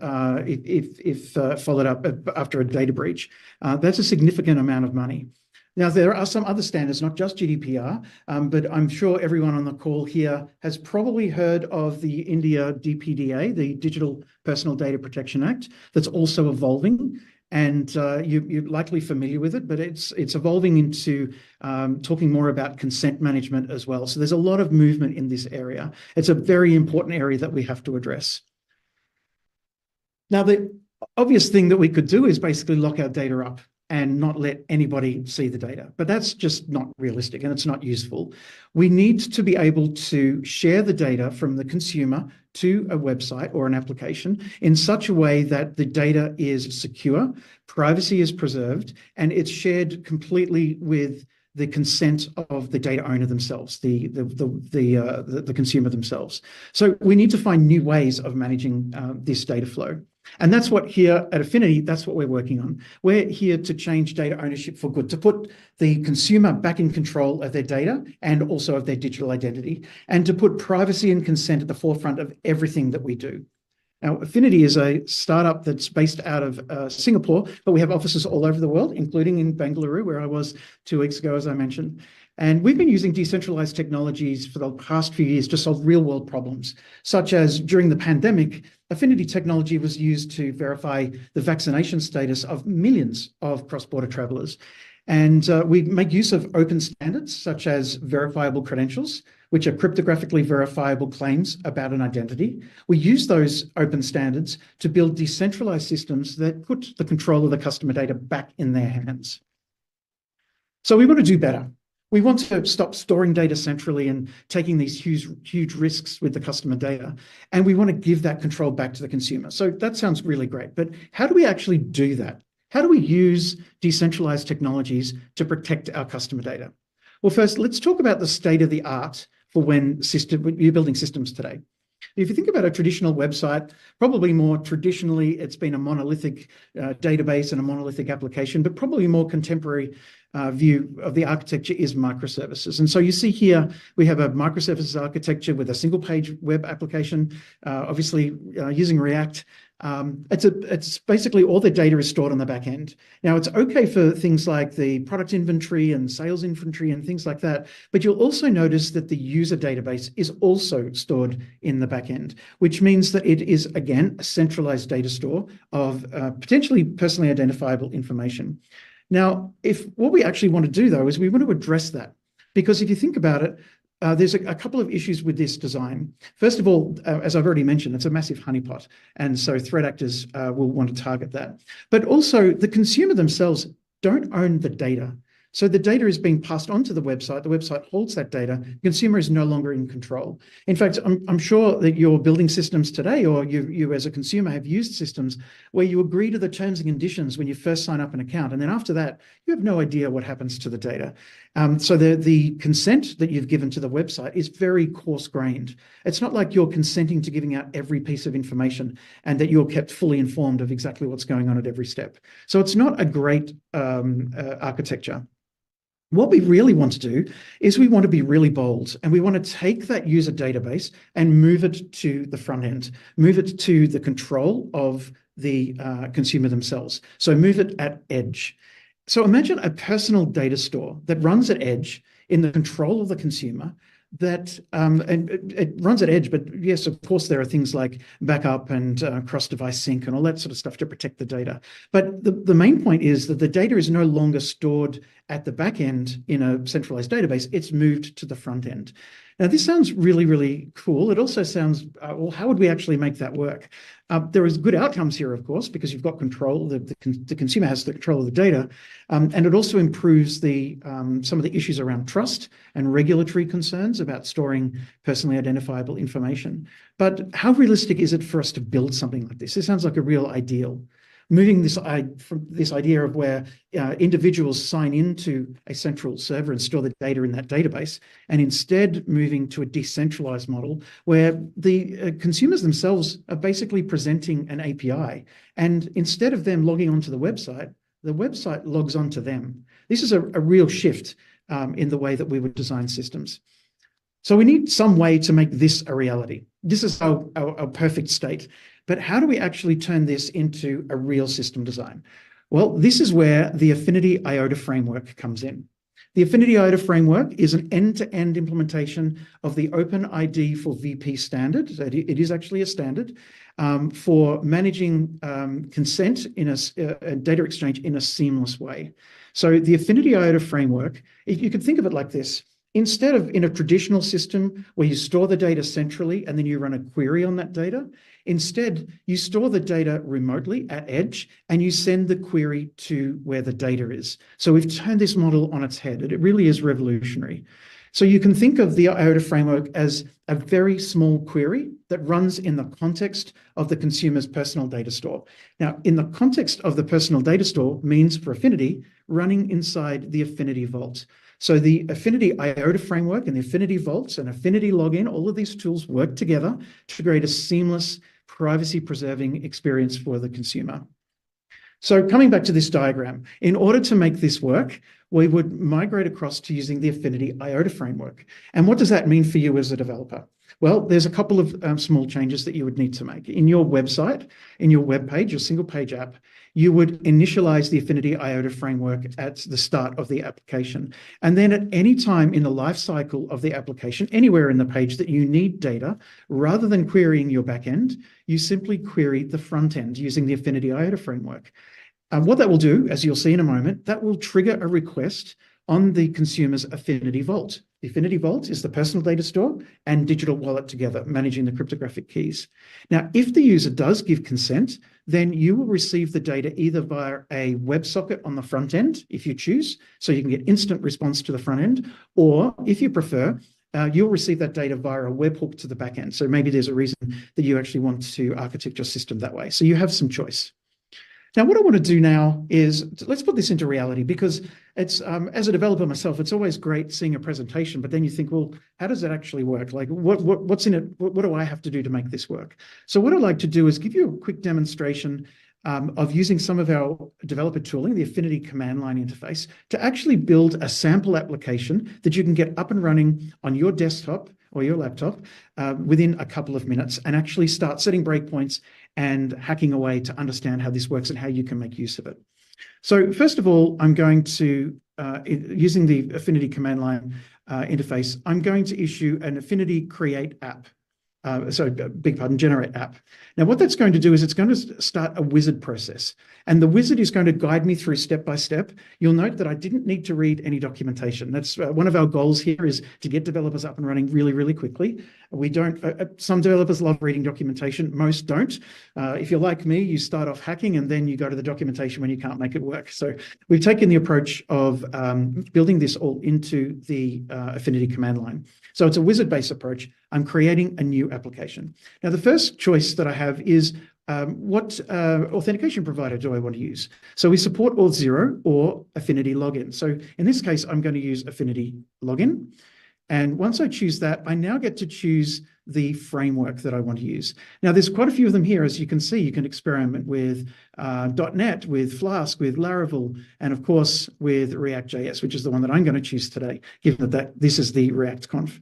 followed up after a data breach. That's a significant amount of money. Now, there are some other standards, not just GDPR, but I'm sure everyone on the call here has probably heard of the India DPDA, the Digital Personal Data Protection Act, that's also evolving. And you're likely familiar with it, but it's evolving into talking more about consent management as well. So there's a lot of movement in this area. It's a very important area that we have to address. Now, the obvious thing that we could do is basically lock our data up and not let anybody see the data. But that's just not realistic and it's not useful. We need to be able to share the data from the consumer to a website or an application in such a way that the data is secure, privacy is preserved, and it's shared completely with the consent of the data owner themselves, the consumer themselves. So we need to find new ways of managing this data flow. And that's what here at Affinity, that's what we're working on. We're here to change data ownership for good, to put the consumer back in control of their data and also of their digital identity, and to put privacy and consent at the forefront of everything that we do. Now, Affinity is a startup that's based out of Singapore, but we have offices all over the world, including in Bengaluru, where I was 2 weeks ago, as I mentioned. And we've been using decentralized technologies for the past few years to solve real-world problems, such as during the pandemic, Affinity technology was used to verify the vaccination status of millions of cross-border travelers. And we make use of open standards, such as verifiable credentials, which are cryptographically verifiable claims about an identity. We use those open standards to build decentralized systems that put the control of the customer data back in their hands. So we want to do better. We want to stop storing data centrally and taking these huge risks with the customer data. And we want to give that control back to the consumer. So that sounds really great. But how do we actually do that? How do we use decentralized technologies to protect our customer data? Well, first, let's talk about the state of the art for when you're building systems today. If you think about a traditional website, probably more traditionally, it's been a monolithic database and a monolithic application, but probably more contemporary view of the architecture is microservices. And so you see here, we have a microservices architecture with a single page web application, obviously using React. It's basically all the data is stored on the back end. Now, it's okay for things like the product inventory and sales inventory and things like that, but you'll also notice that the user database is also stored in the back end, which means that it is, again, a centralized data store of potentially personally identifiable information. Now, what we actually want to do, though, is we want to address that, because if you think about it, there's a couple of issues with this design. First of all, as I've already mentioned, it's a massive honeypot, and so threat actors will want to target that. But also, the consumer themselves don't own the data. So the data is being passed on to the website holds that data, the consumer is no longer in control. In fact, I'm sure that you're building systems today, or you as a consumer have used systems where you agree to the terms and conditions when you first sign up an account, and then after that, you have no idea what happens to the data. So the consent that you've given to the website is very coarse-grained. It's not like you're consenting to giving out every piece of information and that you're kept fully informed of exactly what's going on at every step. So it's not a great architecture. What we really want to do is we want to be really bold, and we want to take that user database and move it to the front end, move it to the control of the consumer themselves. So move it at edge. So imagine a personal data store that runs at edge in the control of the consumer, that and it runs at edge, but yes, of course, there are things like backup and cross-device sync and all that sort of stuff to protect the data. But the main point is that the data is no longer stored at the back end in a centralized database. It's moved to the front end. Now, this sounds really, really cool. It also sounds, well, how would we actually make that work? There is good outcomes here, of course, because you've got control. The consumer has the control of the data, and it also improves some of the issues around trust and regulatory concerns about storing personally identifiable information. But how realistic is it for us to build something like this? It sounds like a real ideal. Moving from this idea of where individuals sign into a central server and store the data in that database, and instead moving to a decentralized model where the consumers themselves are basically presenting an API. And instead of them logging onto the website logs onto them. This is a real shift in the way that we would design systems. So we need some way to make this a reality. This is our perfect state. But how do we actually turn this into a real system design? Well, this is where the Affinity IOTA framework comes in. The Affinity IOTA framework is an end-to-end implementation of the OpenID for VP standard. It is actually a standard for managing consent in a data exchange in a seamless way. So the Affinity IOTA framework, you could think of it like this. Instead of in a traditional system where you store the data centrally and then you run a query on that data, instead you store the data remotely at edge and you send the query to where the data is. So we've turned this model on its head. It really is revolutionary. So you can think of the IOTA framework as a very small query that runs in the context of the consumer's personal data store. Now, in the context of the personal data store means for Affinity running inside the Affinity Vault. So the Affinity IOTA framework and the Affinity Vaults and Affinity Login, all of these tools work together to create a seamless, privacy-preserving experience for the consumer. So coming back to this diagram, in order to make this work, we would migrate across to using the Affinity IOTA framework. And what does that mean for you as a developer? Well, there's a couple of small changes that you would need to make. In your website, in your web page, your single page app, you would initialize the Affinity IOTA framework at the start of the application. And then at any time in the life cycle of the application, anywhere in the page that you need data, rather than querying your backend, you simply query the front end using the Affinity IOTA framework. What that will do, as you'll see in a moment, that will trigger a request on the consumer's Affinity Vault. The Affinity Vault is the personal data store and digital wallet together, managing the cryptographic keys. Now, if the user does give consent, then you will receive the data either via a WebSocket on the front end, if you choose, so you can get instant response to the front end, or if you prefer, you'll receive that data via a webhook to the back end. So maybe there's a reason that you actually want to architect your system that way. So you have some choice. Now, what I want to do now is let's put this into reality, because it's as a developer myself, it's always great seeing a presentation, but then you think, well, how does it actually work? Like, what's in it? What do I have to do to make this work? So what I'd like to do is give you a quick demonstration of using some of our developer tooling, the Affinity command line interface, to actually build a sample application that you can get up and running on your desktop or your laptop within a couple of minutes, and actually start setting breakpoints and hacking away to understand how this works and how you can make use of it. So first of all, I'm going to, using the Affinity command line interface, I'm going to issue an Affinity create app. Generate app. Now, what that's going to do is it's going to start a wizard process. And the wizard is going to guide me through step by step. You'll note that I didn't need to read any documentation. That's one of our goals here, is to get developers up and running really, really quickly. We don't, some developers love reading documentation, most don't. If you're like me, you start off hacking and then you go to the documentation when you can't make it work. So we've taken the approach of building this all into the Affinity command line. So it's a wizard-based approach. I'm creating a new application. Now, the first choice that I have is what authentication provider do I want to use? So we support Auth0 or Affinity Login. So in this case, I'm going to use Affinity Login. And once I choose that, I now get to choose the framework that I want to use. Now, there's quite a few of them here. As you can see, you can experiment with .NET, with Flask, with Laravel, and of course, with React.js, which is the one that I'm going to choose today, given that this is the React conf.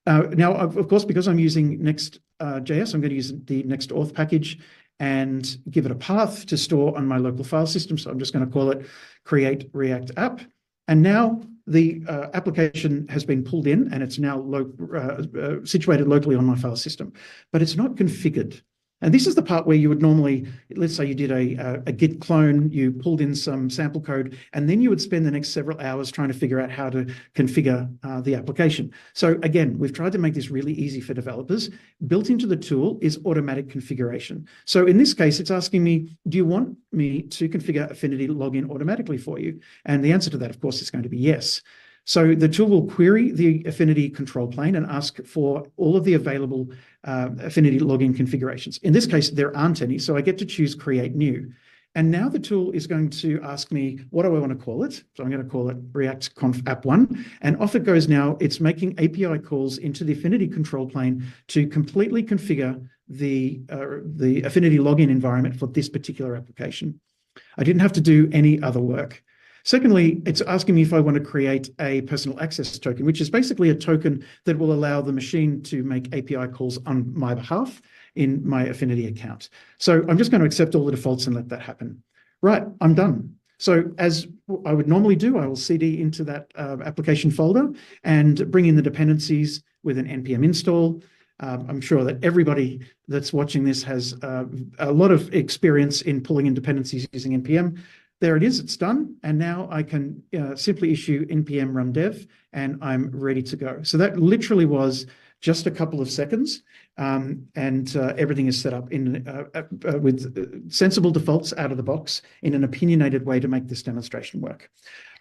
Now, of course, because I'm using Next.js, I'm going to use the Next Auth package. and give it a path to store on my local file system. So I'm just going to call it create React app. And now the application has been pulled in and it's now situated locally on my file system, but it's not configured. And this is the part where you would normally, let's say you did a Git clone, you pulled in some sample code, and then you would spend the next several hours trying to figure out how to configure the application. So again, we've tried to make this really easy for developers. Built into the tool is automatic configuration. So in this case, it's asking me, do you want me to configure Affinity login automatically for you? And the answer to that, of course, is going to be yes. So the tool will query the Affinity control plane and ask for all of the available Affinity login configurations. In this case, there aren't any, so I get to choose Create New. And now the tool is going to ask me, what do I want to call it? So I'm going to call it React Conf App 1. And off it goes now. It's making API calls into the Affinity control plane to completely configure the Affinity login environment for this particular application. I didn't have to do any other work. Secondly, it's asking me if I want to create a personal access token, which is basically a token that will allow the machine to make API calls on my behalf in my Affinity account. So I'm just going to accept all the defaults and let that happen. Right, I'm done. So as I would normally do, I will CD into that application folder and bring in the dependencies with an npm install. I'm sure that everybody that's watching this has a lot of experience in pulling in dependencies using npm. There it is, it's done. And now I can simply issue npm run dev and I'm ready to go. So that literally was just a couple of seconds and everything is set up in with sensible defaults out of the box in an opinionated way to make this demonstration work.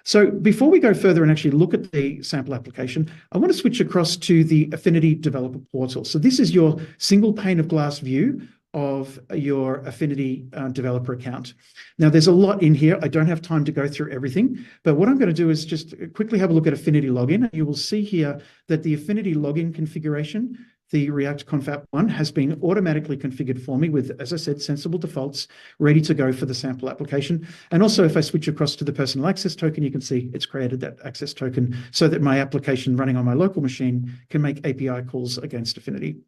So before we go further and actually look at the sample application, I want to switch across to the Affinity Developer Portal. So this is your single pane of glass view of your Affinity developer account. Now, there's a lot in here. I don't have time to go through everything, but what I'm going to do is just quickly have a look at Affinity login. And you will see here that the Affinity login configuration, the React Conf App 1, has been automatically configured for me with, as I said, sensible defaults ready to go for the sample application. And also, if I switch across to the personal access token, you can see it's created that access token so that my application running on my local machine can make API calls against Affinity.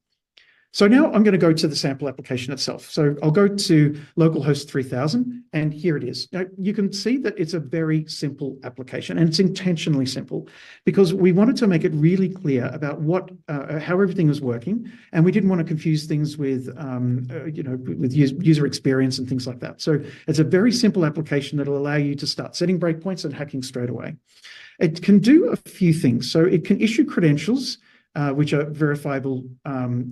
So now I'm going to go to the sample application itself. So I'll go to localhost 3000, and here it is. Now, you can see that it's a very simple application, and it's intentionally simple because we wanted to make it really clear about how everything is working, and we didn't want to confuse things with, with user experience and things like that. So it's a very simple application that will allow you to start setting breakpoints and hacking straight away. It can do a few things. So it can issue credentials, which are verifiable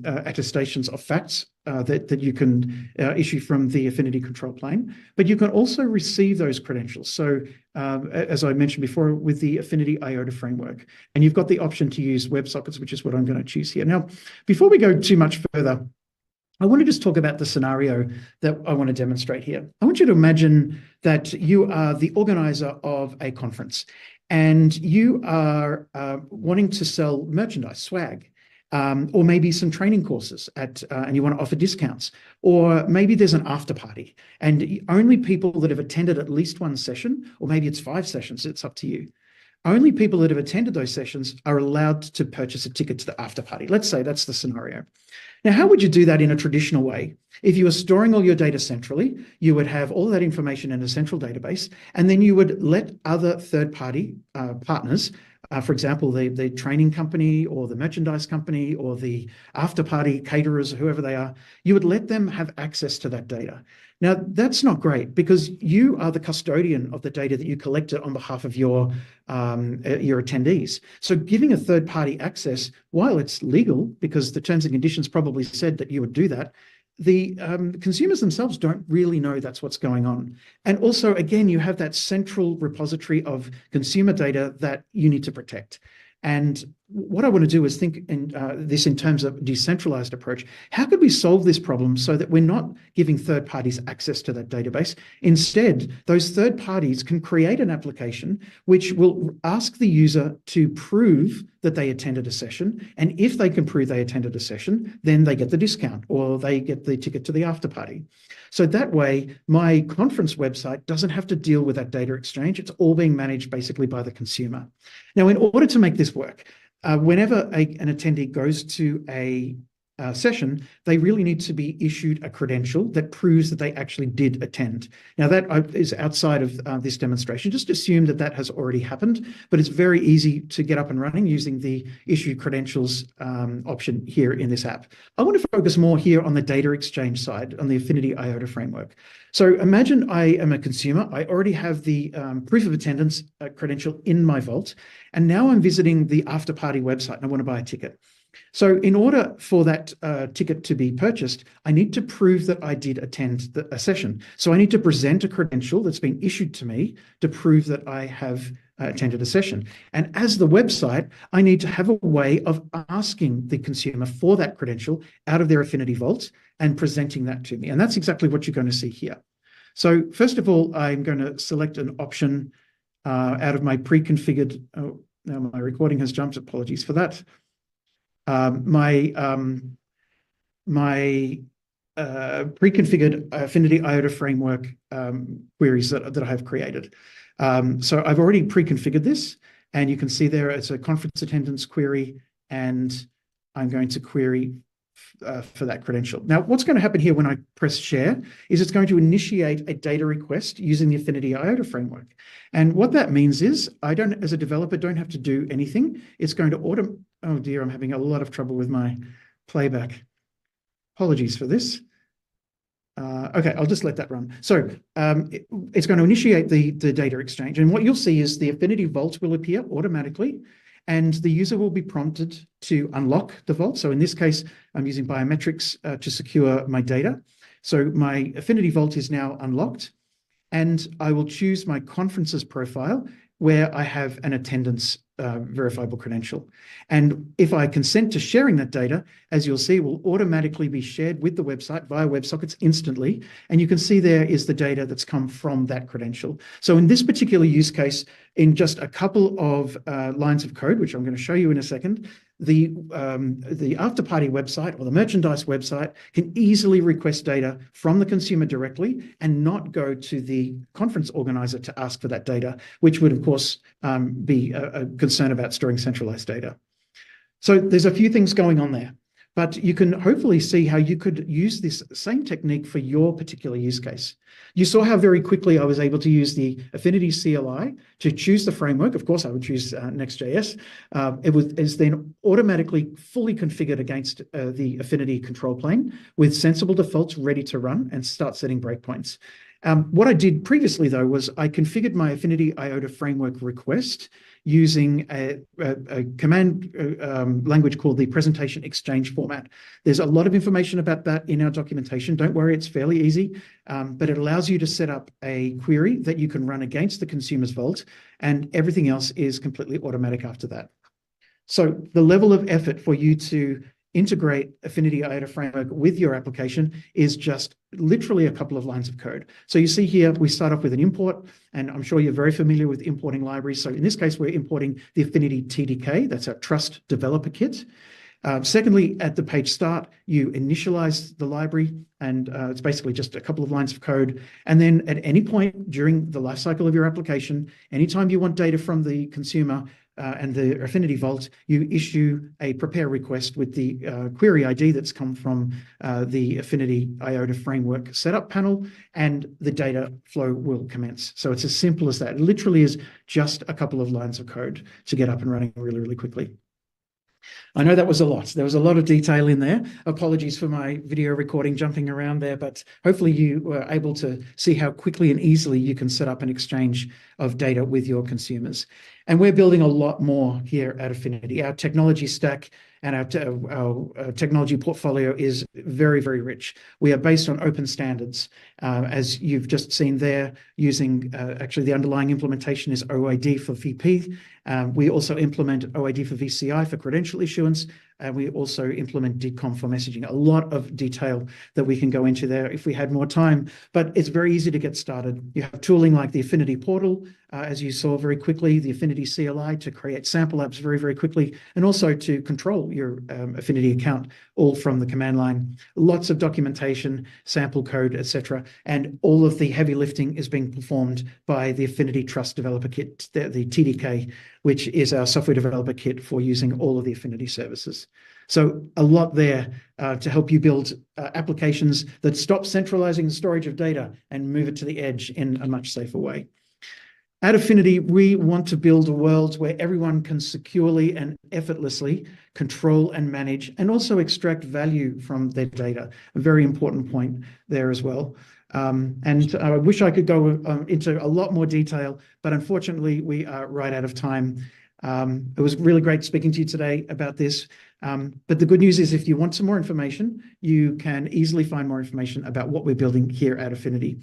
attestations of facts that you can issue from the Affinity control plane. But you can also receive those credentials. So as I mentioned before, with the Affinity IOTA framework, and you've got the option to use WebSockets, which is what I'm going to choose here. Now, before we go too much further, I want to just talk about the scenario that I want to demonstrate here. I want you to imagine that you are the organizer of a conference and you are wanting to sell merchandise, swag, or maybe some training courses and you want to offer discounts, or maybe there's an after party and only people that have attended at least one session, or maybe it's 5 sessions, it's up to you. Only people that have attended those sessions are allowed to purchase a ticket to the after party. Let's say that's the scenario. Now, how would you do that in a traditional way? If you were storing all your data centrally, you would have all that information in a central database, and then you would let other third-party partners, for example, the training company or the merchandise company or the after-party caterers, whoever they are, you would let them have access to that data. Now, that's not great because you are the custodian of the data that you collected on behalf of your attendees. So giving a third party access, while it's legal, because the terms and conditions probably said that you would do that, the consumers themselves don't really know that's what's going on. And also, again, you have that central repository of consumer data that you need to protect. And what I want to do is think in this in terms of decentralized approach. How could we solve this problem so that we're not giving third parties access to that database? Instead, those third parties can create an application which will ask the user to prove that they attended a session. And if they can prove they attended a session, then they get the discount or they get the ticket to the after party. So that way, my conference website doesn't have to deal with that data exchange. It's all being managed basically by the consumer. Now, in order to make this work, whenever an attendee goes to a session, they really need to be issued a credential that proves that they actually did attend. Now that is outside of this demonstration. Just assume that that has already happened, but it's very easy to get up and running using the issue credentials option here in this app. I want to focus more here on the data exchange side, on the Affinity IOTA framework. So imagine I am a consumer. I already have the proof of attendance credential in my vault, and now I'm visiting the after party website and I want to buy a ticket. So in order for that ticket to be purchased, I need to prove that I did attend a session. So I need to present a credential that's been issued to me to prove that I have attended a session. And as the website, I need to have a way of asking the consumer for that credential out of their Affinity Vault and presenting that to me. And that's exactly what you're going to see here. So first of all, I'm going to select an option out of my pre-configured, oh, now my recording has jumped, apologies for that. My pre-configured Affinity IOTA framework queries that I have created. So I've already pre-configured this, and you can see there it's a conference attendance query, and I'm going to query for that credential. Now, what's going to happen here when I press share is it's going to initiate a data request using the Affinity IOTA framework. And what that means is I don't, as a developer, don't have to do anything. It's going to oh dear, I'm having a lot of trouble with my playback. Apologies for this. Okay, I'll just let that run. So it's going to initiate the data exchange. And what you'll see is the Affinity Vault will appear automatically, and the user will be prompted to unlock the vault. So in this case, I'm using biometrics to secure my data. So my Affinity Vault is now unlocked, and I will choose my conferences profile where I have an attendance verifiable credential. And if I consent to sharing that data, as you'll see, will automatically be shared with the website via WebSockets instantly. And you can see there is the data that's come from that credential. So in this particular use case, in just a couple of lines of code, which I'm going to show you in a second, the after party website or the merchandise website can easily request data from the consumer directly and not go to the conference organizer to ask for that data, which would of course be a concern about storing centralized data. So there's a few things going on there, but you can hopefully see how you could use this same technique for your particular use case. You saw how very quickly I was able to use the Affinity CLI to choose the framework. Of course, I would choose Next.js. It's then automatically fully configured against the Affinity control plane with sensible defaults ready to run and start setting breakpoints. What I did previously, though, was I configured my Affinity IOTA framework request using a command language called the presentation exchange format. There's a lot of information about that in our documentation. Don't worry, it's fairly easy, but it allows you to set up a query that you can run against the consumer's vault, and everything else is completely automatic after that. So the level of effort for you to integrate Affinity IOTA framework with your application is just literally a couple of lines of code. So you see here, we start off with an import, and I'm sure you're very familiar with importing libraries. So in this case, we're importing the Affinity TDK. That's our Trust Developer Kit. Secondly, at the page start, you initialize the library, and it's basically just a couple of lines of code. And then at any point during the lifecycle of your application, anytime you want data from the consumer, and the Affinity Vault, you issue a prepare request with the query ID that's come from the Affinity IOTA framework setup panel, and the data flow will commence. So it's as simple as that. It literally is just a couple of lines of code to get up and running really, really quickly. I know that was a lot. There was a lot of detail in there. Apologies for my video recording jumping around there, but hopefully you were able to see how quickly and easily you can set up an exchange of data with your consumers. And we're building a lot more here at Affinity. Our technology stack and our technology portfolio is very, very rich. We are based on open standards, as you've just seen there, using actually the underlying implementation is OID for VP. We also implement OID for VCI for credential issuance, and we also implement DCOM for messaging. A lot of detail that we can go into there if we had more time, but it's very easy to get started. You have tooling like the Affinity Portal, as you saw very quickly, the Affinity CLI to create sample apps very, very quickly, and also to control your Affinity account, all from the command line. Lots of documentation, sample code, etc. And all of the heavy lifting is being performed by the Affinity Trust Developer Kit, the TDK, which is our software developer kit for using all of the Affinity services. So a lot there to help you build applications that stop centralizing the storage of data and move it to the edge in a much safer way. At Affinity, we want to build a world where everyone can securely and effortlessly control and manage and also extract value from their data. A very important point there as well. And I wish I could go into a lot more detail, but unfortunately we are right out of time. It was really great speaking to you today about this. But the good news is if you want some more information, you can easily find more information about what we're building here at Affinity.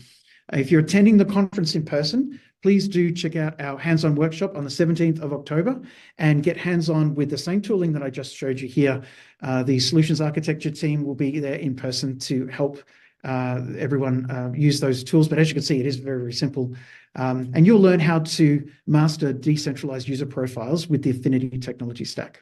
If you're attending the conference in person, please do check out our hands-on workshop on the 17th of October and get hands-on with the same tooling that I just showed you here. The solutions architecture team will be there in person to help everyone use those tools. But as you can see, it is very, very simple. And you'll learn how to master decentralized user profiles with the Affinity technology stack.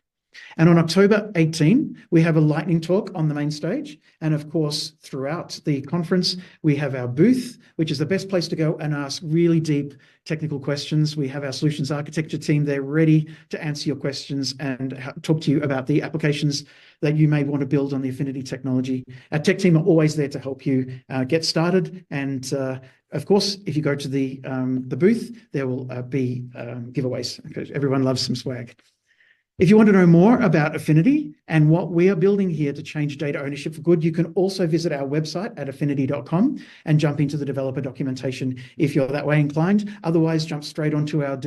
And on October 18, we have a lightning talk on the main stage. And of course, throughout the conference, we have our booth, which is the best place to go and ask really deep technical questions. We have our solutions architecture team there ready to answer your questions and talk to you about the applications that you may want to build on the Affinity technology. Our tech team are always there to help you get started. And of course, if you go to the booth, there will be giveaways because everyone loves some swag. If you want to know more about Affinity and what we are building here to change data ownership for good, you can also visit our website at affinity.com and jump into the developer documentation if you're that way inclined. Otherwise, jump straight onto our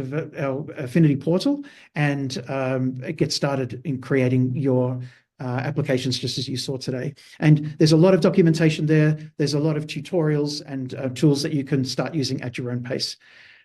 Affinity portal and get started in creating your applications just as you saw today. And there's a lot of documentation there. There's a lot of tutorials and tools that you can start using at your own pace.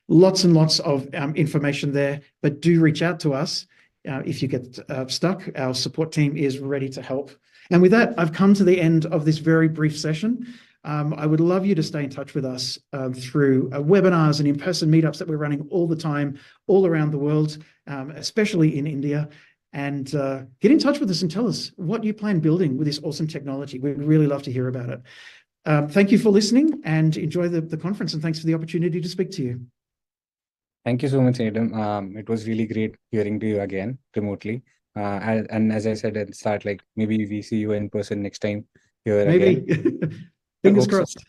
Lots and lots of information there, but do reach out to us. If you get stuck, our support team is ready to help. And with that, I've come to the end of this very brief session. I would love you to stay in touch with us through webinars and in-person meetups that we're running all the time, all around the world, especially in India. And get in touch with us and tell us what you plan building with this awesome technology. We'd really love to hear about it. Thank you for listening and enjoy the conference. And thanks for the opportunity to speak to you. Thank you so much, Adam. It was really great hearing to you again remotely. And as I said at the start, like maybe we see you in person next time here maybe. again. Fingers crossed.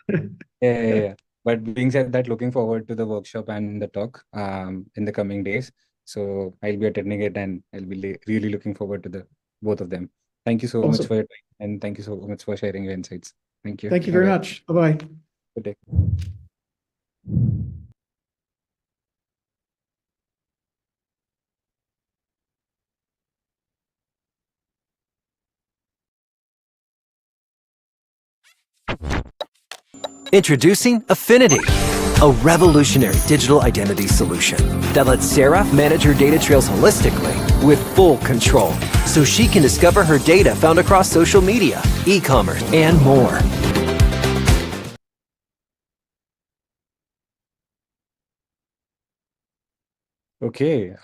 Yeah. But being said that, looking forward to the workshop and the talk in the coming days. So I'll be attending it and I'll be really looking forward to the both of them. Thank you so much for your time and thank you so much for sharing your insights. Thank you. Thank you very much. Bye-bye. Good day. Introducing Affinity, a revolutionary digital identity solution that lets Sarah manage her data trails holistically with full control so she can discover her data found across social media, e-commerce, and more. Okay,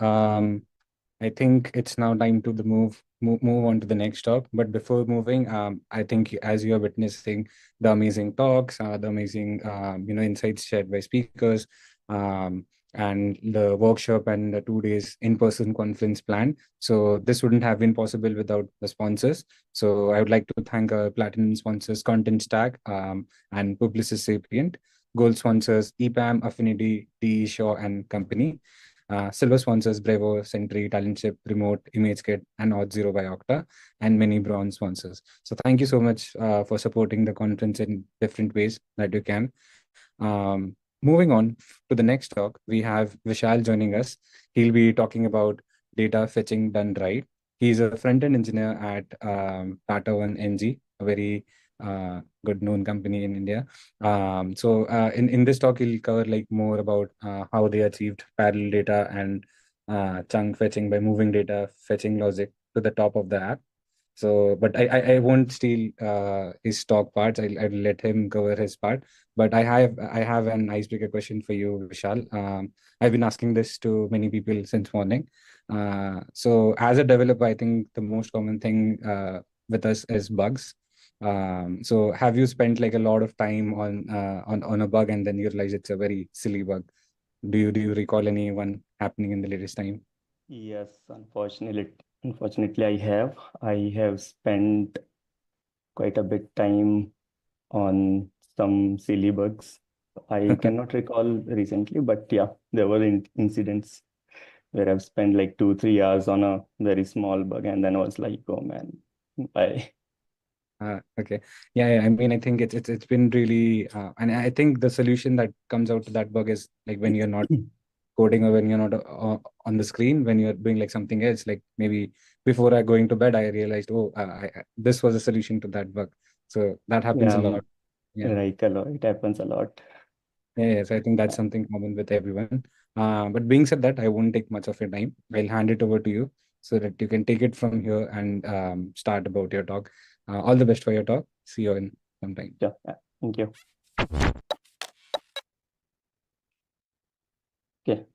I think it's now time to move on to the next talk. But before moving, I think as you are witnessing the amazing talks, the amazing insights shared by speakers, and the workshop and the 2 days in-person conference plan. So this wouldn't have been possible without the sponsors. So I would like to thank our platinum sponsors, Content Stack, and Publicis Sapient. Gold sponsors, EPAM, Affinity, TE Shaw and Company. Silver sponsors Brevo, Sentry, Talentship, Remote, ImageKit, and Auth0 by Okta, and many bronze sponsors. So thank you so much for supporting the conference in different ways that you can. Moving on to the next talk, we have Vishal joining us. He'll be talking about data fetching done right. He's a front-end engineer at Tata One NG, a very good known company in India. So in this talk, he'll cover like more about how they achieved parallel data and chunk fetching by moving data fetching logic to the top of the app. So, but I won't steal his talk parts. I'll let him cover his part. But I have an icebreaker question for you, Vishal. I've been asking this to many people since morning. So as a developer, I think the most common thing with us is bugs. So have you spent like a lot of time on a bug and then you realize it's a very silly bug? Do you recall any one happening in the latest time? Yes, unfortunately, Unfortunately, I have spent quite a bit time on some silly bugs. I cannot recall recently, but yeah, there were incidents where I've spent like 2, 3 hours on a very small bug, and then I was like, oh man, I Okay. Yeah, I mean, I think it's been really, and I think the solution that comes out to that bug is like when you're not coding or when you're not on the screen, when you're doing like something else, like maybe before I going to bed, I realized, oh, this was a solution to that bug. So that happens a yeah, lot. Yeah. right, a lot. It happens a lot. Yes, I think that's something common with everyone. But being said that, I won't take much of your time. I'll hand it over to you so that you can take it from here and start about your talk. All the best for your talk. See you in some time. Yeah, thank you. Okay.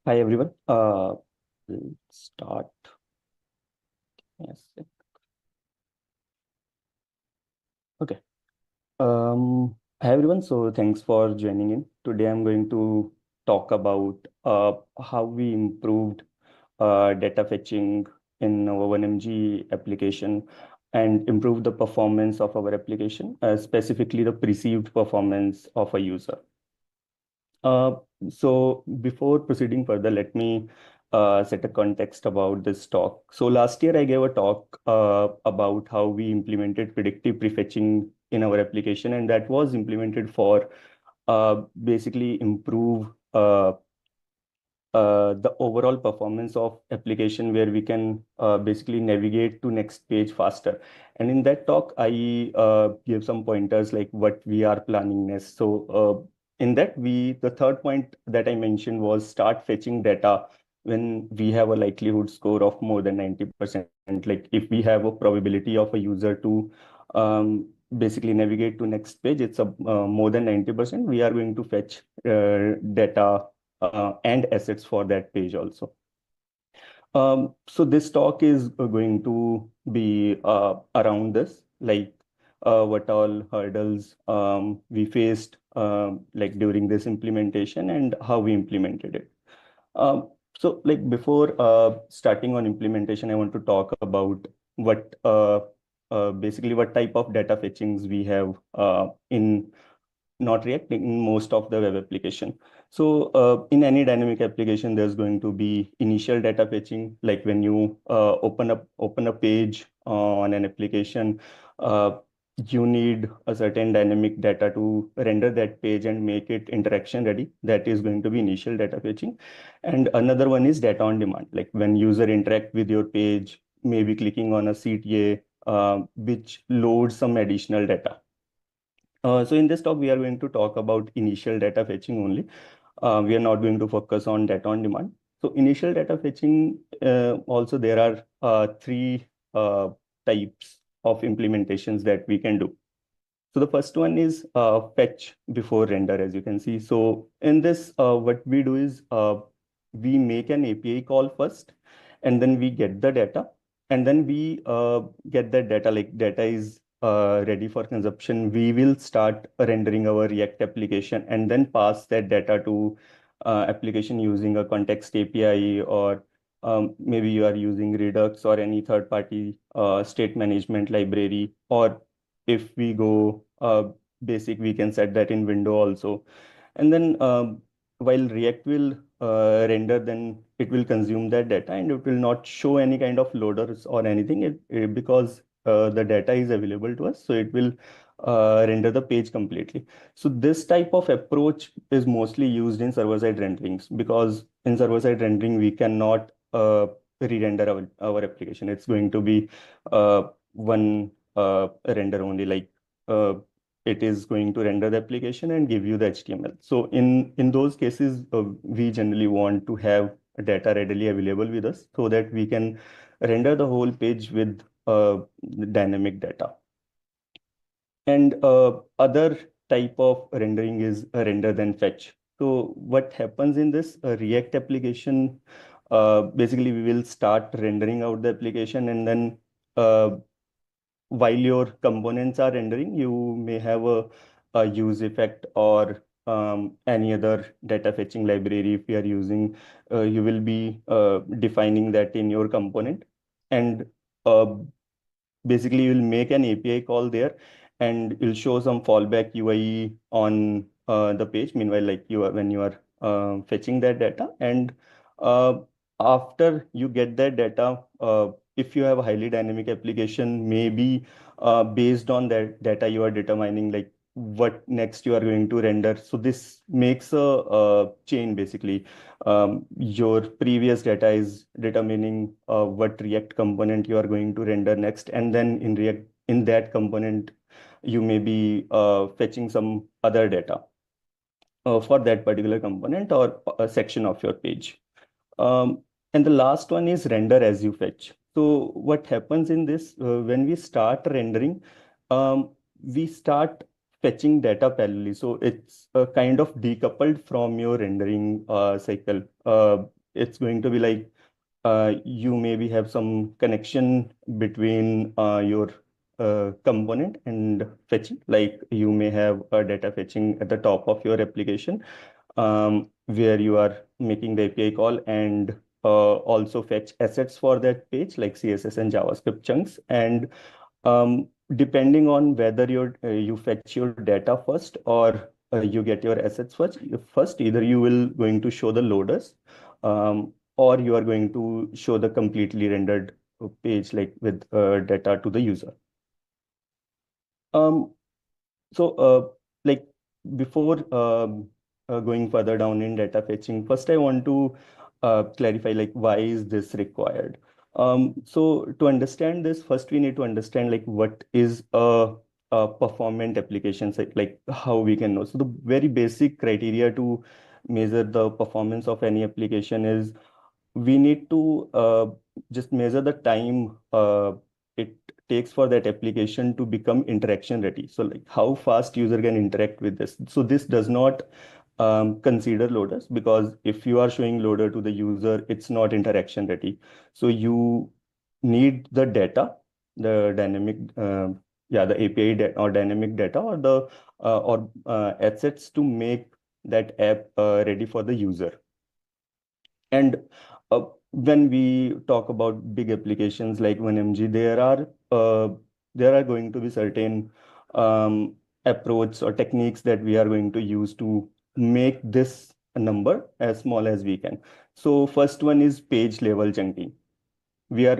Hi everyone. Let's start. Yes. Okay. Hi everyone. So thanks for joining in. Today I'm going to talk about how we improved data fetching in our 1mg application and improve the performance of our application, specifically the perceived performance of a user. So before proceeding further, let me set a context about this talk. So last year I gave a talk about how we implemented predictive prefetching in our application, and that was implemented for basically improve the overall performance of application where we can basically navigate to next page faster. And in that talk, I give some pointers like what we are planning next. So in that, the third point that I mentioned was start fetching data when we have a likelihood score of more than 90%. Like if we have a probability of a user to basically navigate to next page, it's a more than 90%, we are going to fetch data and assets for that page also. So this talk is going to be around this, like what all hurdles we faced like during this implementation and how we implemented it. So like before starting on implementation, I want to talk about what basically what type of data fetchings we have in not React, in most of the web application. So in any dynamic application, there's going to be initial data fetching, like when you open a page on an application, you need a certain dynamic data to render that page and make it interaction ready. That is going to be initial data fetching. And another one is data on demand, like when user interact with your page, maybe clicking on a CTA, which loads some additional data. So in this talk, we are going to talk about initial data fetching only. We are not going to focus on data on demand. So initial data fetching, also there are three types of implementations that we can do. So the first one is fetch before render, as you can see. So in this, what we do is we make an API call first, and then we get the data, and then we get that data, like data is ready for consumption. We will start rendering our React application and then pass that data to application using a context API, or maybe you are using Redux or any third-party state management library, or if we go basic, we can set that in window also. And then while React will render, then it will consume that data and it will not show any kind of loaders or anything because the data is available to us. So it will render the page completely. So this type of approach is mostly used in server-side renderings, because in server-side rendering, we cannot re-render our application. It's going to be one render only, like it is going to render the application and give you the HTML. So in those cases, we generally want to have data readily available with us so that we can render the whole page with dynamic data. And other type of rendering is render then fetch. So what happens in this React application, basically we will start rendering out the application, and then while your components are rendering, you may have a use effect or any other data fetching library, if you are using, you will be defining that in your component. And basically you'll make an API call there, and you'll show some fallback UI on the page. Meanwhile, like when you are fetching that data, and uh, after you get that data, if you have a highly dynamic application, maybe based on that data you are determining like what next you are going to render. So this makes a chain basically. Your previous data is determining what React component you are going to render next, and then in React, in that component, you may be fetching some other data for that particular component or a section of your page. And the last one is render as you fetch. So what happens in this, when we start rendering, we start fetching data parallelly. So it's kind of decoupled from your rendering cycle. It's going to be like you maybe have some connection between your component and fetching. Like you may have a data fetching at the top of your application, where you are making the API call and also fetch assets for that page, like CSS and JavaScript chunks. And depending on whether you fetch your data first or you get your assets first, either you will going to show the loaders, or you are going to show the completely rendered page, like with data to the user. Like before going further down in data fetching, first I want to clarify like why is this required. So to understand this, first we need to understand like what is a performant application site, like how we can know. So the very basic criteria to measure the performance of any application is we need to just measure the time it takes for that application to become interaction ready. So like how fast user can interact with this. So this does not consider loaders, because if you are showing loader to the user, it's not interaction ready. So you need the data, the dynamic, the API or dynamic data or the assets to make that app ready for the user. And when we talk about big applications like 1mg, there are going to be certain approach or techniques that we are going to use to make this number as small as we can. So first one is page level chunking. We are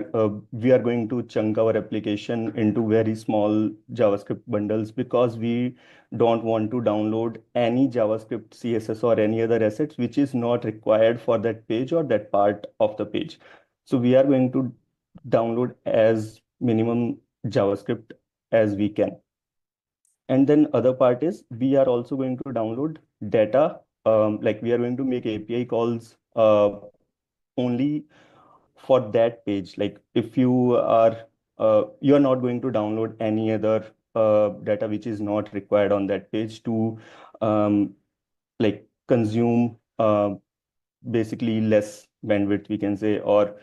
going to chunk our application into very small JavaScript bundles, because we don't want to download any JavaScript, CSS, or any other assets which is not required for that page or that part of the page. So we are going to download as minimum JavaScript as we can. And then other part is we are also going to download data. Like we are going to make API calls only for that page. Like if you are not going to download any other data which is not required on that page to like consume basically less bandwidth, we can say, or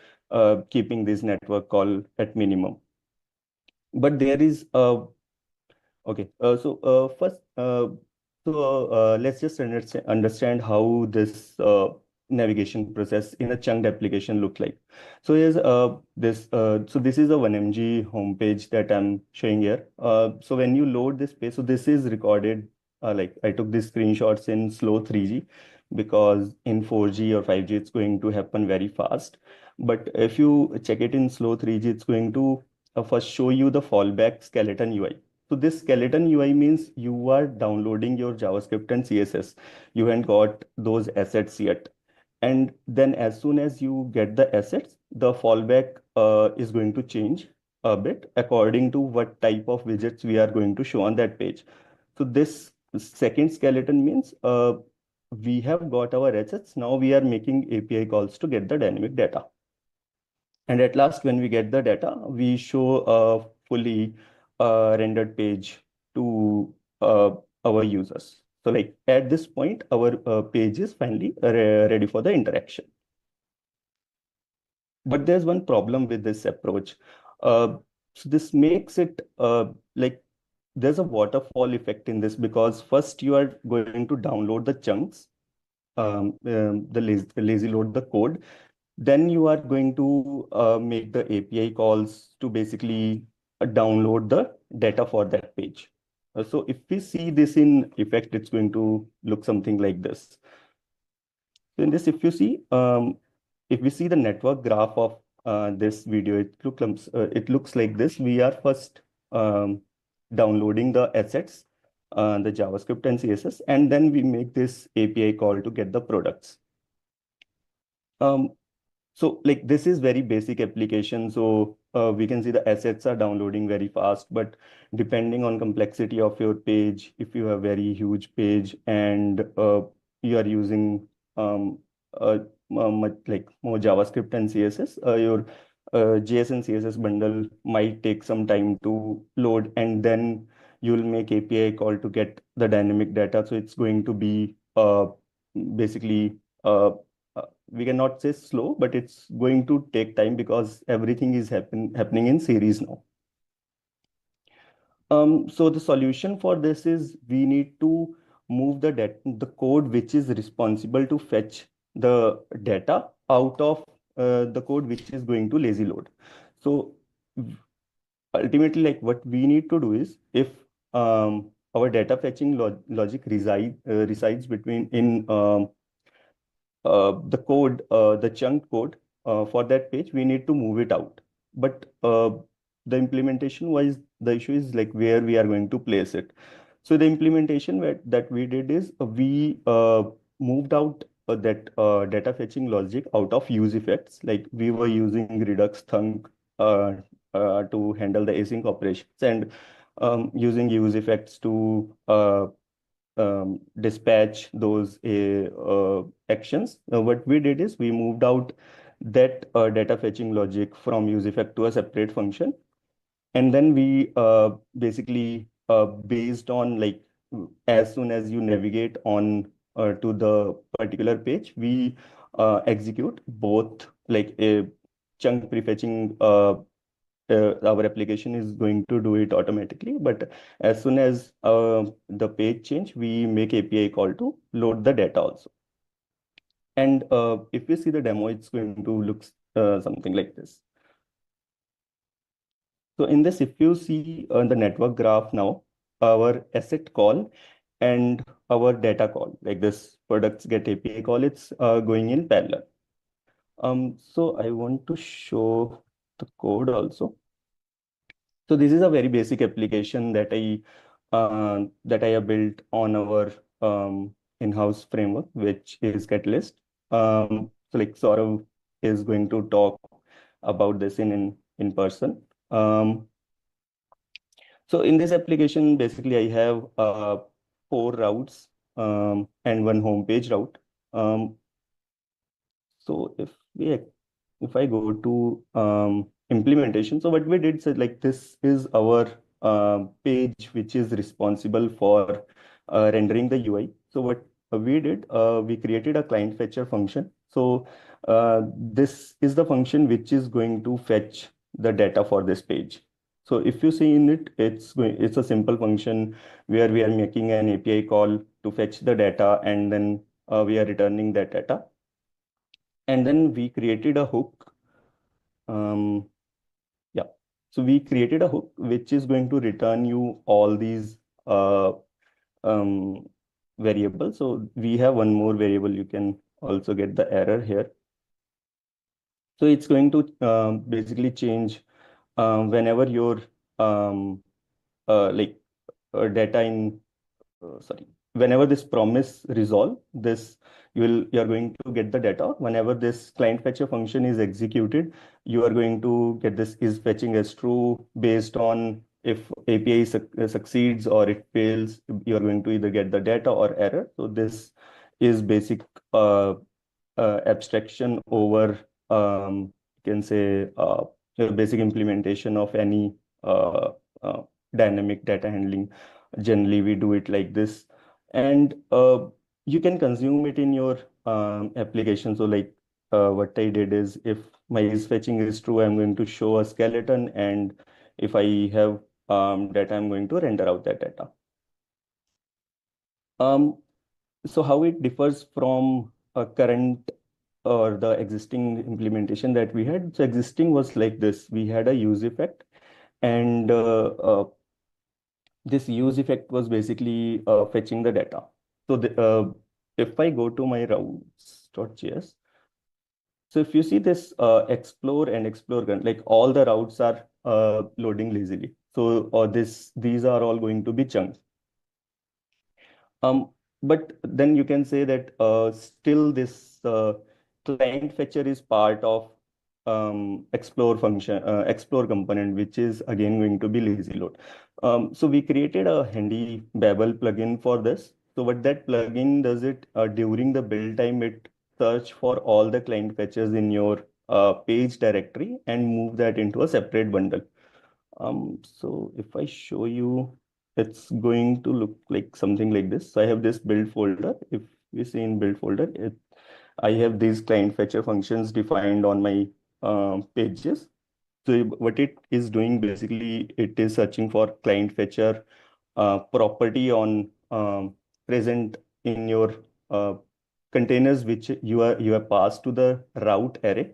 keeping this network call at minimum. But there is okay. First, let's just understand how this navigation process in a chunked application look like. So here's this. So this is a 1mg homepage that I'm showing here. So when you load this page, so this is recorded. Like I took these screenshots in slow 3G, because in 4G or 5G it's going to happen very fast. But if you check it in slow 3G, it's going to first show you the fallback skeleton UI. So this skeleton UI means you are downloading your JavaScript and CSS. You haven't got those assets yet. And then as soon as you get the assets, the fallback is going to change a bit according to what type of widgets we are going to show on that page. So this second skeleton means we have got our assets. Now we are making API calls to get the dynamic data. And at last, when we get the data, we show a fully rendered page to our users. So like at this point, our page is finally ready for the interaction. But there's one problem with this approach. So this makes it like there's a waterfall effect in this, because first you are going to download the chunks, lazy load the code. Then you are going to make the API calls to basically download the data for that page. So if we see this in effect, it's going to look something like this. So in this, if we see the network graph of this video, it looks like this. We are first downloading the assets, the JavaScript and CSS, and then we make this API call to get the products. So like this is very basic application. So we can see the assets are downloading very fast, but depending on complexity of your page, if you have very huge page and you are using much like more JavaScript and CSS, your JS and CSS bundle might take some time to load, and then you'll make API call to get the dynamic data. So it's going to be basically we cannot say slow, but it's going to take time because everything is happening in series now. So the solution for this is we need to move the code which is responsible to fetch the data out of the code which is going to lazy load. So ultimately, like what we need to do is, if our data fetching logic resides in the code, the chunk code for that page, we need to move it out. But the implementation wise, the issue is like where we are going to place it. So the implementation that we did is we moved out that data fetching logic out of use effects. Like we were using Redux Thunk to handle the async operations, and using use effects to dispatch those actions. What we did is we moved out that data fetching logic from use effect to a separate function. And then we basically, based on like, as soon as you navigate on to the particular page, we execute both like a chunk prefetching. Our application is going to do it automatically, but as soon as the page change, we make API call to load the data also. And if we see the demo, it's going to look something like this. So in this, if you see the network graph now, our asset call and our data call, like this products get API call, it's going in parallel. So I want to show the code also. So this is a very basic application that I have built on our in-house framework, which is Catalyst. So like Saurav is going to talk about this in person. So in this application, basically I have 4 routes and 1 homepage route. So if I go to implementation, so what we did is like this is our page which is responsible for rendering the UI. So what we did, we created a client fetcher function. So this is the function which is going to fetch the data for this page. So if you see in it, it's a simple function where we are making an API call to fetch the data, and then we are returning that data. And then we created a hook. Yeah, so we created a hook which is going to return you all these variables. So we have one more variable. You can also get the error here. So it's going to basically change whenever your like data in sorry, whenever this promise resolve, this you are going to get the data. Whenever this client fetcher function is executed, you are going to get this is fetching as true based on if API succeeds or it fails. You are going to either get the data or error. So this is basic abstraction over you can say basic implementation of any dynamic data handling. Generally, we do it like this, and you can consume it in your application. So like what I did is, if my is fetching is true, I'm going to show a skeleton, and if I have data, I'm going to render out that data. So how it differs from a current or the existing implementation that we had. So existing was like this. We had a use effect, and this use effect was basically fetching the data. So if I go to my routes.js, so if you see this explore and explore gun, like all the routes are loading lazily. So these are all going to be chunks. But then you can say that still this client fetcher is part of explore function, explore component, which is again going to be lazy load. So we created a handy Babel plugin for this. So what that plugin does, it during the build time, it search for all the client fetchers in your page directory and move that into a separate bundle. So if I show you, it's going to look like something like this. So I have this build folder. If you see in build folder, I have these client fetcher functions defined on my pages. So what it is doing, basically, it is searching for client fetcher property on present in your containers, which you have passed to the route array,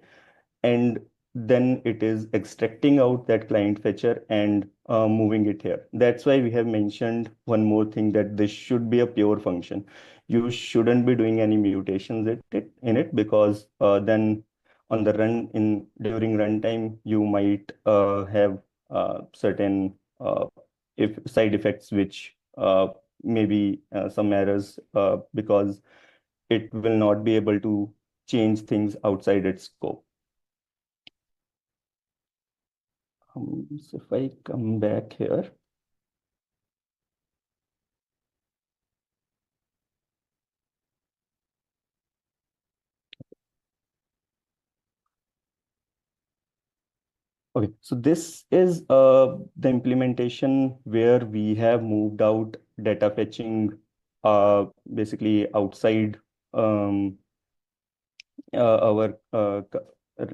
and then it is extracting out that client fetcher and moving it here. That's why we have mentioned one more thing, that this should be a pure function. You shouldn't be doing any mutations in it, because then on the during runtime, you might have certain if side effects, which maybe some errors, because it will not be able to change things outside its scope. So if I come back here, okay, so this is the implementation where we have moved out data fetching basically outside our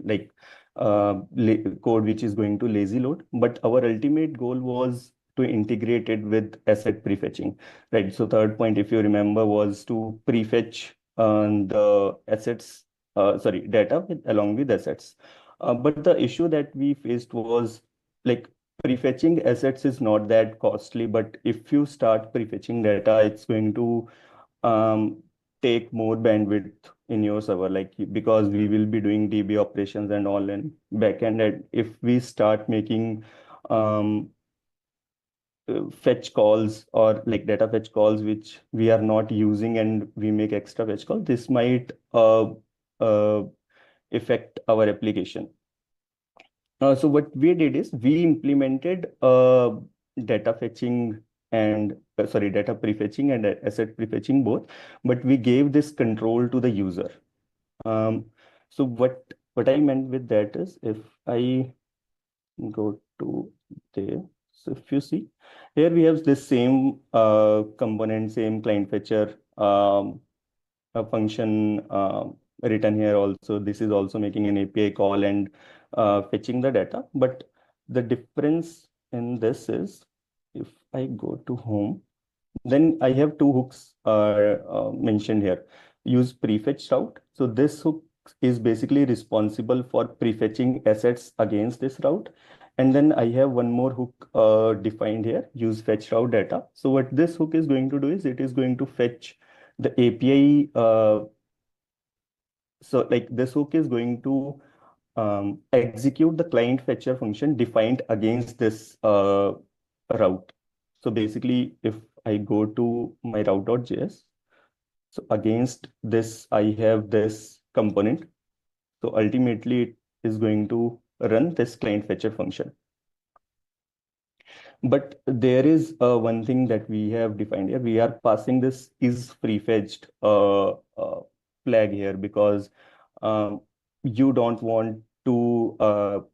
like code, which is going to lazy load. But our ultimate goal was to integrate it with asset prefetching, right? So third point, if you remember, was to prefetch the assets, data along with assets. But the issue that we faced was, like, prefetching assets is not that costly, but if you start prefetching data, it's going to take more bandwidth in your server, like, because we will be doing DB operations and all in backend. And if we start making fetch calls, or like data fetch calls, which we are not using, and we make extra fetch call, this might affect our application. So what we did is we implemented data fetching and data prefetching and asset prefetching both, but we gave this control to the user. So what I meant with that is, if I go to there, so if you see here, we have this same component, same client fetcher a function written here also. This is also making an API call and fetching the data. But the difference in this is, if I go to home, then I have two hooks mentioned here. Use prefetch route. So this hook is basically responsible for prefetching assets against this route. And then I have one more hook defined here, use fetch route data. So what this hook is going to do is, it is going to fetch the API. So like this hook is going to execute the client fetcher function defined against this route. So basically, if I go to my route.js, so against this, I have this component. So ultimately, it is going to run this client fetcher function. But there is one thing that we have defined here. We are passing this is prefetched flag here, because you don't want to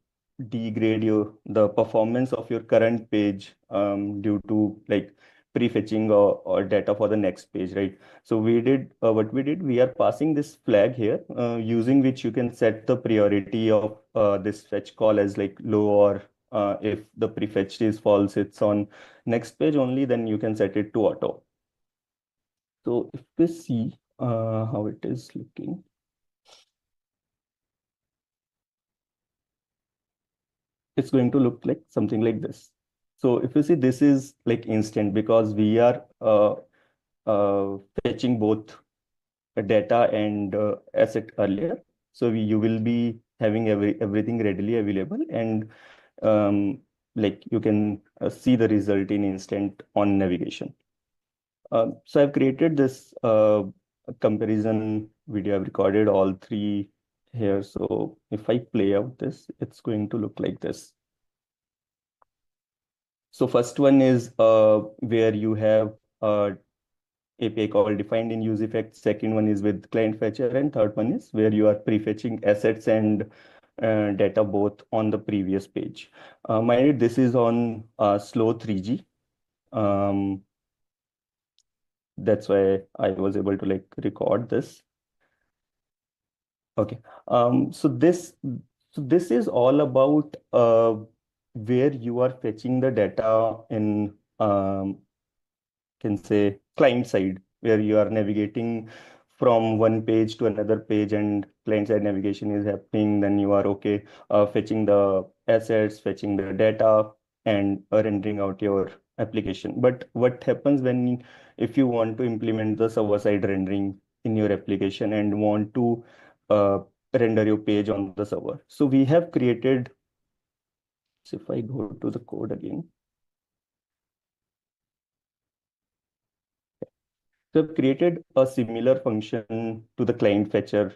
degrade the performance of your current page due to like prefetching or data for the next page, right? So we did what we did. We are passing this flag here, using which you can set the priority of this fetch call as like low or if the prefetched is false, it's on next page only, then you can set it to auto. So if we see how it is looking. It's going to look like something like this. So if you see, this is like instant because we are fetching both data and asset earlier. So you will be having everything readily available, and like you can see the result in instant on navigation. So I've created this comparison video. I've recorded all three here. So if I play out this, it's going to look like this. So first one is where you have API call defined in use effect. Second one is with client fetcher, and third one is where you are prefetching assets and data both on the previous page. Mind you, this is on slow 3G. That's why I was able to like record this. Okay. So this is all about where you are fetching the data in can say client side, where you are navigating from one page to another page and client side navigation is happening. Then you are okay fetching the assets, fetching the data, and rendering out your application. But what happens when if you want to implement the server side rendering in your application and want to render your page on the server? So we have created, so if I go to the code again, so I've created a similar function to the client fetcher,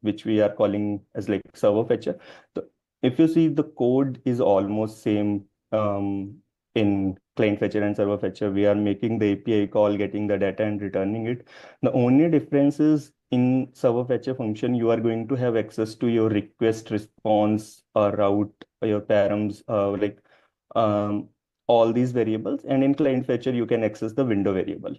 which we are calling as like server fetcher. So if you see, the code is almost same in client fetcher and server fetcher. We are making the API call, getting the data and returning it. The only difference is in server fetcher function, you are going to have access to your request, response, route, your params, like all these variables. And in client fetcher, you can access the window variable,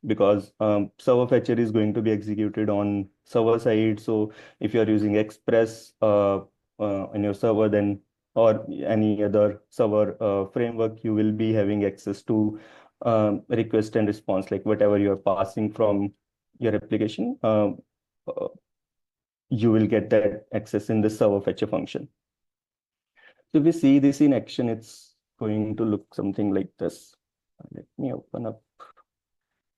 because server fetcher is going to be executed on server side. So if you are using Express in your server, then or any other server framework, you will be having access to request and response, like whatever you are passing from your application, you will get that access in the server fetcher function. So if we see this in action, it's going to look something like this. Let me open up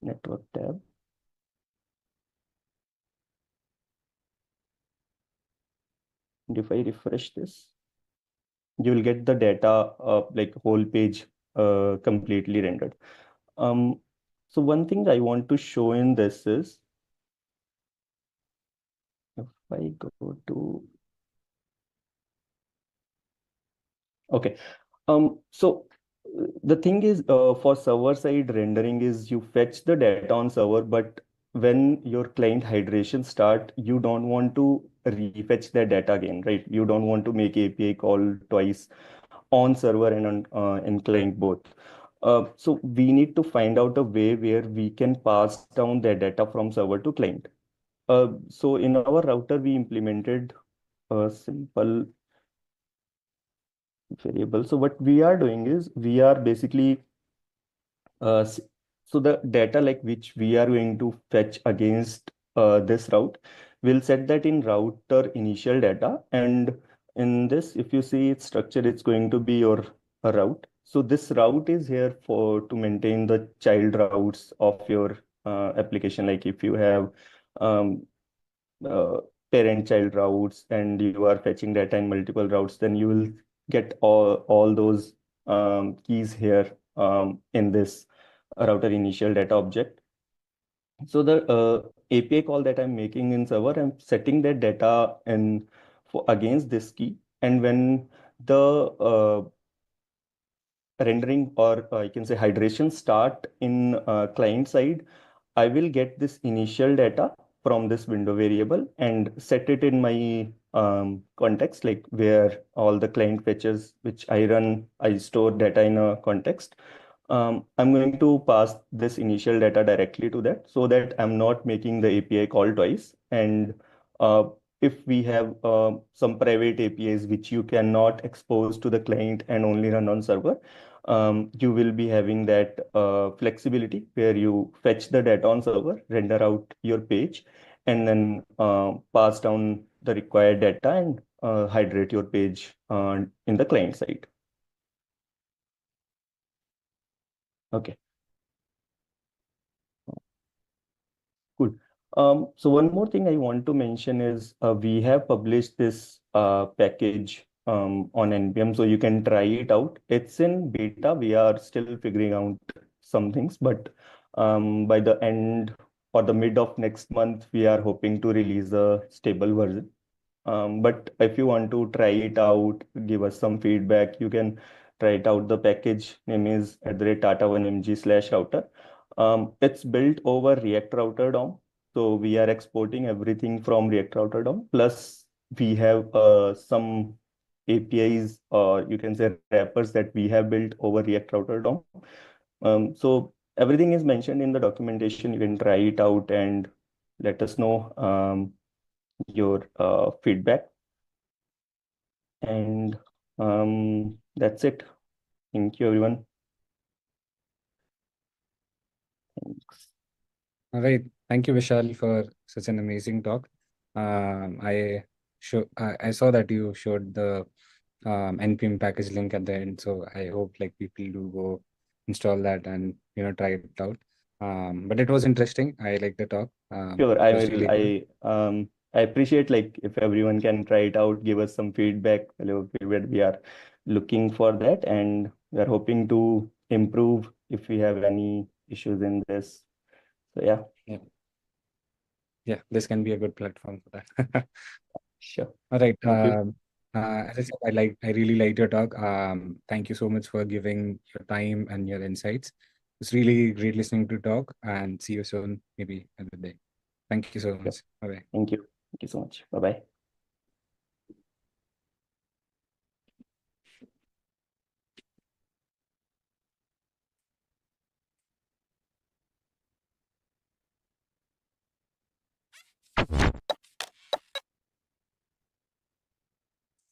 network tab. And if I refresh this, you will get the data like whole page completely rendered. So one thing I want to show in this is, if I go to, okay. So the thing is, for server side rendering is you fetch the data on server, but when your client hydration start, you don't want to refetch that data again, right? You don't want to make API call twice on server and on in client both. So we need to find out a way where we can pass down that data from server to client. So in our router, we implemented a simple variable. So what we are doing is we are basically so the data like which we are going to fetch against this route, we'll set that in router initial data, and in this, if you see its structure, it's going to be your route. So this route is here for to maintain the child routes of your application. Like if you have parent-child routes and you are fetching data in multiple routes, then you will get all those keys here in this router initial data object. So the API call that I'm making in server, I'm setting that data in for against this key, and when the rendering or I can say hydration start in client side, I will get this initial data from this window variable and set it in my context, like where all the client fetches which I run, I store data in a context. I'm going to pass this initial data directly to that so that I'm not making the API call twice. And if we have some private APIs which you cannot expose to the client and only run on server, you will be having that flexibility where you fetch the data on server, render out your page, and then pass down the required data and hydrate your page in the client side. Okay. Cool. So one more thing I want to mention is we have published this package on NPM, so you can try it out. It's in beta. We are still figuring out some things, but by the end or the mid of next month, we are hoping to release a stable version. But if you want to try it out, give us some feedback, you can try it out. The package name is @tata1mg/router. It's built over React Router DOM. So we are exporting everything from React Router DOM. Plus, we have some APIs, or you can say wrappers that we have built over React Router DOM. So everything is mentioned in the documentation. You can try it out and let us know your feedback. And that's it. Thank you, everyone. Thanks. All right. Thank you, Vishal, for such an amazing talk. I saw that you showed the NPM package link at the end, so I hope like people do go install that and try it out. But it was interesting. I like the talk. Sure, it was really good. I appreciate like if everyone can try it out, give us some feedback. We are looking for that, and we are hoping to improve if we have any issues in this. So yeah. Yeah, this can be a good platform for that. Sure. All right. Thank you. As I said, I really liked your talk. Thank you so much for giving your time and your insights. It's really great listening to talk, and see you soon, maybe another day. Thank you so much. Bye-bye. Thank you. Thank you so much. Bye-bye.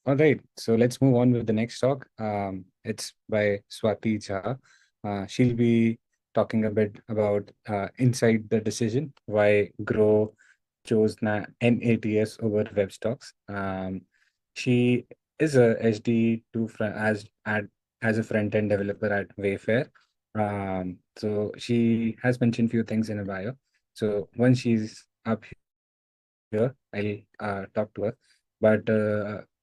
All right, so let's move on with the next talk. It's by Swati Jha. She'll be talking a bit about inside the decision, why Grow chose NATS over web stocks. She is a SD2 as a front-end developer at Wayfair. So she has mentioned few things in her bio. So once she's up here, I'll talk to her. But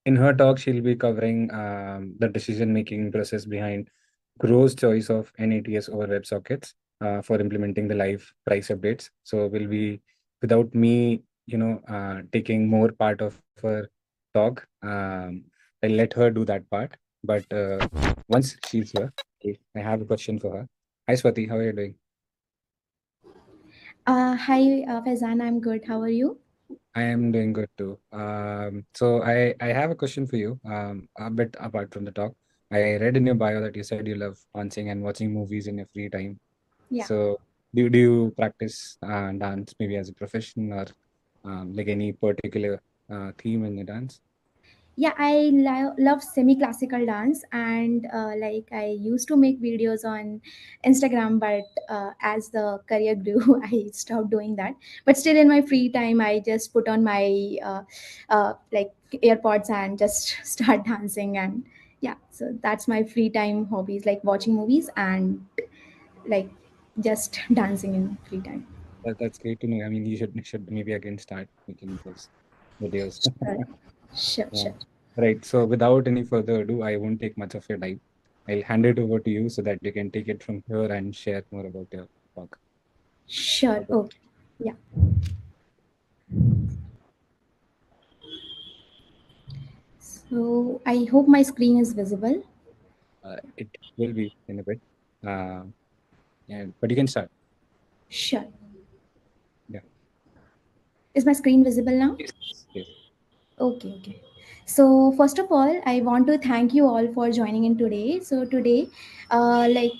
in her talk, she'll be covering the decision-making process behind Grow's choice of NATS over WebSockets for implementing the live price updates. So we'll be, without me, taking more part of her talk, I'll let her do that part. But once she's here, okay, I have a question for her. Hi, Swati, how are you doing? Hi, Faizan, I'm good. How are you? I am doing good too. So I have a question for you, a bit apart from the talk. I read in your bio that you said you love dancing and watching movies in your free time. Yeah. So do you practice dance maybe as a profession, or like any particular theme in the dance? Yeah, I love semi-classical dance, and like I used to make videos on Instagram, but as the career grew, I stopped doing that. But still, in my free time, I just put on my like AirPods and just start dancing. And yeah, so that's my free time hobbies, like watching movies and like just dancing in free time. That's great to know. I mean, you should maybe again start making those videos. Sure, Yeah. sure. Right. So without any further ado, I won't take much of your time. I'll hand it over to you so that you can take it from here and share more about your talk. Sure. Okay. Yeah. So I hope my screen is visible. It will be in a bit. Yeah, but you can start. Sure. Yeah. Is my screen visible now? Yes. Yes. Okay, okay. So first of all, I want to thank you all for joining in today. So today, like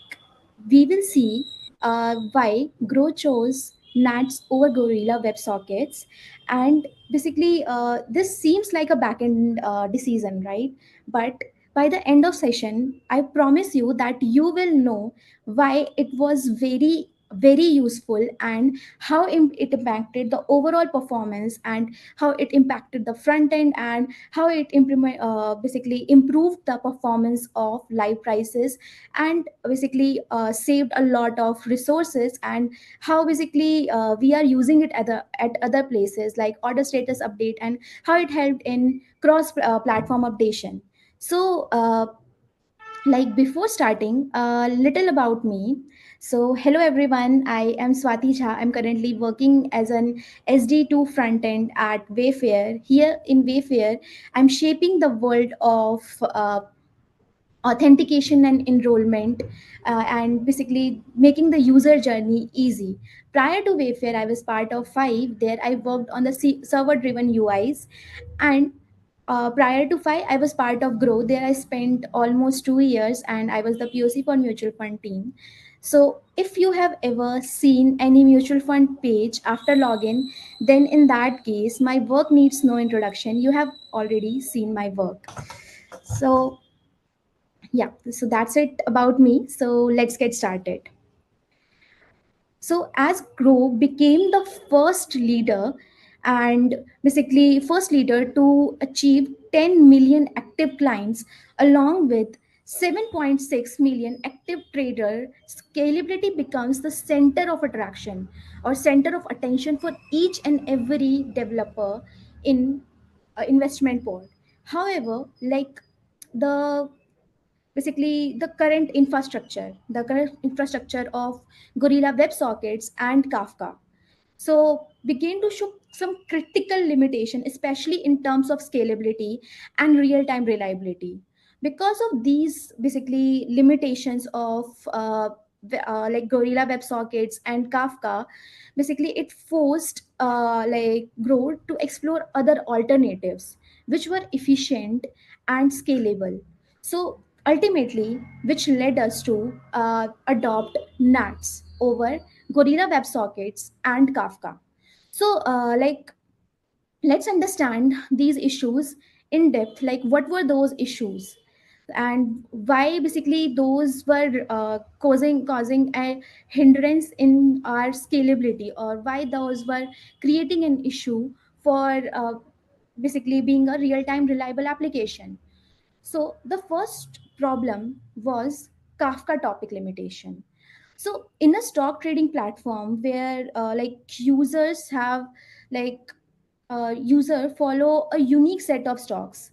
we will see why Grow chose NATs over Gorilla WebSockets. And basically, this seems like a backend decision, right? But by the end of session, I promise you that you will know why it was very useful, and how it impacted the overall performance, and how it impacted the front end, and how it basically improved the performance of live prices, and basically saved a lot of resources, and how basically we are using it at other places like order status update, and how it helped in cross platform updation. So like before starting, a little about me. So hello everyone, I am Swati Jha. I'm currently working as an SD2 front end at Wayfair. Here in Wayfair, I'm shaping the world of authentication and enrollment, and basically making the user journey easy. Prior to Wayfair, I was part of Five. There I worked on the server driven UIs. And prior to Five, I was part of Grow. There I spent almost 2 years, and I was the POC for mutual fund team. So if you have ever seen any mutual fund page after login, then in that case my work needs no introduction. You have already seen my work. So yeah, so that's it about me. So let's get started. So as Grow became the first leader, and basically first leader to achieve 10 million active clients along with 7.6 million active trader, scalability becomes the center of attraction or center of attention for each and every developer in investment board. However, like the basically the current infrastructure of Gorilla WebSockets and Kafka so begin to show some critical limitation, especially in terms of scalability and real-time reliability. Because of these basically limitations of like Gorilla WebSockets and Kafka, basically it forced like Grow to explore other alternatives which were efficient and scalable. So ultimately, which led us to adopt NATs over Gorilla WebSockets and Kafka. So, let's understand these issues in depth. Like, what were those issues, and why basically those were causing a hindrance in our scalability, or why those were creating an issue for basically being a real-time reliable application. So the first problem was Kafka topic limitation. So in a stock trading platform where like users have like user follow a unique set of stocks.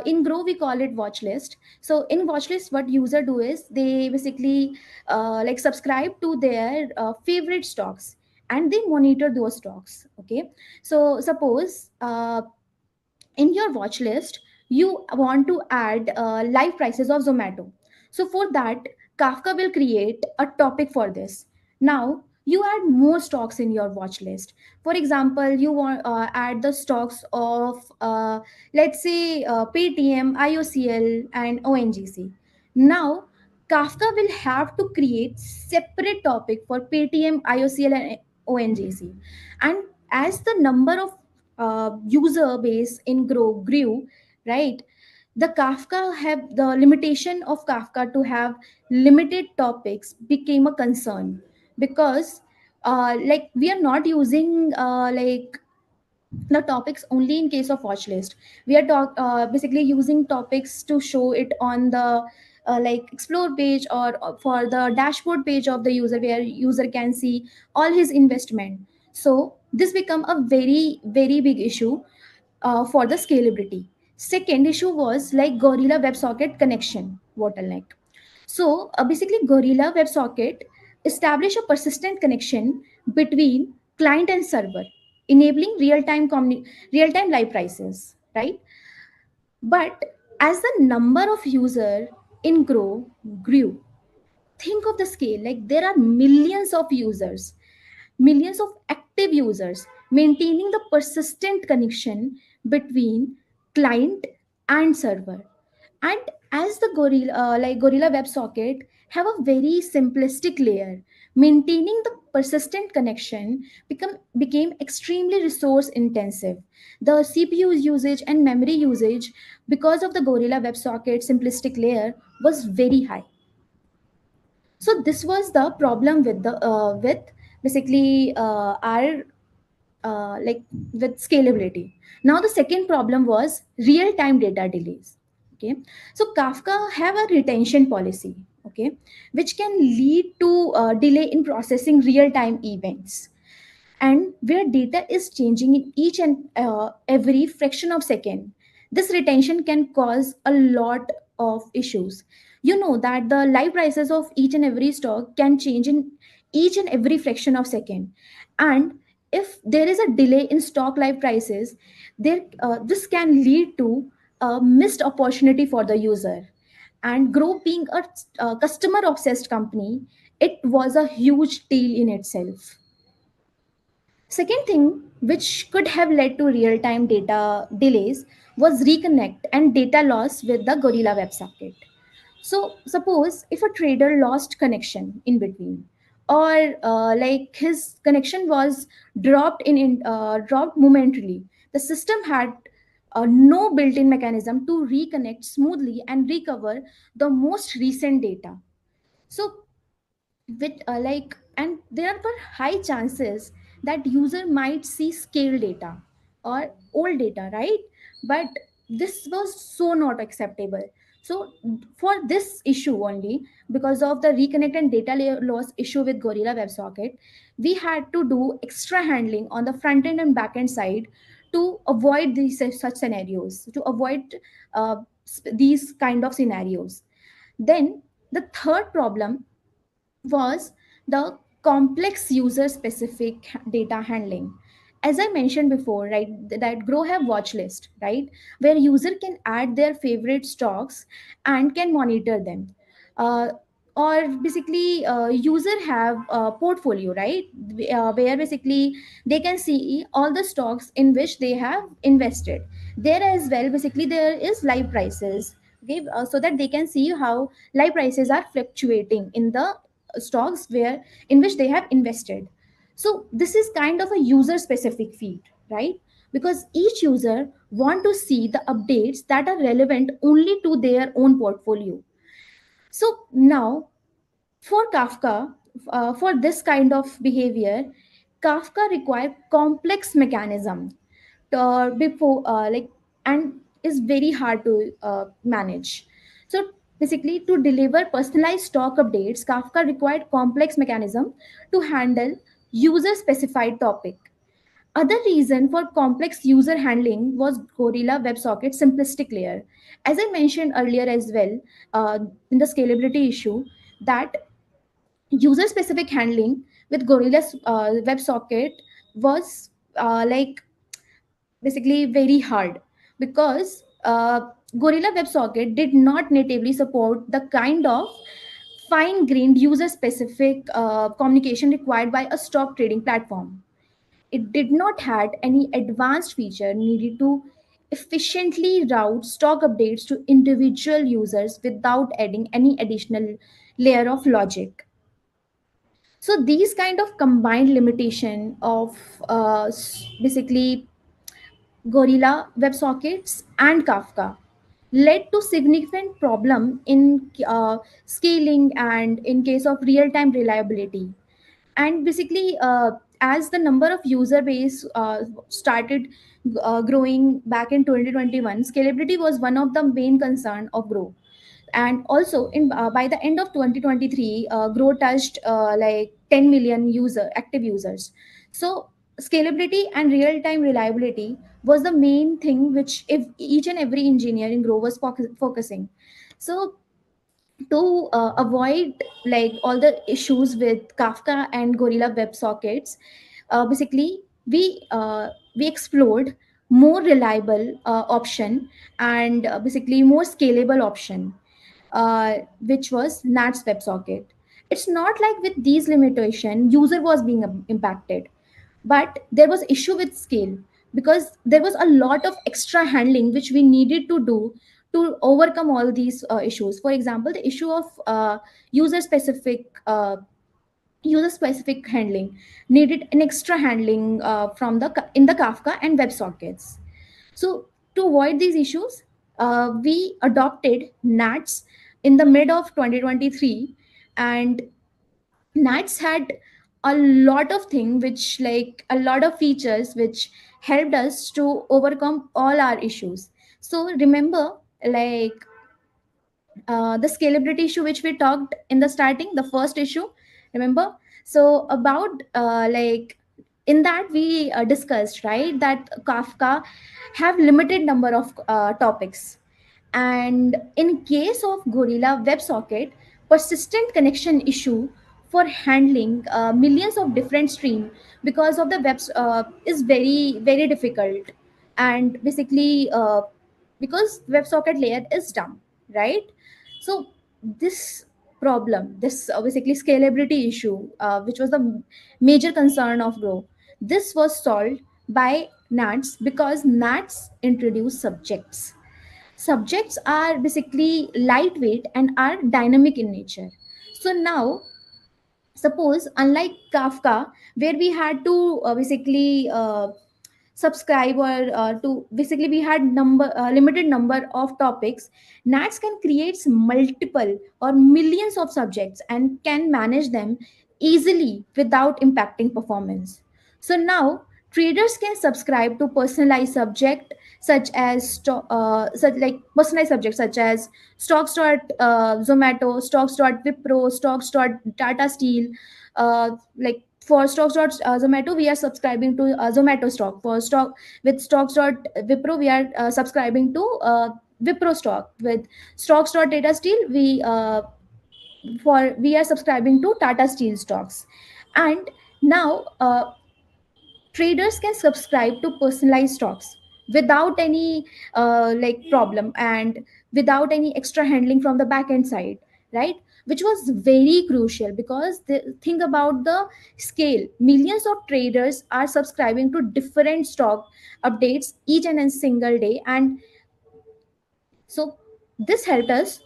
In Grow, we call it watch list. So in watch list, what user do is they basically like subscribe to their favorite stocks, and they monitor those stocks. Okay, so suppose in your watch list you want to add live prices of Zomato. So for that, Kafka will create a topic for this. Now you add more stocks in your watch list. For example, you want add the stocks of let's say Paytm, IOCL, and ONGC. Now Kafka will have to create separate topic for Paytm, IOCL, and ONGC. And as the number of user base in Grow grew, right? The Kafka have the limitation of Kafka to have limited topics became a concern, because like we are not using like the topics only in case of watch list. We are basically using topics to show it on the like explore page, or for the dashboard page of the user, where user can see all his investment. So this become a very big issue for the scalability. Second issue was like Gorilla WebSocket connection bottleneck. So basically, Gorilla WebSocket establish a persistent connection between client and server, enabling real-time live prices, right? But as the number of user in Grow grew, think of the scale. Like there are millions of active users maintaining the persistent connection between client and server. And as the Gorilla WebSocket have a very simplistic layer, maintaining the persistent connection became extremely resource intensive. The CPU usage and memory usage because of the Gorilla WebSocket simplistic layer was very high. So this was the problem with the with basically our like with scalability. Now the second problem was real time data delays. Okay, so Kafka have a retention policy, okay, which can lead to delay in processing real time events, and where data is changing in each and every fraction of second. This retention can cause a lot of issues. You know that the live prices of each and every stock can change in each and every fraction of second, and if there is a delay in stock live prices, this can lead to a missed opportunity for the user. And Grow being a customer obsessed company, it was a huge deal in itself. Second thing which could have led to real-time data delays was reconnect and data loss with the Gorilla WebSocket. So suppose if a trader lost connection in between, or like his connection was dropped momentarily, the system had no built-in mechanism to reconnect smoothly and recover the most recent data. So with and there were high chances that user might see scale data or old data, right? But this was so not acceptable. So for this issue only, because of the reconnect and data loss issue with Gorilla WebSocket, we had to do extra handling on the front end and back end side to avoid these such scenarios, to avoid these kind of scenarios. Then the third problem was the complex user specific data handling. As I mentioned before, right, that Grow have watch list, right, where user can add their favorite stocks and can monitor them. Uh, or basically user have a portfolio, right, where basically they can see all the stocks in which they have invested. There as well, basically there is live prices, okay, so that they can see how live prices are fluctuating in the stocks where in which they have invested. So this is kind of a user specific feed, right, because each user want to see the updates that are relevant only to their own portfolio. So now for Kafka, for this kind of behavior, Kafka require complex mechanism before and is very hard to manage. So basically, to deliver personalized stock updates, Kafka required complex mechanism to handle user specified topic. Other reason for complex user handling was Gorilla WebSocket simplistic layer. As I mentioned earlier as well, in the scalability issue, that user specific handling with Gorilla's WebSocket was basically very hard, because Gorilla WebSocket did not natively support the kind of fine-grained user-specific communication required by a stock trading platform. It did not had any advanced feature needed to efficiently route stock updates to individual users without adding any additional layer of logic. So these kind of combined limitation of basically Gorilla WebSockets and Kafka led to significant problem in scaling and in case of real-time reliability. And basically as the number of user base started growing back in 2021, scalability was one of the main concern of Grow. And also in by the end of 2023, Grow touched 10 million active users. So scalability and real-time reliability was the main thing which if each and every engineer in Grow was focusing. So to avoid all the issues with Kafka and Gorilla WebSockets, basically we explored more reliable option and basically more scalable option, which was NATS WebSocket. It's not like with these limitation user was being impacted, but there was issue with scale, because there was a lot of extra handling which we needed to do to overcome all these issues. For example, the issue of user specific user specific handling needed an extra handling from the in the Kafka and WebSockets. So to avoid these issues, we adopted NATS in the mid of 2023, and NATS had a lot of things which, like a lot of features which helped us to overcome all our issues. So remember, like the scalability issue which we talked in the starting, the first issue, remember? So about like in that we discussed, right, that Kafka have limited number of topics, and in case of Gorilla WebSocket, persistent connection issue for handling millions of different stream because of the web is very difficult, and basically because WebSocket layer is dumb, right? So this problem, this basically scalability issue, which was the major concern of Grow, this was solved by NATS because NATS introduced subjects. Subjects are basically lightweight and are dynamic in nature. So now, suppose unlike Kafka, where we had to basically subscribe or to basically we had limited number of topics, NATS can create multiple or millions of subjects and can manage them easily without impacting performance. So now traders can subscribe to personalized subject such as such like personalized subjects such as stocks.zomato, stocks.wipro, stocks.tata steel, like for stocks.zomato we are subscribing to Zomato stock. For stock with stocks.wipro we are subscribing to Wipro stock. With stocks.data steel we are subscribing to Tata Steel stocks. And now traders can subscribe to personalized stocks without any like problem and without any extra handling from the back end side, right? Which was very crucial because think about the scale. Millions of traders are subscribing to different stock updates each and a single day, and so this helped us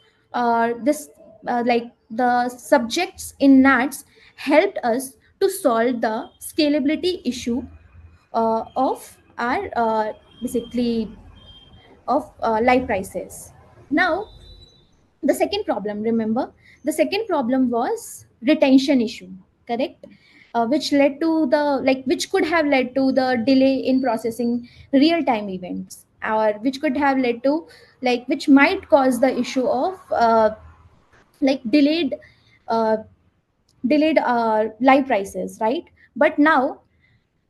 this like the subjects in NATS helped us to solve the scalability issue of our basically of live prices. Now the second problem, remember, the second problem was retention issue, correct? Which led to the like which could have led to the delay in processing real time events, or which could have led to like which might cause the issue of like uh, delayed live prices, right? But now,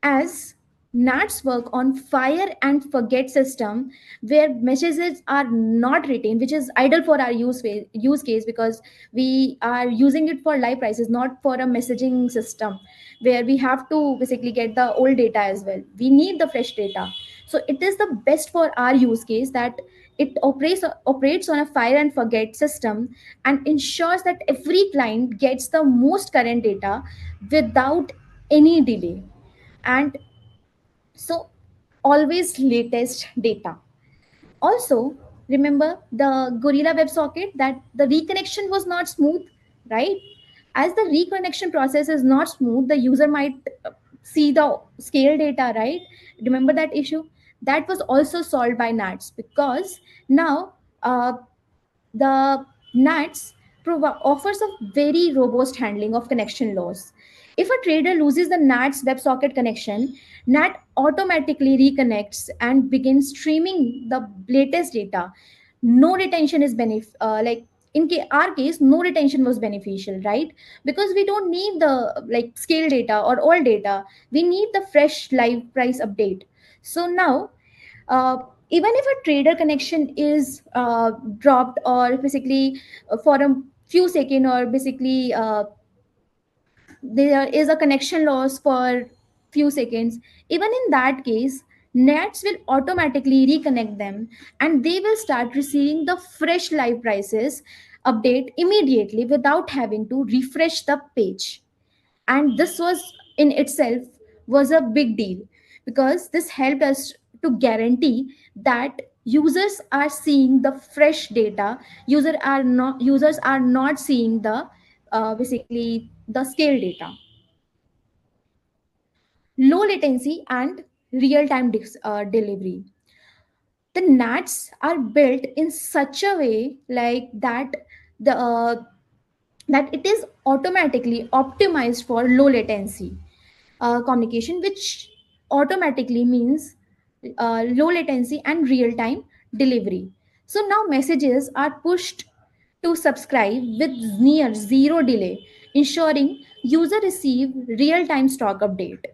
as NATs work on fire and forget system where messages are not retained, which is ideal for our use case because we are using it for live prices, not for a messaging system where we have to basically get the old data as well. We need the fresh data. So it is the best for our use case that it operates on a fire and forget system and ensures that every client gets the most current data without any delay, and so always latest data. Also remember the Gorilla WebSocket that the reconnection was not smooth, right? As the reconnection process is not smooth, the user might see the scale data, right? Remember that issue? That was also solved by NATS because now the NATS offers a very robust handling of connection loss. If a trader loses the NATS WebSocket connection, NAT automatically reconnects and begins streaming the latest data. No retention is like in our case, no retention was beneficial, right? Because we don't need the like scale data or all data. We need the fresh live price update. So now uh, even if a trader connection is dropped or basically for a few seconds or basically there is a connection loss for few seconds, even in that case nets will automatically reconnect them and they will start receiving the fresh live prices update immediately without having to refresh the page. And this was in itself was a big deal because this helped us to guarantee that users are seeing the fresh data. Users are not seeing the basically the scale data. Low latency and real time delivery. The nats are built in such a way like that the that it is automatically optimized for low latency communication, which automatically means low latency and real time delivery. So now messages are pushed to subscribe with near zero delay, ensuring user receive real time stock update.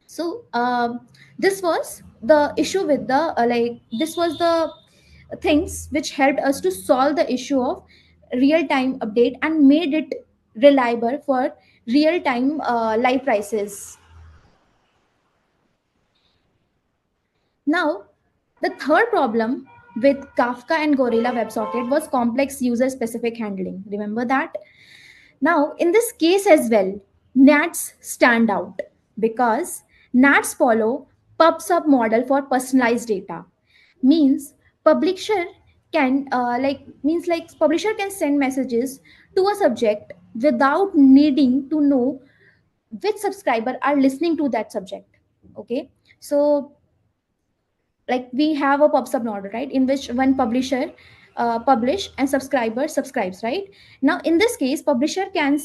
So this was the issue with the this was the things which helped us to solve the issue of real time update and made it reliable for real time live prices. Now, the third problem with Kafka and Gorilla WebSocket was complex user specific handling. Remember that? Now, in this case as well, NATs stand out because NATs follow PubSub model for personalized data. Means publisher publisher can send messages to a subject without needing to know which subscriber are listening to that subject. Okay, so like we have a pub sub model, right, in which one publisher publish and subscriber subscribes, right? Now in this case publisher can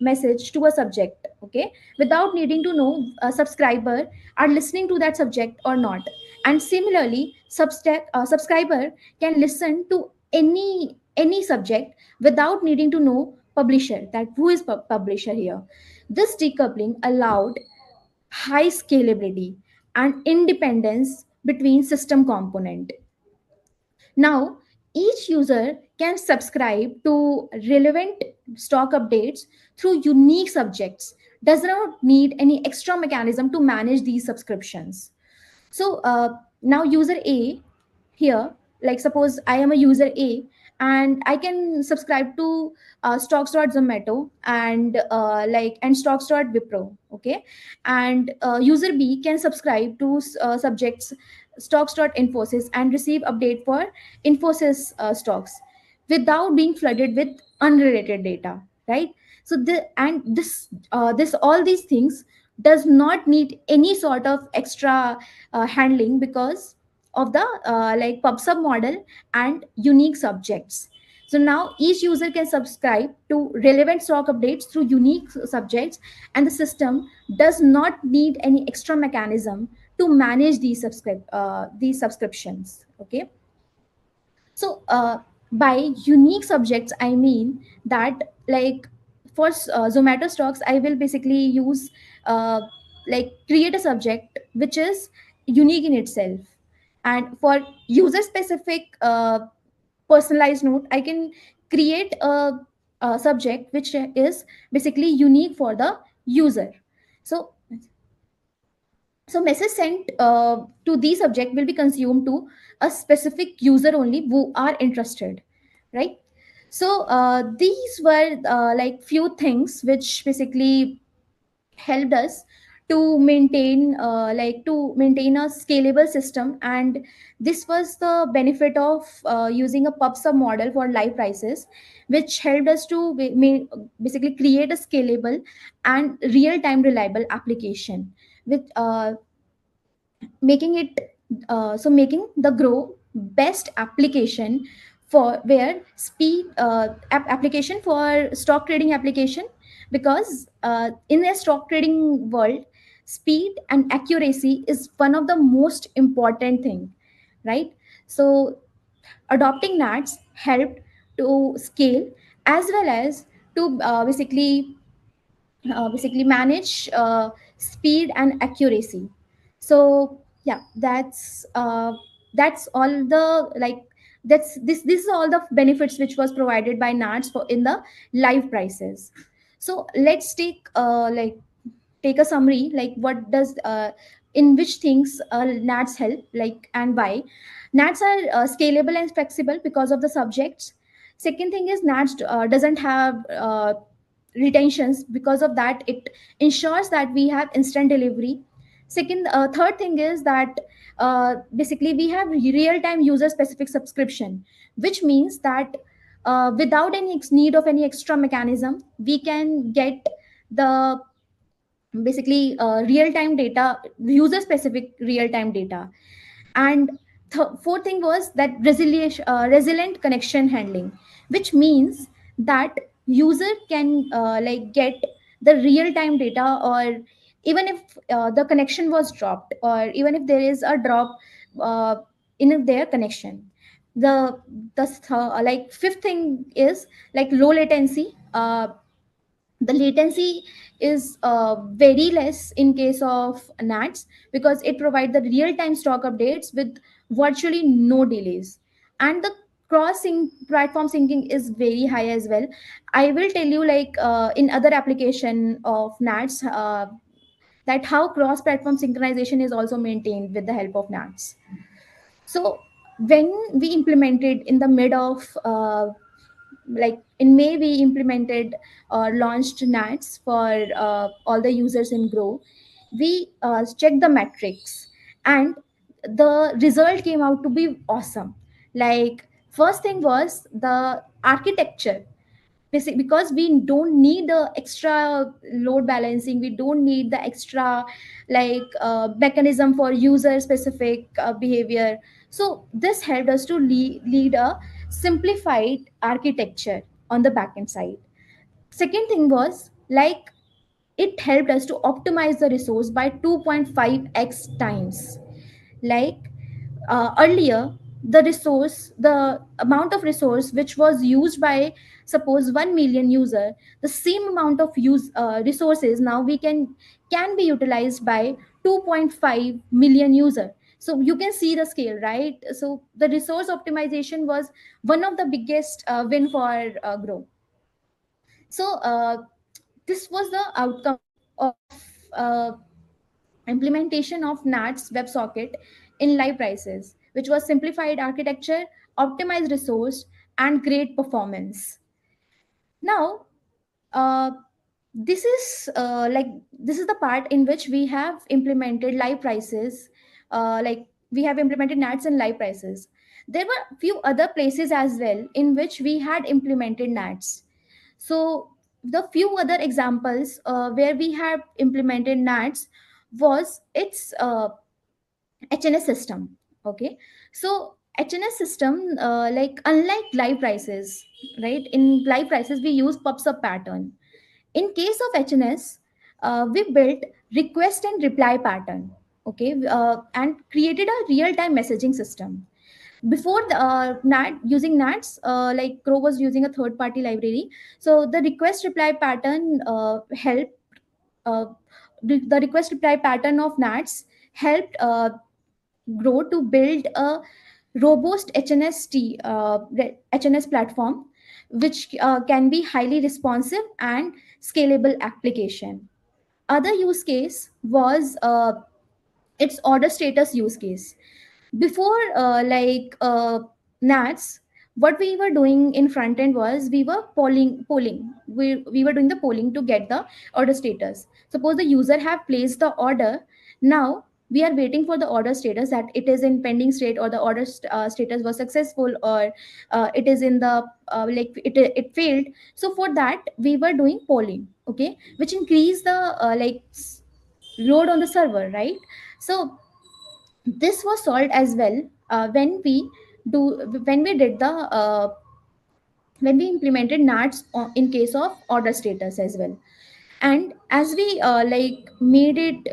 message to a subject, okay, without needing to know a subscriber are listening to that subject or not. And similarly subscriber can listen to any subject without needing to know publisher, that who is publisher here. This decoupling allowed high scalability and independence between system component. Now, each user can subscribe to relevant stock updates through unique subjects, does not need any extra mechanism to manage these subscriptions. So now user A here, like suppose I am a user A and I can subscribe to stocks.zomato and stocks.wipro, okay, and user B can subscribe to subjects stocks.infosys and receive update for infosys stocks without being flooded with unrelated data, right? So this all these things does not need any sort of extra handling because of the PubSub model and unique subjects. So now each user can subscribe to relevant stock updates through unique subjects, and the system does not need any extra mechanism to manage these subscriptions. Okay. So by unique subjects, I mean that like for Zomato stocks, I will basically use create a subject which is unique in itself, and for user specific personalized note, I can create a subject which is basically unique for the user. So message sent to the subject will be consumed to a specific user only who are interested, right? So these were few things which basically helped us to maintain a scalable system, and this was the benefit of using a PubSub model for live prices, which helped us to basically create a scalable and real-time reliable application with making the grow best application for where speed application for stock trading application, because in a stock trading world speed and accuracy is one of the most important thing, right? So adopting nats helped to scale as well as to basically manage speed and accuracy. So yeah, that's all the this is all the benefits which was provided by nats for in the live prices. So let's take a summary, like what does in which things nats help, like, and why. Nats are scalable and flexible because of the subjects. Second thing is nats doesn't have retentions, because of that it ensures that we have instant delivery. Third thing is that basically we have real-time user-specific subscription, which means that without any need of any extra mechanism, we can get the basically real-time data, user-specific real-time data. And fourth thing was that resilient connection handling, which means that user can get the real-time data, or even if the connection was dropped, or even if there is a drop uh, in their connection. The fifth thing is like low latency. The latency is very less in case of NATs, because it provides the real-time stock updates with virtually no delays. And the cross sync platform syncing is very high as well. I will tell you like in other application of NATs, that how cross platform synchronization is also maintained with the help of NATs. So when we implemented in the mid of like in May, we implemented or launched NATs for all the users in Grow. We checked the metrics, and the result came out to be awesome. Like first thing was the architecture. Because we don't need the extra load balancing, we don't need the extra mechanism for user specific behavior. So this helped us to lead a simplified architecture on the backend side. Second thing was like it helped us to optimize the resource by 2.5x times. Like earlier, the amount of resource which was used by suppose 1 million user, the same amount of resources now we can be utilized by 2.5 million user. So you can see the scale, right? So the resource optimization was one of the biggest win for Grow. So this was the outcome of uh, implementation of NAT's WebSocket in live prices, which was simplified architecture, optimized resource, and great performance. Now, uh, this is the part in which we have implemented live prices. We have implemented NATs and live prices. There were few other places as well in which we had implemented NATs. So the few other examples where we have implemented NATs was its HNS system. Okay, so HNS system, like unlike live prices, right? In live prices, we use pub/sub pattern. In case of HNS, we built request and reply pattern. Okay, and created a real-time messaging system. Before the NAT using NATs, like Crow was using a third-party library. So the request reply pattern helped. The request reply pattern of NATs helped Grow to build a robust HNS platform, which can be highly responsive and scalable application. Other use case was its order status use case. Before NATs, what we were doing in front end was we were polling. We were doing the polling to get the order status. Suppose the user have placed the order. Now we are waiting for the order status, that it is in pending state, or the order status was successful, or it is in the it failed. So for that we were doing polling, okay, which increase the load on the server, right? So this was solved as well do when we did the when we implemented NATs in case of order status as well. And as we made it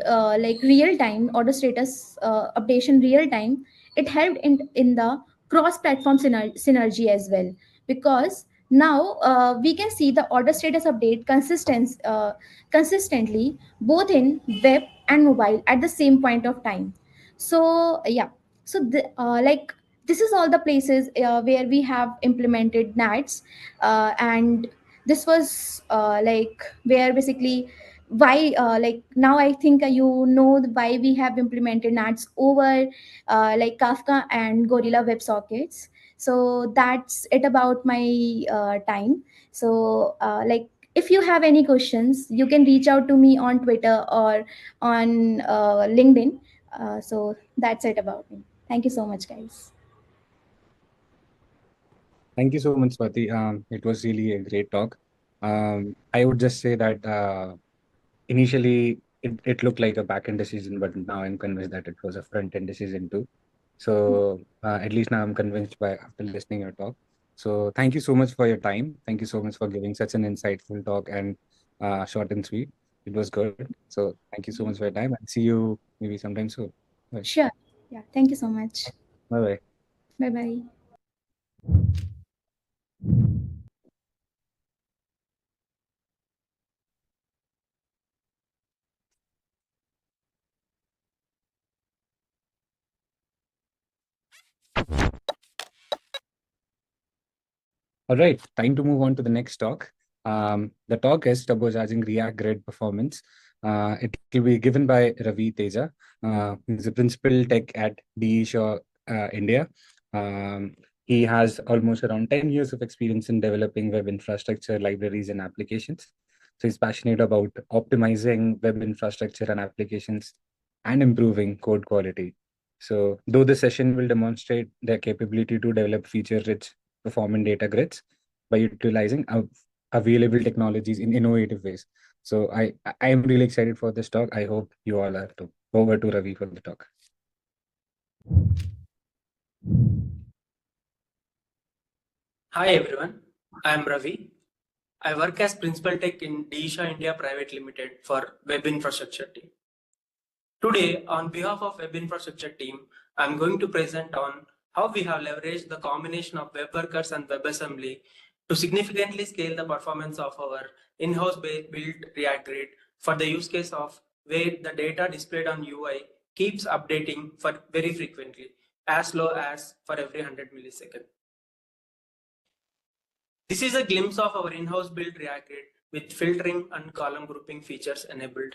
real time order status updation real time, it helped in the cross platform synergy as well, because now we can see the order status update consistently both in web and mobile at the same point of time. So yeah, so this is all the places where we have implemented NATs, and this was where basically why now I think you know why we have implemented NATs over Kafka and Gorilla WebSockets. So that's it about my time. So if you have any questions, you can reach out to me on Twitter or on LinkedIn. So that's it about me. Thank you so much, guys. Thank you so much, Swati. It was really a great talk. I would just say that initially it looked like a back-end decision, but now I'm convinced that it was a front-end decision too. So at least now I'm convinced by after listening your talk. So thank you so much for your time. Thank you so much for giving such an insightful talk and short and sweet. It was good. So thank you so much for your time and see you maybe sometime soon. Bye. Sure. Yeah. Thank you so much. Bye-bye. Bye-bye. All right, time to move on to the next talk. The talk is turbocharging React Grid performance. It will be given by Ravi Teja. He's a principal tech at DE Shaw, India. He has almost around 10 years of experience in developing web infrastructure, libraries, and applications. So he's passionate about optimizing web infrastructure and applications and improving code quality. So though the session will demonstrate their capability to develop feature-rich performant data grids by utilizing available technologies in innovative ways. So I am really excited for this talk. I hope you all are too. Over to Ravi for the talk. Hi everyone, I am Ravi. I work as Principal Tech in DE India Private Limited for Web Infrastructure team. Today, on behalf of Web Infrastructure team, I am going to present on how we have leveraged the combination of web workers and WebAssembly to significantly scale the performance of our in-house built React Grid for the use case of where the data displayed on UI keeps updating for very frequently, as low as for every 100 milliseconds. This is a glimpse of our in-house built React Grid with filtering and column grouping features enabled.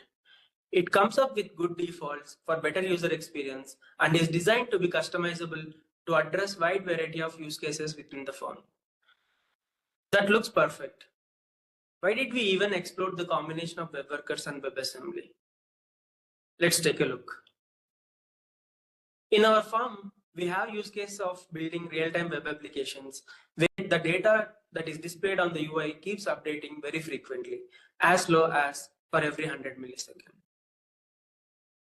It comes up with good defaults for better user experience and is designed to be customizable to address wide variety of use cases within the phone. That looks perfect. Why did we even explore the combination of web workers and WebAssembly? Let's take a look. In our firm, we have use case of building real-time web applications where the data that is displayed on the UI keeps updating very frequently, as low as for every 100 milliseconds.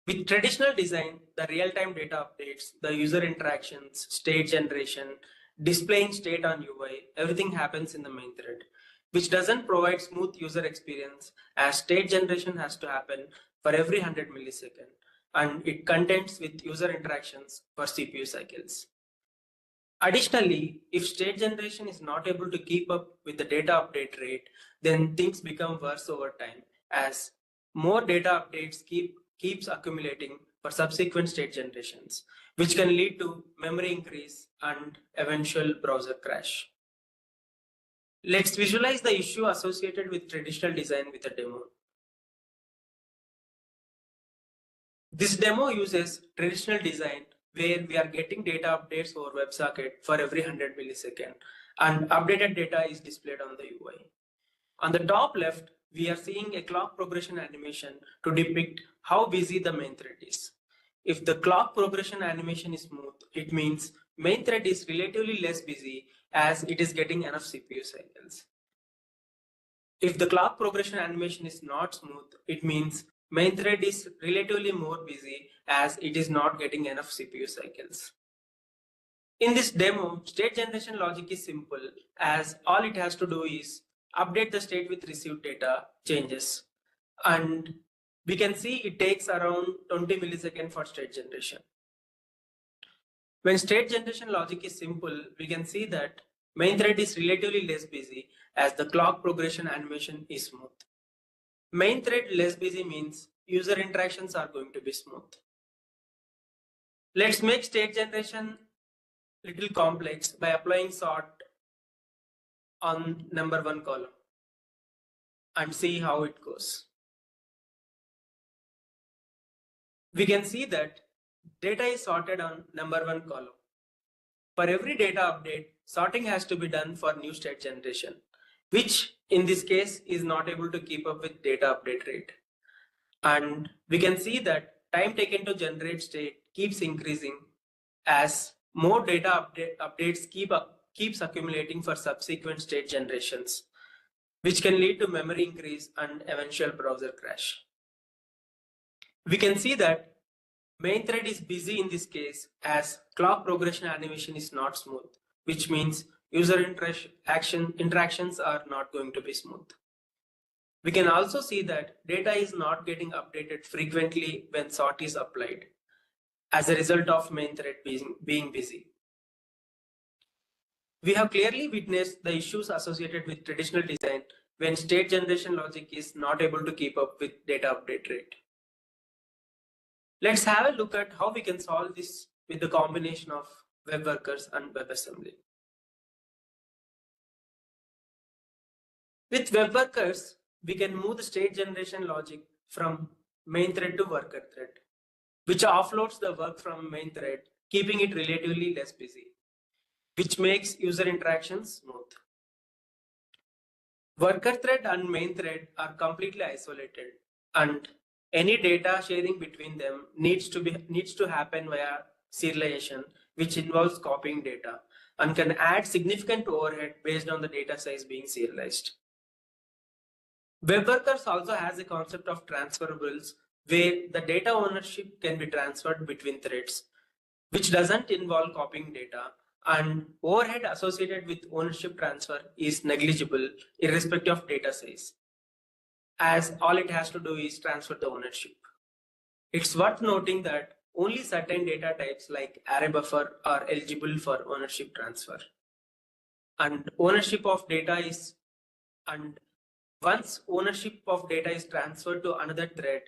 With traditional design, the real-time data updates, the user interactions, state generation, displaying state on UI, everything happens in the main thread, which doesn't provide smooth user experience as state generation has to happen for every 100 milliseconds, and it contends with user interactions for CPU cycles. Additionally, if state generation is not able to keep up with the data update rate, then things become worse over time as more data updates keeps accumulating for subsequent state generations, which can lead to memory increase and eventual browser crash. Let's visualize the issue associated with traditional design with a demo. This demo uses traditional design where we are getting data updates over WebSocket for every 100 milliseconds and updated data is displayed on the UI. On the top left, we are seeing a clock progression animation to depict how busy the main thread is. If the clock progression animation is smooth, it means main thread is relatively less busy as it is getting enough CPU cycles. If the clock progression animation is not smooth, it means main thread is relatively more busy as it is not getting enough CPU cycles. In this demo, state generation logic is simple as all it has to do is update the state with received data changes. And we can see it takes around 20 milliseconds for state generation. When state generation logic is simple, we can see that main thread is relatively less busy as the clock progression animation is smooth. Main thread less busy means user interactions are going to be smooth. Let's make state generation little complex by applying sort on number 1 column and see how it goes. We can see that data is sorted on number 1 column. For every data update, sorting has to be done for new state generation, which in this case is not able to keep up with data update rate. And we can see that time taken to generate state keeps increasing as more data updates keeps accumulating for subsequent state generations, which can lead to memory increase and eventual browser crash. We can see that main thread is busy in this case as clock progression animation is not smooth, which means user interactions are not going to be smooth. We can also see that data is not getting updated frequently when sort is applied as a result of main thread being busy. We have clearly witnessed the issues associated with traditional design when state generation logic is not able to keep up with data update rate. Let's have a look at how we can solve this with the combination of web workers and WebAssembly. With web workers, we can move the state generation logic from main thread to worker thread, which offloads the work from main thread, keeping it relatively less busy, which makes user interactions smooth. Worker thread and main thread are completely isolated, and any data sharing between them needs to happen via serialization, which involves copying data and can add significant overhead based on the data size being serialized. Web workers also has a concept of transferables where the data ownership can be transferred between threads, which doesn't involve copying data, and overhead associated with ownership transfer is negligible irrespective of data size, as all it has to do is transfer the ownership. It's worth noting that only certain data types like array buffer are eligible for ownership transfer. And once ownership of data is transferred to another thread,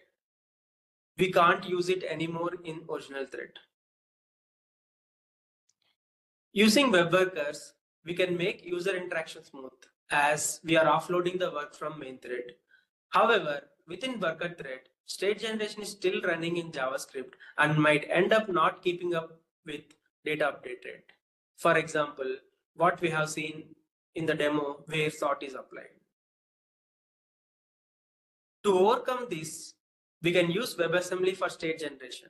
we can't use it anymore in original thread. Using web workers, we can make user interaction smooth as we are offloading the work from main thread. However, within worker thread, state generation is still running in JavaScript and might end up not keeping up with data update rate. For example, what we have seen in the demo where sort is applied. To overcome this, we can use WebAssembly for state generation.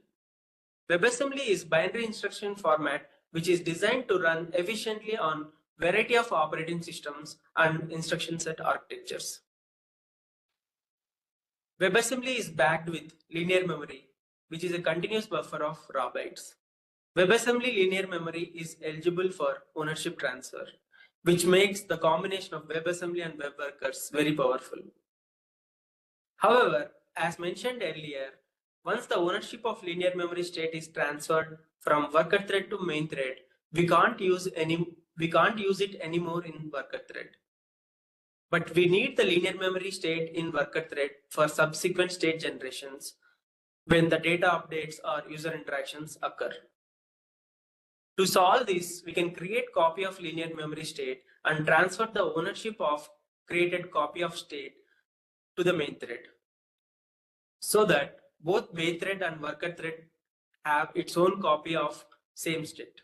WebAssembly is binary instruction format which is designed to run efficiently on variety of operating systems and instruction set architectures. WebAssembly is backed with linear memory, which is a continuous buffer of raw bytes. WebAssembly linear memory is eligible for ownership transfer, which makes the combination of WebAssembly and web workers very powerful. However, as mentioned earlier, once the ownership of linear memory state is transferred from worker thread to main thread, we can't use it anymore in worker thread. But we need the linear memory state in worker thread for subsequent state generations when the data updates or user interactions occur. To solve this, we can create copy of linear memory state and transfer the ownership of created copy of state to the main thread, so that both main thread and worker thread have its own copy of same state.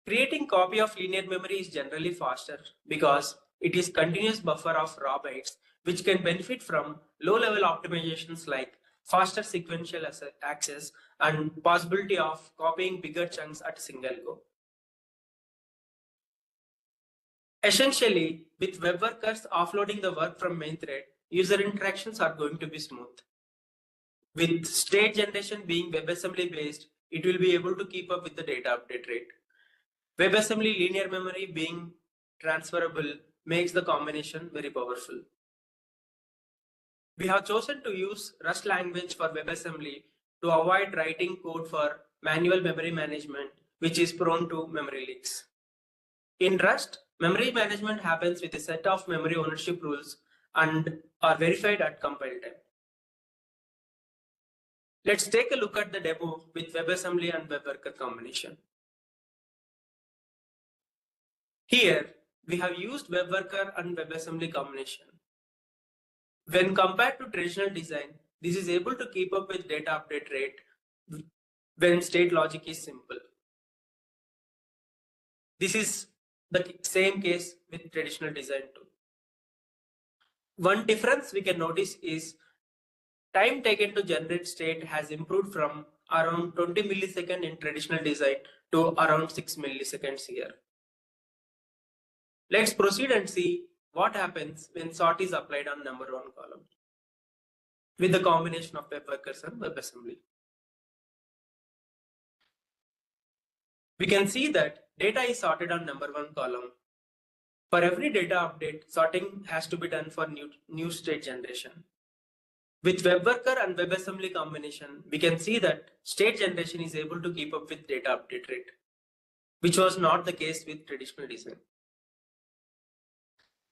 Creating copy of linear memory is generally faster because it is continuous buffer of raw bytes, which can benefit from low-level optimizations like faster sequential access and possibility of copying bigger chunks at a single go. Essentially, with web workers offloading the work from main thread, user interactions are going to be smooth. With state generation being WebAssembly based, it will be able to keep up with the data update rate. WebAssembly linear memory being transferable makes the combination very powerful. We have chosen to use Rust language for WebAssembly to avoid writing code for manual memory management, which is prone to memory leaks. In Rust, memory management happens with a set of memory ownership rules and are verified at compile time. Let's take a look at the demo with WebAssembly and web worker combination. Here, we have used web worker and WebAssembly combination. When compared to traditional design, this is able to keep up with data update rate when state logic is simple. This is the same case with traditional design too. One difference we can notice is time taken to generate state has improved from around 20 milliseconds in traditional design to around 6 milliseconds here. Let's proceed and see what happens when sort is applied on number 1 column with the combination of web workers and WebAssembly. We can see that data is sorted on number 1 column. For every data update, sorting has to be done for new state generation. With web worker and WebAssembly combination, we can see that state generation is able to keep up with data update rate, which was not the case with traditional design.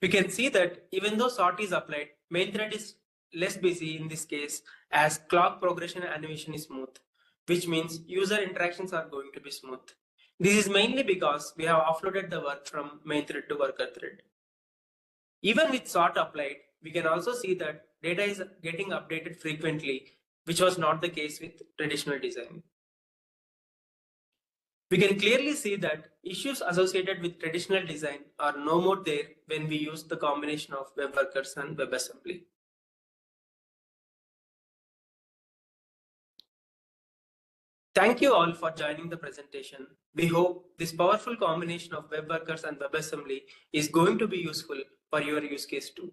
We can see that even though sort is applied, main thread is less busy in this case as clock progression animation is smooth, which means user interactions are going to be smooth. This is mainly because we have offloaded the work from main thread to worker thread. Even with sort applied, we can also see that data is getting updated frequently, which was not the case with traditional design. We can clearly see that issues associated with traditional design are no more there when we use the combination of web workers and WebAssembly. Thank you all for joining the presentation. We hope this powerful combination of web workers and WebAssembly is going to be useful for your use case too.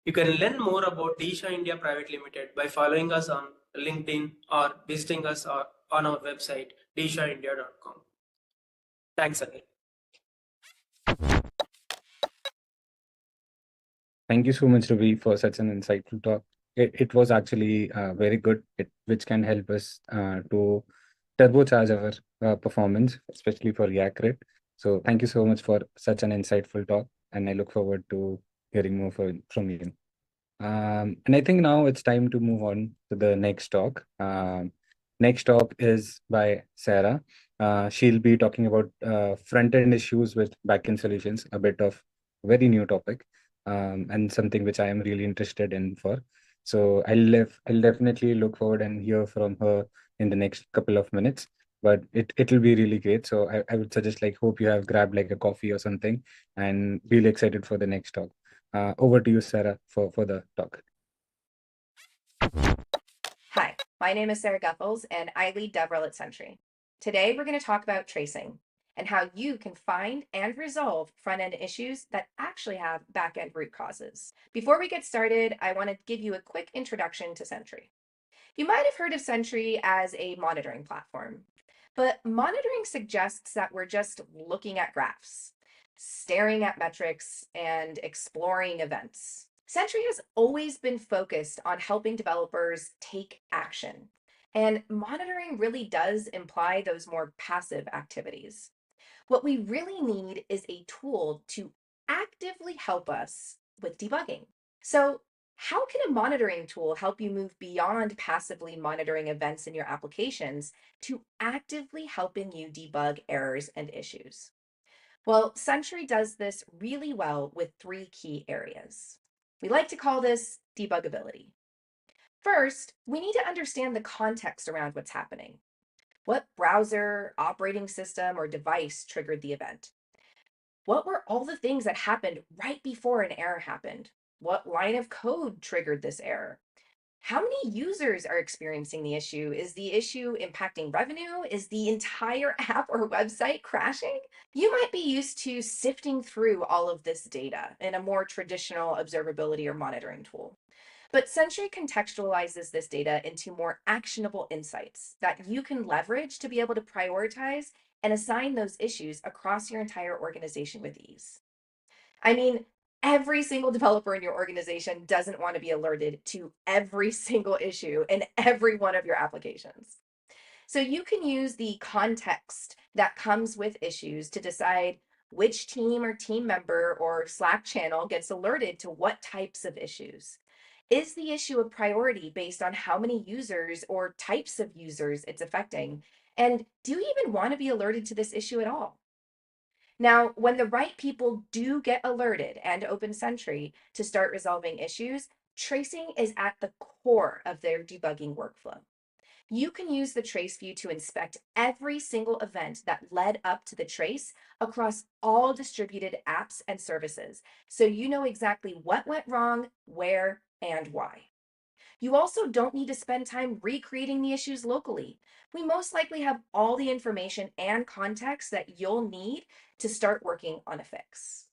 You can learn more about Disha India Private Limited by following us on LinkedIn or visiting us on our website dishaindia.com. Thanks again. Thank you so much, Ravi, for such an insightful talk. It was actually very good, which can help us to turbocharge our performance, especially for React Grid. So thank you so much for such an insightful talk, and I look forward to hearing more from you. And I think now it's time to move on to the next talk. Next talk is by Sarah. She'll be talking about front-end issues with backend solutions, a bit of very new topic, and something which I am really interested in for. So I'll definitely look forward and hear from her in the next couple of minutes. But it'll be really great. So I would suggest, hope you have grabbed a coffee or something and really excited for the next talk. Over to you, Sarah, for the talk. Hi, my name is Sarah Guffels, and I lead DevRel at Sentry. Today, we're going to talk about tracing and how you can find and resolve front-end issues that actually have back-end root causes. Before we get started, I want to give you a quick introduction to Sentry. You might have heard of Sentry as a monitoring platform, but monitoring suggests that we're just looking at graphs, staring at metrics, and exploring events. Sentry has always been focused on helping developers take action, and monitoring really does imply those more passive activities. What we really need is a tool to actively help us with debugging. So how can a monitoring tool help you move beyond passively monitoring events in your applications to actively helping you debug errors and issues? Well, Sentry does this really well with 3 key areas. We like to call this debuggability. First, we need to understand the context around what's happening. What browser, operating system, or device triggered the event? What were all the things that happened right before an error happened? What line of code triggered this error? How many users are experiencing the issue? Is the issue impacting revenue? Is the entire app or website crashing? You might be used to sifting through all of this data in a more traditional observability or monitoring tool. But Sentry contextualizes this data into more actionable insights that you can leverage to be able to prioritize and assign those issues across your entire organization with ease. I mean, every single developer in your organization doesn't want to be alerted to every single issue in every one of your applications. So you can use the context that comes with issues to decide which team or team member or Slack channel gets alerted to what types of issues. Is the issue a priority based on how many users or types of users it's affecting? And do you even want to be alerted to this issue at all? Now, when the right people do get alerted and open Sentry to start resolving issues, tracing is at the core of their debugging workflow. You can use the trace view to inspect every single event that led up to the trace across all distributed apps and services, so you know exactly what went wrong, where, and why. You also don't need to spend time recreating the issues locally. We most likely have all the information and context that you'll need to start working on a fix.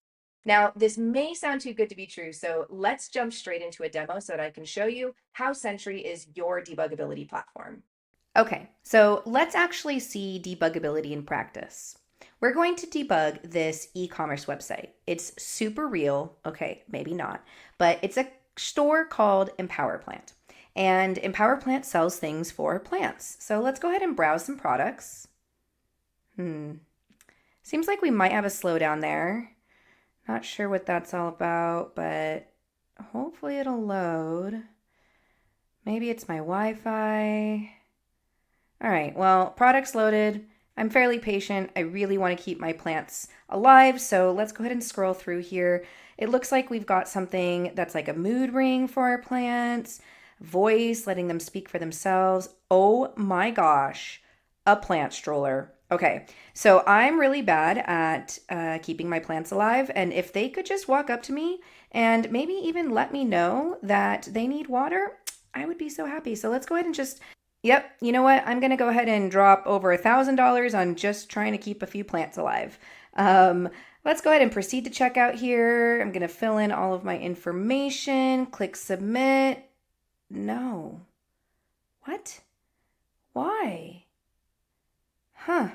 Now, this may sound too good to be true, so let's jump straight into a demo so that I can show you how Sentry is your debuggability platform. Okay, so let's actually see debuggability in practice. We're going to debug this e-commerce website. It's super real. Okay, maybe not, but it's a store called Empower Plant. And Empower Plant sells things for plants. So let's go ahead and browse some products. Seems like we might have a slowdown there. Not sure what that's all about, but hopefully it'll load. Maybe it's my Wi-Fi. All right, well, products loaded. I'm fairly patient. I really want to keep my plants alive, so let's go ahead and scroll through here. It looks like we've got something that's like a mood ring for our plants, voice, letting them speak for themselves. Oh my gosh, a plant stroller. Okay, so I'm really bad at keeping my plants alive, and if they could just walk up to me and maybe even let me know that they need water, I would be so happy. So let's go ahead and just, yep, you know what? I'm gonna go ahead and drop over $1,000 on just trying to keep a few plants alive. Let's go ahead and proceed to checkout here. I'm gonna fill in all of my information, click submit. No. What? Why? Huh.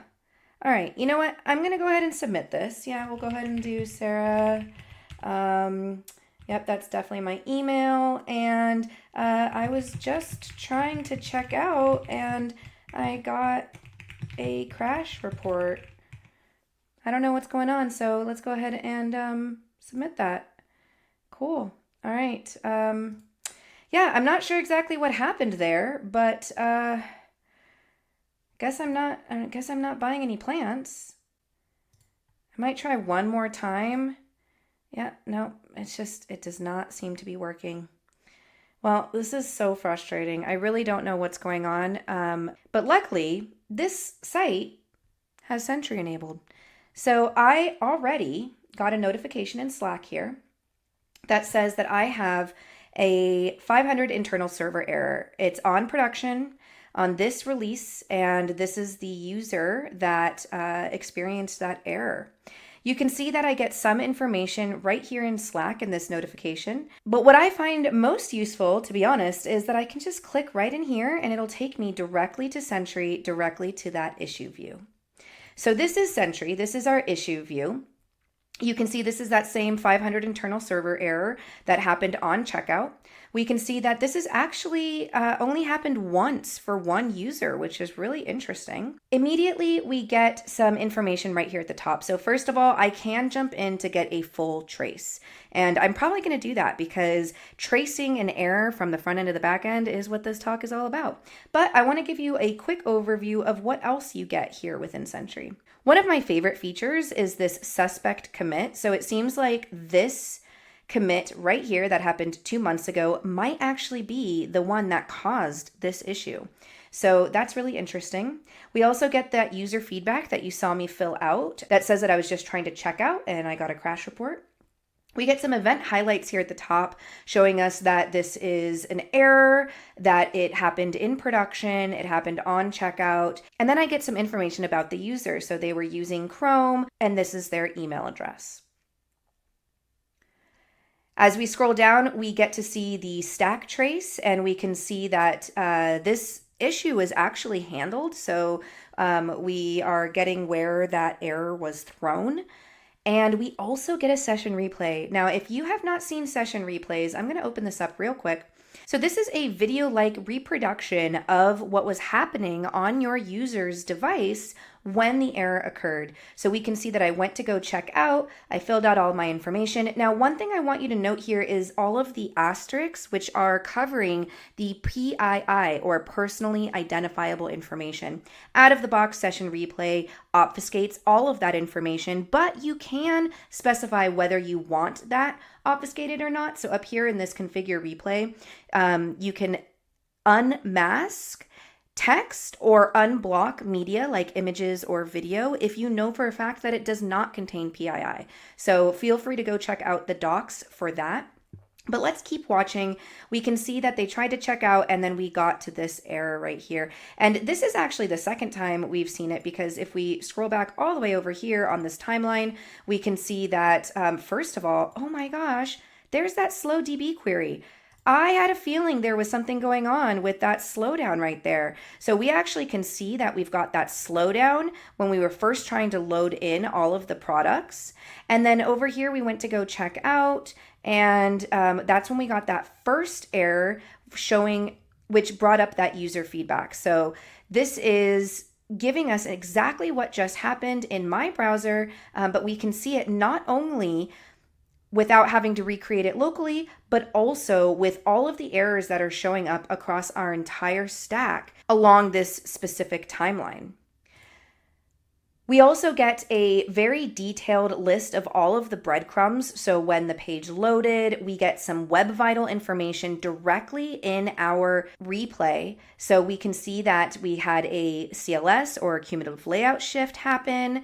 All right, you know what? I'm gonna go ahead and submit this. Yeah, we'll go ahead and do Sarah. Yep, that's definitely my email. And I was just trying to check out and I got a crash report. I don't know what's going on, so let's go ahead and submit that. Cool. All right. Yeah, I'm not sure exactly what happened there, but I guess I'm not buying any plants. I might try one more time. Yeah, no, it does not seem to be working. Well, this is so frustrating. I really don't know what's going on. But luckily, this site has Sentry enabled. So I already got a notification in Slack here that says that I have a 500 internal server error. It's on production on this release, and this is the user that experienced that error. You can see that I get some information right here in Slack in this notification. But what I find most useful, to be honest, is that I can just click right in here and it'll take me directly to Sentry, directly to that issue view. So this is Sentry, this is our issue view. You can see this is that same 500 internal server error that happened on checkout. We can see that this is actually only happened once for one user, which is really interesting. Immediately, we get some information right here at the top. So first of all, I can jump in to get a full trace. And I'm probably going to do that because tracing an error from the front end to the back end is what this talk is all about. But I want to give you a quick overview of what else you get here within Sentry. One of my favorite features is this suspect commit. So it seems like this commit right here that happened 2 months ago might actually be the one that caused this issue. So that's really interesting. We also get that user feedback that you saw me fill out that says that I was just trying to check out and I got a crash report. We get some event highlights here at the top showing us that this is an error, that it happened in production, it happened on checkout, and then I get some information about the user. So they were using Chrome and this is their email address. As we scroll down, we get to see the stack trace and we can see that this issue is actually handled. So we are getting where that error was thrown. And we also get a session replay. Now, if you have not seen session replays, I'm going to open this up real quick. So this is a video-like reproduction of what was happening on your user's device when the error occurred. So we can see that I went to go check out, I filled out all my information. Now, one thing I want you to note here is all of the asterisks, which are covering the PII, or personally identifiable information. Out of the box session replay obfuscates all of that information, but you can specify whether you want that obfuscated or not. So up here in this configure replay, you can unmask text or unblock media like images or video if you know for a fact that it does not contain PII. So feel free to go check out the docs for that. But let's keep watching. We can see that they tried to check out and then we got to this error right here. And this is actually the second time we've seen it, because if we scroll back all the way over here on this timeline, we can see that first of all, oh my gosh, there's that slow DB query. I had a feeling there was something going on with that slowdown right there. So we actually can see that we've got that slowdown when we were first trying to load in all of the products. And then over here, we went to go check out, and that's when we got that first error showing, which brought up that user feedback. So this is giving us exactly what just happened in my browser, but we can see it not only without having to recreate it locally, but also with all of the errors that are showing up across our entire stack along this specific timeline. We also get a very detailed list of all of the breadcrumbs. So when the page loaded, we get some web vital information directly in our replay. So we can see that we had a CLS or a cumulative layout shift happen.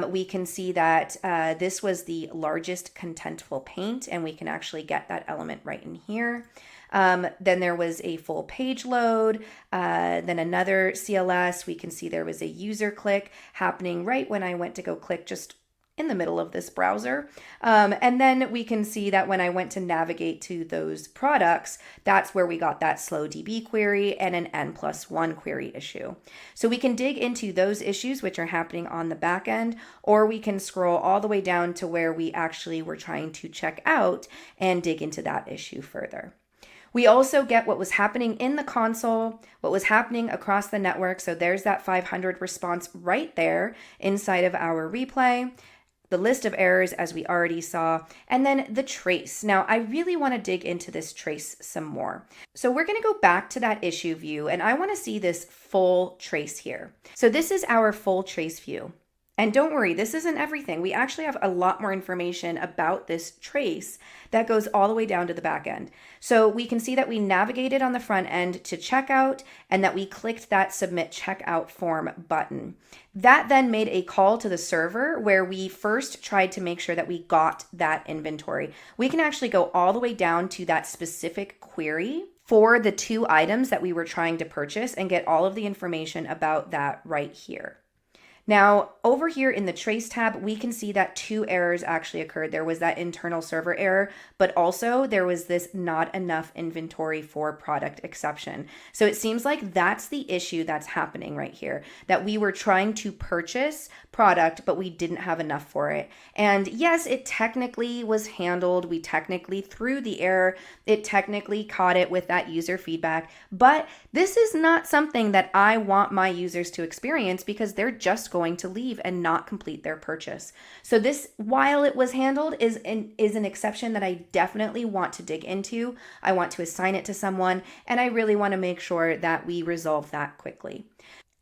We can see that this was the largest contentful paint, and we can actually get that element right in here. Then there was a full page load, then another CLS. We can see there was a user click happening right when I went to go click just in the middle of this browser. And then we can see that when I went to navigate to those products, that's where we got that slow DB query and an N+1 query issue. So we can dig into those issues which are happening on the back end, or we can scroll all the way down to where we actually were trying to check out and dig into that issue further. We also get what was happening in the console, what was happening across the network. So there's that 500 response right there inside of our replay, the list of errors as we already saw, and then the trace. Now, I really want to dig into this trace some more. So we're going to go back to that issue view, and I want to see this full trace here. So this is our full trace view. And don't worry, this isn't everything. We actually have a lot more information about this trace that goes all the way down to the back end. So we can see that we navigated on the front end to checkout and that we clicked that submit checkout form button. That then made a call to the server where we first tried to make sure that we got that inventory. We can actually go all the way down to that specific query for the 2 items that we were trying to purchase and get all of the information about that right here. Now, over here in the trace tab, we can see that 2 errors actually occurred. There was that internal server error, but also there was this not enough inventory for product exception. So it seems like that's the issue that's happening right here, that we were trying to purchase product, but we didn't have enough for it. And yes, it technically was handled. We technically threw the error. It technically caught it with that user feedback, but this is not something that I want my users to experience because they're just going to leave and not complete their purchase. So this, while it was handled, is an exception that I definitely want to dig into. I want to assign it to someone, and I really want to make sure that we resolve that quickly.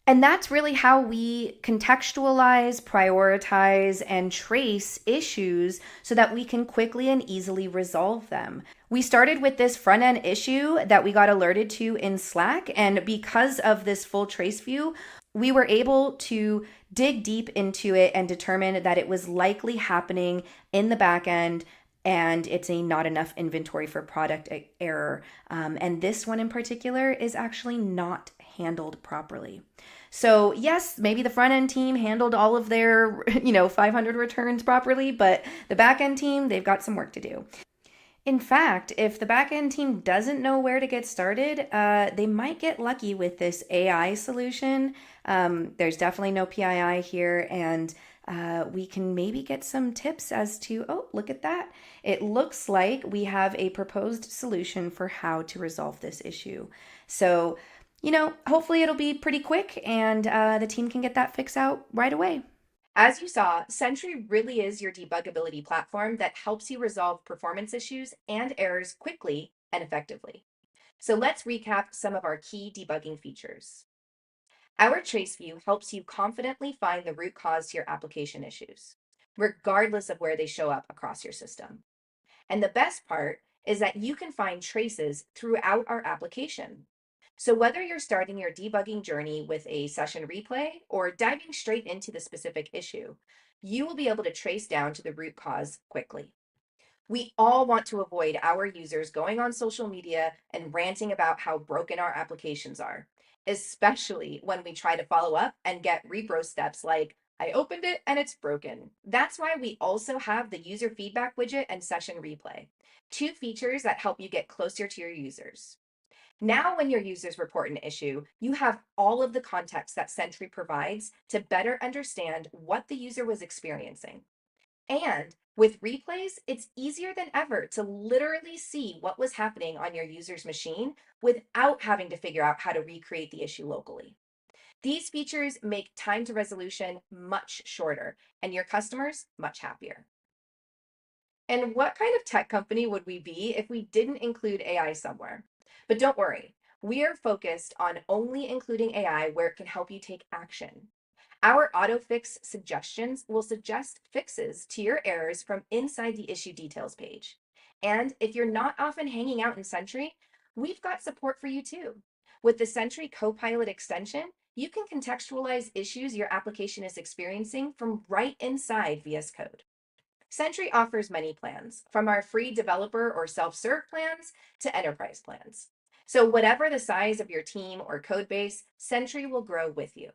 And that's really how we contextualize, prioritize, and trace issues so that we can quickly and easily resolve them. We started with this front-end issue that we got alerted to in Slack, and because of this full trace view, we were able to dig deep into it and determine that it was likely happening in the back end, and it's a not enough inventory for product error. And this one in particular is actually not handled properly. So yes, maybe the front end team handled all of their 500 returns properly, but the back end team, they've got some work to do. In fact, if the backend team doesn't know where to get started, they might get lucky with this AI solution. There's definitely no PII here, and we can maybe get some tips as to, oh, look at that. It looks like we have a proposed solution for how to resolve this issue. So, hopefully it'll be pretty quick and the team can get that fix out right away. As you saw, Sentry really is your debuggability platform that helps you resolve performance issues and errors quickly and effectively. So let's recap some of our key debugging features. Our trace view helps you confidently find the root cause to your application issues, regardless of where they show up across your system. And the best part is that you can find traces throughout our application. So whether you're starting your debugging journey with a session replay or diving straight into the specific issue, you will be able to trace down to the root cause quickly. We all want to avoid our users going on social media and ranting about how broken our applications are, especially when we try to follow up and get repro steps like, I opened it and it's broken. That's why we also have the user feedback widget and session replay, two features that help you get closer to your users. Now, when your users report an issue, you have all of the context that Sentry provides to better understand what the user was experiencing. And with replays, it's easier than ever to literally see what was happening on your user's machine without having to figure out how to recreate the issue locally. These features make time to resolution much shorter and your customers much happier. And what kind of tech company would we be if we didn't include AI somewhere? But don't worry, we are focused on only including AI where it can help you take action. Our autofix suggestions will suggest fixes to your errors from inside the issue details page. And if you're not often hanging out in Sentry, we've got support for you too. With the Sentry Copilot extension, you can contextualize issues your application is experiencing from right inside VS Code. Sentry offers many plans, from our free developer or self-serve plans to enterprise plans. So whatever the size of your team or code base, Sentry will grow with you.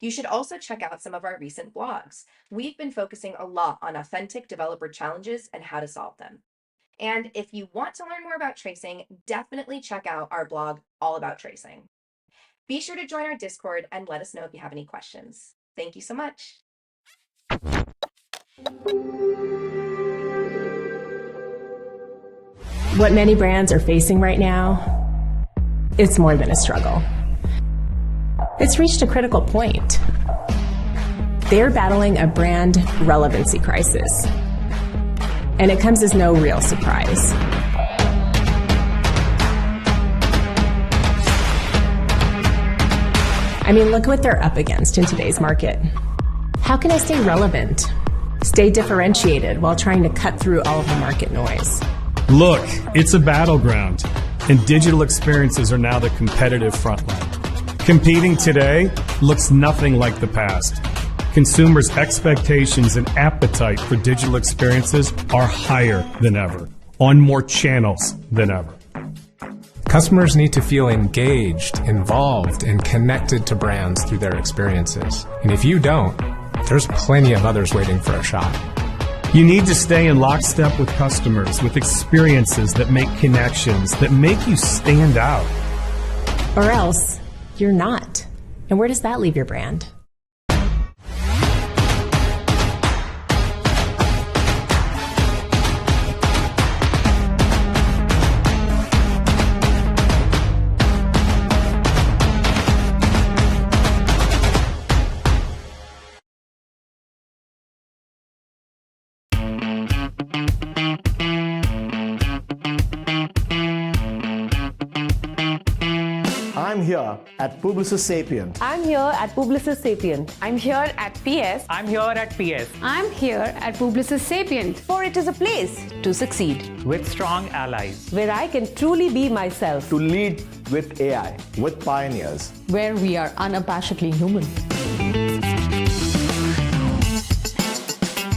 You should also check out some of our recent blogs. We've been focusing a lot on authentic developer challenges and how to solve them. And if you want to learn more about tracing, definitely check out our blog all about tracing. Be sure to join our Discord and let us know if you have any questions. Thank you so much. What many brands are facing right now, it's more than a struggle. It's reached a critical point. They're battling a brand relevancy crisis. And it comes as no real surprise. I mean, look what they're up against in today's market. How can I stay relevant, stay differentiated while trying to cut through all of the market noise? Look, it's a battleground, and digital experiences are now the competitive frontline. Competing today looks nothing like the past. Consumers' expectations and appetite for digital experiences are higher than ever, on more channels than ever. Customers need to feel engaged, involved, and connected to brands through their experiences. And if you don't, there's plenty of others waiting for a shot. You need to stay in lockstep with customers, with experiences that make connections, that make you stand out. Or else, you're not. And where does that leave your brand? I'm here at Publicis Sapient. I'm here at Publicis Sapient. I'm here at PS. I'm here at PS. I'm here at Publicis Sapient. For it is a place to succeed, With strong allies. where I can truly be myself, To lead with AI, with pioneers. Where we are unabashedly human.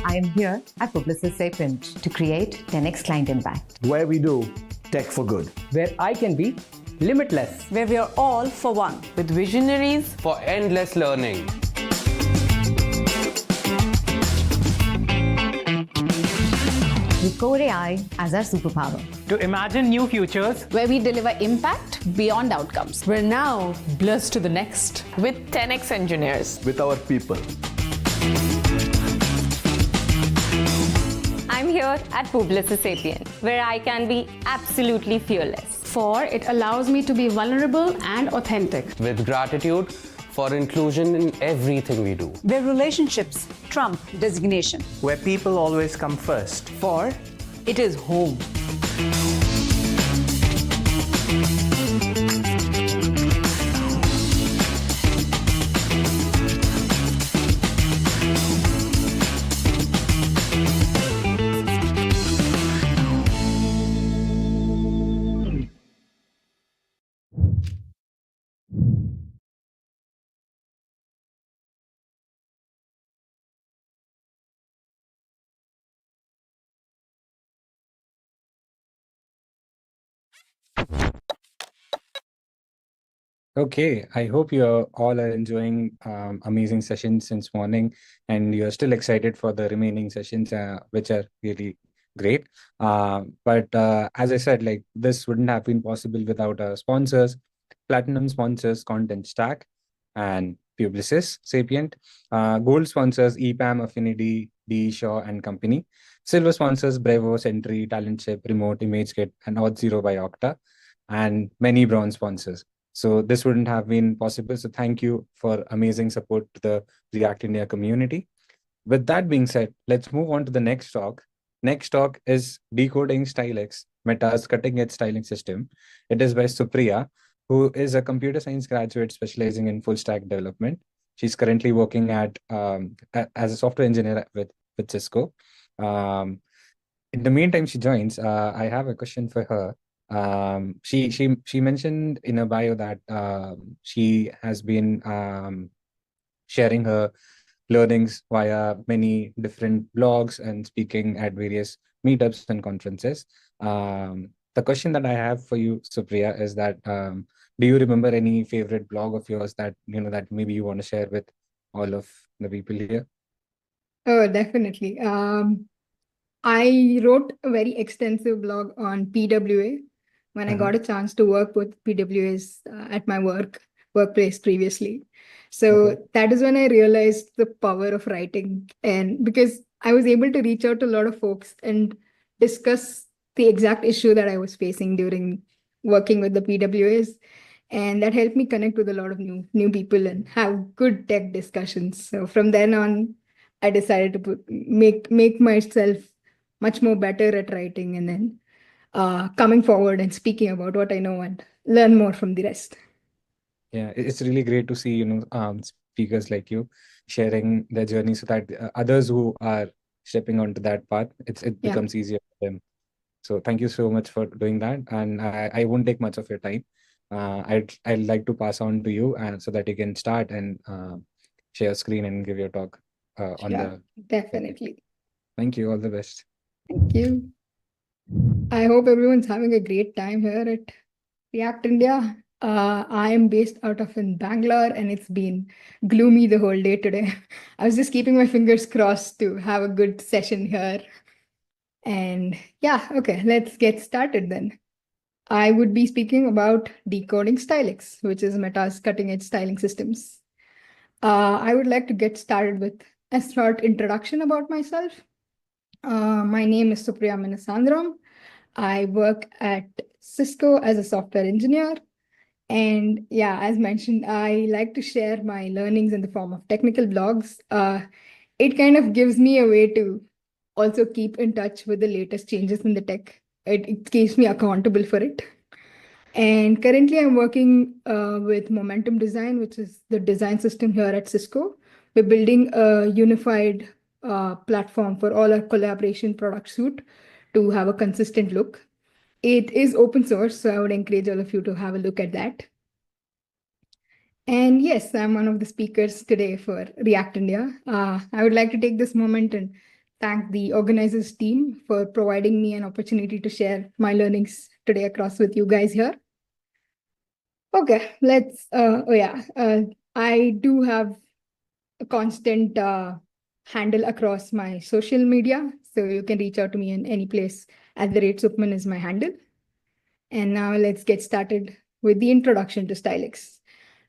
I am here at Publicis Sapient to create 10x client impact. Where we do tech for good. Where I can be limitless. where we are all for one. With visionaries. For endless learning. With Core AI as our superpower. To imagine new futures. Where we deliver impact beyond outcomes. We're now blessed to the next. With 10x engineers. With our people. I'm here at Publicis Sapient, where I can be absolutely fearless. For it allows me to be vulnerable and authentic. With gratitude for inclusion in everything we do. Where relationships trump designation. Where people always come first. For it is home. Okay, I hope you all are enjoying amazing sessions since morning, and you're still excited for the remaining sessions, which are really great. But as I said, like this wouldn't have been possible without our sponsors, platinum sponsors, Content Stack, and Publicis Sapient. Gold sponsors, EPAM, Affinity, D. Shaw and Company. Silver sponsors, Brevo, Sentry, Talentship, Remote, ImageKit, and Auth0 by Okta, and many bronze sponsors. So this wouldn't have been possible. So thank you for amazing support to the React India community. With that being said, let's move on to the next talk. Next talk is Decoding StyleX, Meta's cutting-edge styling system. It is by Supriya, who is a computer science graduate specializing in full stack development. She's currently working at as a software engineer with Cisco. In the meantime, she joins. I have a question for her. She mentioned in her bio that she has been sharing her learnings via many different blogs and speaking at various meetups and conferences. The question that I have for you, Supriya, is that do you remember any favorite blog of yours that that maybe you want to share with all of the people here? Oh, definitely. I wrote a very extensive blog on PWA when I got a chance to work with PWAs at my workplace previously. So that is when I realized the power of writing, and because I was able to reach out to a lot of folks and discuss the exact issue that I was facing during working with the PWAs. And that helped me connect with a lot of new people and have good tech discussions. So from then on, I decided to make myself much more better at writing, and then coming forward and speaking about what I know and learn more from the rest. Yeah, it's really great to see, speakers like you sharing their journey so that others who are stepping onto that path, it becomes easier for them. So thank you so much for doing that. And I won't take much of your time. I'd like to pass on to you so that you can start and share screen and give your talk on the. Definitely. Thank you. All the best. Thank you. I hope everyone's having a great time here at React India. I am based out of in Bangalore, and it's been gloomy the whole day today. I was just keeping my fingers crossed to have a good session here. And yeah, okay, let's get started then. I would be speaking about Decoding StyleX, which is Meta's cutting-edge styling systems. I would like to get started with a short introduction about myself. My name is Supriya Minasandram. I work at Cisco as a software engineer. And yeah, as mentioned, I like to share my learnings in the form of technical blogs. It kind of gives me a way to also keep in touch with the latest changes in the tech. It keeps me accountable for it. And currently I'm working with Momentum Design, which is the design system here at Cisco. We're building a unified platform for all our collaboration product suite to have a consistent look. It is open source, so I would encourage all of you to have a look at that. And yes, I'm one of the speakers today for React India. I would like to take this moment and thank the organizers team for providing me an opportunity to share my learnings today across with you guys here. Okay, let's, I do have a constant handle across my social media, so you can reach out to me in any place. @Supman is my handle. And now let's get started with the introduction to StyleX.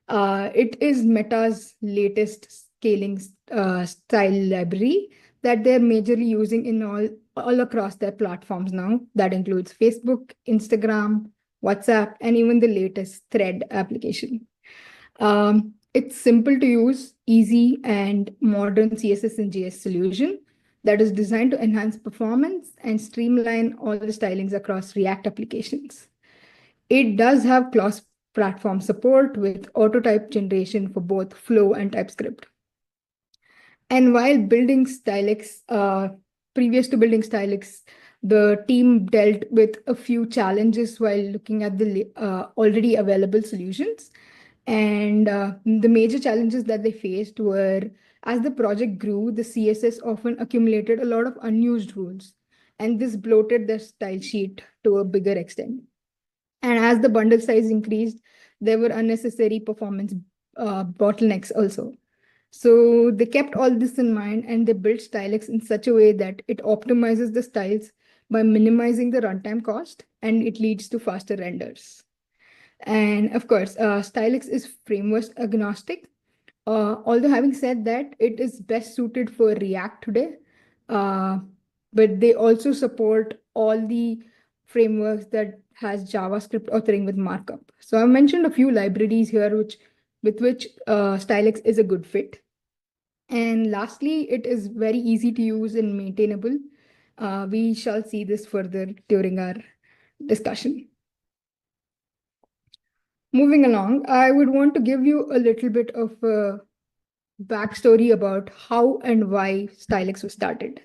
It is Meta's latest scaling style library that they're majorly using in all across their platforms now. That includes Facebook, Instagram, WhatsApp, and even the latest Thread application. It's simple to use, easy, and modern CSS and JS solution that is designed to enhance performance and streamline all the stylings across React applications. It does have cross-platform support with auto-type generation for both Flow and TypeScript. And while building StyleX, previous to building StyleX, the team dealt with a few challenges while looking at the already available solutions. And the major challenges that they faced were, as the project grew, the CSS often accumulated a lot of unused rules, and this bloated their style sheet to a bigger extent. And as the bundle size increased, there were unnecessary performance bottlenecks also. So they kept all this in mind and they built Stylix in such a way that it optimizes the styles by minimizing the runtime cost, and it leads to faster renders. And of course, Stylix is framework agnostic. Although having said that, it is best suited for React today, but they also support all the frameworks that has JavaScript authoring with markup. So I mentioned a few libraries here with which Stylix is a good fit. And lastly, it is very easy to use and maintainable. We shall see this further during our discussion. Moving along, I would want to give you a little bit of a backstory about how and why Stylix was started.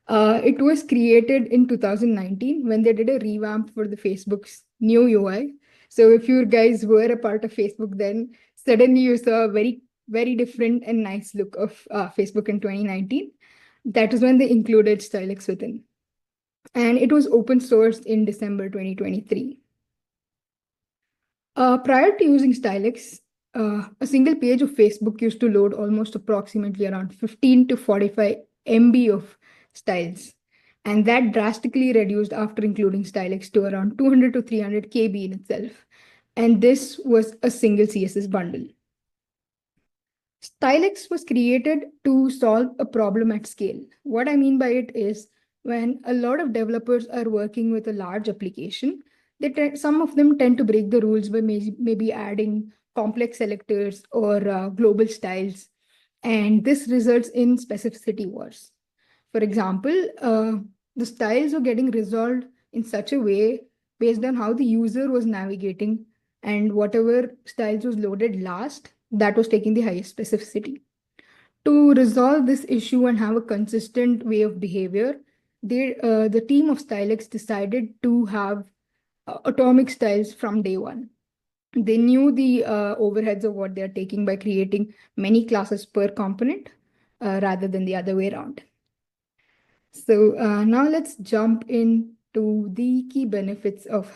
It was created in 2019 when they did a revamp for the Facebook's new UI. So if you guys were a part of Facebook then, suddenly you saw a very, very different and nice look of Facebook in 2019. That is when they included Stylix within. And it was open sourced in December 2023. Prior to using Stylix, a single page of Facebook used to load almost approximately around 15 to 45 MB of styles. And that drastically reduced after including Stylix to around 200 to 300 KB in itself. And this was a single CSS bundle. Stylix was created to solve a problem at scale. What I mean by it is when a lot of developers are working with a large application, some of them tend to break the rules by maybe adding complex selectors or global styles. And this results in specificity wars. For example, the styles were getting resolved in such a way based on how the user was navigating, and whatever styles was loaded last, that was taking the highest specificity. To resolve this issue and have a consistent way of behavior, the team of Stylix decided to have atomic styles from day one. They knew the overheads of what they're taking by creating many classes per component rather than the other way around. So now let's jump into the key benefits of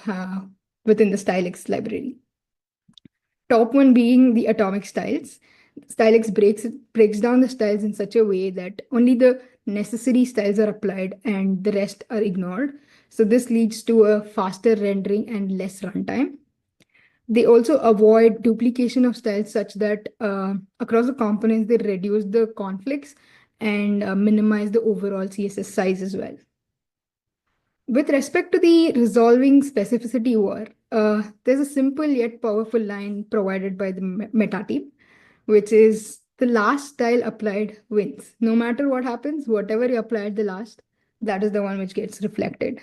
within the Stylix library. Top one being the atomic styles. Stylix breaks down the styles in such a way that only the necessary styles are applied and the rest are ignored. So this leads to a faster rendering and less runtime. They also avoid duplication of styles such that across the components, they reduce the conflicts and minimize the overall CSS size as well. With respect to the resolving specificity war, there's a simple yet powerful line provided by the meta team, which is the last style applied wins. No matter what happens, whatever you applied the last, that is the one which gets reflected.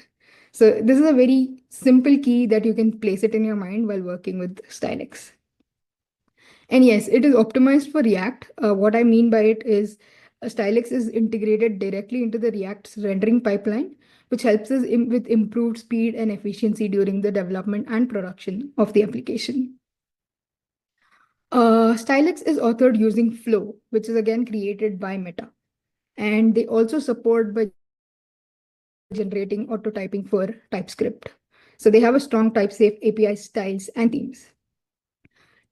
So this is a very simple key that you can place it in your mind while working with Stylix. And yes, it is optimized for React. What I mean by it is Stylix is integrated directly into the React's rendering pipeline, which helps us with improved speed and efficiency during the development and production of the application. Stylix is authored using Flow, which is again created by Meta. And they also support by generating autotyping for TypeScript. So they have a strong type-safe API styles and themes.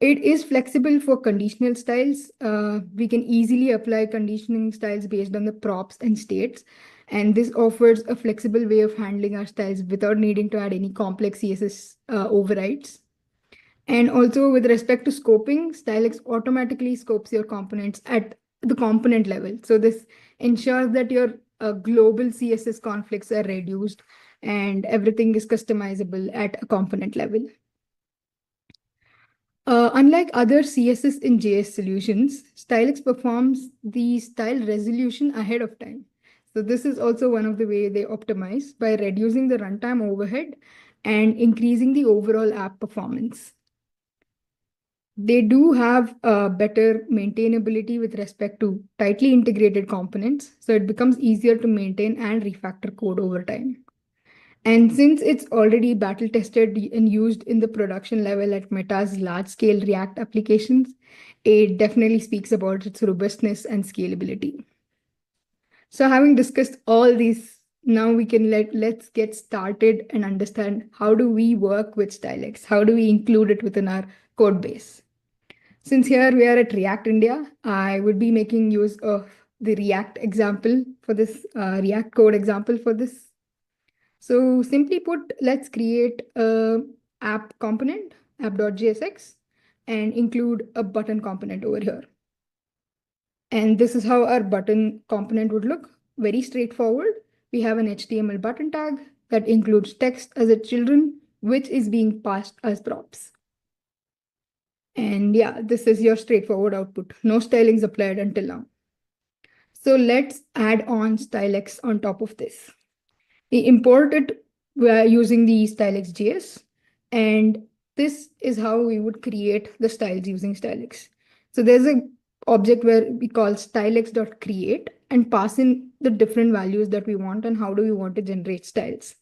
It is flexible for conditional styles. We can easily apply conditioning styles based on the props and states. And this offers a flexible way of handling our styles without needing to add any complex CSS overrides. And also with respect to scoping, Stylix automatically scopes your components at the component level. So this ensures that your global CSS conflicts are reduced and everything is customizable at a component level. Unlike other CSS and JS solutions, Stylix performs the style resolution ahead of time. So this is also one of the ways they optimize by reducing the runtime overhead and increasing the overall app performance. They do have better maintainability with respect to tightly integrated components, so it becomes easier to maintain and refactor code over time. And since it's already battle tested and used in the production level at Meta's large-scale React applications, it definitely speaks about its robustness and scalability. So having discussed all these now we can let's get started and understand how do we work with Stylex? How do we include it within our code base? Since here we are at React India, I would be making use of the React example for this, React code example for this. So simply put, let's create a app component, app.jsx, and include a button component over here. And this is how our button component would look. Very straightforward. We have an HTML button tag that includes text as its children, which is being passed as props. And yeah, this is your straightforward output. No stylings applied until now. So let's add on Stylex on top of this. We import it using the Stylex.js, and this is how we would create the styles using Stylex. So there's an object where we call stylex.create and pass in the different values that we want and how do we want to generate styles.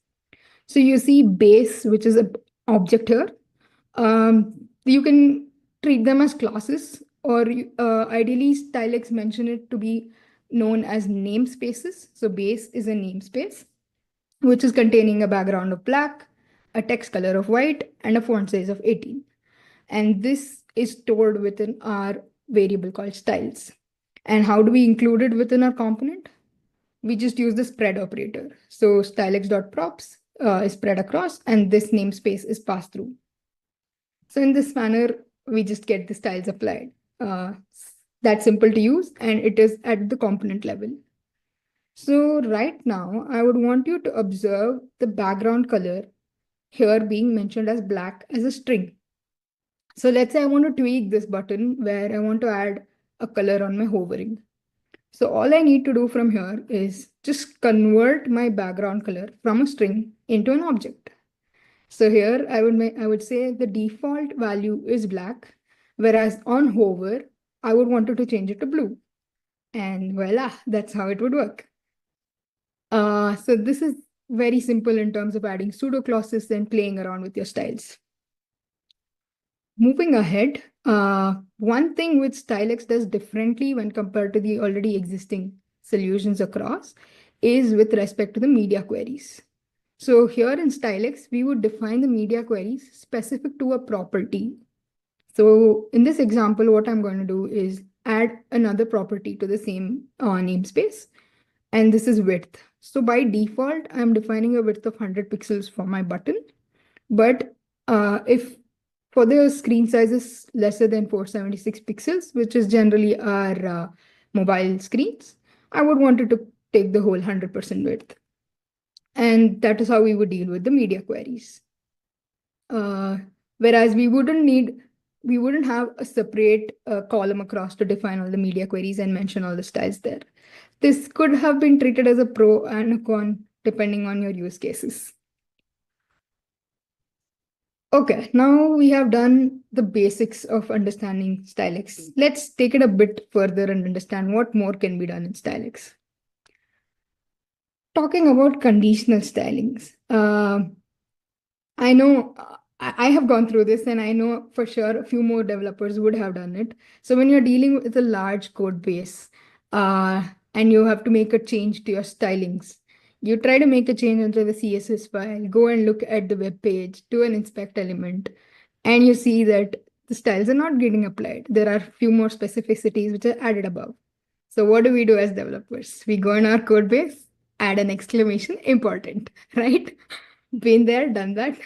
So you see base, which is an object here. You can treat them as classes, or ideally Stylex mention it to be known as namespaces. So base is a namespace, which is containing a background of black, a text color of white, and a font size of 18. And this is stored within our variable called styles. And how do we include it within our component? We just use the spread operator. So stylex.props is spread across, and this namespace is passed through. So in this manner, we just get the styles applied. That's simple to use, and it is at the component level. So right now, I would want you to observe the background color here being mentioned as black as a string. So let's say I want to tweak this button where I want to add a color on my hovering. So all I need to do from here is just convert my background color from a string into an object. So here I would say the default value is black, whereas on hover, I would want to change it to blue. And voila, that's how it would work. So this is very simple in terms of adding pseudo clauses and playing around with your styles. Moving ahead, one thing which Stylex does differently when compared to the already existing solutions across is with respect to the media queries. So here in Stylex, we would define the media queries specific to a property. So in this example, what I'm going to do is add another property to the same namespace, and this is width. So by default, I'm defining a width of 100 pixels for my button. But if for the screen sizes lesser than 476 pixels, which is generally our mobile screens, I would want it to take the whole 100% width. And that is how we would deal with the media queries. Whereas we wouldn't have a separate column across to define all the media queries and mention all the styles there. This could have been treated as a pro and a con depending on your use cases. Okay, now we have done the basics of understanding Stylex. Let's take it a bit further and understand what more can be done in Stylex. Talking about conditional stylings, I know I have gone through this, and I know for sure a few more developers would have done it. So when you're dealing with a large code base and you have to make a change to your stylings, you try to make a change into the CSS file, go and look at the web page, do an inspect element, and you see that the styles are not getting applied. There are a few more specificities which are added above. So what do we do as developers? We go in our code base, add an exclamation, important, right? Been there, done that.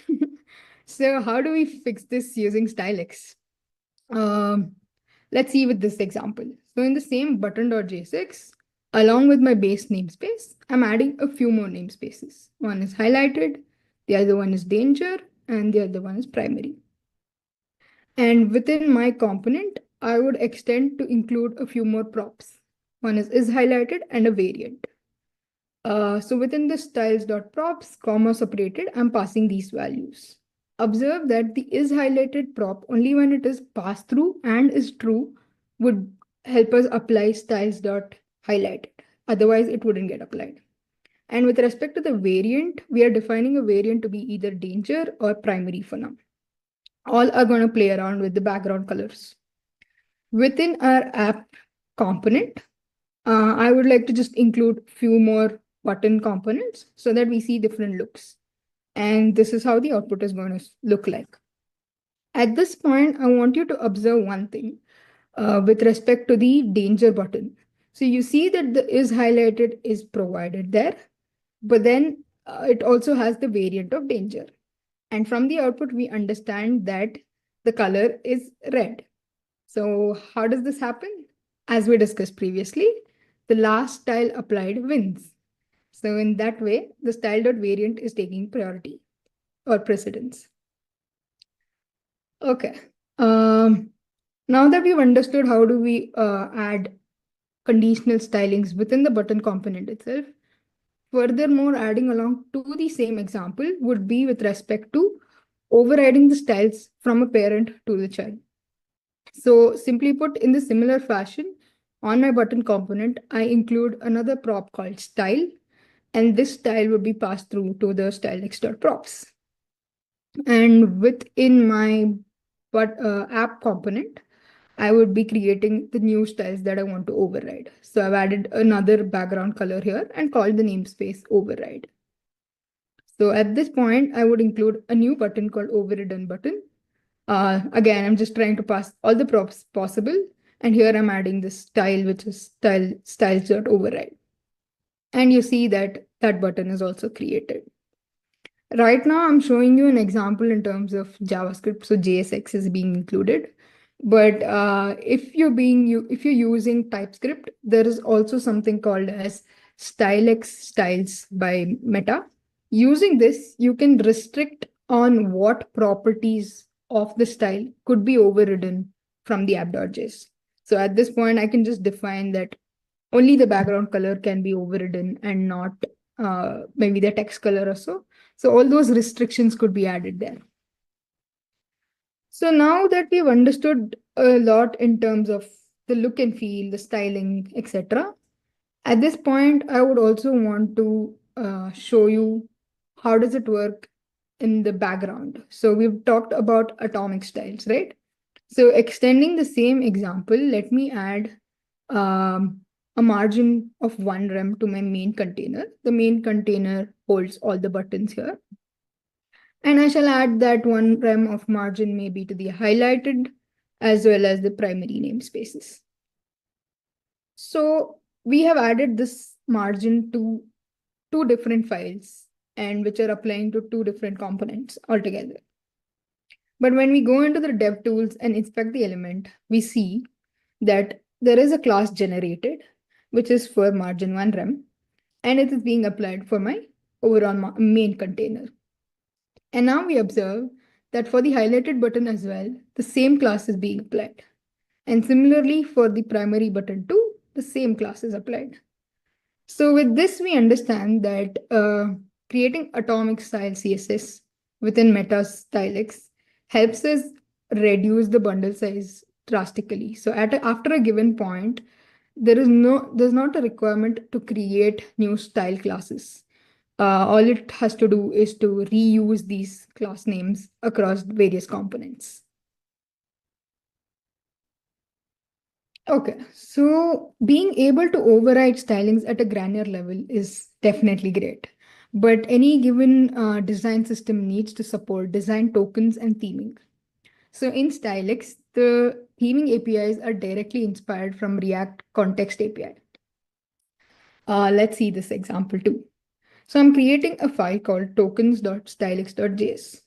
So how do we fix this using Stylex? Let's see with this example. So in the same button.jsx, along with my base namespace, I'm adding a few more namespaces. One is highlighted, the other one is danger, and the other one is primary. And within my component, I would extend to include a few more props. One is highlighted and a variant. So within the styles.props, comma separated, I'm passing these values. Observe that the is highlighted prop only when it is passed through and is true would help us apply styles.highlighted. Otherwise, it wouldn't get applied. And with respect to the variant, we are defining a variant to be either danger or primary for now. All are going to play around with the background colors. Within our app component, I would like to just include a few more button components so that we see different looks. And this is how the output is going to look like. At this point, I want you to observe one thing with respect to the danger button. So you see that the is highlighted is provided there, but then it also has the variant of danger. And from the output, we understand that the color is red. So how does this happen? As we discussed previously, the last style applied wins. So in that way, the style.variant is taking priority or precedence. Okay. Now that we've understood how do we add conditional stylings within the button component itself, furthermore, adding along to the same example would be with respect to overriding the styles from a parent to the child. So simply put, in the similar fashion, on my button component, I include another prop called style, and this style would be passed through to the stylex.props. And within my app component, I would be creating the new styles that I want to override. So I've added another background color here and called the namespace override. So at this point, I would include a new button called overridden button. Again, I'm just trying to pass all the props possible. And here I'm adding this style, which is styles.override. And you see that that button is also created. Right now, I'm showing you an example in terms of JavaScript. So JSX is being included. But if you're using TypeScript, there is also something called as stylex styles by Meta. Using this, you can restrict on what properties of the style could be overridden from the app.js. So at this point, I can just define that only the background color can be overridden and not maybe the text color or so. So all those restrictions could be added there. So now that we've understood a lot in terms of the look and feel, the styling, etc., at this point, I would also want to show you how does it work in the background. So we've talked about atomic styles, right? So extending the same example, let me add a margin of 1 rem to my main container. The main container holds all the buttons here. And I shall add that 1 rem of margin maybe to the highlighted as well as the primary namespaces. So we have added this margin to 2 different files and which are applying to 2 different components altogether. But when we go into the dev tools and inspect the element, we see that there is a class generated, which is for margin 1 rem, and it is being applied for my overall main container. And now we observe that for the highlighted button as well, the same class is being applied. And similarly for the primary button too, the same class is applied. So with this, we understand that creating atomic style CSS within Meta's stylex helps us reduce the bundle size drastically. So after a given point, there's not a requirement to create new style classes. All it has to do is to reuse these class names across various components. Okay, so being able to override stylings at a granular level is definitely great. But any given design system needs to support design tokens and theming. So in Stylex, the theming APIs are directly inspired from React Context API. Let's see this example too. So I'm creating a file called tokens.stylex.js.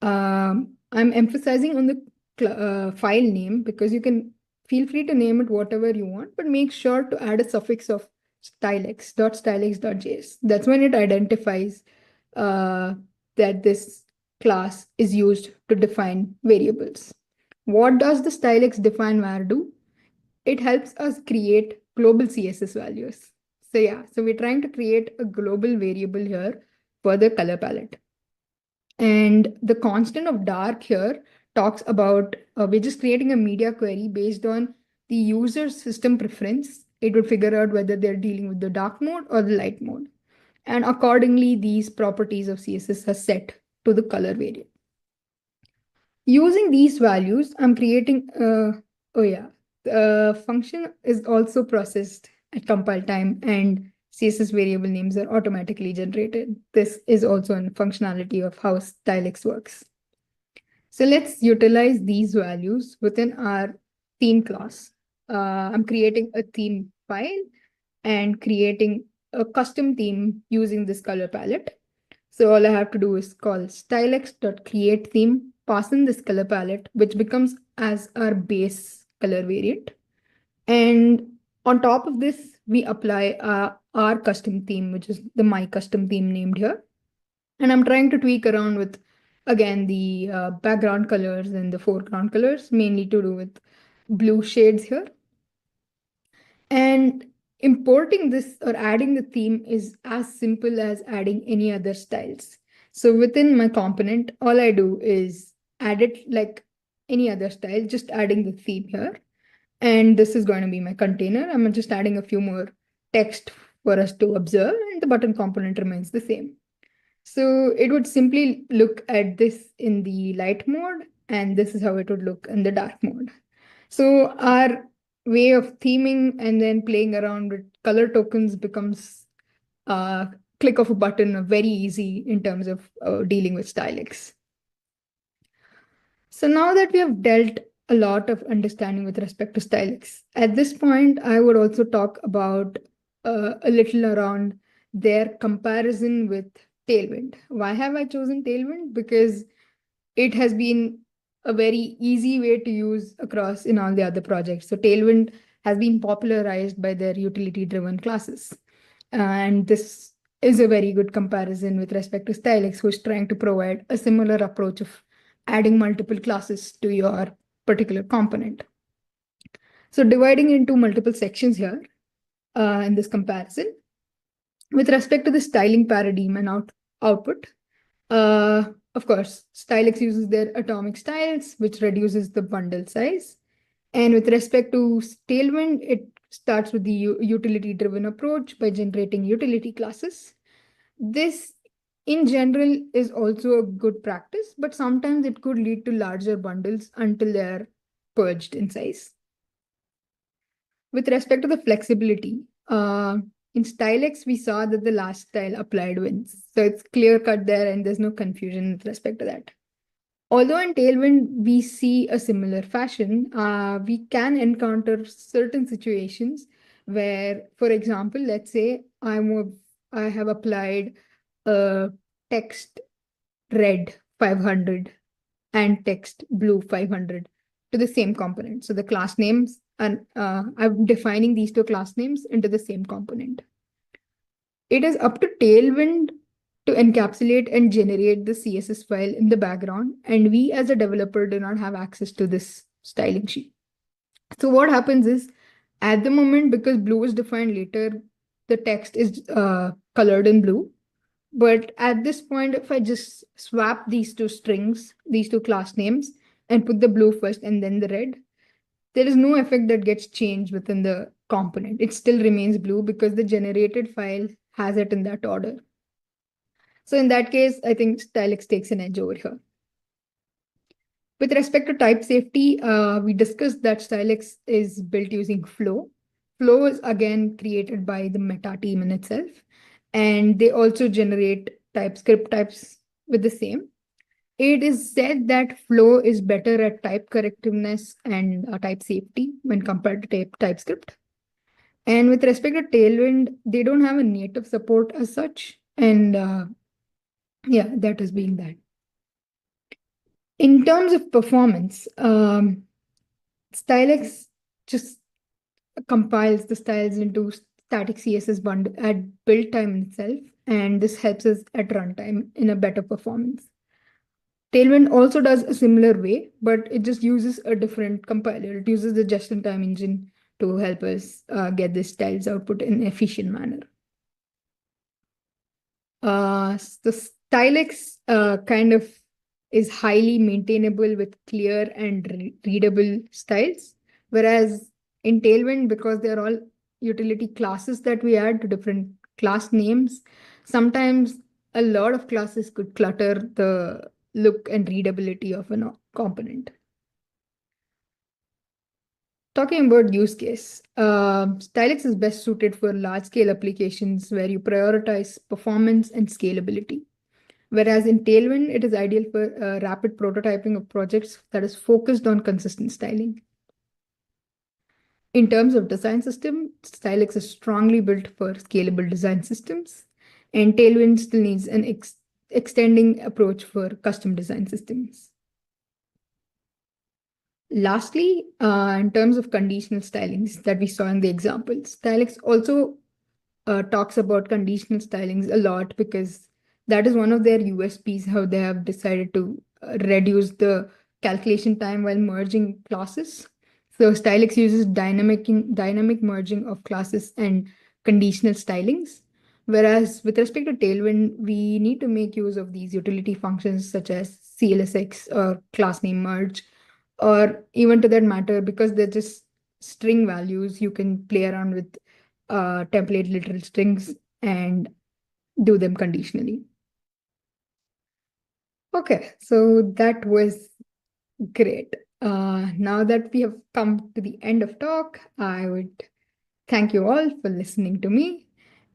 I'm emphasizing on the file name because you can feel free to name it whatever you want, but make sure to add a suffix of stylex.stylex.js. That's when it identifies that this class is used to define variables. What does the stylex define var do? It helps us create global CSS values. So yeah, so we're trying to create a global variable here for the color palette. And the constant of dark here talks about, we're just creating a media query based on the user's system preference. It would figure out whether they're dealing with the dark mode or the light mode. And accordingly, these properties of CSS are set to the color variant. Using these values, I'm creating, the function is also processed at compile time and CSS variable names are automatically generated. This is also a functionality of how Stylix works. So let's utilize these values within our theme class. I'm creating a theme file and creating a custom theme using this color palette. So all I have to do is call stylix.createTheme, pass in this color palette, which becomes as our base color variant. And on top of this, we apply our custom theme, which is the my custom theme named here. And I'm trying to tweak around with, again, the background colors and the foreground colors, mainly to do with blue shades here. And importing this or adding the theme is as simple as adding any other styles. So within my component, all I do is add it like any other style, just adding the theme here. And this is going to be my container. I'm just adding a few more text for us to observe, and the button component remains the same. So it would simply look at this in the light mode, and this is how it would look in the dark mode. So our way of theming and then playing around with color tokens becomes a click of a button, very easy in terms of dealing with Stylix. So now that we have dealt a lot of understanding with respect to Stylix, at this point, I would also talk about a little around their comparison with Tailwind. Why have I chosen Tailwind? Because it has been a very easy way to use across in all the other projects. So Tailwind has been popularized by their utility-driven classes. And this is a very good comparison with respect to Stylix, who's trying to provide a similar approach of adding multiple classes to your particular component. So dividing into multiple sections here in this comparison, with respect to the styling paradigm and output, of course, Stylix uses their atomic styles, which reduces the bundle size. And with respect to Tailwind, it starts with the utility-driven approach by generating utility classes. This, in general, is also a good practice, but sometimes it could lead to larger bundles until they're purged in size. With respect to the flexibility, in Stylix, we saw that the last style applied wins. So it's clear cut there and there's no confusion with respect to that. Although in Tailwind, we see a similar fashion, we can encounter certain situations where, for example, let's say I have applied text red 500 and text blue 500 to the same component. So the class names, and I'm defining these two class names into the same component. It is up to Tailwind to encapsulate and generate the CSS file in the background, and we as a developer do not have access to this styling sheet. So what happens is, at the moment, because blue is defined later, the text is colored in blue. But at this point, if I just swap these two strings, these two class names, and put the blue first and then the red, there is no effect that gets changed within the component. It still remains blue because the generated file has it in that order. So in that case, I think Stylix takes an edge over here. With respect to type safety, we discussed that Stylix is built using Flow. Flow is again created by the Meta team in itself. And they also generate TypeScript types with the same. It is said that Flow is better at type correctiveness and type safety when compared to TypeScript. And with respect to Tailwind, they don't have a native support as such. And yeah, that is being that. In terms of performance, Stylix just compiles the styles into static CSS bundle at build time itself, and this helps us at runtime in a better performance. Tailwind also does a similar way, but it just uses a different compiler. It uses the just-in-time engine to help us get the styles output in an efficient manner. The Stylix kind of is highly maintainable with clear and readable styles, whereas in Tailwind, because they're all utility classes that we add to different class names, sometimes a lot of classes could clutter the look and readability of a component. Talking about use case, Stylix is best suited for large-scale applications where you prioritize performance and scalability. Whereas in Tailwind, it is ideal for rapid prototyping of projects that is focused on consistent styling. In terms of design system, Stylix is strongly built for scalable design systems, and Tailwind still needs an extending approach for custom design systems. Lastly, in terms of conditional stylings that we saw in the example, Stylix also talks about conditional stylings a lot because that is one of their USPs, how they have decided to reduce the calculation time while merging classes. So Stylix uses dynamic merging of classes and conditional stylings. Whereas with respect to Tailwind, we need to make use of these utility functions such as CLSX or class name merge, or even to that matter, because they're just string values, you can play around with template literal strings and do them conditionally. Okay, so that was great. Now that we have come to the end of talk, I would thank you all for listening to me.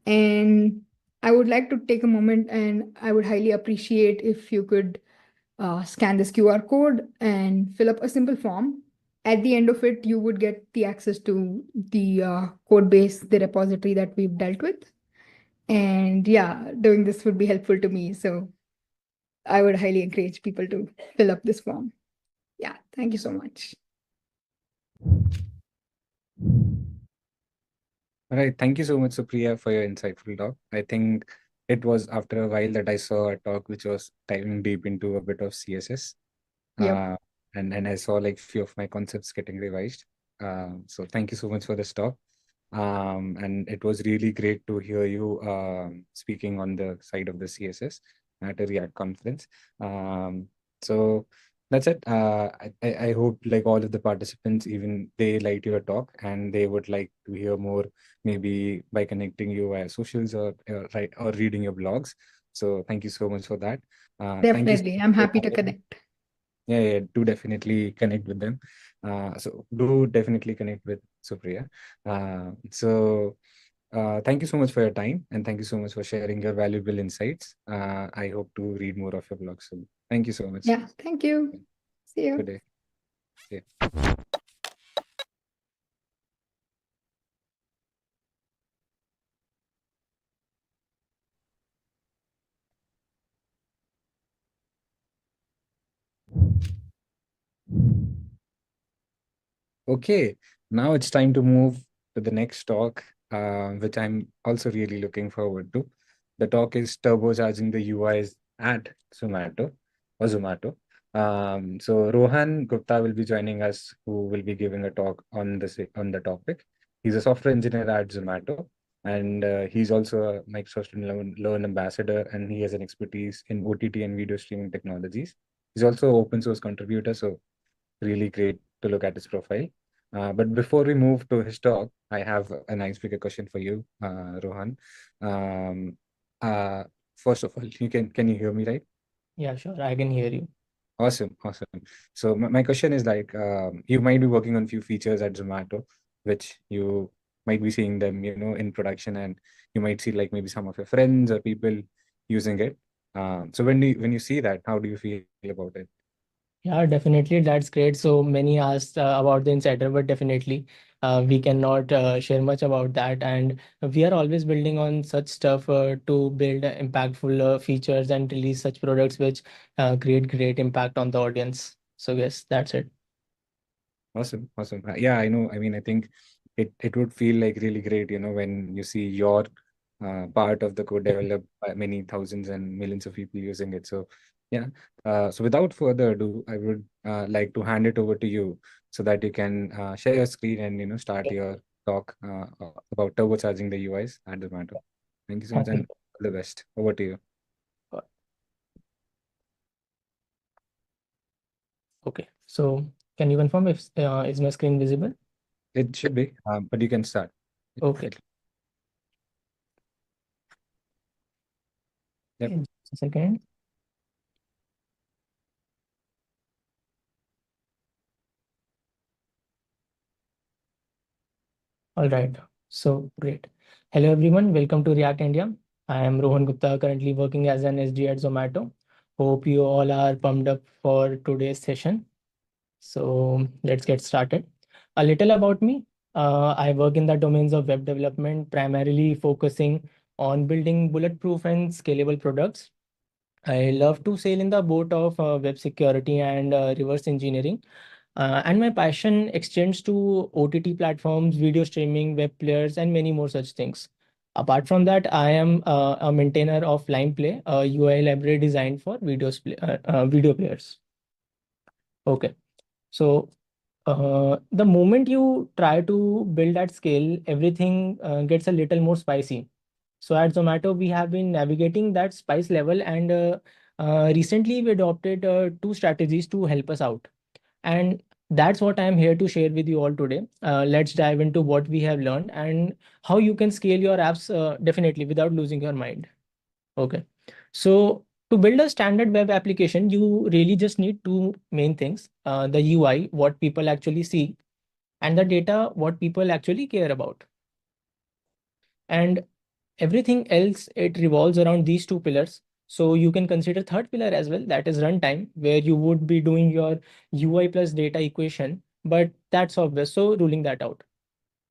And I would like to take a moment, and I would highly appreciate if you could scan this QR code and fill up a simple form. At the end of it, you would get the access to the code base, the repository that we've dealt with. And yeah, doing this would be helpful to me. So I would highly encourage people to fill up this form. Yeah, thank you so much. All right. Thank you so much, Supriya, for your insightful talk. I think it was after a while that I saw a talk which was diving deep into a bit of CSS. Yep. And I saw like few of my concepts getting revised. So thank you so much for this talk. And it was really great to hear you speaking on the side of the CSS at a React conference. So that's it. I hope like all of the participants, even they liked your talk and they would like to hear more, maybe by connecting you via socials or reading your blogs. So thank you so much for that. Thank you. Definitely. I'm happy to connect. Yeah, do definitely connect with them. So do definitely connect with Supriya. Thank you so much for your time, and thank you so much for sharing your valuable insights. I hope to read more of your blog soon. Thank you so much. Yeah, thank you. See you. Good day. Yeah. Okay, now it's time to move to the next talk, which I'm also really looking forward to. The talk is turbocharging the UIs at Zomato or Zomato. So Rohan Gupta will be joining us, who will be giving a talk on the topic. He's a software engineer at Zomato, and he's also a Microsoft Learn ambassador, and he has an expertise in OTT and video streaming technologies. He's also an open source contributor, so really great to look at his profile. But before we move to his talk, I have an icebreaker question for you, Rohan. First of all, can you hear me right? Yeah, sure. I can hear you. Awesome. So my question is like, you might be working on few features at Zomato, which you might be seeing them, in production, and you might see like maybe some of your friends or people using it. So when you see that, how do you feel about it? Yeah, definitely. That's great. So many asked about the insider, but definitely we cannot share much about that. And we are always building on such stuff to build impactful features and release such products which create great impact on the audience. So yes, that's it. Awesome. Yeah, I know. I mean, I think it would feel like really great, when you see your part of the code developed by many thousands and millions of people using it. So yeah. So without further ado, I would like to hand it over to you so that you can share your screen and start your talk about turbocharging the UIs at Zomato. Thank you so much, and all the best. Over to you. Okay. So can you confirm if is my screen visible? It should be, but you can start. Okay. Yep. Just a second. All right. So great. Hello, everyone. Welcome to React India. I am Rohan Gupta, currently working as an SG at Zomato. Hope you all are pumped up for today's session. So let's get started. A little about me. I work in the domains of web development, primarily focusing on building bulletproof and scalable products. I love to sail in the boat of web security and reverse engineering. And my passion extends to OTT platforms, video streaming, web players, and many more such things. Apart from that, I am a maintainer of LimePlay, a UI library designed for video players. Okay, so the moment you try to build at scale, everything gets a little more spicy. So at Zomato, we have been navigating that spice level, and recently we adopted two strategies to help us out. And that's what I'm here to share with you all today. Let's dive into what we have learned and how you can scale your apps definitely without losing your mind. Okay. So to build a standard web application, you really just need two main things, the UI, what people actually see, and the data, what people actually care about. And everything else, it revolves around these two pillars. So you can consider third pillar as well, that is runtime, where you would be doing your UI plus data equation, but that's obvious. So ruling that out.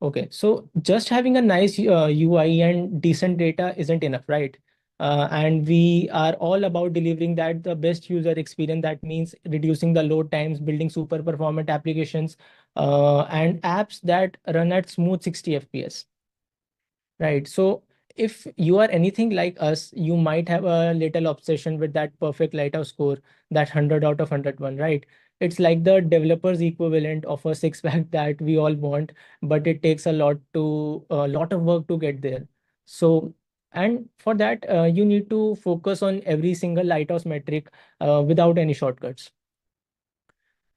Okay, so just having a nice UI and decent data isn't enough, right? And we are all about delivering that the best user experience. That means reducing the load times, building super performant applications, and apps that run at smooth 60 FPS. Right. So if you are anything like us, you might have a little obsession with that perfect lighthouse score, that 100 out of 101, right? It's like the developer's equivalent of a six pack that we all want, but it takes a lot of work to get there. So, and for that, you need to focus on every single lighthouse metric without any shortcuts.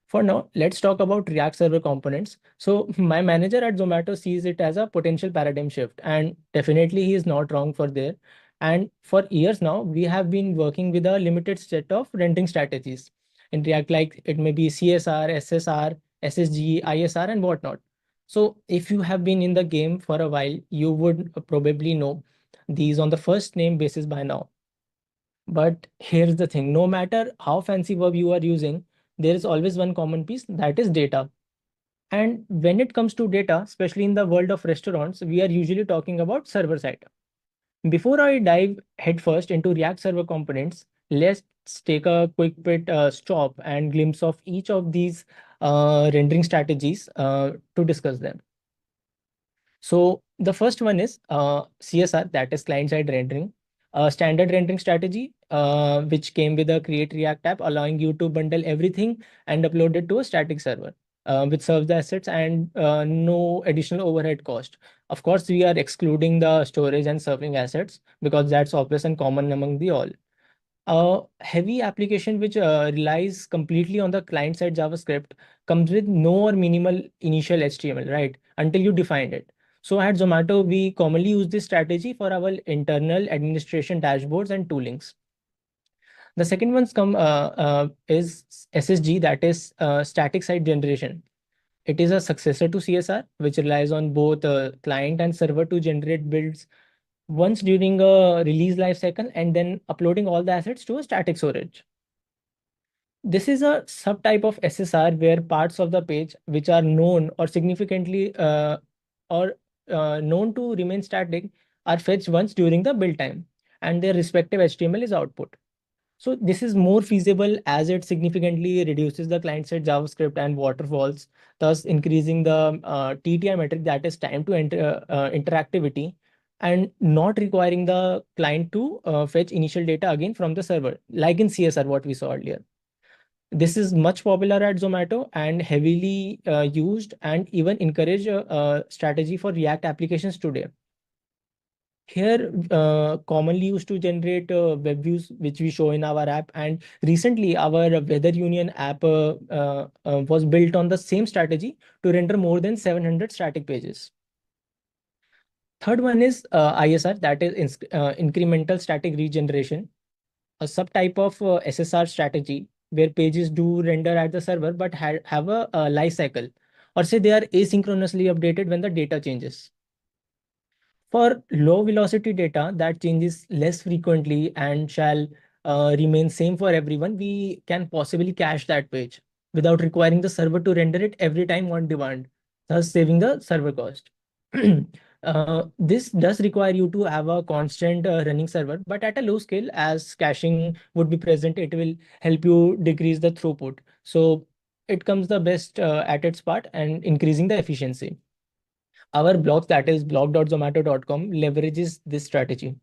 For now, let's talk about React Server components. So my manager at Zomato sees it as a potential paradigm shift, and definitely he is not wrong for there. And for years now, we have been working with a limited set of rendering strategies in React, like it may be CSR, SSR, SSG, ISR, and whatnot. So if you have been in the game for a while, you would probably know these on the first name basis by now. But here's the thing, no matter how fancy verb you are using, there is always one common piece, that is data. And when it comes to data, especially in the world of restaurants, we are usually talking about server side. Before I dive headfirst into React Server components, let's take a quick bit stop and glimpse of each of these rendering strategies to discuss them. So the first one is CSR, that is client-side rendering. A standard rendering strategy, which came with a Create React app, allowing you to bundle everything and upload it to a static server, which serves the assets and no additional overhead cost. Of course, we are excluding the storage and serving assets because that's obvious and common among the all. A heavy application which relies completely on the client-side JavaScript comes with no or minimal initial HTML, right? Until you define it. So at Zomato, we commonly use this strategy for our internal administration dashboards and toolings. The second one is SSG, that is static site generation. It is a successor to CSR, which relies on both client and server to generate builds once during a release lifecycle and then uploading all the assets to a static storage. This is a subtype of SSR where parts of the page which are known or significantly known to remain static are fetched once during the build time and their respective HTML is output. So this is more feasible as it significantly reduces the client-side JavaScript and waterfalls, thus increasing the TTI metric, that is time to interactivity, and not requiring the client to fetch initial data again from the server, like in CSR, what we saw earlier. This is much popular at Zomato and heavily used and even encouraged strategy for React applications today. Here, commonly used to generate web views, which we show in our app. And recently, our Weather Union app was built on the same strategy to render more than 700 static pages. Third one is ISR, that is incremental static regeneration, a subtype of SSR strategy where pages do render at the server but have a life cycle or say they are asynchronously updated when the data changes. For low velocity data that changes less frequently and shall remain same for everyone, we can possibly cache that page without requiring the server to render it every time on demand, thus saving the server cost. This does require you to have a constant running server, but at a low scale, as caching would be present, it will help you decrease the throughput. So it comes the best at its part and increasing the efficiency. Our blog, that is blog.zomato.com, leverages this strategy.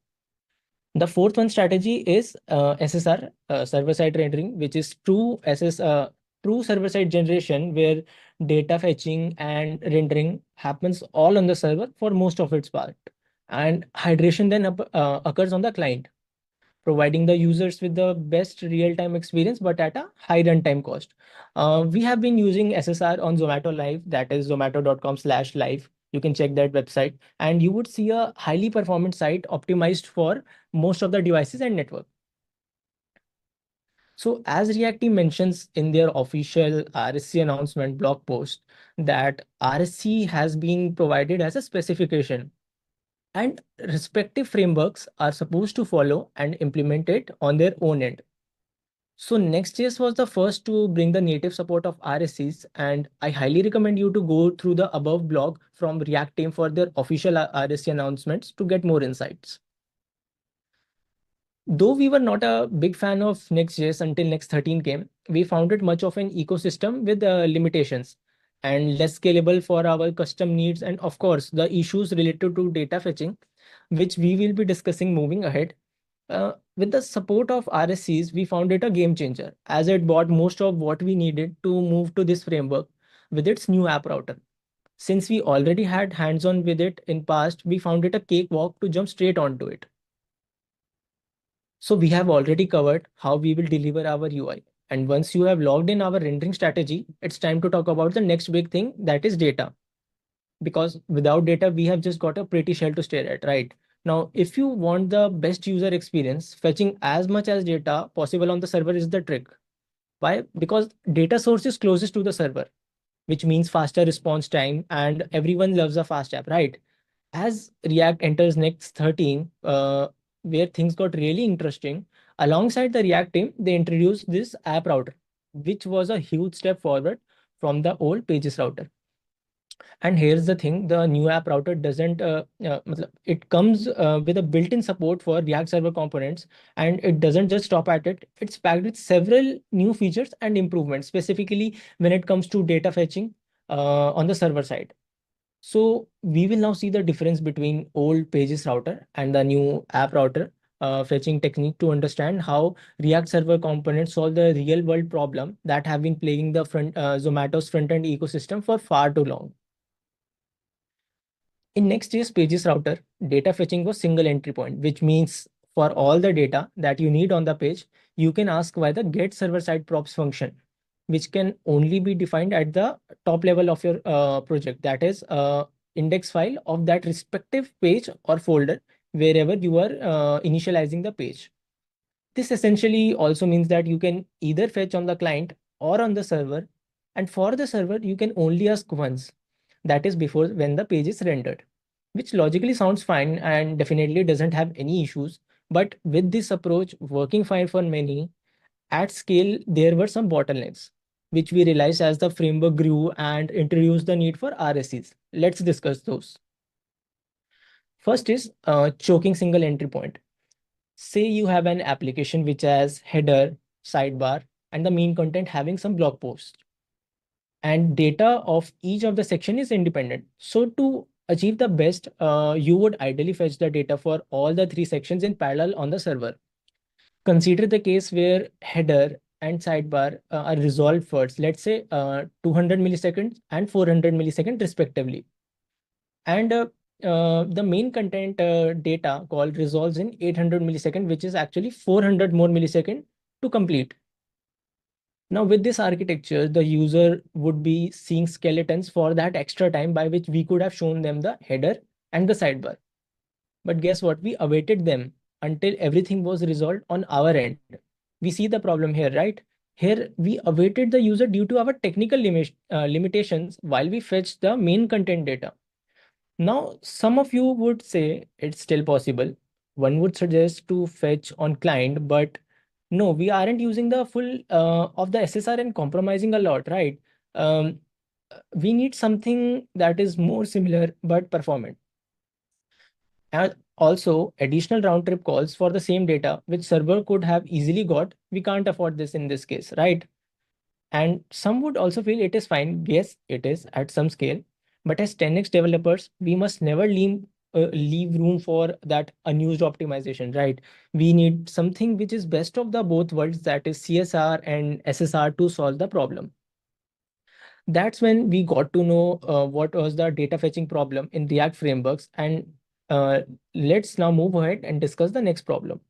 The fourth one strategy is SSR, server-side rendering, which is true server-side generation where data fetching and rendering happens all on the server for most of its part. And hydration then occurs on the client, providing the users with the best real-time experience, but at a high runtime cost. We have been using SSR on Zomato Live, that is zomato.com/live. You can check that website and you would see a highly performant site optimized for most of the devices and network. So as React team mentions in their official RSC announcement blog post, that RSC has been provided as a specification and respective frameworks are supposed to follow and implement it on their own end. So Next.js was the first to bring the native support of RSCs, and I highly recommend you to go through the above blog from React team for their official RSC announcements to get more insights. Though we were not a big fan of Next.js until Next 13 came, we found it much of an ecosystem with limitations and less scalable for our custom needs, and of course the issues related to data fetching, which we will be discussing moving ahead. With the support of RSCs, we found it a game changer as it brought most of what we needed to move to this framework with its new app router. Since we already had hands-on with it in past, we found it a cakewalk to jump straight onto it. So we have already covered how we will deliver our UI. And once you have logged in our rendering strategy, it's time to talk about the next big thing, that is data. Because without data, we have just got a pretty shell to stare at, right? Now, if you want the best user experience, fetching as much as data possible on the server is the trick. Why? Because data source is closest to the server, which means faster response time, and everyone loves a fast app, right? As React enters Next 13, where things got really interesting, alongside the React team, they introduced this app router, which was a huge step forward from the old Pages router. And here's the thing, the new app router doesn't, it comes with a built-in support for React server components, and it doesn't just stop at it. It's packed with several new features and improvements, specifically when it comes to data fetching on the server side. So we will now see the difference between old Pages router and the new app router fetching technique to understand how React server components solve the real world problem that have been plaguing the Zomato's front-end ecosystem for far too long. In Next.js Pages router, data fetching was single entry point, which means for all the data that you need on the page, you can ask via the get server side props function, which can only be defined at the top level of your project. That is index file of that respective page or folder wherever you are initializing the page. This essentially also means that you can either fetch on the client or on the server. And for the server, you can only ask once. That is before when the page is rendered, which logically sounds fine and definitely doesn't have any issues. But with this approach working fine for many, at scale, there were some bottlenecks, which we realized as the framework grew and introduced the need for RSCs. Let's discuss those. First is choking single entry point. Say you have an application which has header, sidebar, and the main content having some blog posts. And data of each of the section is independent. So to achieve the best, you would ideally fetch the data for all the three sections in parallel on the server. Consider the case where header and sidebar are resolved first, let's say 200 milliseconds and 400 milliseconds respectively. And the main content data called resolves in 800 milliseconds, which is actually 400 more milliseconds to complete. Now with this architecture, the user would be seeing skeletons for that extra time by which we could have shown them the header and the sidebar. But guess what? We awaited them until everything was resolved on our end. We see the problem here, right? Here, we awaited the user due to our technical limitations while we fetched the main content data. Now, some of you would say it's still possible. One would suggest to fetch on client, but no, we aren't using the full of the SSR and compromising a lot, right? We need something that is more similar but performant. And also, additional round trip calls for the same data, which server could have easily got. We can't afford this in this case, right? And some would also feel it is fine. Yes, it is at some scale. But as 10x developers, we must never leave room for that unused optimization, right? We need something which is best of the both worlds, that is CSR and SSR, to solve the problem. That's when we got to know what was the data fetching problem in React frameworks. And let's now move ahead and discuss the next problem.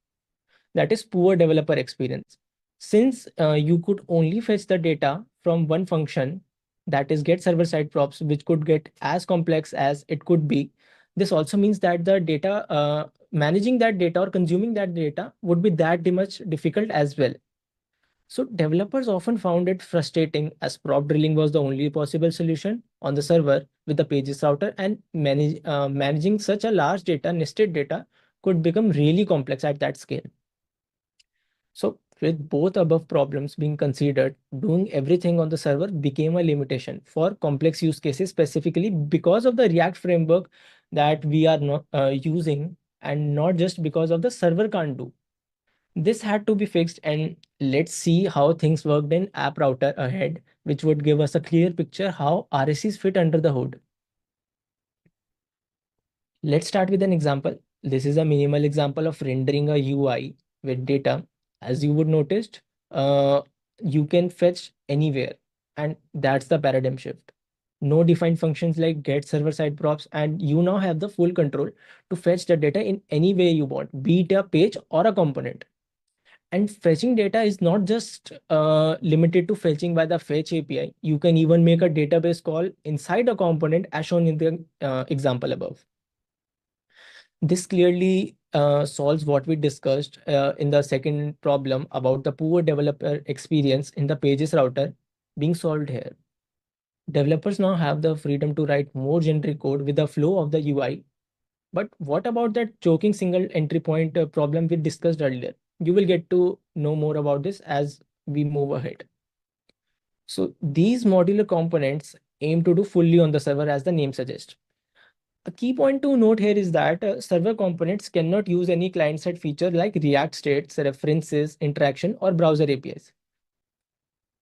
That is poor developer experience. Since you could only fetch the data from one function, that is get server side props, which could get as complex as it could be. This also means that the data, managing that data or consuming that data would be that much difficult as well. So developers often found it frustrating, as prop drilling was the only possible solution on the server with the pages router, and managing such a large data, nested data, could become really complex at that scale. So with both above problems being considered, doing everything on the server became a limitation for complex use cases, specifically because of the React framework that we are not using, and not just because of the server can't do. This had to be fixed, and let's see how things worked in App Router ahead, which would give us a clear picture how RSCs fit under the hood. Let's start with an example. This is a minimal example of rendering a UI with data. As you would noticed, you can fetch anywhere, and that's the paradigm shift. No defined functions like get server side props, and you now have the full control to fetch the data in any way you want, be it a page or a component. And fetching data is not just limited to fetching by the fetch API. You can even make a database call inside a component, as shown in the example above. This clearly solves what we discussed in the second problem about the poor developer experience in the pages router being solved here. Developers now have the freedom to write more generic code with the flow of the UI. But what about that choking single entry point problem we discussed earlier? You will get to know more about this as we move ahead. So these modular components aim to do fully on the server, as the name suggests. A key point to note here is that server components cannot use any client-side feature like React states, references, interaction, or browser APIs.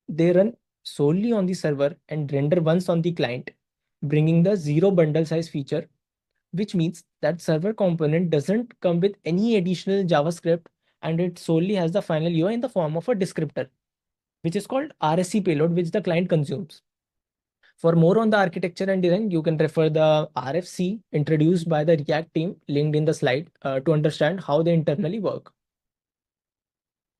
They run solely on the server and render once on the client, bringing the zero bundle size feature, which means that server component doesn't come with any additional JavaScript, and it solely has the final UI in the form of a descriptor, which is called RSC payload, which the client consumes. For more on the architecture and design, you can refer the RFC introduced by the React team linked in the slide to understand how they internally work.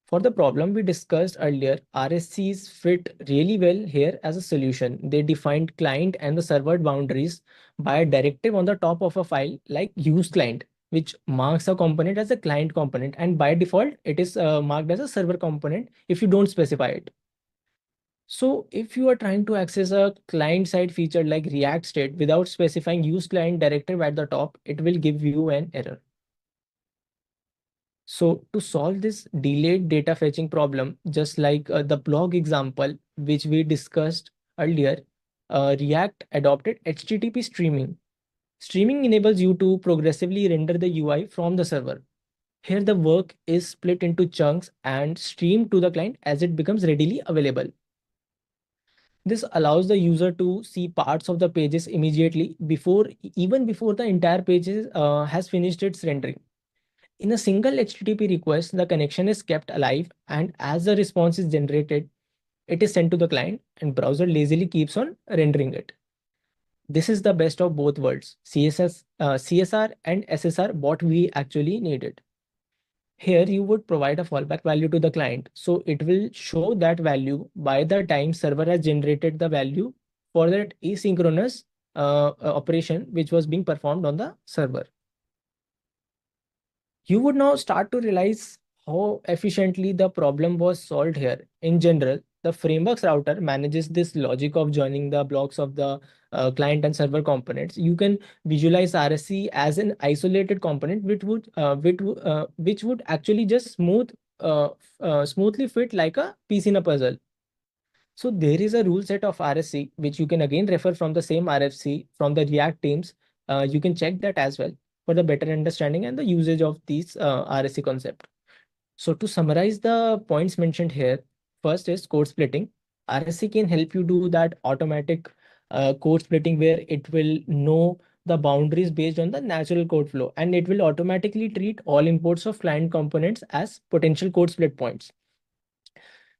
For the problem we discussed earlier, RSCs fit really well here as a solution. They defined client and the server boundaries by a directive on the top of a file like use client, which marks a component as a client component, and by default it is marked as a server component if you don't specify it. So if you are trying to access a client-side feature like React state without specifying use client directive at the top, it will give you an error. So to solve this delayed data fetching problem, just like the blog example which we discussed earlier, React adopted HTTP streaming. Streaming enables you to progressively render the UI from the server. Here the work is split into chunks and streamed to the client as it becomes readily available. This allows the user to see parts of the pages immediately even before the entire page has finished its rendering. In a single HTTP request, the connection is kept alive, and as the response is generated, it is sent to the client, and browser lazily keeps on rendering it. This is the best of both worlds, CSR and SSR, what we actually needed. Here you would provide a fallback value to the client, so it will show that value by the time server has generated the value for that asynchronous operation which was being performed on the server. You would now start to realize how efficiently the problem was solved here. In general, the frameworks router manages this logic of joining the blocks of the client and server components. You can visualize RSC as an isolated component which would actually just smoothly fit like a piece in a puzzle. So there is a rule set of RSC, which you can again refer from the same RFC from the React teams. You can check that as well for the better understanding and the usage of these RSC concept. So to summarize the points mentioned here, first is code splitting. RSC can help you do that automatic code splitting where it will know the boundaries based on the natural code flow, and it will automatically treat all imports of client components as potential code split points.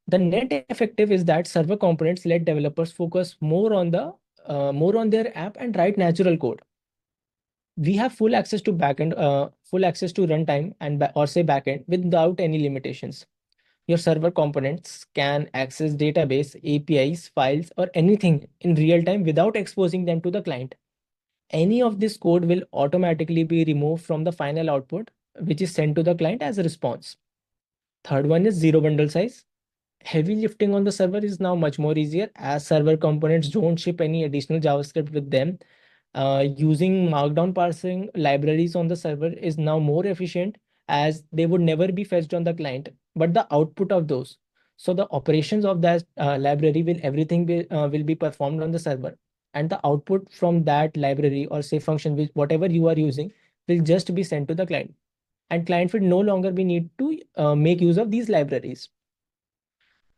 The net effective is that server components let developers focus more on their app and write natural code. We have full access to backend, full access to runtime or say backend without any limitations. Your server components can access database, APIs, files, or anything in real time without exposing them to the client. Any of this code will automatically be removed from the final output, which is sent to the client as a response. Third one is zero bundle size. Heavy lifting on the server is now much more easier as server components don't ship any additional JavaScript with them. Using markdown parsing libraries on the server is now more efficient as they would never be fetched on the client, but the output of those. So the operations of that library will be performed on the server, and the output from that library or say function, which whatever you are using, will just be sent to the client, and client will no longer be need to make use of these libraries.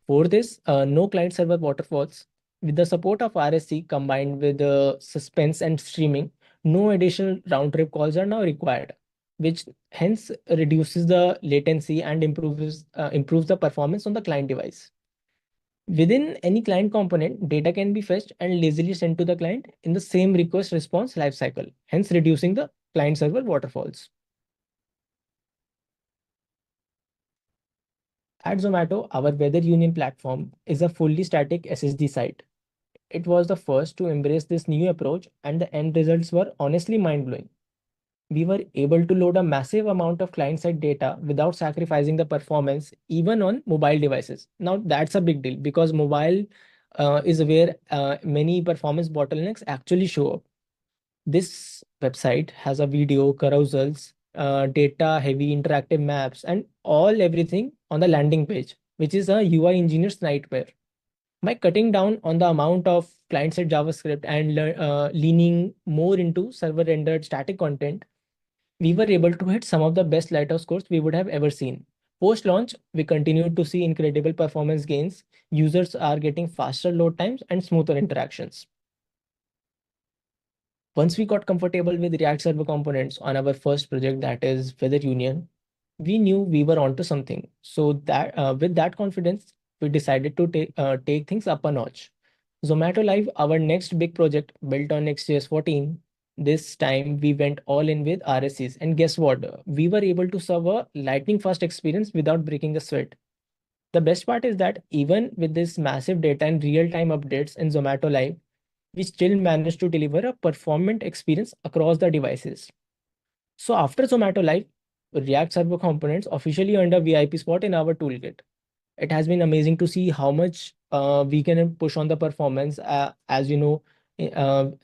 For this, no client-server waterfalls. With the support of RSC combined with suspense and streaming, no additional round-trip calls are now required, which hence reduces the latency and improves the performance on the client device. Within any client component, data can be fetched and lazily sent to the client in the same request response lifecycle, hence reducing the client-server waterfalls. At Zomato, our Weather Union platform is a fully static SSD site. It was the first to embrace this new approach, and the end results were honestly mind-blowing. We were able to load a massive amount of client-side data without sacrificing the performance, even on mobile devices. Now, that's a big deal because mobile is where many performance bottlenecks actually show up. This website has a video, carousels, data heavy interactive maps, and everything on the landing page, which is a UI engineer's nightmare. By cutting down on the amount of client-side JavaScript and leaning more into server-rendered static content, we were able to hit some of the best lighthouse scores we would have ever seen. Post-launch, we continued to see incredible performance gains. Users are getting faster load times and smoother interactions. Once we got comfortable with React Server components on our first project, that is Weather Union, we knew we were onto something. So that with that confidence, we decided to take things up a notch. Zomato Live, our next big project built on Next.js 14. This time we went all in with RSCs, and guess what? We were able to serve a lightning fast experience without breaking a sweat. The best part is that even with this massive data and real-time updates in Zomato Live, we still managed to deliver a performant experience across the devices. So after Zomato Live, React Server Components officially earned a VIP spot in our toolkit. It has been amazing to see how much we can push on the performance. As you know,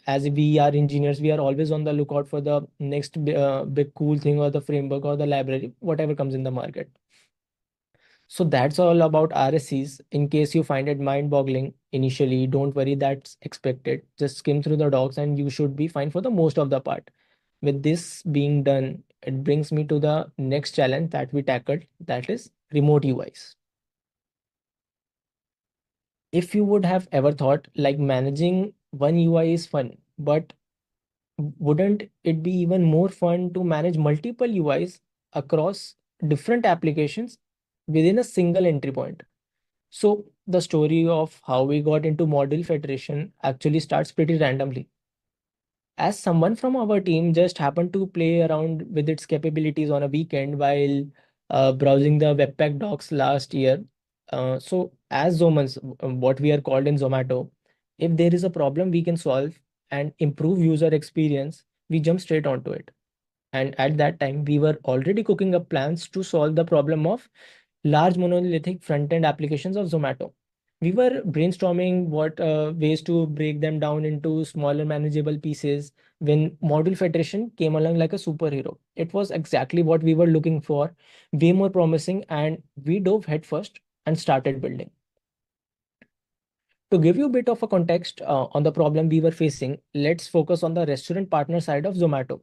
as we are engineers, we are always on the lookout for the next big cool thing or the framework or the library, whatever comes in the market. So that's all about RSCs. In case you find it mind-boggling initially, don't worry, that's expected. Just skim through the docs and you should be fine for the most of the part. With this being done, it brings me to the next challenge that we tackled, that is remote UIs. If you would have ever thought like managing one UI is fun, but wouldn't it be even more fun to manage multiple UIs across different applications within a single entry point? So the story of how we got into model federation actually starts pretty randomly. As someone from our team just happened to play around with its capabilities on a weekend while browsing the Webpack docs last year. So as Zomans, what we are called in Zomato, if there is a problem we can solve and improve user experience, we jump straight onto it. And at that time, we were already cooking up plans to solve the problem of large monolithic front-end applications of Zomato. We were brainstorming what ways to break them down into smaller manageable pieces when Module Federation came along like a superhero. It was exactly what we were looking for, way more promising, and we dove headfirst and started building. To give you a bit of a context on the problem we were facing, let's focus on the restaurant partner side of Zomato.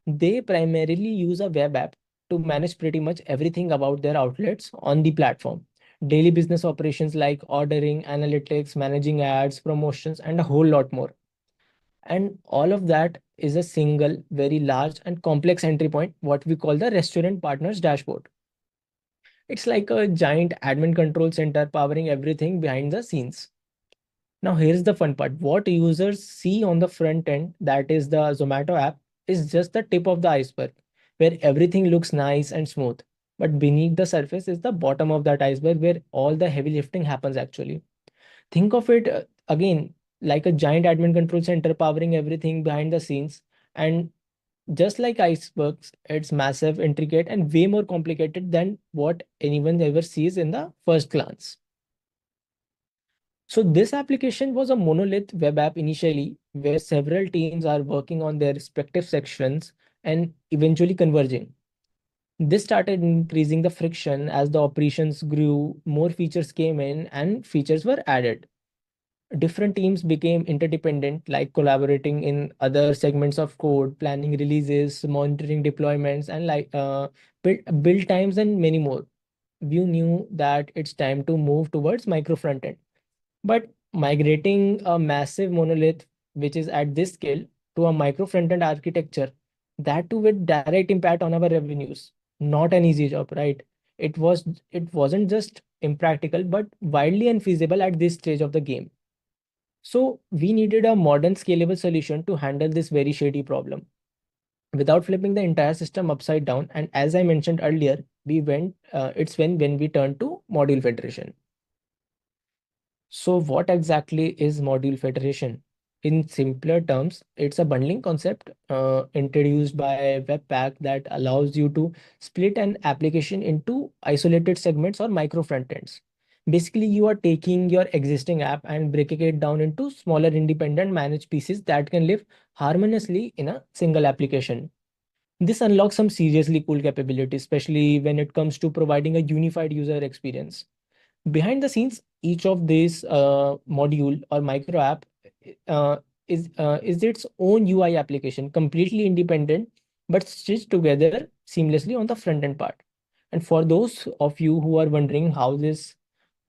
They primarily use a web app to manage pretty much everything about their outlets on the platform. Daily business operations like ordering, analytics, managing ads, promotions, and a whole lot more. And all of that is a single, very large and complex entry point, what we call the restaurant partners dashboard. It's like a giant admin control center powering everything behind the scenes. Now, here's the fun part. What users see on the front end, that is the Zomato app, is just the tip of the iceberg, where everything looks nice and smooth. But beneath the surface is the bottom of that iceberg, where all the heavy lifting happens actually. Think of it again like a giant admin control center powering everything behind the scenes. And just like icebergs, it's massive, intricate, and way more complicated than what anyone ever sees in the first glance. So this application was a monolith web app initially, where several teams are working on their respective sections and eventually converging. This started increasing the friction as the operations grew, more features came in, and features were added. Different teams became interdependent, like collaborating in other segments of code, planning releases, monitoring deployments, and build times and many more. We knew that it's time to move towards micro frontend. But migrating a massive monolith, which is at this scale, to a micro frontend architecture, that too with direct impact on our revenues, not an easy job, right? It wasn't just impractical, but widely unfeasible at this stage of the game. So we needed a modern scalable solution to handle this very shady problem without flipping the entire system upside down. And as I mentioned earlier, it's when we turned to Module Federation. So what exactly is Module Federation? In simpler terms, it's a bundling concept introduced by Webpack that allows you to split an application into isolated segments or micro frontends. Basically, you are taking your existing app and breaking it down into smaller independent managed pieces that can live harmoniously in a single application. This unlocks some seriously cool capabilities, especially when it comes to providing a unified user experience. Behind the scenes, each of these module or micro app uh, is its own UI application, completely independent, but stitched together seamlessly on the front end part. And for those of you who are wondering how this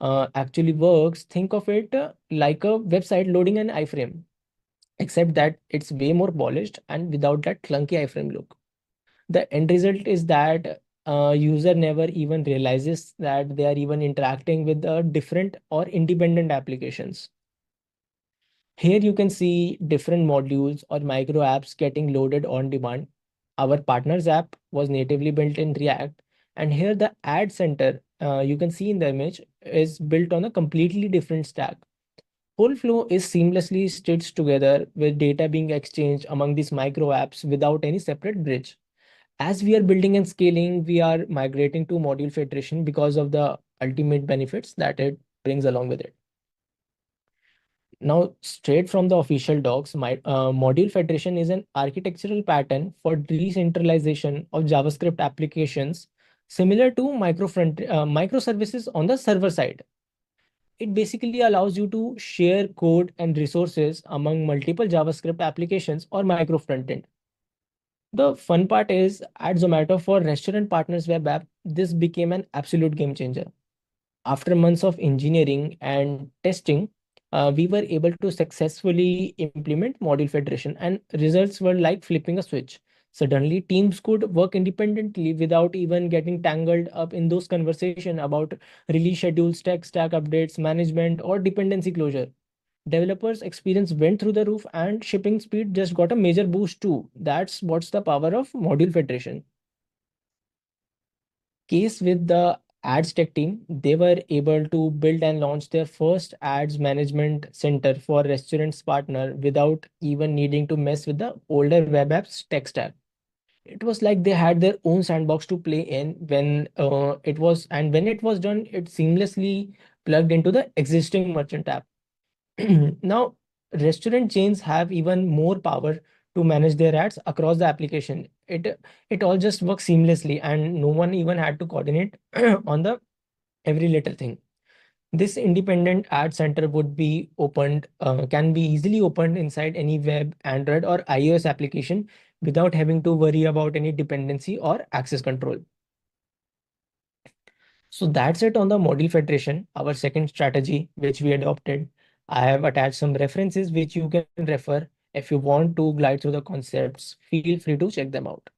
actually works, think of it like a website loading an iframe, except that it's way more polished and without that clunky iframe look. The end result is that user never even realizes that they are even interacting with different or independent applications. Here you can see different modules or micro apps getting loaded on demand. Our partners app was natively built in React, and here the ad center you can see in the image is built on a completely different stack. Whole flow is seamlessly stitched together with data being exchanged among these micro apps without any separate bridge. As we are building and scaling, we are migrating to Module Federation because of the ultimate benefits that it brings along with it. Now, straight from the official docs, Module Federation is an architectural pattern for decentralization of JavaScript applications, similar to microservices on the server side. It basically allows you to share code and resources among multiple JavaScript applications or micro frontend. The fun part is at Zomato for restaurant partners web app, this became an absolute game changer. After months of engineering and testing, we were able to successfully implement Module Federation, and results were like flipping a switch. Suddenly, teams could work independently without even getting tangled up in those conversations about release schedules, tech stack updates, management, or dependency closure. Developers' experience went through the roof, and shipping speed just got a major boost too. That's what's the power of Module Federation. Case with the ads tech team, they were able to build and launch their first ads management center for restaurants partner without even needing to mess with the older web apps tech stack. it was like they had their own sandbox to play in when when it was done, it seamlessly plugged into the existing merchant app. Now, restaurant chains have even more power to manage their ads across the application. It all just works seamlessly, and no one even had to coordinate on the every little thing. This independent ad center would be opened, can be easily opened inside any web, Android, or iOS application without having to worry about any dependency or access control. So that's it on the model federation, our second strategy, which we adopted. I have attached some references which you can refer if you want to glide through the concepts. Feel free to check them out.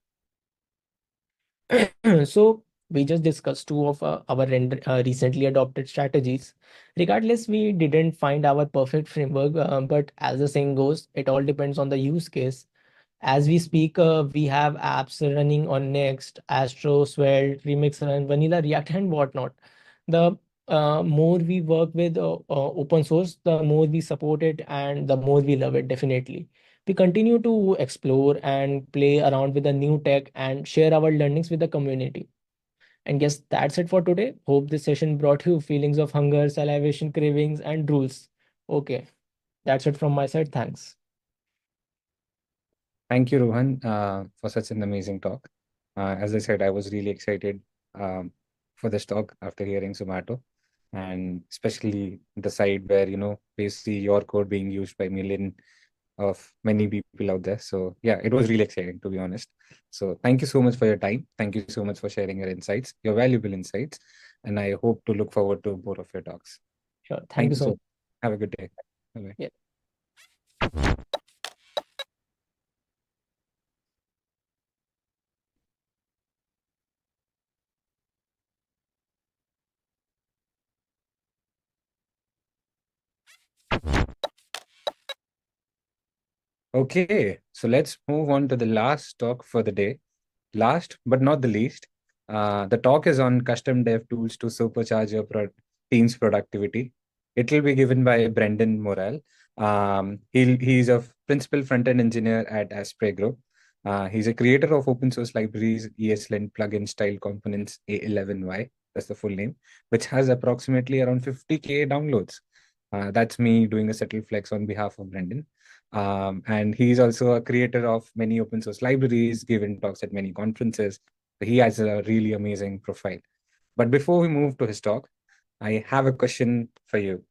So we just discussed two of our recently adopted strategies. Regardless, we didn't find our perfect framework, but as the saying goes, it all depends on the use case. As we speak, we have apps running on Next, Astro, Svelte, Remix, and Vanilla, React, and whatnot. The more we work with open source, the more we support it and the more we love it, definitely. We continue to explore and play around with the new tech and share our learnings with the community. And yes, that's it for today. Hope this session brought you feelings of hunger, salivation, cravings, and rules. Okay, that's it from my side. Thanks. Thank you, Rohan, for such an amazing talk. As I said, I was really excited for this talk after hearing Zomato, and especially the side where, we see your code being used by many people out there. So yeah, it was really exciting, to be honest. So thank you so much for your time. Thank you so much for sharing your insights, your valuable insights. And I hope to look forward to more of your talks. Sure. Thank you so much. Have a good day. Bye-bye. Yeah. Okay, so let's move on to the last talk for the day. Last but not the least, the talk is on custom dev tools to supercharge your team's productivity. It will be given by Brendan Morrell. He's a principal front-end engineer at Asprey Group. He's a creator of open source libraries, ESLint plugin style components A11Y, that's the full name, which has approximately around 50K downloads. That's me doing a subtle flex on behalf of Brendan. And he's also a creator of many open source libraries, given talks at many conferences. He has a really amazing profile. But before we move to his talk, I have a question for you.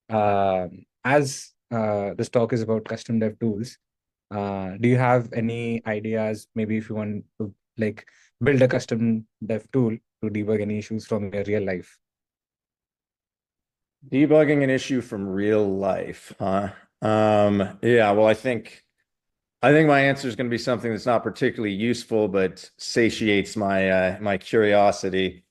As this talk is about custom dev tools, do you have any ideas, maybe if you want to build a custom dev tool to debug any issues from your real life? Debugging an issue from real life, huh? Yeah, well, I think my answer is going to be something that's not particularly useful, but satiates my my curiosity.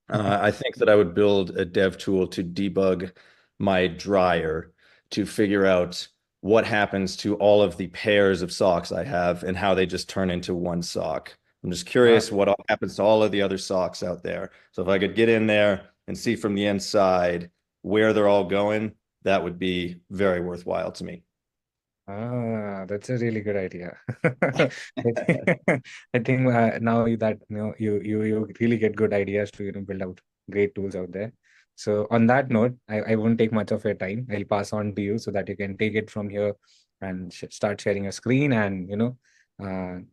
I think that I would build a dev tool to debug my dryer to figure out what happens to all of the pairs of socks I have and how they just turn into one sock. I'm just curious what happens to all of the other socks out there. So if I could get in there and see from the inside where they're all going, that would be very worthwhile to me. That's a really good idea. I think now that you really get good ideas to build out great tools out there. So on that note, I won't take much of your time. I'll pass on to you so that you can take it from here and start sharing your screen and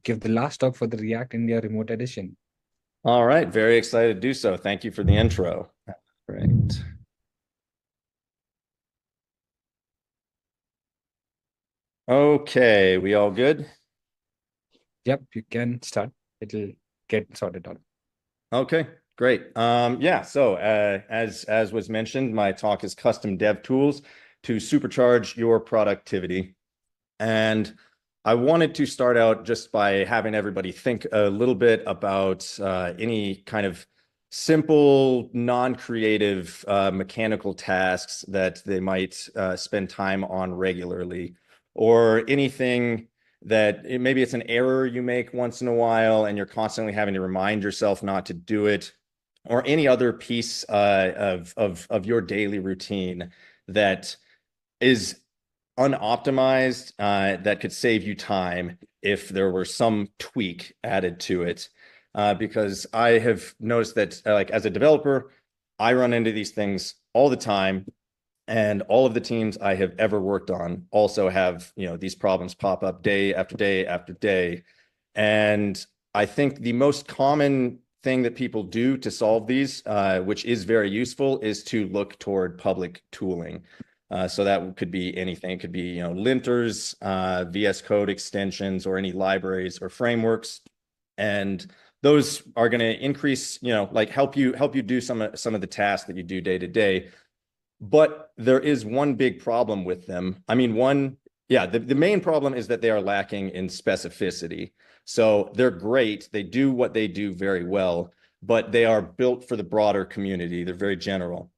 give the last talk for the React India Remote Edition. All right, very excited to do so. Thank you for the intro. Right. Okay, we all good? Yep, you can start. It'll get sorted out. Okay, great. Yeah, so as was mentioned, my talk is custom dev tools to supercharge your productivity. And I wanted to start out just by having everybody think a little bit about any kind of simple, non-creative mechanical tasks that they might spend time on regularly, or anything that maybe it's an error you make once in a while and you're constantly having to remind yourself not to do it, or any other piece of your daily routine that is unoptimized, that could save you time if there were some tweak added to it, because I have noticed that like as a developer, I run into these things all the time. And all of the teams I have ever worked on also have, these problems pop up day after day after day. And I think the most common thing that people do to solve these, which is very useful, is to look toward public tooling. So that could be anything. It could be, linters, VS Code extensions, or any libraries or frameworks. And those are going to increase, like help you do some of the tasks that you do day to day. But there is one big problem with them. I mean, the main problem is that they are lacking in specificity. So they're great. They do what they do very well, but they are built for the broader community. They're very general.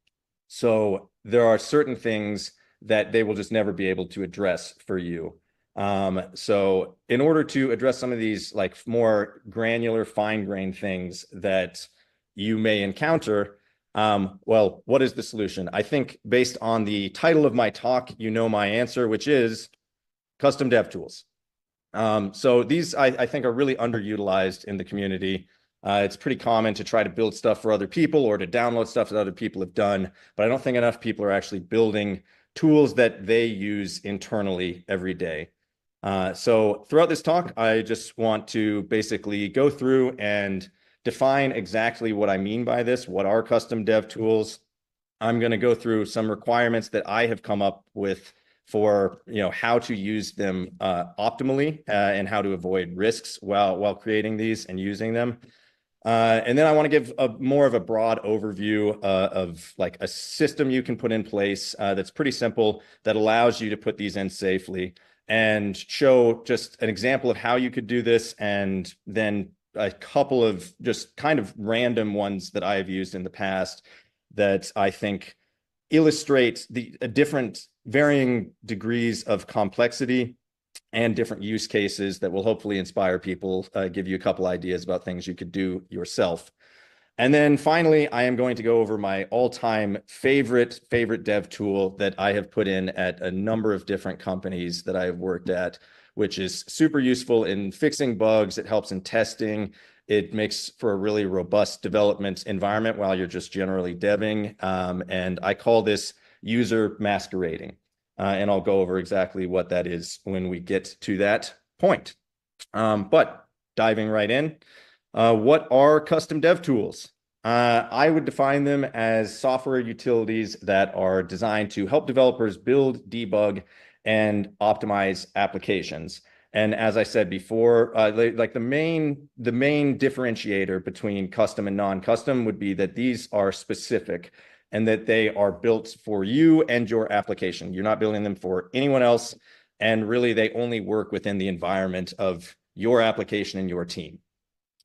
So there are certain things that they will just never be able to address for you. So in order to address some of these like more granular, fine-grained things that you may encounter, well, what is the solution? I think based on the title of my talk, you know my answer, which is custom dev tools. So these, I think, are really underutilized in the community. It's pretty common to try to build stuff for other people or to download stuff that other people have done, but I don't think enough people are actually building tools that they use internally every day. So throughout this talk, I just want to basically go through and define exactly what I mean by this. What are custom dev tools? I'm going to go through some requirements that I have come up with for how to use them optimally and how to avoid risks while creating these and using them. And then I want to give more of a broad overview of like a system you can put in place that's pretty simple, that allows you to put these in safely, and show just an example of how you could do this, and then a couple of just kind of random ones that I have used in the past that I think illustrate the different varying degrees of complexity and different use cases that will hopefully inspire people, give you a couple ideas about things you could do yourself. And then finally, I am going to go over my all-time favorite dev tool that I have put in at a number of different companies that I have worked at, which is super useful in fixing bugs. It helps in testing. It makes for a really robust development environment while you're just generally deving. And I call this user masquerading. And I'll go over exactly what that is when we get to that point. But diving right in, what are custom dev tools? I would define them as software utilities that are designed to help developers build, debug, and optimize applications. And as I said before, like the main differentiator between custom and non-custom would be that these are specific and that they are built for you and your application. You're not building them for anyone else. And really, they only work within the environment of your application and your team.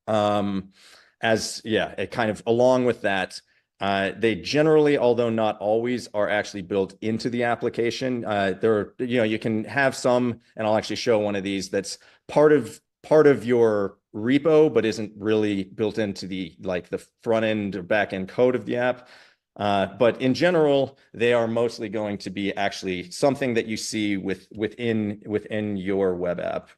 Along with that, they generally, although not always, are actually built into the application. You can have some, and I'll actually show one of these that's part of your repo, but isn't really built into the front end or back end code of the app. But in general, they are mostly going to be actually something that you see within your web app.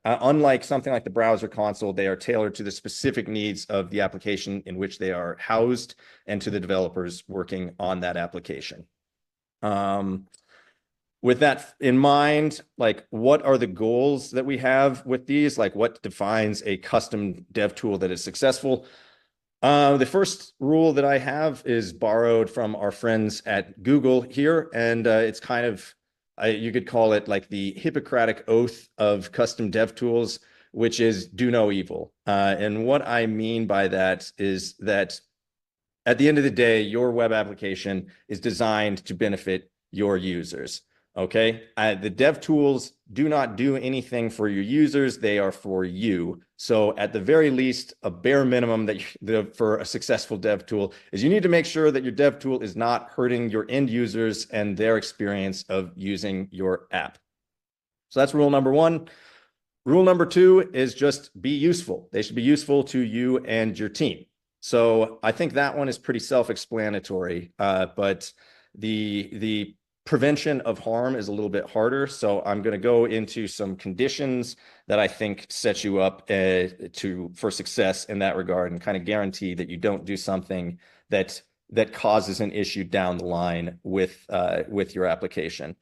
Unlike something like the browser console, they are tailored to the specific needs of the application in which they are housed and to the developers working on that application. With that in mind, what are the goals that we have with these? What defines a custom dev tool that is successful? The first rule that I have is borrowed from our friends at Google here, and it's kind of, you could call it like the Hippocratic oath of custom dev tools, which is do no evil. And what I mean by that is that at the end of the day, your web application is designed to benefit your users. Okay, the dev tools do not do anything for your users. They are for you. So at the very least, a bare minimum for a successful dev tool is you need to make sure that your dev tool is not hurting your end users and their experience of using your app. So that's rule number one. Rule number two is just be useful. They should be useful to you and your team. So I think that one is pretty self-explanatory, but the prevention of harm is a little bit harder. So I'm going to go into some conditions that I think set you up for success in that regard, and kind of guarantee that you don't do something that causes an issue down the line with your application.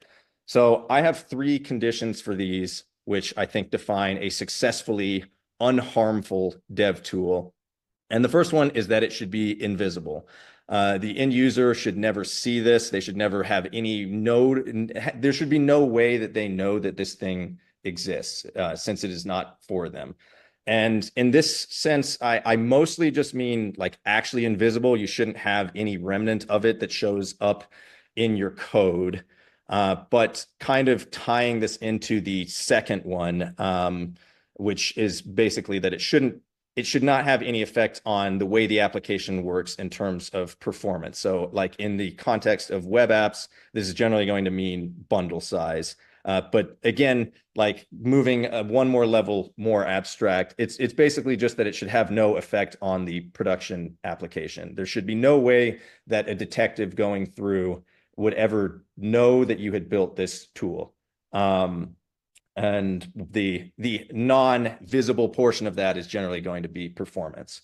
So I have 3 conditions for these, which I think define a successfully unharmful dev tool. And the first one is that it should be invisible. The end user should never see this. They should never have there should be no way that they know that this thing exists, since it is not for them. And in this sense, I mostly just mean like actually invisible. You shouldn't have any remnant of it that shows up in your code. But kind of tying this into the second one, which is basically that it should not have any effect on the way the application works in terms of performance. So like in the context of web apps, this is generally going to mean bundle size. But again, like moving one more level more abstract, it's basically just that it should have no effect on the production application. There should be no way that a detective going through would ever know that you had built this tool. And the non-visible portion of that is generally going to be performance.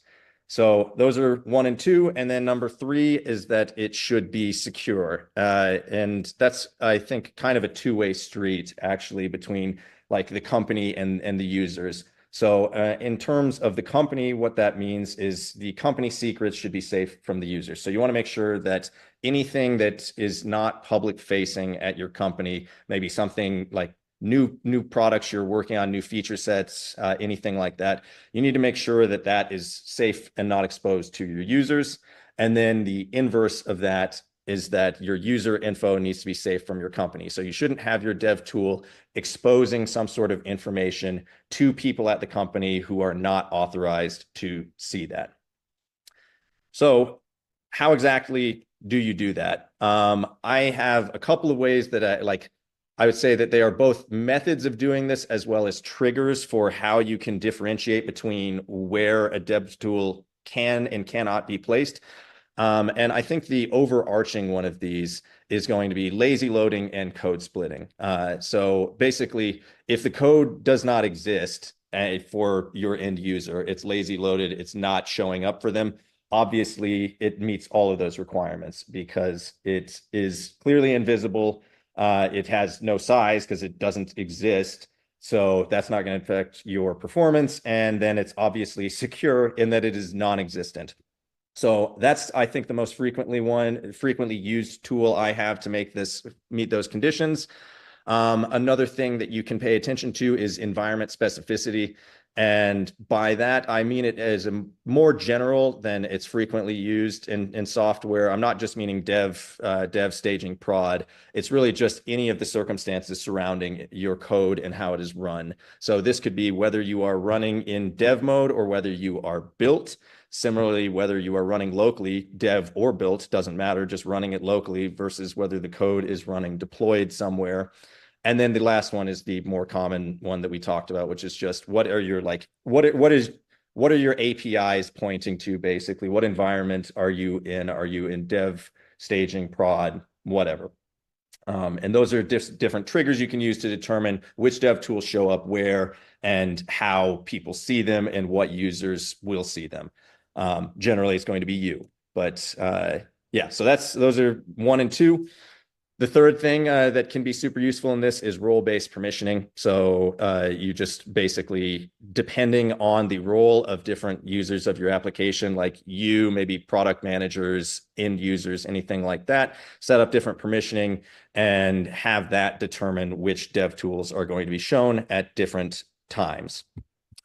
So those are 1 and 2. And then number 3 is that it should be secure. And that's, I think, kind of a two-way street, actually, between like the company and the users. So in terms of the company, what that means is the company secrets should be safe from the user. So you want to make sure that anything that is not public facing at your company, maybe something like new products you're working on, new feature sets, anything like that, you need to make sure that that is safe and not exposed to your users. And then the inverse of that is that your user info needs to be safe from your company. So you shouldn't have your dev tool exposing some sort of information to people at the company who are not authorized to see that. So how exactly do you do that? I have a couple of ways that I would say that they are both methods of doing this as well as triggers for how you can differentiate between where a dev tool can and cannot be placed. And I think the overarching one of these is going to be lazy loading and code splitting. So basically, if the code does not exist for your end user, it's lazy loaded, it's not showing up for them. Obviously, it meets all of those requirements because it is clearly invisible. It has no size because it doesn't exist. So that's not going to affect your performance. And then it's obviously secure in that it is non-existent. So that's, I think, the most frequently used tool I have to make this meet those conditions. Another thing that you can pay attention to is environment specificity. And by that, I mean it as a more general than it's frequently used in software. I'm not just meaning dev, staging, prod. It's really just any of the circumstances surrounding your code and how it is run. So this could be whether you are running in dev mode or whether you are built. Similarly, whether you are running locally, dev or built, doesn't matter, just running it locally versus whether the code is running deployed somewhere. And then the last one is the more common one that we talked about, which is just what are your APIs pointing to, basically? What environment are you in? Are you in dev, staging, prod, whatever? And those are different triggers you can use to determine which dev tools show up where and how people see them and what users will see them. Generally, it's going to be you. But yeah, so those are 1 and 2. The third thing that can be super useful in this is role-based permissioning. So you just basically, depending on the role of different users of your application, like you, maybe product managers, end users, anything like that, set up different permissioning and have that determine which dev tools are going to be shown at different times.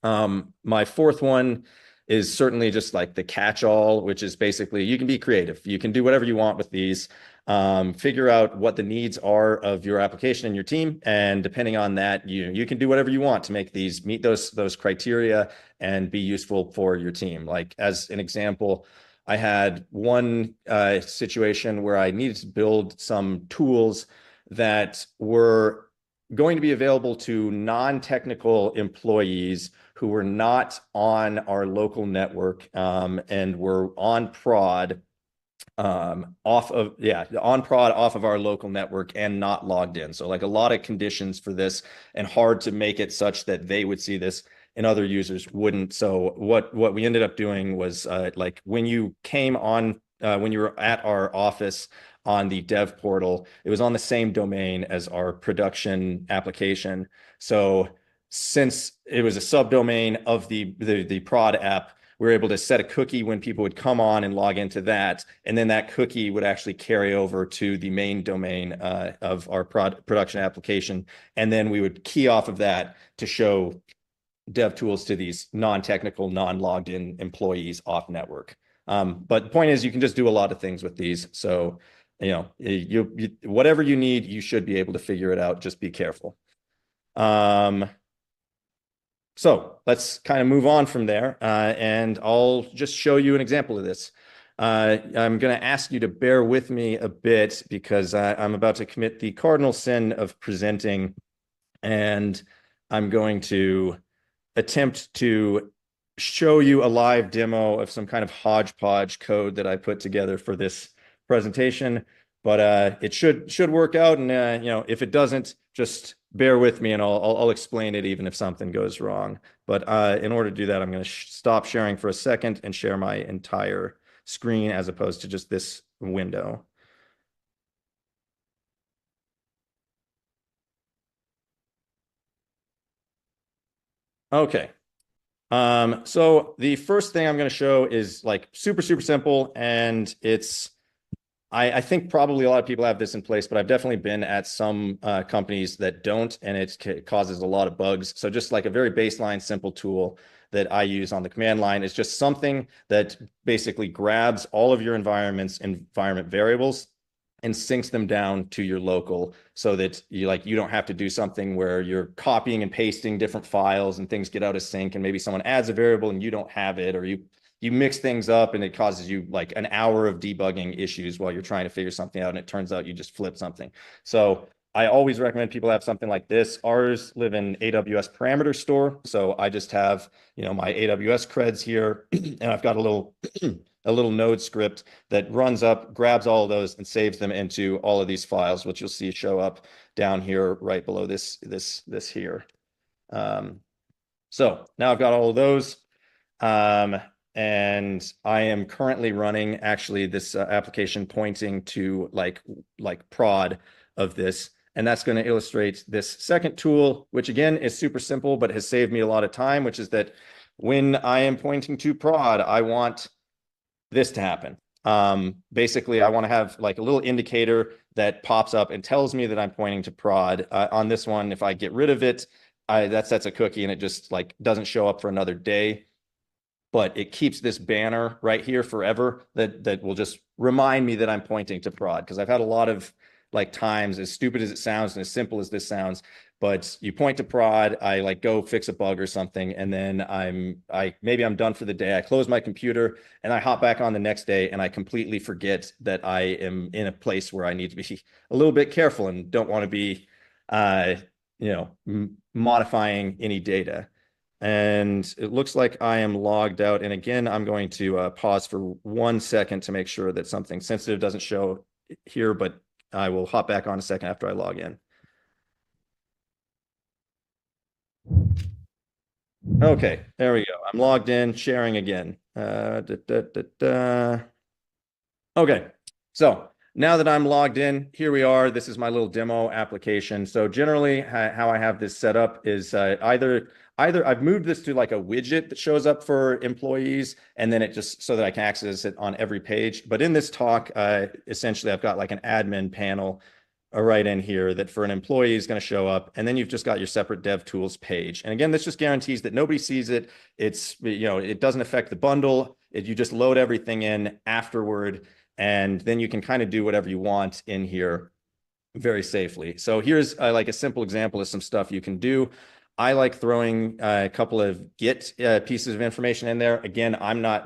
My fourth one is certainly just like the catch-all, which is basically you can be creative. You can do whatever you want with these. Figure out what the needs are of your application and your team, and depending on that, you can do whatever you want to make these meet those criteria and be useful for your team. Like as an example, I had one situation where I needed to build some tools that were going to be available to non-technical employees who were not on our local network and were on prod. on prod off of our local network and not logged in. So like a lot of conditions for this, and hard to make it such that they would see this and other users wouldn't. So what we ended up doing was like when you came on, when you were at our office on the dev portal, it was on the same domain as our production application. So since it was a subdomain of the prod app, we were able to set a cookie when people would come on and log into that. And then that cookie would actually carry over to the main domain of our production application. And then we would key off of that to show dev tools to these non-technical, non-logged in employees off network. But the point is, you can just do a lot of things with these. So, you know, whatever you need, you should be able to figure it out. Just be careful. So let's kind of move on from there, and I'll just show you an example of this. I'm going to ask you to bear with me a bit because I'm about to commit the cardinal sin of presenting, and I'm going to attempt to show you a live demo of some kind of hodgepodge code that I put together for this presentation. But it should work out, and you know, if it doesn't, just bear with me, and I'll explain it even if something goes wrong. But in order to do that, I'm going to stop sharing for a second and share my entire screen as opposed to just this window. Okay. So the first thing I'm going to show is like super simple, and it's I think probably a lot of people have this in place, but I've definitely been at some companies that don't, and it causes a lot of bugs. So just like a very baseline simple tool that I use on the command line is just something that basically grabs all of your environment variables and syncs them down to your local, so that you don't have to do something where you're copying and pasting different files and things get out of sync, and maybe someone adds a variable and you don't have it, or you mix things up and it causes you like an hour of debugging issues while you're trying to figure something out, and it turns out you just flipped something. So I always recommend people have something like this. Ours live in AWS parameter store. So I just have, you know, my AWS creds here, and I've got a little node script that runs up, grabs all of those and saves them into all of these files, which you'll see show up down here right below this here. So now I've got all of those. And I am currently running actually this application pointing to like prod of this. And that's going to illustrate this second tool, which again is super simple, but has saved me a lot of time, which is that when I am pointing to prod, I want this to happen. Basically, I want to have like a little indicator that pops up and tells me that I'm pointing to prod. On this one, if I get rid of it, that sets a cookie and it just like doesn't show up for another day. But it keeps this banner right here forever that will just remind me that I'm pointing to prod. Because I've had a lot of like times, as stupid as it sounds and as simple as this sounds, but you point to prod, I like go fix a bug or something, and then maybe I'm done for the day. I close my computer and I hop back on the next day, and I completely forget that I am in a place where I need to be a little bit careful and don't want to be, modifying any data. And it looks like I am logged out. And again, I'm going to pause for 1 second to make sure that something sensitive doesn't show here, but I will hop back on a second after I log in. Okay, there we go. I'm logged in, sharing again. Okay, so now that I'm logged in, here we are. This is my little demo application. So generally how I have this set up is either I've moved this to like a widget that shows up for employees, and then it just so that I can access it on every page. But in this talk, essentially I've got like an admin panel right in here that for an employee is going to show up. And then you've just got your separate dev tools page. And again, this just guarantees that nobody sees it. It's, it doesn't affect the bundle. You just load everything in afterward, and then you can kind of do whatever you want in here very safely. So here's like a simple example of some stuff you can do. I like throwing a couple of Git pieces of information in there. Again,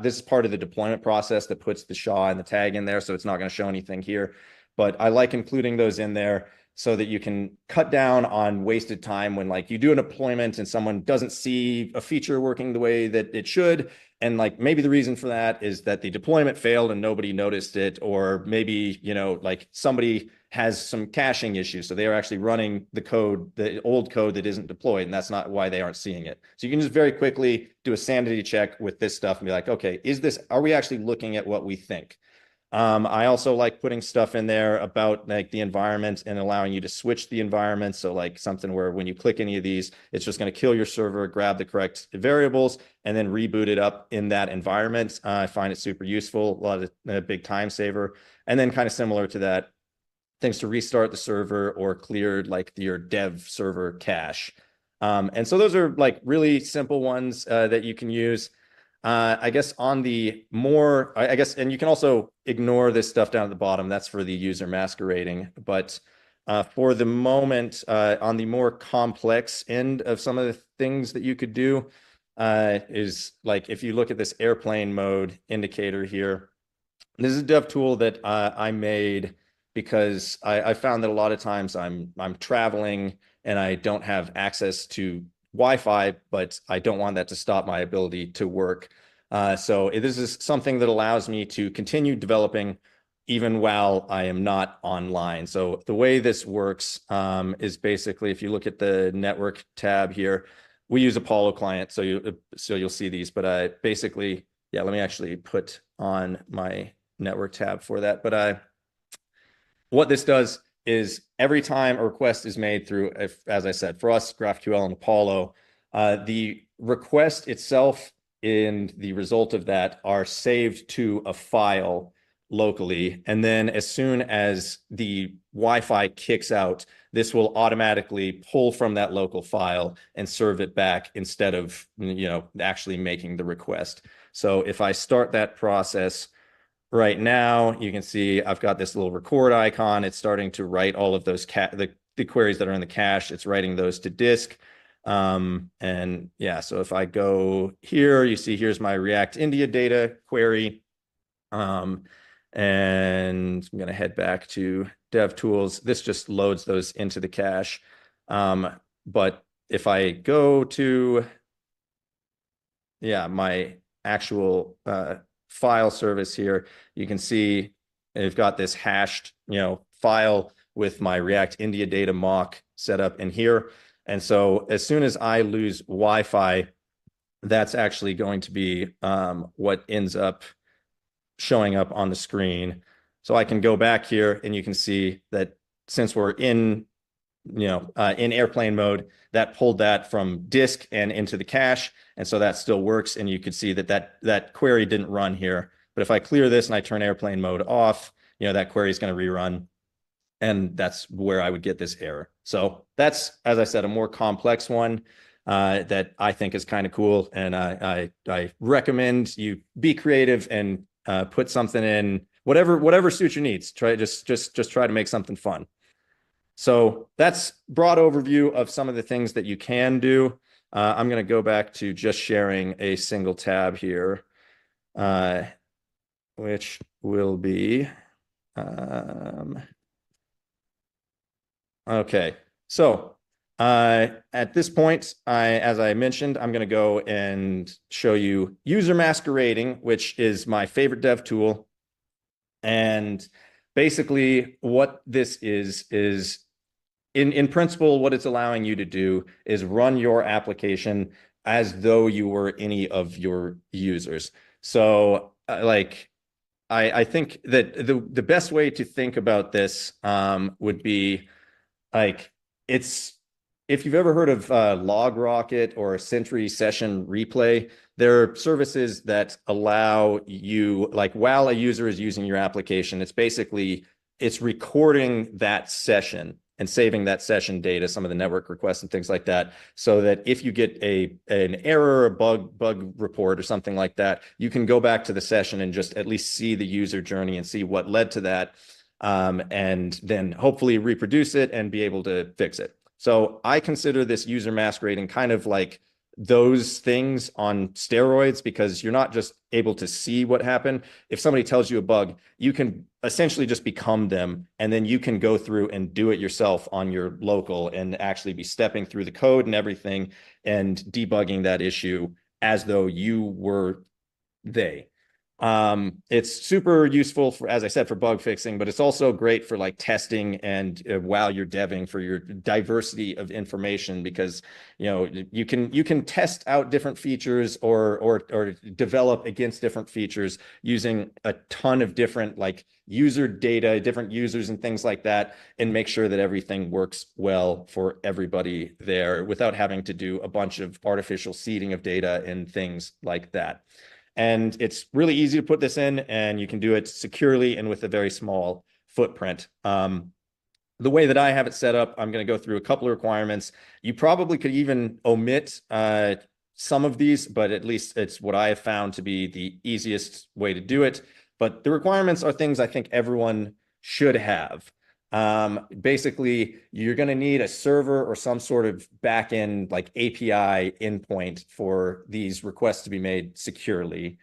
this is part of the deployment process that puts the SHA and the tag in there, so it's not going to show anything here. But I like including those in there. so that you can cut down on wasted time when like you do a deployment and someone doesn't see a feature working the way that it should. And like maybe the reason for that is that the deployment failed and nobody noticed it, or maybe, you know, like somebody has some caching issues. So they are actually running the code, the old code that isn't deployed, and that's not why they aren't seeing it. So you can just very quickly do a sanity check with this stuff and be like, okay, are we actually looking at what we think? I also like putting stuff in there about like the environment and allowing you to switch the environment. So like something where when you click any of these, it's just going to kill your server, grab the correct variables, and then reboot it up in that environment. I find it super useful, a big time saver. And then kind of similar to that, things to restart the server or clear like your dev server cache. And so those are like really simple ones that you can use. I guess on the more, I guess, and you can also ignore this stuff down at the bottom. That's for the user masquerading. But for the moment, on the more complex end of some of the things that you could do is like, if you look at this airplane mode indicator here, this is a dev tool that I made because I found that a lot of times I'm traveling and I don't have access to Wi-Fi, but I don't want that to stop my ability to work. So this is something that allows me to continue developing even while I am not online. So the way this works is basically, if you look at the network tab here, we use Apollo client, so you'll see these. But basically, yeah, let me actually put on my network tab for that. But what this does is every time a request is made through, as I said, for us, GraphQL and Apollo, the request itself and the result of that are saved to a file locally. And then as soon as the Wi-Fi kicks out, this will automatically pull from that local file and serve it back instead of, you know, actually making the request. So if I start that process right now, you can see I've got this little record icon. It's starting to write all of those the queries that are in the cache. It's writing those to disk. And yeah, so if I go here, you see here's my React India data query. And I'm going to head back to DevTools. This just loads those into the cache. But if I go to, yeah, my actual file service here, you can see I've got this hashed, you know, file with my React India data mock set up in here. And so as soon as I lose Wi-Fi, that's actually going to be what ends up showing up on the screen. So I can go back here and you can see that since we're in, you know, in airplane mode, that pulled that from disk and into the cache. And so that still works. And you can see that that query didn't run here. But if I clear this and I turn airplane mode off, you know, that query is going to rerun. And that's where I would get this error. So that's, as I said, a more complex one that I think is kind of cool. And I recommend you be creative and put something in, whatever suits your needs. Just try to make something fun. So that's broad overview of some of the things that you can do. I'm going to go back to just sharing a single tab here, which will be, okay. So at this point, as I mentioned, I'm going to go and show you user masquerading, which is my favorite dev tool. And basically what this is in principle, what it's allowing you to do is run your application as though you were any of your users. So I think that the best way to think about this would be like, if you've ever heard of LogRocket or Sentry Session Replay, there are services that allow you, like while a user is using your application, it's recording that session and saving that session data, some of the network requests and things like that, so that if you get an error, a bug report or something like that, you can go back to the session and just at least see the user journey and see what led to that, and then hopefully reproduce it and be able to fix it. So I consider this user masquerading kind of like those things on steroids, because you're not just able to see what happened. If somebody tells you a bug, you can essentially just become them, and then you can go through and do it yourself on your local and actually be stepping through the code and everything and debugging that issue as though you were they. It's super useful for, as I said, for bug fixing, but it's also great for like testing and while you're deving for your diversity of information, because you can test out different features or develop against different features using a ton of different like user data, different users and things like that, and make sure that everything works well for everybody there without having to do a bunch of artificial seeding of data and things like that. And it's really easy to put this in, and you can do it securely and with a very small footprint. The way that I have it set up, I'm going to go through a couple of requirements. You probably could even omit some of these, but at least it's what I have found to be the easiest way to do it. But the requirements are things I think everyone should have. Basically, you're going to need a server or some sort of backend like API endpoint for these requests to be made securely.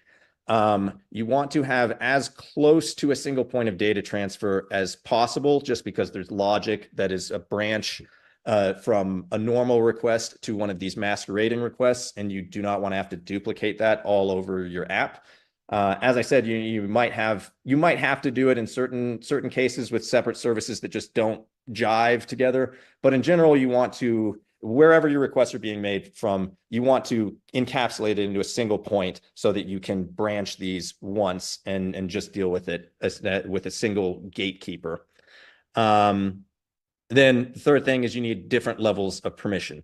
You want to have as close to a single point of data transfer as possible, just because there's logic that is a branch from a normal request to one of these masquerading requests, and you do not want to have to duplicate that all over your app. As I said, you might have to do it in certain cases with separate services that just don't jive together. But in general, you want to, wherever your requests are being made from, you want to encapsulate it into a single point so that you can branch these once and just deal with it with a single gatekeeper. Then the third thing is you need different levels of permissions.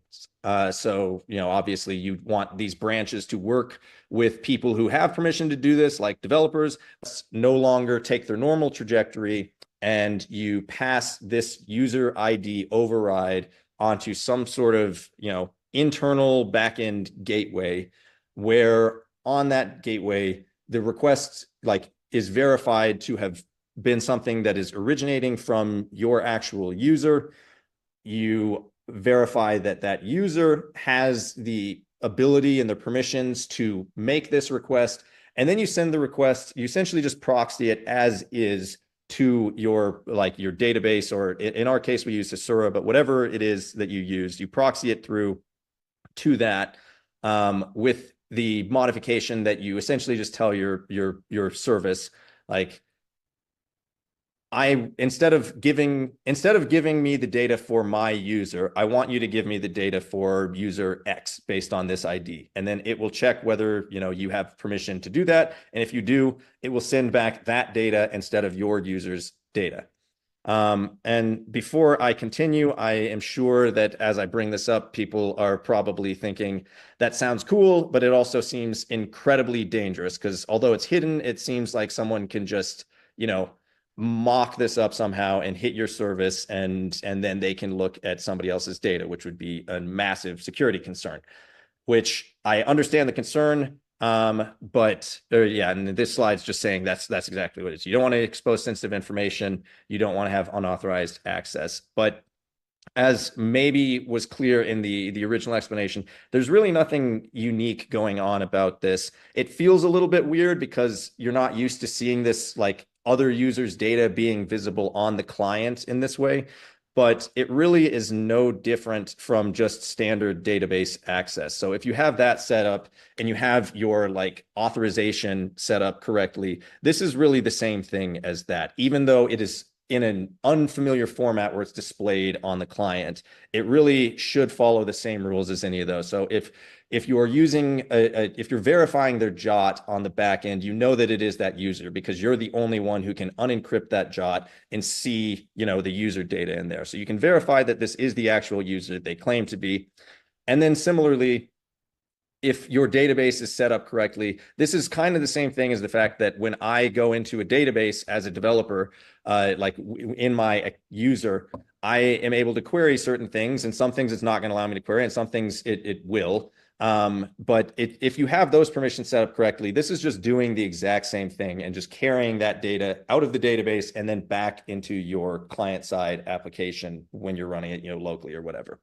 So, obviously you want these branches to work with people who have permission to do this, like developers. No longer take their normal trajectory, and you pass this user ID override onto some sort of, internal backend gateway, where on that gateway, the request is verified to have been something that is originating from your actual user. You verify that that user has the ability and the permissions to make this request, and then you send the request. You essentially just proxy it as is to your database, or in our case we use Hasura, but whatever it is that you use, you proxy it through to that with the modification that you essentially just tell your service, instead of giving me the data for my user, I want you to give me the data for user X based on this ID. And then it will check whether, you have permission to do that. And if you do, it will send back that data instead of your user's data. And before I continue, I am sure that as I bring this up, people are probably thinking that sounds cool, but it also seems incredibly dangerous, because although it's hidden, it seems like someone can just, mock this up somehow and hit your service, and then they can look at somebody else's data, which would be a massive security concern, which I understand the concern. And this slide's just saying that's exactly what it is. You don't want to expose sensitive information. You don't want to have unauthorized access. But as maybe was clear in the original explanation, there's really nothing unique going on about this. It feels a little bit weird because you're not used to seeing this other users' data being visible on the client in this way, but it really is no different from just standard database access. So if you have that set up and you have your authorization set up correctly, this is really the same thing as that, even though it is in an unfamiliar format where it's displayed on the client. It really should follow the same rules as any of those. So if you're using if you're verifying their JOT on the back end, you know that it is that user, because you're the only one who can unencrypt that JOT and see, the user data in there. So you can verify that this is the actual user they claim to be. And then similarly, if your database is set up correctly, this is kind of the same thing as the fact that when I go into a database as a developer, in my user, I am able to query certain things, and some things it's not going to allow me to query, and some things it will. But if you have those permissions set up correctly, this is just doing the exact same thing and just carrying that data out of the database and then back into your client-side application when you're running it, locally or whatever.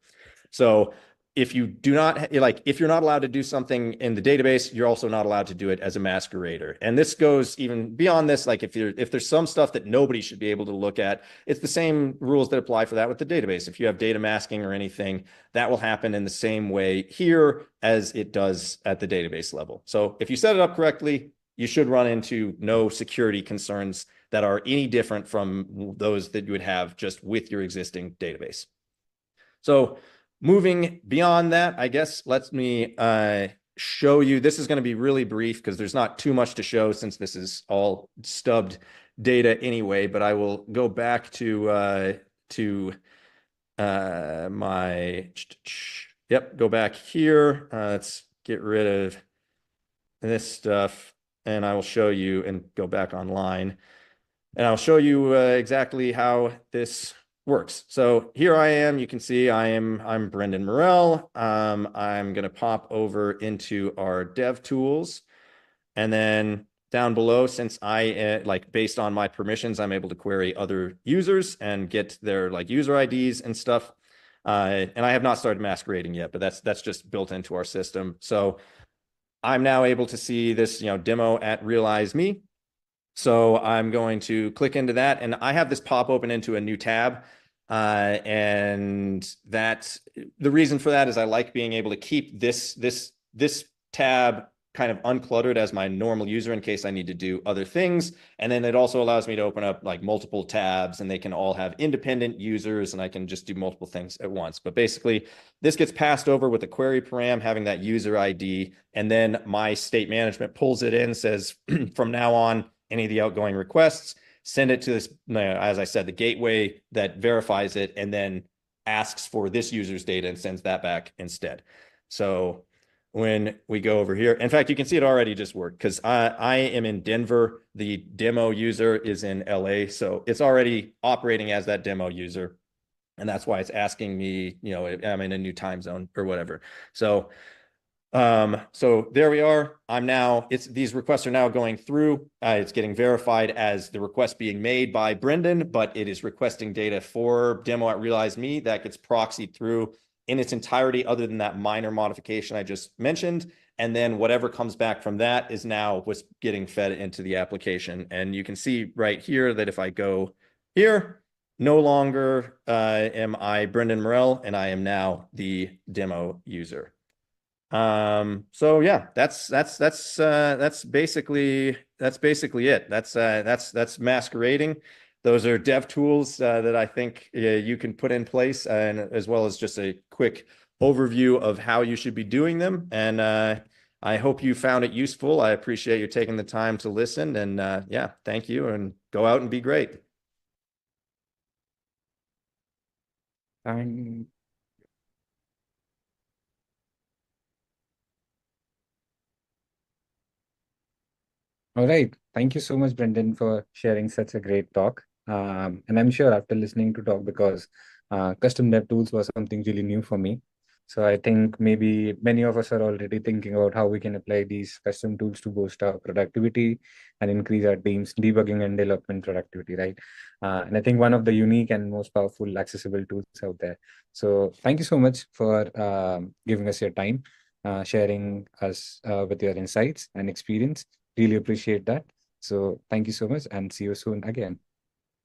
So if you do not like, if you're not allowed to do something in the database, you're also not allowed to do it as a masquerader. And this goes even beyond this. Like if there's some stuff that nobody should be able to look at, it's the same rules that apply for that with the database. If you have data masking or anything, that will happen in the same way here as it does at the database level. So if you set it up correctly, you should run into no security concerns that are any different from those that you would have just with your existing database. So moving beyond that, I guess, let me show you. This is going to be really brief because there's not too much to show since this is all stubbed data anyway, but I will go back to go back here. Let's get rid of this stuff and I will show you and go back online. And I'll show you exactly how this works. So here I am. You can see I'm Brendan Morell. I'm going to pop over into our dev tools, and then down below, since I based on my permissions, I'm able to query other users and get their user IDs and stuff. And I have not started masquerading yet, but that's just built into our system. So I'm now able to see this demo at Realize Me. So I'm going to click into that, and I have this pop open into a new tab. And the reason for that is I like being able to keep this tab kind of uncluttered as my normal user in case I need to do other things. And then it also allows me to open up multiple tabs, and they can all have independent users, and I can just do multiple things at once. But basically this gets passed over with a query param having that user ID. And then my state management pulls it in, says from now on, any of the outgoing requests, send it to this, as I said, the gateway that verifies it, and then asks for this user's data and sends that back instead. So when we go over here, in fact, you can see it already just worked because I am in Denver. The demo user is in LA. So it's already operating as that demo user. And that's why it's asking me, I'm in a new time zone or whatever. So there we are. These requests are now going through. It's getting verified as the request being made by Brendan, but it is requesting data for demo at Realize Me that gets proxied through in its entirety, other than that minor modification I just mentioned. And then whatever comes back from that is now what's getting fed into the application. And you can see right here that if I go here, no longer am I Brendan Morell, and I am now the demo user. So yeah, that's basically it. That's masquerading. Those are dev tools that I think you can put in place, and as well as just a quick overview of how you should be doing them. And I hope you found it useful. I appreciate you taking the time to listen, and yeah, thank you, and go out and be great. All right. Thank you so much, Brendan, for sharing such a great talk. And I'm sure after listening to talk, because custom dev tools was something really new for me. So I think maybe many of us are already thinking about how we can apply these custom tools to boost our productivity and increase our team's debugging and development productivity, right? And I think one of the unique and most powerful accessible tools out there. So thank you so much for giving us your time, sharing us with your insights and experience. Really appreciate that. So thank you so much, and see you soon again.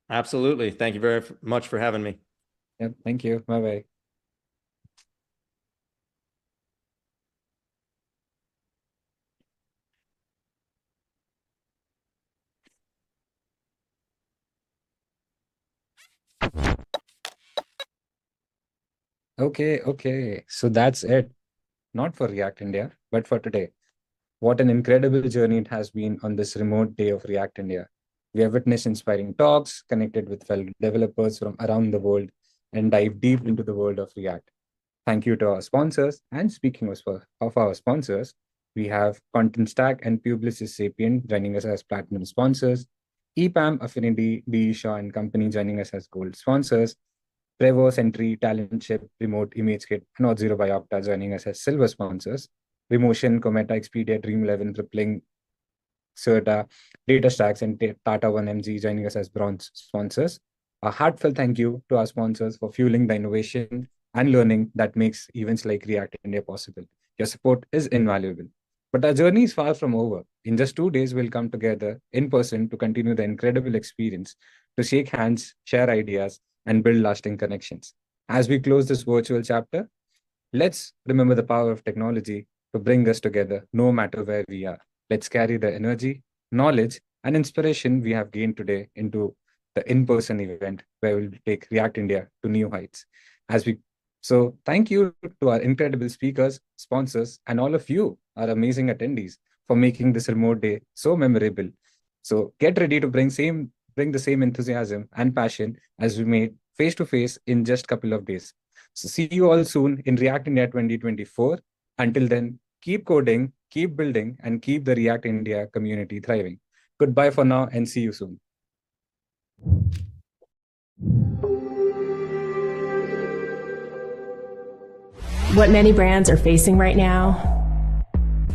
Absolutely. Thank you very much for having me. Yep. Thank you. Bye-bye. Okay. So that's it. Not for React India, but for today. What an incredible journey it has been on this remote day of React India. We have witnessed inspiring talks, connected with fellow developers from around the world, and dive deep into the world of React. Thank you to our sponsors. And speaking of our sponsors, we have Content Stack and Publicis Sapient joining us as platinum sponsors, EPAM, Affinity, D. Shaw and Company joining us as gold sponsors, Prevo, Sentry, Talentship, Remote, ImageKit, and Auth0 by Okta joining us as silver sponsors, Remotion, Cometa, Expedia, Dream11, Rippling, Certa, DataStax, and Tata 1MG joining us as bronze sponsors. A heartfelt thank you to our sponsors for fueling the innovation and learning that makes events like React India possible. Your support is invaluable. But our journey is far from over. In just 2 days, we'll come together in person to continue the incredible experience, to shake hands, share ideas, and build lasting connections. As we close this virtual chapter, let's remember the power of technology to bring us together, no matter where we are. Let's carry the energy, knowledge, and inspiration we have gained today into the in-person event where we'll take React India to new heights. So thank you to our incredible speakers, sponsors, and all of you, our amazing attendees, for making this remote day so memorable. So get ready to bring the same enthusiasm and passion as we made face-to-face in just a couple of days. So see you all soon in React India 2024. Until then, keep coding, keep building, and keep the React India community thriving. Goodbye for now and see you soon. What many brands are facing right now,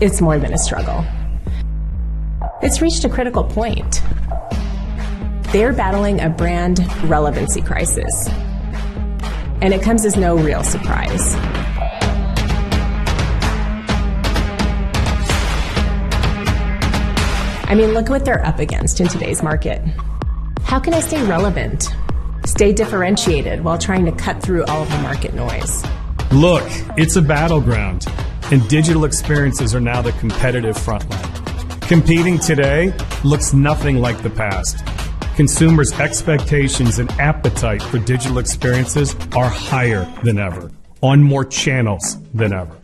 it's more than a struggle. It's reached a critical point. They're battling a brand relevancy crisis. And it comes as no real surprise. I mean, look what they're up against in today's market. How can I stay relevant, stay differentiated while trying to cut through all of the market noise? Look, it's a battleground, and digital experiences are now the competitive frontline. Competing today looks nothing like the past. Consumers' expectations and appetite for digital experiences are higher than ever, on more channels than ever.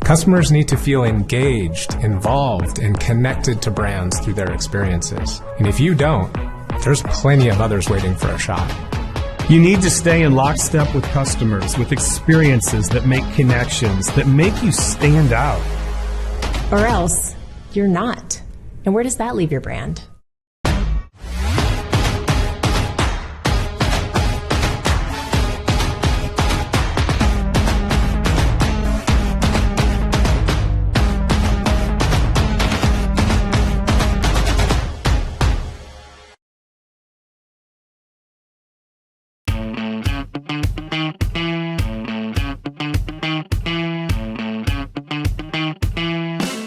Customers need to feel engaged, involved, and connected to brands through their experiences. And if you don't, there's plenty of others waiting for a shot. You need to stay in lockstep with customers, with experiences that make connections, that make you stand out. Or else, you're not. And where does that leave your brand?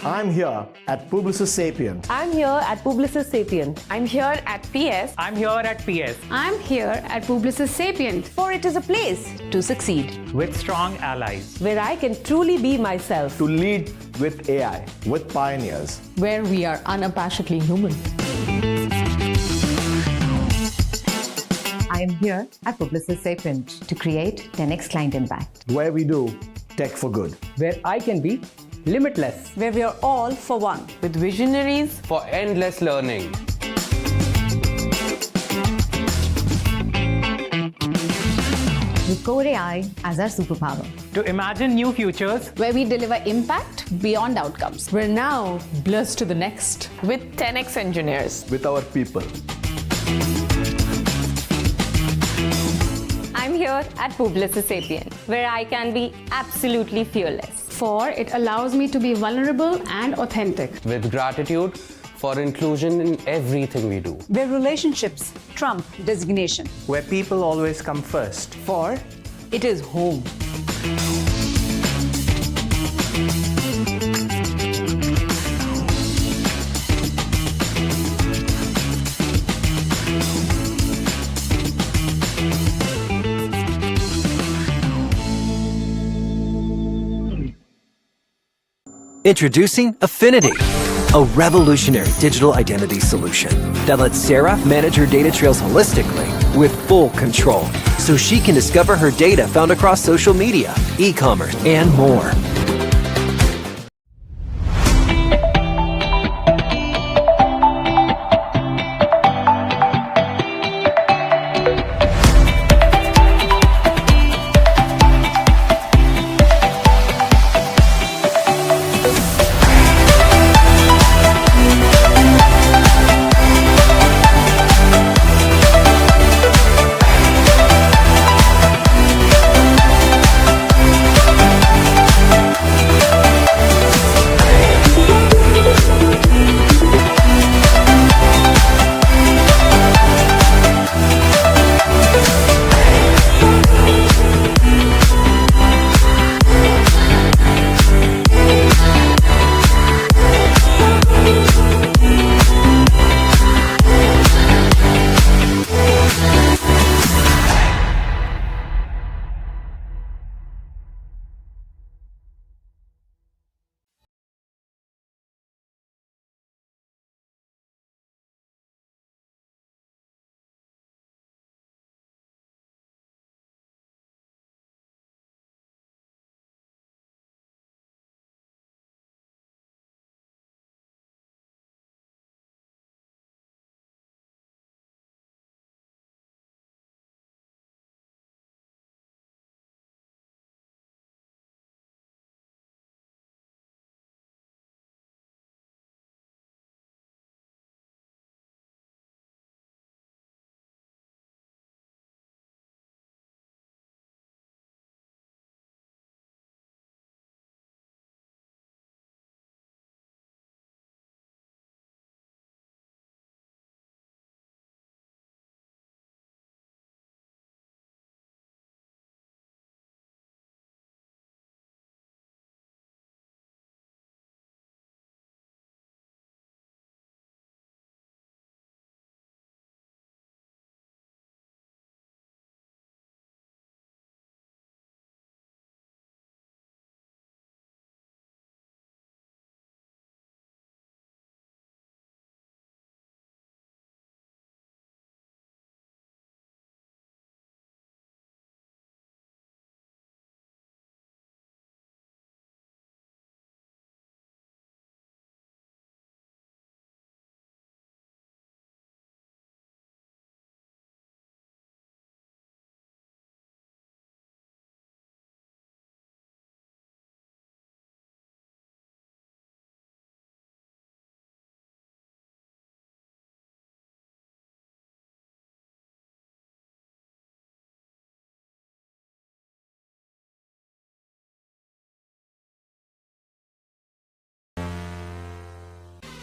I'm here at Publicis Sapient. I'm here at Publicis Sapient. I'm here at PS. I'm here at PS. I'm here at Publicis Sapient. For it is a place to succeed. With strong allies. Where I can truly be myself. To lead with AI, with pioneers. Where we are unabashedly human. I am here at Publicis Sapient to create 10x client impact. Where we do tech for good. Where I can be limitless. Where we are all for one. With visionaries For endless learning. With Core AI as our superpower. To imagine new futures. Where we deliver impact beyond outcomes. We're now blessed to the next. With 10x engineers. With our people. I'm here at Publicis Sapient, where I can be absolutely fearless. For it allows me to be vulnerable and authentic. With gratitude for inclusion in everything we do. where relationships trump designation. Where people always come first. For it is home. Introducing Affinity, a revolutionary digital identity solution that lets Sarah manage her data trails holistically with full control, so she can discover her data found across social media, e-commerce, and more.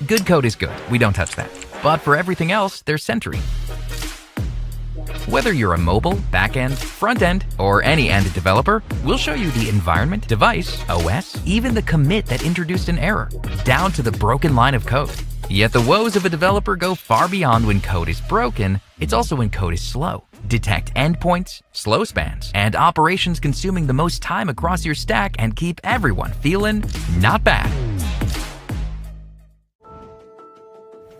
Good code is good, we don't touch that. But for everything else, there's Sentry. Whether you're a mobile, back-end, front-end, or any end developer, we'll show you the environment, device, OS, even the commit that introduced an error, down to the broken line of code. Yet the woes of a developer go far beyond when code is broken, it's also when code is slow. Detect endpoints, slow spans, and operations consuming the most time across your stack and keep everyone feeling not bad.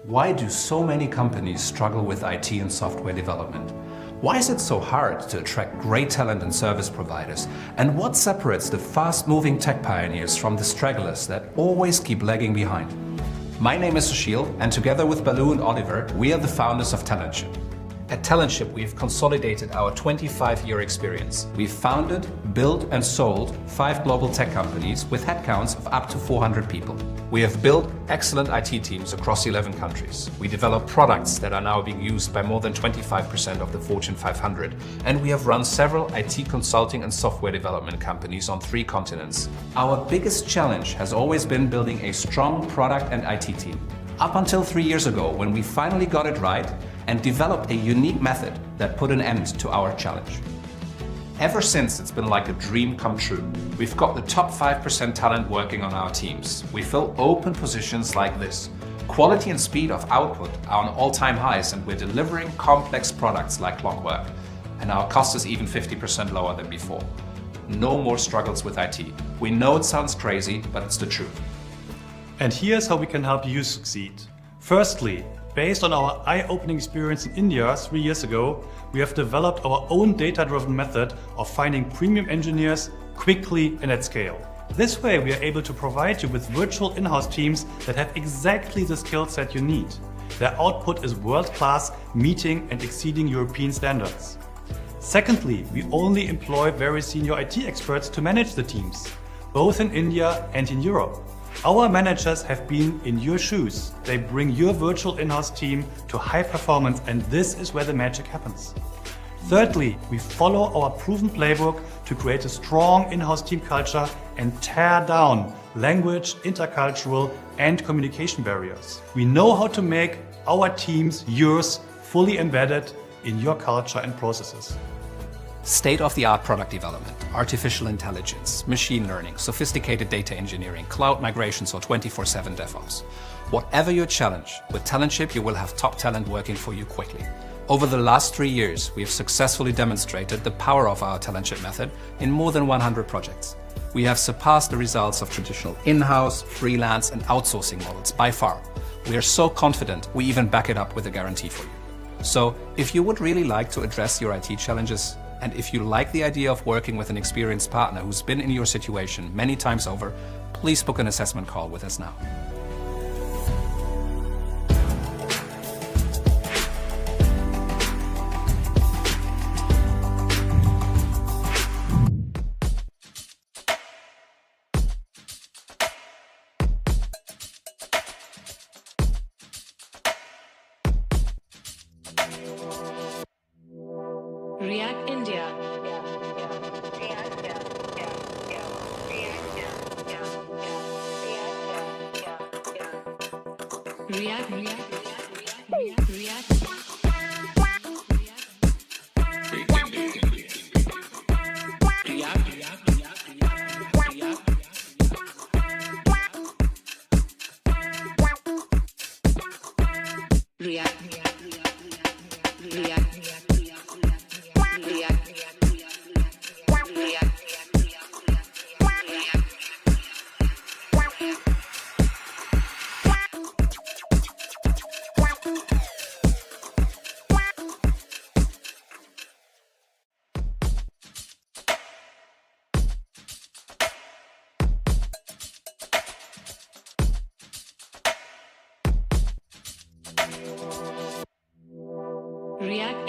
Why do so many companies struggle with IT and software development? Why is it so hard to attract great talent and service providers? And what separates the fast-moving tech pioneers from the stragglers that always keep lagging behind? My name is Sushil, and together with Balu and Oliver, we are the founders of Talentship. At Talentship, we've consolidated our 25-year experience. We've founded, built, and sold 5 global tech companies with headcounts of up to 400 people. We have built excellent IT teams across 11 countries. We develop products that are now being used by more than 25% of the Fortune 500. And we have run several IT consulting and software development companies on 3 continents. Our biggest challenge has always been building a strong product and IT team. Up until 3 years ago, when we finally got it right and developed a unique method that put an end to our challenge. Ever since, it's been like a dream come true. We've got the top 5% talent working on our teams. We fill open positions like this. Quality and speed of output are on all-time highs, and we're delivering complex products like clockwork. And our cost is even 50% lower than before. No more struggles with IT. We know it sounds crazy, but it's the truth. And here's how we can help you succeed. Firstly, based on our eye-opening experience in India 3 years ago, we have developed our own data-driven method of finding premium engineers quickly and at scale. This way, we are able to provide you with virtual in-house teams that have exactly the skill set you need. Their output is world-class, meeting and exceeding European standards. Secondly, we only employ very senior IT experts to manage the teams, both in India and in Europe. Our managers have been in your shoes. They bring your virtual in-house team to high performance, and this is where the magic happens. Thirdly, we follow our proven playbook to create a strong in-house team culture and tear down language, intercultural, and communication barriers. We know how to make our teams, yours, fully embedded in your culture and processes. State-of-the-art product development, artificial intelligence, machine learning, sophisticated data engineering, cloud migrations, or 24/7 DevOps. Whatever your challenge, with Talentship you will have top talent working for you quickly. Over the last 3 years, we have successfully demonstrated the power of our Talentship method in more than 100 projects. We have surpassed the results of traditional in-house, freelance, and outsourcing models by far. We are so confident we even back it up with a guarantee for you. So, if you would really like to address your IT challenges, and if you like the idea of working with an experienced partner who's been in your situation many times over, please book an assessment call with us now. React India. React